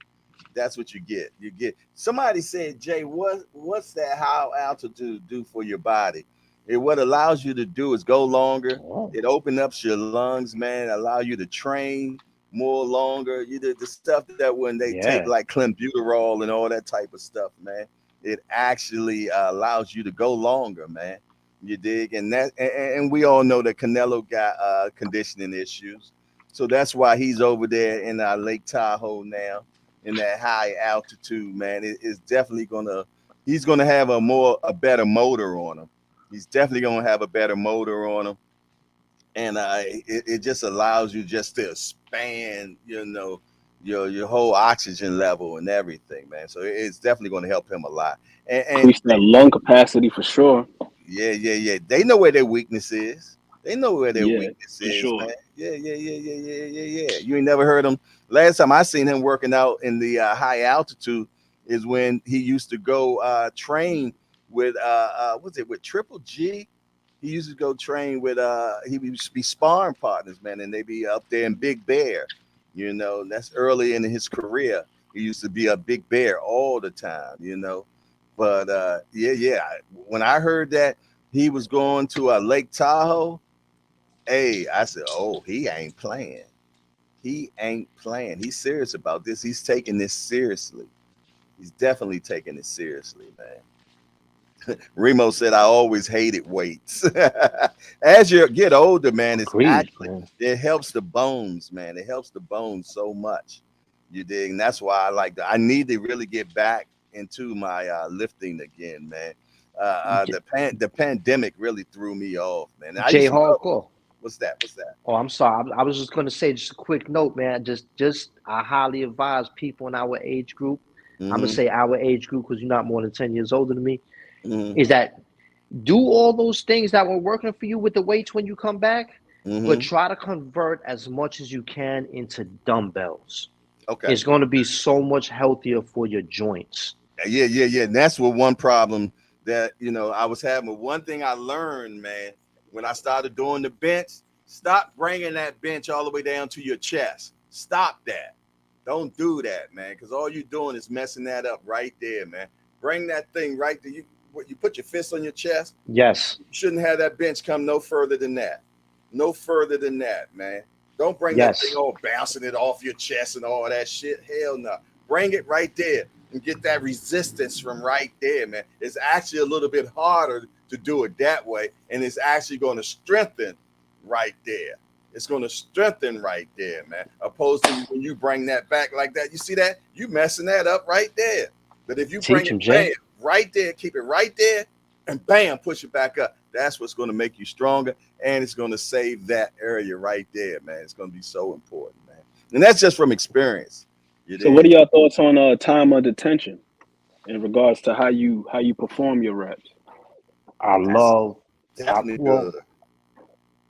S1: That's what you get. You get. Somebody said, Jay, what's that high altitude do for your body? What allows you to do is go longer.
S5: oh
S1: It opens up your lungs, man. Allow you to train more longer. You did the stuff that when they take
S5: yeah.
S1: like clenbuterol and all that type of stuff, man. it actually allows you to go longer, man. You dig? And we all know that Canelo got conditioning issues, so that's why he's over there in Lake Tahoe now, in that high altitude, man. It's definitely he's gonna have a better motor on him. He's definitely gonna have a better motor on him, and it just allows you just to expand, your whole oxygen level and everything, man. So it's definitely going to help him a lot. And
S3: Increase that lung capacity for sure.
S1: yeah. They know where their weakness is. They know where their
S3: Yeah,
S1: weakness
S3: for
S1: is,
S3: sure.
S1: man. Yeah. You ain't never heard him. Last time I seen him working out in the high altitude is when he used to go train with what's it, with Triple G. He used to go train with he used to be sparring partners, man, and they be up there in Big Bear. That's early in his career. He used to be a Big Bear all the time. But yeah. When I heard that he was going to Lake Tahoe, hey, I said, oh, he ain't playing. He ain't playing. He's serious about this. He's taking this seriously. He's definitely taking it seriously, man. Remo said, I always hated weights. As you get older, man,
S5: Agreed, man.
S1: it helps the bones, man. It helps the bones so much. You dig? And that's why I need to really get back into my lifting again, man. The pandemic really threw me off, man. I
S5: Jay
S1: used to go.
S5: Hardcore.
S1: What's that? What's that?
S5: Oh, I'm sorry. I was just going to say just a quick note, man. Just I highly advise people in our age group. I'm gonna
S1: Mm-hmm.
S5: say our age group because you're not more than 10 years older than me.
S1: Mm-hmm.
S5: Is that do all those things that were working for you with the weights when you come back, but
S1: Mm-hmm.
S5: try to convert as much as you can into dumbbells.
S1: Okay.
S5: It's going to be so much healthier for your joints.
S1: Yeah. And that's what one problem that I was having. One thing I learned, man, when I started doing the bench, stop bringing that bench all the way down to your chest. Stop that. Don't do that, man, because all you're doing is messing that up right there, man. Bring that thing right to you. You put your fist on your chest.
S5: Yes.
S1: You shouldn't have that bench come no further than that. No further than that, man. Don't bring that thing
S5: Yes.
S1: all bouncing it off your chest and all that shit. Hell no. Bring it right there and get that resistance from right there, man. It's actually a little bit harder to do it that way, and it's actually going to strengthen right there. It's going to strengthen right there, man. Opposed to when you bring that back like that, you see that? You messing that up right there. But if you bring
S5: Teach
S1: it
S5: him, Jay.
S1: bam, right there, keep it right there, and bam, push it back up. That's what's going to make you stronger, and it's going to save that area right there, man. It's going to be so important, man. And that's just from experience.
S3: So, what are your thoughts on time under tension in regards to how you perform your reps?
S5: I
S1: That's
S5: love.
S1: definitely
S5: Well,
S1: good.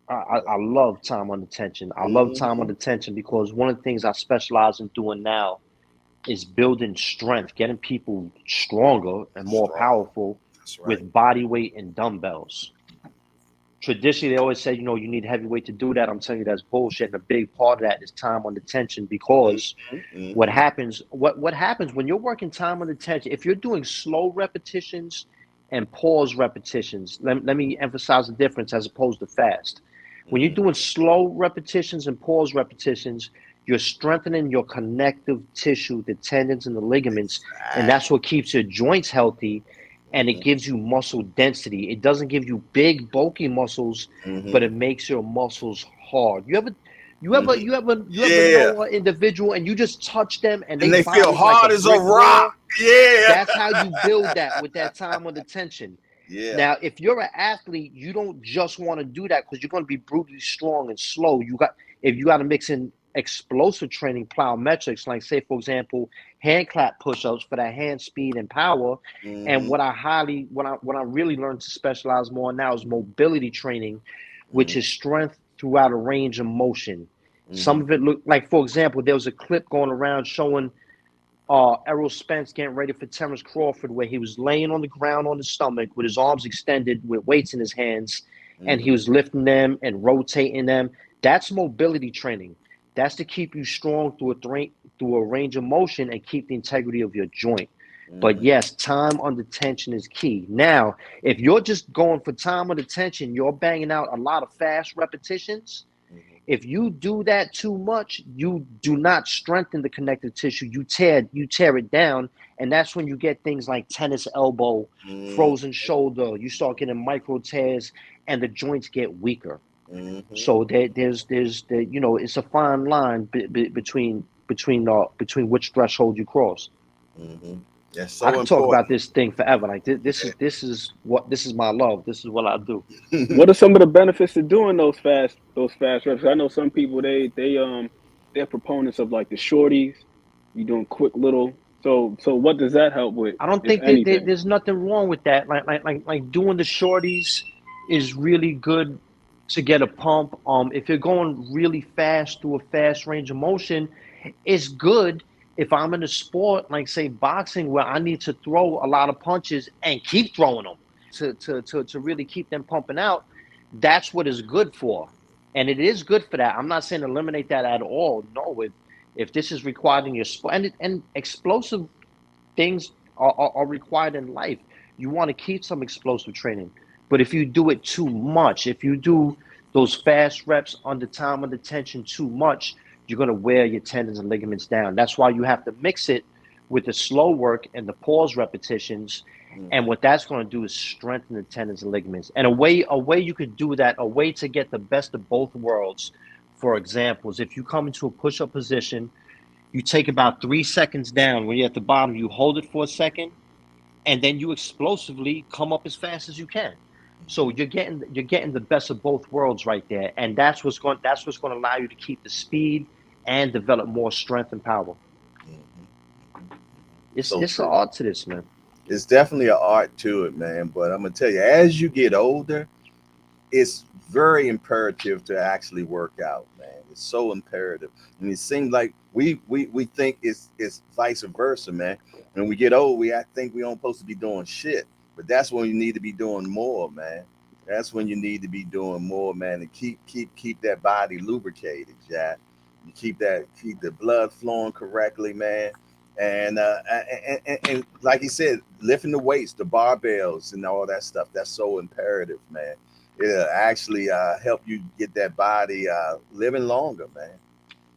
S5: I love time under tension. I love time
S1: Mm-hmm.
S5: under tension because one of the things I specialize in doing now is building strength, getting people stronger and more
S1: Strong.
S5: powerful
S1: That's right.
S5: with body weight and dumbbells. Traditionally, they always say, you need heavyweight to do that. I'm telling you, that's bullshit. And a big part of that is time under tension because what
S1: Mm-hmm.
S5: happens, what happens when you're working time under tension, if you're doing slow repetitions and pause repetitions, let me emphasize the difference as opposed to fast. When you're
S1: Mm-hmm.
S5: doing slow repetitions and pause repetitions, you're strengthening your connective tissue, the tendons and the ligaments, and that's
S1: Exactly.
S5: what keeps your joints healthy and it
S1: Mm-hmm.
S5: gives you muscle density. It doesn't give you big, bulky muscles, but
S1: Mm-hmm.
S5: it makes your muscles hard.
S1: Mm-hmm.
S5: You ever
S1: Yeah.
S5: know an individual and you just touch them and
S1: And
S5: they
S1: they feel
S5: body's like a
S1: hard as a
S5: brick
S1: rock.
S5: wall?
S1: Yeah.
S5: That's how you build that with that time under tension.
S1: Yeah.
S5: Now, if you're an athlete, you don't just want to do that because you're going to be brutally strong and slow. If you got to mix in explosive training, plyometrics, like say for example, hand clap push-ups for that hand speed and power. And
S1: Mm-hmm.
S5: what I really learned to specialize more now is mobility training, which
S1: Mm-hmm.
S5: is strength throughout a range of motion.
S1: Mm-hmm.
S5: Some of it look like, for example, there was a clip going around showing Errol Spence getting ready for Terrence Crawford, where he was laying on the ground on his stomach with his arms extended with weights in his hands, and he
S1: Mm-hmm.
S5: was lifting them and rotating them. That's mobility training. That's to keep you strong through a range of motion and keep the integrity of your joint. But
S1: Mm-hmm.
S5: yes, time under tension is key. Now, if you're just going for time under tension, you're banging out a lot of fast repetitions. If you do that too much, you do not strengthen the connective tissue. You tear it down, and that's when you get things like tennis elbow, frozen shoulder. You start getting micro tears, and the joints get weaker. So there's it's a fine line between which threshold you cross.
S1: That's so
S5: I could talk
S1: important.
S5: about this thing forever. Like this is my love. This is what I do.
S3: What are some of the benefits of doing those fast reps? I know some people they're proponents of like the shorties. You doing quick little. So what does that help with,
S5: I don't
S3: if
S5: think
S3: anything?
S5: there's nothing wrong with that. Like doing the shorties is really good to get a pump. If you're going really fast through a fast range of motion, it's good if I'm in a sport like say boxing where I need to throw a lot of punches and keep throwing them to really keep them pumping out. That's what it's good for, and it is good for that. I'm not saying eliminate that at all. No, if this is required in your sport and explosive things are required in life. You want to keep some explosive training. But if you do it too much, if you do those fast reps under time, under tension too much, you're going to wear your tendons and ligaments down. That's why you have to mix it with the slow work and the pause repetitions. And what that's going to do is strengthen the tendons and ligaments. And a way you could do that, a way to get the best of both worlds, for example, is if you come into a push-up position, you take about 3 seconds down when you're at the bottom, you hold it for a second, and then you explosively come up as fast as you can. So you're getting the best of both worlds right there, and that's what's going to allow you to keep the speed and develop more strength and power. It's
S1: So
S5: an
S1: true.
S5: art to this, man.
S1: It's definitely an art to it, man. But I'm gonna tell you, as you get older, it's very imperative to actually work out, man. It's so imperative, and it seems like we think it's vice versa, man. When we get old, I think we don't supposed to be doing shit, but that's when you need to be doing more, man. That's when you need to be doing more, man, and keep that body lubricated, Jack. You keep the blood flowing correctly, man. And like he said, lifting the weights, the barbells, and all that stuff. That's so imperative, man. It'll actually help you get that body living longer, man.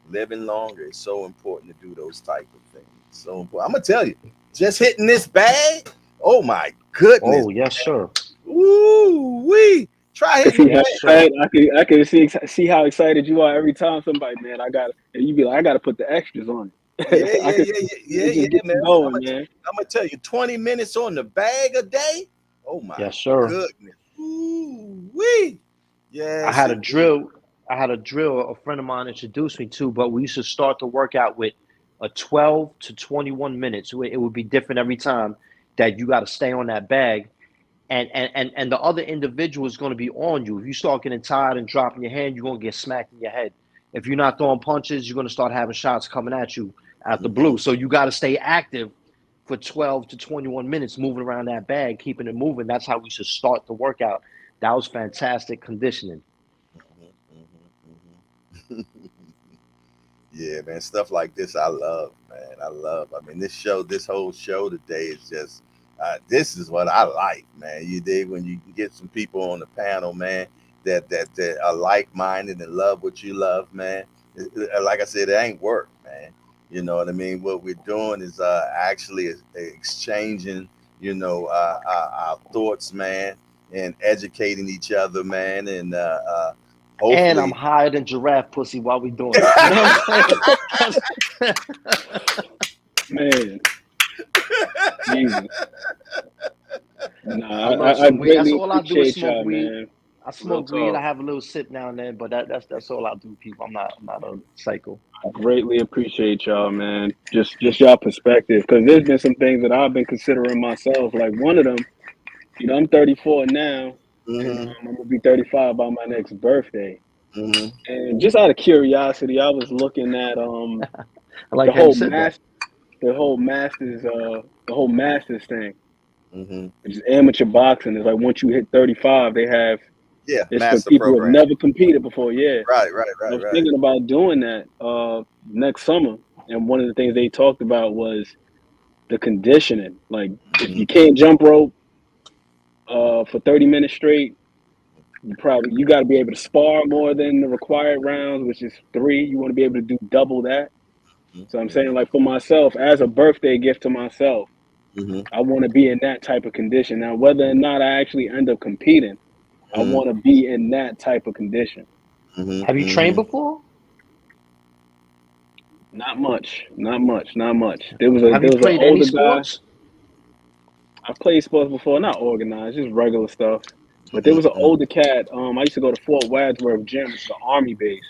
S1: Living longer is so important to do those type of things. So important. I'm gonna tell you, just hitting this bag. Oh my goodness.
S5: Oh yes, sir.
S1: Ooh wee. Try
S3: I can
S1: hitting
S3: see
S1: the
S3: how
S5: Yes,
S1: bag.
S5: sir.
S3: excited I can see how excited you are every time somebody, man. And you be like, I got to put the extras on
S1: Yeah,
S3: it. I
S1: yeah,
S3: can
S1: yeah,
S3: see
S1: yeah,
S3: it
S1: yeah,
S3: just
S1: yeah,
S3: gets
S1: man.
S3: you
S1: I'm
S3: going,
S1: gonna,
S3: man.
S1: I'm gonna tell you, 20 minutes on the bag a day. Oh my
S5: Yes, sir.
S1: goodness. Ooh wee.
S5: I
S1: Yes,
S5: had a
S1: indeed.
S5: drill. I had a drill a friend of mine introduced me to, but we used to start the workout with a 12 to 21 minutes. It would be different every time that you got to stay on that bag. And the other individual is going to be on you. If you start getting tired and dropping your hand, you're going to get smacked in your head. If you're not throwing punches, you're going to start having shots coming at you out the
S1: Mhm.
S5: blue. So you got to stay active for 12 to 21 minutes, moving around that bag, keeping it moving. That's how we should start the workout. That was fantastic conditioning.
S1: Mhm. Yeah, man, stuff like this I love, man. I love. I mean, this whole show today is just, this is what I like, man. You dig when you can get some people on the panel, man, that are like minded and love what you love, man. Like I said, it ain't work, man. You know what I mean? What we're doing is actually exchanging, our thoughts, man, and educating each other, man, and
S5: And I'm
S1: hopefully.
S5: higher than giraffe pussy while we doing it. You know what I'm saying?
S3: Man, Jesus.
S5: I
S3: Nah,
S5: love
S3: I
S5: some weed. That's
S3: greatly
S5: all I do is
S3: appreciate
S5: smoke
S3: y'all,
S5: weed.
S3: man.
S5: I
S3: Real
S5: smoke weed. I
S3: talk.
S5: have a little sip now and then, but that's all I do, people. I'm not a psycho.
S3: I greatly appreciate y'all, man. Just y'all perspective, because there's been some things that I've been considering myself. Like one of them, I'm 34 now, and
S1: Hmm.
S3: I'm gonna be 35 by my next birthday.
S1: Hmm.
S3: And just out of curiosity, I was looking at
S5: I like
S3: the
S5: how you
S3: whole
S5: said that.
S3: master, the whole masters thing,
S1: Hmm.
S3: which is amateur boxing. It's like once you hit 35, they have
S1: Yeah,
S3: it's for
S1: master
S3: people who have
S1: program.
S3: never competed before. Yeah,
S1: Right, right,
S3: I
S1: right,
S3: was
S1: right.
S3: thinking about doing that next summer, and one of the things they talked about was the conditioning. Like if
S1: Hmm.
S3: you can't jump rope for 30 minutes straight, You got to be able to spar more than the required rounds, which is 3. You want to be able to do double that. So I'm saying,
S1: Mm-hmm.
S3: like, for myself, as a birthday gift to myself,
S1: Mm-hmm.
S3: I want to be in that type of condition. Now, whether or not I actually end up competing, I
S1: Mm-hmm.
S3: want to be in that type of condition.
S5: Have you trained
S1: Mm-hmm.
S5: before?
S3: Not much, not much, not much.
S5: Have
S3: There
S5: you
S3: was an
S5: played any
S3: older guy.
S5: sports?
S3: I've played sports before, not organized, just regular stuff. But there was an
S1: Mm-hmm.
S3: older cat. I used to go to Fort Wadsworth Gym, which is an army base,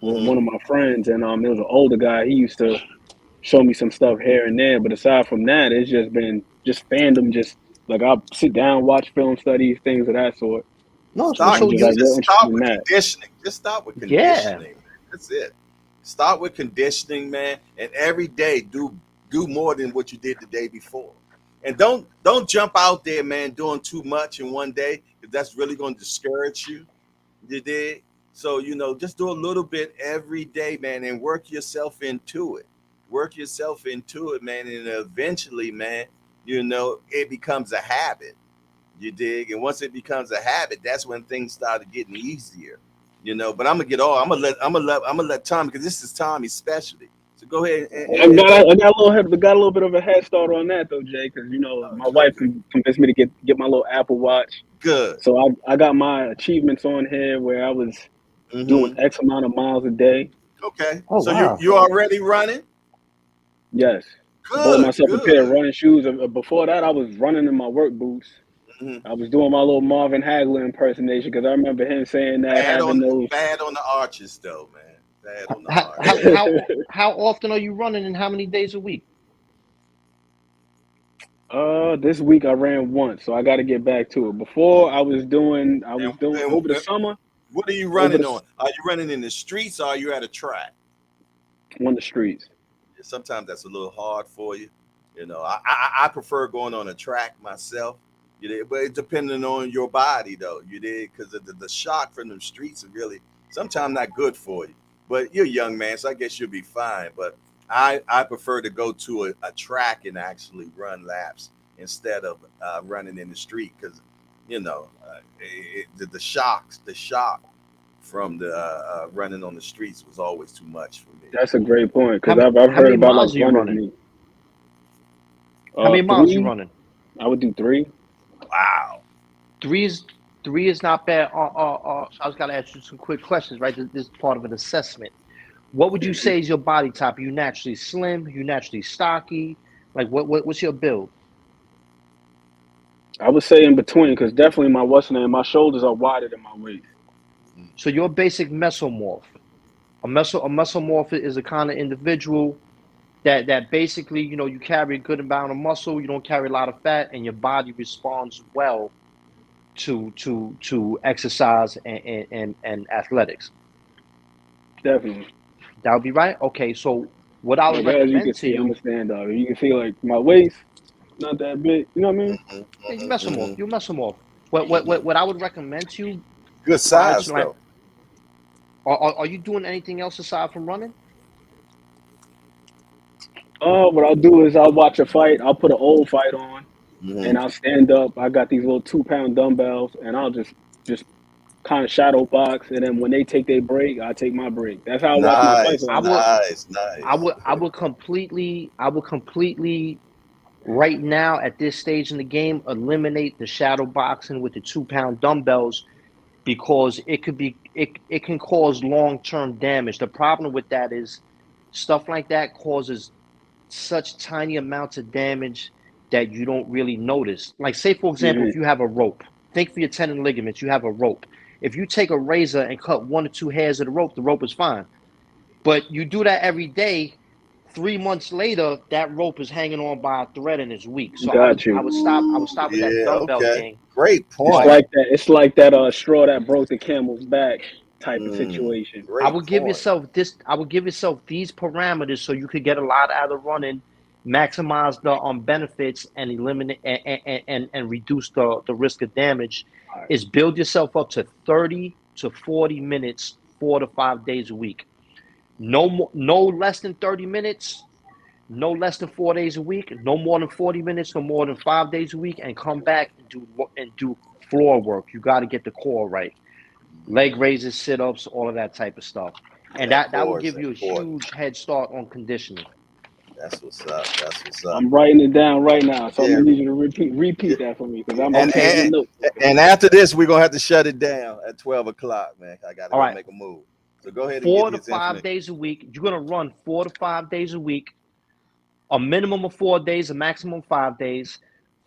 S3: with
S1: Mm-hmm.
S3: one of my friends, and it was an older guy. He used to show me some stuff here and there. But aside from that, it's just been just fandom. Just like I'll sit down, watch film studies, things of that sort.
S5: No.
S3: And
S1: Start.
S3: I'm
S5: So
S3: just
S5: you,
S3: like
S1: Just
S3: real interested
S1: start
S3: in
S1: with
S3: that.
S1: conditioning. Just start with
S5: yeah.
S1: conditioning. That's it. Start with conditioning, man, and every day do more than what you did the day before. And don't jump out there, man, doing too much in one day because that's really going to discourage you. You did. So, just do a little bit every day, man, and work yourself into it. Work yourself into it, man. And eventually, man, it becomes a habit. You dig? And once it becomes a habit, that's when things started getting easier. But I'm gonna get all I'm gonna let Tommy because this is Tommy's specialty. So go ahead
S3: I got a little bit of a head start on that though, Jay, because my wife
S1: okay.
S3: convinced me to get my little Apple Watch.
S1: Good.
S3: So I got my achievements on here where I was doing
S1: Mm-hmm.
S3: X amount of miles a day.
S1: Okay.
S5: Oh
S1: So you
S5: wow.
S1: you already running?
S3: Yes, bought
S1: Good,
S3: myself a pair of
S1: good.
S3: running shoes. Before that, I was running in my work boots.
S1: Mm-hmm.
S3: I was doing my little Marvin Hagler impersonation because I remember him saying that
S1: Bad
S3: having
S1: on
S3: those.
S1: bad on the arches though, man. Bad on the
S5: How,
S1: arches.
S5: how how how often are you running and how many days a week?
S3: This week I ran once, so I got to get back to it. Before I
S1: And,
S3: was doing
S1: and,
S3: over the
S1: and
S3: summer,
S1: what are you
S3: over
S1: running on? Are you running in the streets or are you at a track?
S3: on the streets.
S1: Sometimes that's a little hard for you. I prefer going on a track myself. But it's depending on your body though. You did because the shock from the streets is really sometimes not good for you. But you're a young man, so I guess you'll be fine. But I prefer to go to a track and actually run laps instead of running in the street because the shock from the running on the streets was always too much for me.
S3: That's a great point
S5: How
S3: because
S5: many
S3: I've
S5: how
S3: heard
S5: many
S3: about like
S5: miles are you
S3: runners
S5: running?
S3: meet.
S5: How many miles are you
S3: 3.
S5: running?
S3: I would do 3.
S1: Wow.
S5: Three is three is not bad. So I was gotta ask you some quick questions, right? This is part of an assessment. What would you say is your body type? Are you naturally slim? Are you naturally stocky? Like what's your build?
S3: I would say in between because definitely my shoulders are wider than my waist.
S5: So you're a basic mesomorph. A mesomorph is a kind of individual that basically, you carry a good amount of muscle, you don't carry a lot of fat, and your body responds well to exercise and athletics.
S3: Definitely.
S5: That would be right. Okay, so what I would
S3: Like as you can
S5: recommend to
S3: see, I'm
S5: you,
S3: a stand up. You can see like my waist, not that big. You know what I mean?
S1: Mhm,
S5: yeah, you
S1: mhm,
S5: mesomorph.
S1: mhm,
S5: You mesomorph. What what
S1: mhm.
S5: what what I would recommend to you
S1: Good
S5: prior to
S1: size
S5: like,
S1: though.
S5: are you doing anything else aside from running?
S3: What I'll do is I'll watch a fight. I'll put an old fight on,
S1: Hmm.
S3: and I'll stand up. I got these little 2 pound dumbbells, and I'll just kind of shadow box. And then when they take their break, I take my break. That's how I watch my fights
S1: Nice,
S5: I
S3: on.
S5: would
S1: nice,
S5: I
S1: nice.
S5: would I would completely right now at this stage in the game eliminate the shadow boxing with the 2 pound dumbbells because it can cause long-term damage. The problem with that is stuff like that causes such tiny amounts of damage that you don't really notice. Like say for example, if
S3: Hmm.
S5: you have a rope, think for your tendon ligaments, you have a rope. If you take a razor and cut 1 or 2 hairs of the rope is fine. But you do that every day. 3 months later, that rope is hanging on by a thread and it's weak. So I would
S3: Got you.
S5: I would stop I would
S1: Ooh,
S5: stop with that
S1: yeah,
S5: dumbbell
S1: okay.
S5: thing.
S1: Great
S3: It's
S5: But
S1: point.
S3: like that. It's like that straw that broke the camel's back type of
S1: Mm,
S3: situation.
S5: I
S1: great
S5: would give
S1: point.
S5: yourself this. I would give yourself these parameters so you could get a lot out of running, maximize the benefits, and eliminate and reduce the risk of damage.
S3: All right.
S5: Is build yourself up to 30 to 40 minutes, 4 to 5 days a week. No more, no less than 30 minutes. No less than 4 days a week. No more than 40 minutes. No more than 5 days a week. And come back and do floor work. You got to get the core right. leg raises, sit-ups, all of that type of stuff. And
S1: Of
S5: that will
S1: course,
S5: give
S1: of
S5: you a
S1: course.
S5: huge head start on conditioning.
S1: That's what's up. That's what's up.
S3: I'm writing it down right now, so I'm
S1: Yeah,
S3: gonna need you to
S1: yeah.
S3: repeat that for me because I'm
S5: Okay.
S3: taking
S1: And,
S3: notes.
S1: and after this, we're gonna have to shut it down at 12 o'clock, man. I gotta
S5: All
S1: go
S5: right.
S1: make a move. So go ahead and give
S5: 4
S1: me
S5: to
S1: his
S5: 5
S1: information.
S5: days a week. You're gonna run 4 to 5 days a week, a minimum of 4 days, a maximum of 5 days,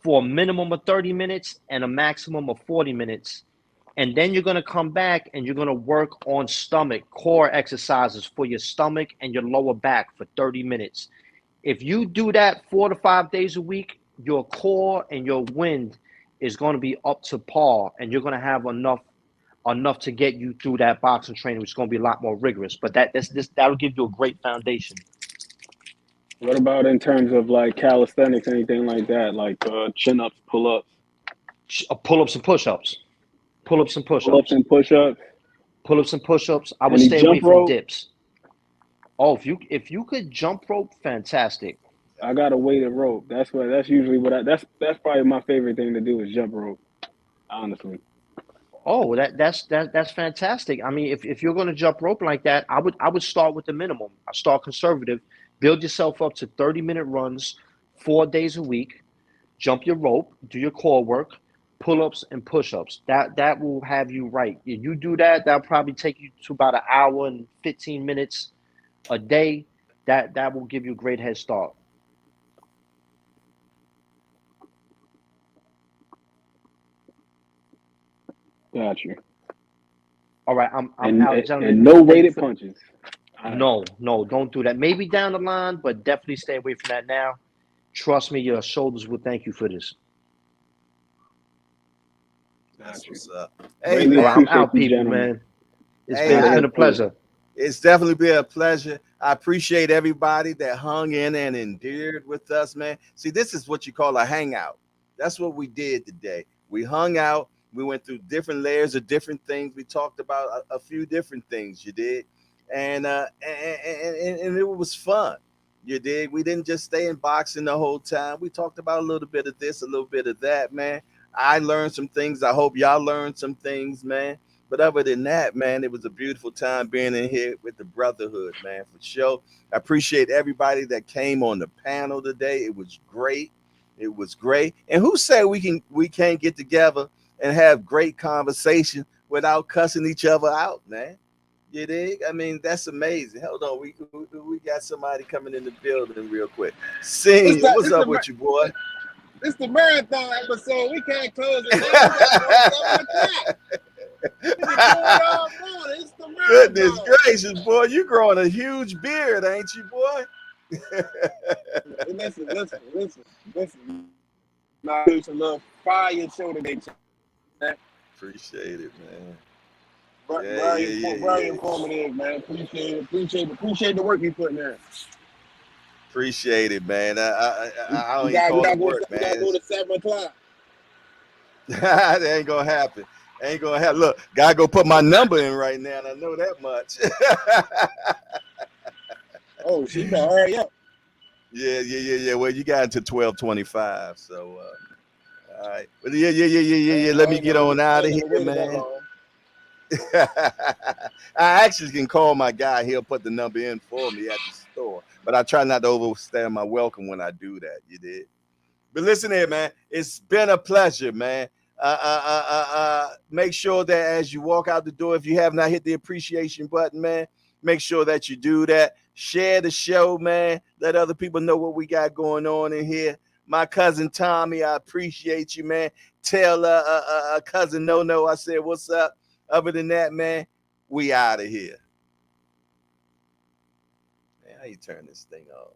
S5: for a minimum of 30 minutes and a maximum of 40 minutes. And then you're gonna come back and you're gonna work on stomach core exercises for your stomach and your lower back for 30 minutes. If you do that 4 to 5 days a week, your core and your wind is going to be up to par, and you're going to have enough to get you through that boxing training, which is going to be a lot more rigorous. But that'll give you a great foundation.
S3: What about in terms of like calisthenics, anything like that, like chin ups, pull ups,
S5: Pull-ups and push-ups. Pull-ups and
S3: pull ups
S5: push-ups.
S3: and push ups,
S5: Pull-ups and push-ups. I would
S3: any
S5: stay away
S3: jump
S5: from
S3: rope?
S5: dips. Oh, if you could jump rope, fantastic.
S3: I got a weighted rope. That's usually what that's probably my favorite thing to do is jump rope. Honestly,
S5: Oh, that's fantastic. I mean, if you're going to jump rope like that, I would start with the minimum. I start conservative. Build yourself up to 30-minute runs, 4 days a week. Jump your rope, do your core work, pull-ups and push-ups. That will have you right. If you do that, that'll probably take you to about an hour and 15 minutes a day. That will give you a great head start.
S3: got you.
S5: All right, I'm
S3: And
S5: out, gentlemen.
S3: and no
S5: Thank you
S3: weighted
S5: for.
S3: punches. All right,
S5: No, don't do that. Maybe down the line, but definitely stay away from that now. Trust me, your shoulders will thank you for this.
S3: got
S1: That's
S3: you.
S1: what's up. Hey,
S3: Greatly
S5: All right,
S1: man.
S5: I'm
S3: appreciate
S5: out,
S3: you,
S5: people,
S3: gentlemen.
S5: man. It's
S1: Hey,
S5: been it's
S3: All
S5: been
S3: right,
S5: a
S3: cool.
S5: pleasure.
S1: it's definitely been a pleasure. I appreciate everybody that hung in and endured with us, man. See, this is what you call a hangout. That's what we did today. We hung out. We went through different layers of different things. We talked about a few different things. You did, and it was fun. You did. We didn't just stay in boxing the whole time. We talked about a little bit of this, a little bit of that, man. I learned some things. I hope y'all learned some things, man. But other than that, man, it was a beautiful time being in here with the brotherhood, man, for sure. I appreciate everybody that came on the panel today. It was great. It was great. And who said we can't get together and have great conversation without cussing each other out, man? You dig? I mean, that's amazing. Hold on, we got somebody coming in the building real quick.
S6: This
S1: Senior,
S6: the
S1: what's
S6: this
S1: up
S6: the
S1: with you, boy?
S6: this the marathon episode. We can't close it down. We gotta go 7 o'clock. We can do it all morning. It's the
S1: Goodness
S6: marathon.
S1: gracious, boy, you growing a huge beard, ain't you, boy?
S6: Listen. Now it's a little fire show today, man.
S1: Appreciate it, man.
S6: Very
S1: Yeah.
S6: informative, man. Appreciate the work you put in there.
S1: Appreciate it, man. I don't
S6: We
S1: even
S6: gotta we
S1: call
S6: gotta
S1: it
S6: go
S1: work,
S6: to we
S1: man.
S6: gotta go to 7 o'clock.
S1: That ain't gonna happen. Ain't gonna happen. Look, gotta go put my number in right now, and I know that much.
S6: Oh, she better hurry up.
S1: Yeah. Well, you got into 12:25, so all right. But yeah. Let
S6: I
S1: me
S6: ain't
S1: get
S6: never
S1: on
S6: I
S1: out
S6: ain't
S1: of
S6: never
S1: here,
S6: waited that
S1: man.
S6: long.
S1: I actually can call my guy. He'll put the number in for me at the store. But I try not to overstay my welcome when I do that. You did. But listen here, man. It's been a pleasure, man. Make sure that as you walk out the door, if you have not hit the appreciation button, man, make sure that you do that. Share the show, man. Let other people know what we got going on in here. My cousin Tommy, I appreciate you, man. Tell cousin No I said, what's up? Other than that, man, we out of here. Man, how you turn this thing off?